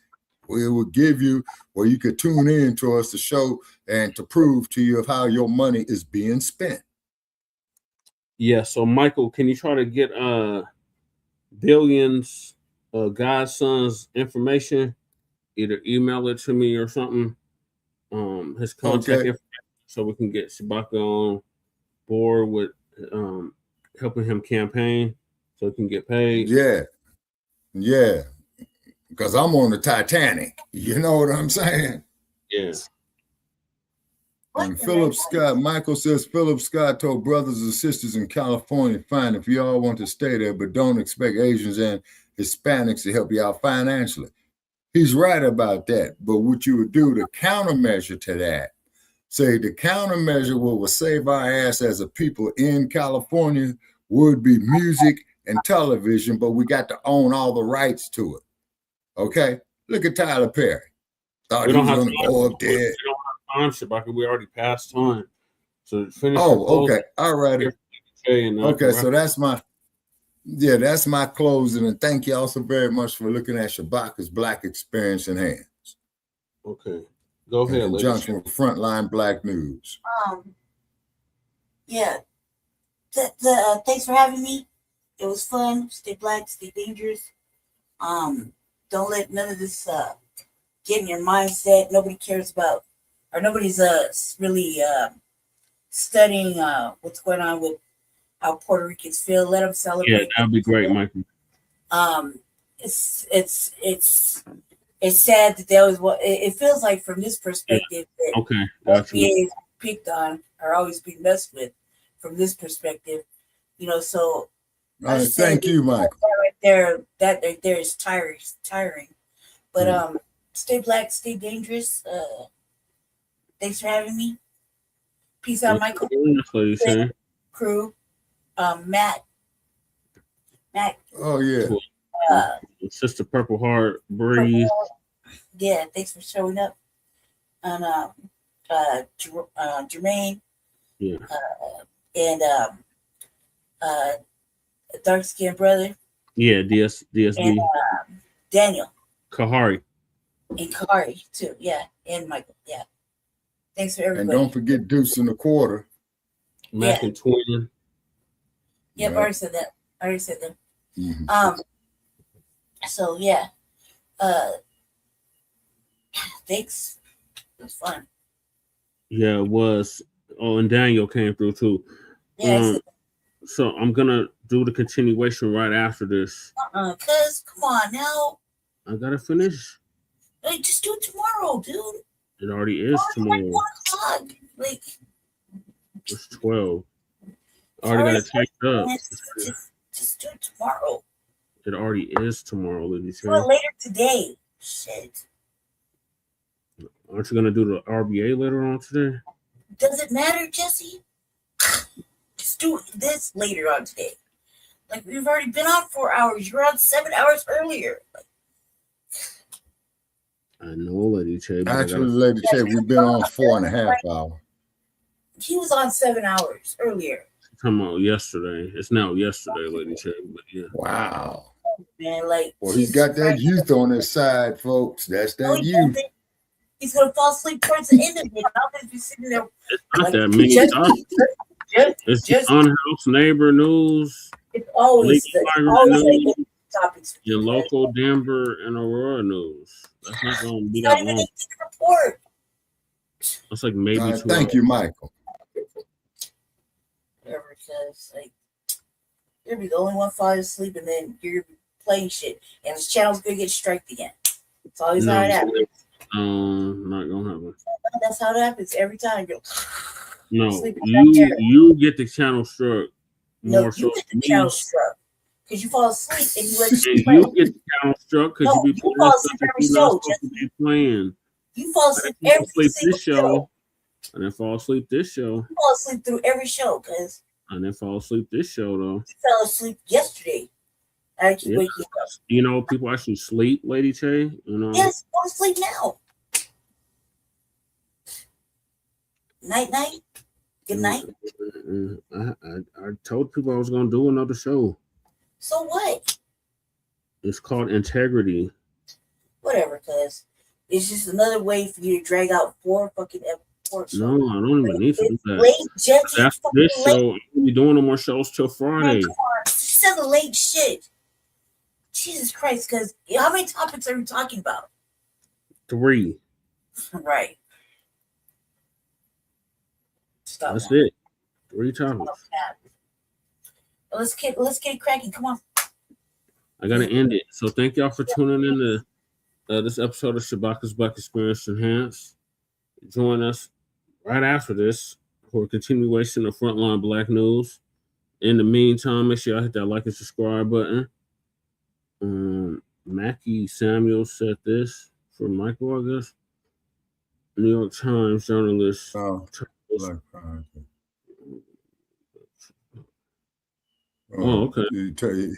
We will give you where you could tune in to us to show and to prove to you of how your money is being spent. Yeah. So, Michael, can you try to get Billions Godson's information? Either email it to me or something. His contact information, so we can get Shabaka on board with helping him campaign so he can get paid. Yeah, because I'm on the Titanic. You know what I'm saying? Yes. And Philip Scott, Michael says Philip Scott told brothers and sisters in California, fine, if you all want to stay there, but don't expect Asians and Hispanics to help you out financially. He's right about that. But what you would do, the countermeasure to that, say the countermeasure what will save our ass as a people in California would be music and television, but we got to own all the rights to it. Okay? Look at Tyler Perry. Thought he was going to go up there. We don't have time, Shabaka. We already passed time. So finish. Oh, okay. All righty. Okay, so that's my closing. And thank you also very much for looking at Shabaka'S Blacc experience in hands. Okay. Go ahead. In conjunction with Frontline Black News. Yeah. Thanks for having me. It was fun. Stay black, stay dangerous. Don't let none of this get in your mindset. Nobody cares about, or nobody's really studying what's going on with how Puerto Ricans feel. Let them celebrate. Yeah, that'd be great, Michael. It's sad that there was what it feels like from this perspective that FBAs picked on are always being messed with from this perspective, you know. So thank you, Michael. That right there is tiring. But stay black, stay dangerous. Thanks for having me. Peace out, Michael. Crew. Matt. Oh yeah. Sister Purple Heart, Breeze. Yeah, thanks for showing up. And Jermaine. Yeah. And dark skinned brother. Yeah, DSB. And Daniel. Kahari. And Kahari too. Yeah. And Michael. Yeah. Thanks for everybody. And don't forget Deuce in the Quarter. Mac and Twin. Yep, I already said that. Mm-hmm. So yeah. Thanks. It was fun. Yeah, it was. Oh, and Daniel came through too. Yeah. So I'm gonna do the continuation right after this. Cause come on now. I gotta finish. Like, just do it tomorrow, dude. It already is tomorrow. Like 1 o'clock. Like it's 12. I already got it typed up. Just do it tomorrow. It already is tomorrow, ladies. Do it later today. Shit. Aren't you gonna do the RBA later on today? Does it matter, Jesse? Just do this later on today. Like, we've already been on 4 hours. You were on 7 hours earlier. Like, I know, Lady Che. Actually, Lady Che, we've been on 4.5 hours. He was on 7 hours earlier. Come on, yesterday. It's now yesterday, Lady Che. But yeah. Wow. Man, like, well, he's got that youth on his side, folks. That's that youth. He's gonna fall asleep towards the end of it. I'm gonna be sitting there. It's not that many. It's just on-house neighbor news. It's always news, topics. Your local Denver and Aurora news. That's not gonna be that long. Report. That's like maybe 2 hours. Thank you, Michael. Whatever it says, like, you'll be the only one falling asleep, and then you're playing shit, and this channel's gonna get striked again. It's always how it happens. Not gonna happen. That's how it happens every time. No, you get the channel struck. No, you get the channel struck because you fall asleep and you let you get the channel struck because you be fall asleep every show. Playing. You fall asleep every single show. And then fall asleep this show. You fall asleep through every show, cause. And then fall asleep this show though. You fell asleep yesterday. I keep waking up. You know, people actually sleep, Lady Che. You know. Yes, go to sleep now. Night. Good night. I told people I was going to do another show. So what? It's called Integrity. Whatever, cuz. It's just another way for you to drag out 4 fucking episodes. No, I don't even need to do that. Late, Jets. After this show, we'll be doing no more shows till Friday. Man, come on. She said the late shit. Jesus Christ, cuz how many topics are we talking about? 3. Right. Stop That's now. it. 3 topics. Let's get it cracking. Come on. I gotta end it. So thank y'all for tuning in to this episode of Shabaka'S Blacc Experience Enhanced. Join us right after this for a continuation of Frontline Black News. In the meantime, make sure y'all hit that like and subscribe button. Mackie Samuel said this for Michael, I guess. New York Times journalist. Okay.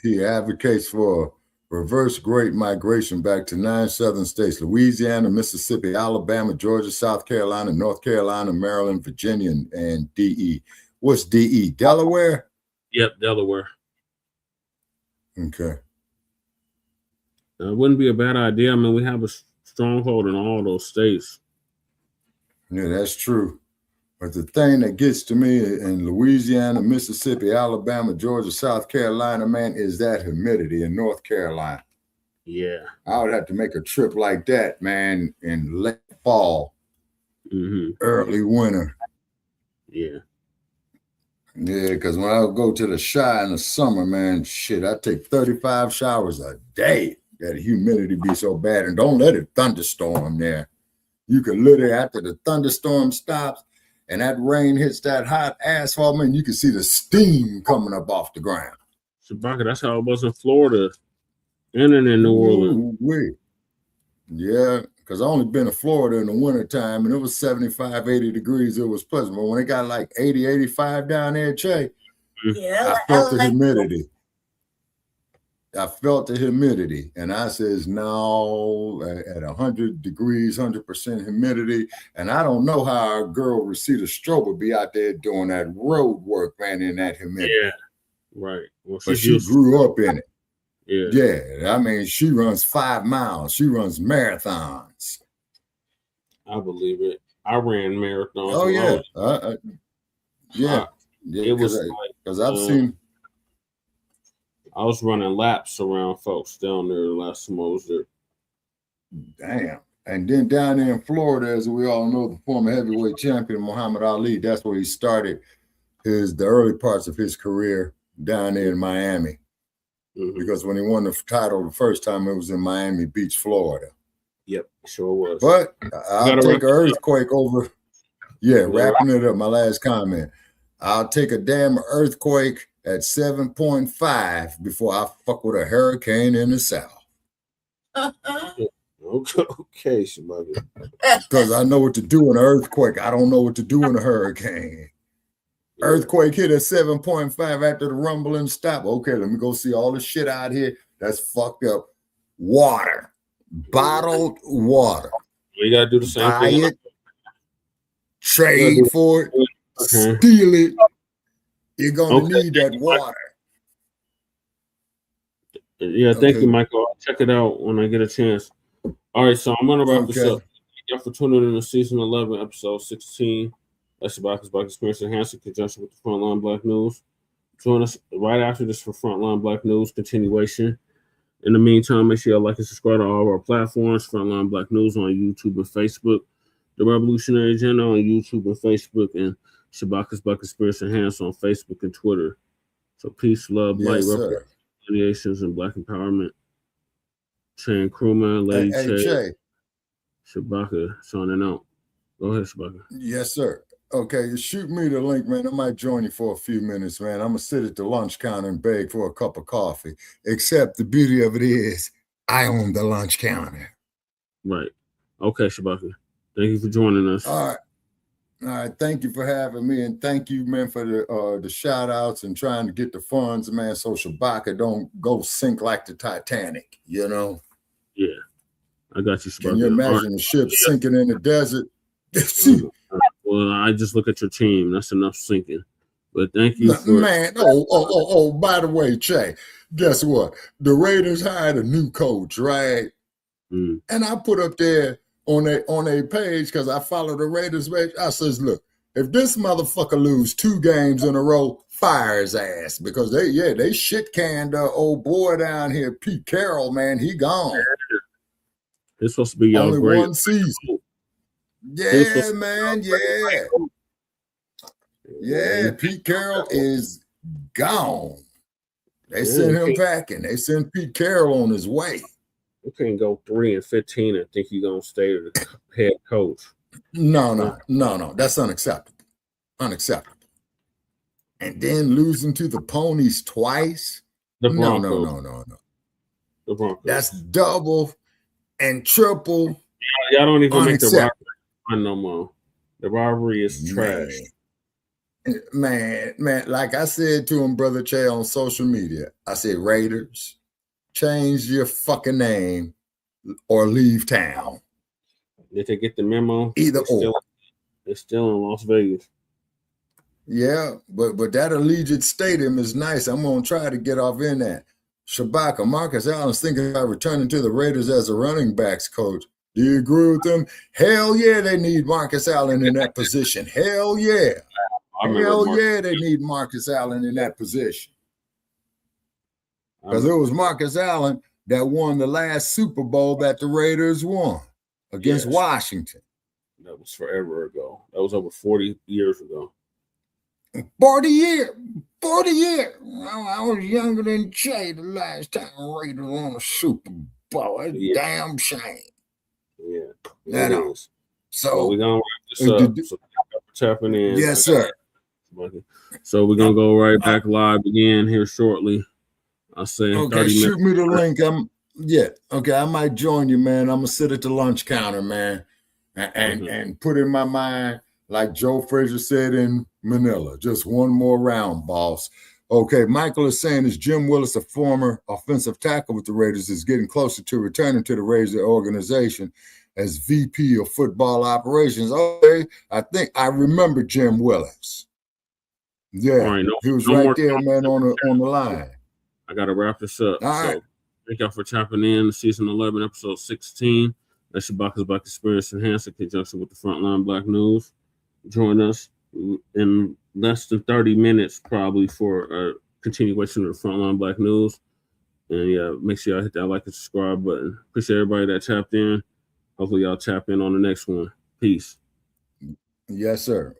He advocates for reverse Great Migration back to 9 southern states: Louisiana, Mississippi, Alabama, Georgia, South Carolina, North Carolina, Maryland, Virginia, and DE. What's DE? Delaware? Yep, Delaware. Okay. It wouldn't be a bad idea. I mean, we have a stronghold in all those states. Yeah, that's true. But the thing that gets to me in Louisiana, Mississippi, Alabama, Georgia, South Carolina, man, is that humidity in North Carolina. Yeah. I would have to make a trip like that, man, in late fall, early winter. Yeah. Yeah, because when I go to the Chi in the summer, man, shit, I take 35 showers a day. That humidity be so bad. And don't let it thunderstorm there. You can literally, after the thunderstorm stops and that rain hits that hot asphalt, man, you can see the steam coming up off the ground. Shabaka, that's how it was in Florida and in New Orleans. Yeah, because I only been to Florida in the wintertime and it was 75, 80 degrees. It was pleasant. But when it got like 80, 85 down there, Che, I felt the humidity. I felt the humidity, and I says, no, at 100 degrees, 100% humidity, and I don't know how our girl Rosita Strobe would be out there doing that road work, man, in that humidity. Yeah, right. Well, but she grew up in it. Yeah. Yeah, I mean, she runs 5 miles. She runs marathons. I believe it. I ran marathons. Oh, yeah. Yeah. It was because I've seen... I was running laps around folks down there last time I was there. Damn. And then down there in Florida, as we all know, the former heavyweight champion, Muhammad Ali, that's where he started the early parts of his career down there in Miami. Because when he won the title the first time, it was in Miami Beach, Florida. Yep, sure was. But I'll take an earthquake over. Yeah, wrapping it up, my last comment. I'll take a damn earthquake at 7.5 before I fuck with a hurricane in the south. Okay, somebody. Because I know what to do in an earthquake. I don't know what to do in a hurricane. Earthquake hit at 7.5 after the rumbling stop. Okay, let me go see all the shit out here that's fucked up. Water. Bottled water. We got to do the same Buy thing. it. Trade for it. Steal it. You're going to need that water. Yeah, thank you, Michael. I'll check it out when I get a chance. All right, so I'm going to wrap this up. Thank y'all for tuning in to season 11, episode 16. That's Shabaka'S Blacc Experience Enhanced in conjunction with the Frontline Black News. Join us right after this for Frontline Black News continuation. In the meantime, make sure y'all like and subscribe to all of our platforms. Frontline Black News on YouTube and Facebook. The Revolutionary Agenda on YouTube and Facebook. And Shabaka'S Blacc Experience Enhanced on Facebook and Twitter. So peace, love, light, reconciliations, and Black empowerment. Chain Crewman, Lady Che, Shabaka, signing out. Go ahead, Shabaka. Yes, sir. Okay, shoot me the link, man. I might join you for a few minutes, man. I'm going to sit at the lunch counter and beg for a cup of coffee. Except the beauty of it is I own the lunch counter. Right. Okay, Shabaka. Thank you for joining us. All right. All right, thank you for having me, and thank you, man, for the shout outs and trying to get the funds, man, so Shabaka don't go sink like the Titanic, you know? Yeah, I got you, Shabaka. Can you imagine the ship sinking in the desert? We'll Well, I just look at your team. That's enough sinking. But thank you for man. By the way, Che, guess what? The Raiders hired a new coach, right? And I put up there on a page because I follow the Raiders page. I says, look, if this motherfucker lose 2 games in a row, fire his ass because they shit canned old boy down here, Pete Carroll, man. He gone. It's supposed to be y'all only great. 1 season. Yeah, man. Yeah, Pete Carroll is gone. They sent him packing. They sent Pete Carroll on his way. You can't go 3-15 and think you're gonna stay the head coach. No. That's unacceptable. Unacceptable. And then losing to the Ponies twice. No. The Broncos. That's double and triple. Y'all don't even make the rivalry fun no more. The rivalry is trash. Man, like I said to him, Brother Che, on social media, I said, Raiders, change your fucking name or leave town. Did they get the memo? Either or. They're still in Las Vegas. Yeah, but that Allegiant Stadium is nice. I'm going to try to get off in that. Shabaka, Marcus Allen's thinking about returning to the Raiders as a running backs coach. Do you agree with them? Hell yeah, they need Marcus Allen in that position. Hell yeah. Hell yeah, they need Marcus Allen in that position. Because it was Marcus Allen that won the last Super Bowl that the Raiders won against Washington. That was forever ago. That was over 40 years ago. 40 years. I was younger than Che the last time Raiders won a Super Bowl. That's a damn shame. Yeah, that is. So we're gonna wrap this up. So thank you for tapping in. Yes, sir. So we're gonna go right back live again here shortly. I'll say 30 minutes. Shoot me the link. I might join you, man. I'm gonna sit at the lunch counter, man, and put in my mind, like Joe Frazier said in Manila, just one more round, boss. Okay, Michael is saying, is Jim Willis, a former offensive tackle with the Raiders, is getting closer to returning to the Raiders organization as VP of football operations. Okay, I think I remember Jim Willis. Yeah, right, he was right there, man, on the line. I got to wrap this up. All right. Thank y'all for tapping in to season 11, episode 16. That's Shabaka'S Blacc Experience Enhanced in conjunction with the Frontline Black News. Join us in less than 30 minutes, probably, for a continuation of the Frontline Black News. And yeah, make sure y'all hit that like and subscribe button. Appreciate everybody that tapped in. Hopefully y'all tap in on the next one. Peace. Yes, sir.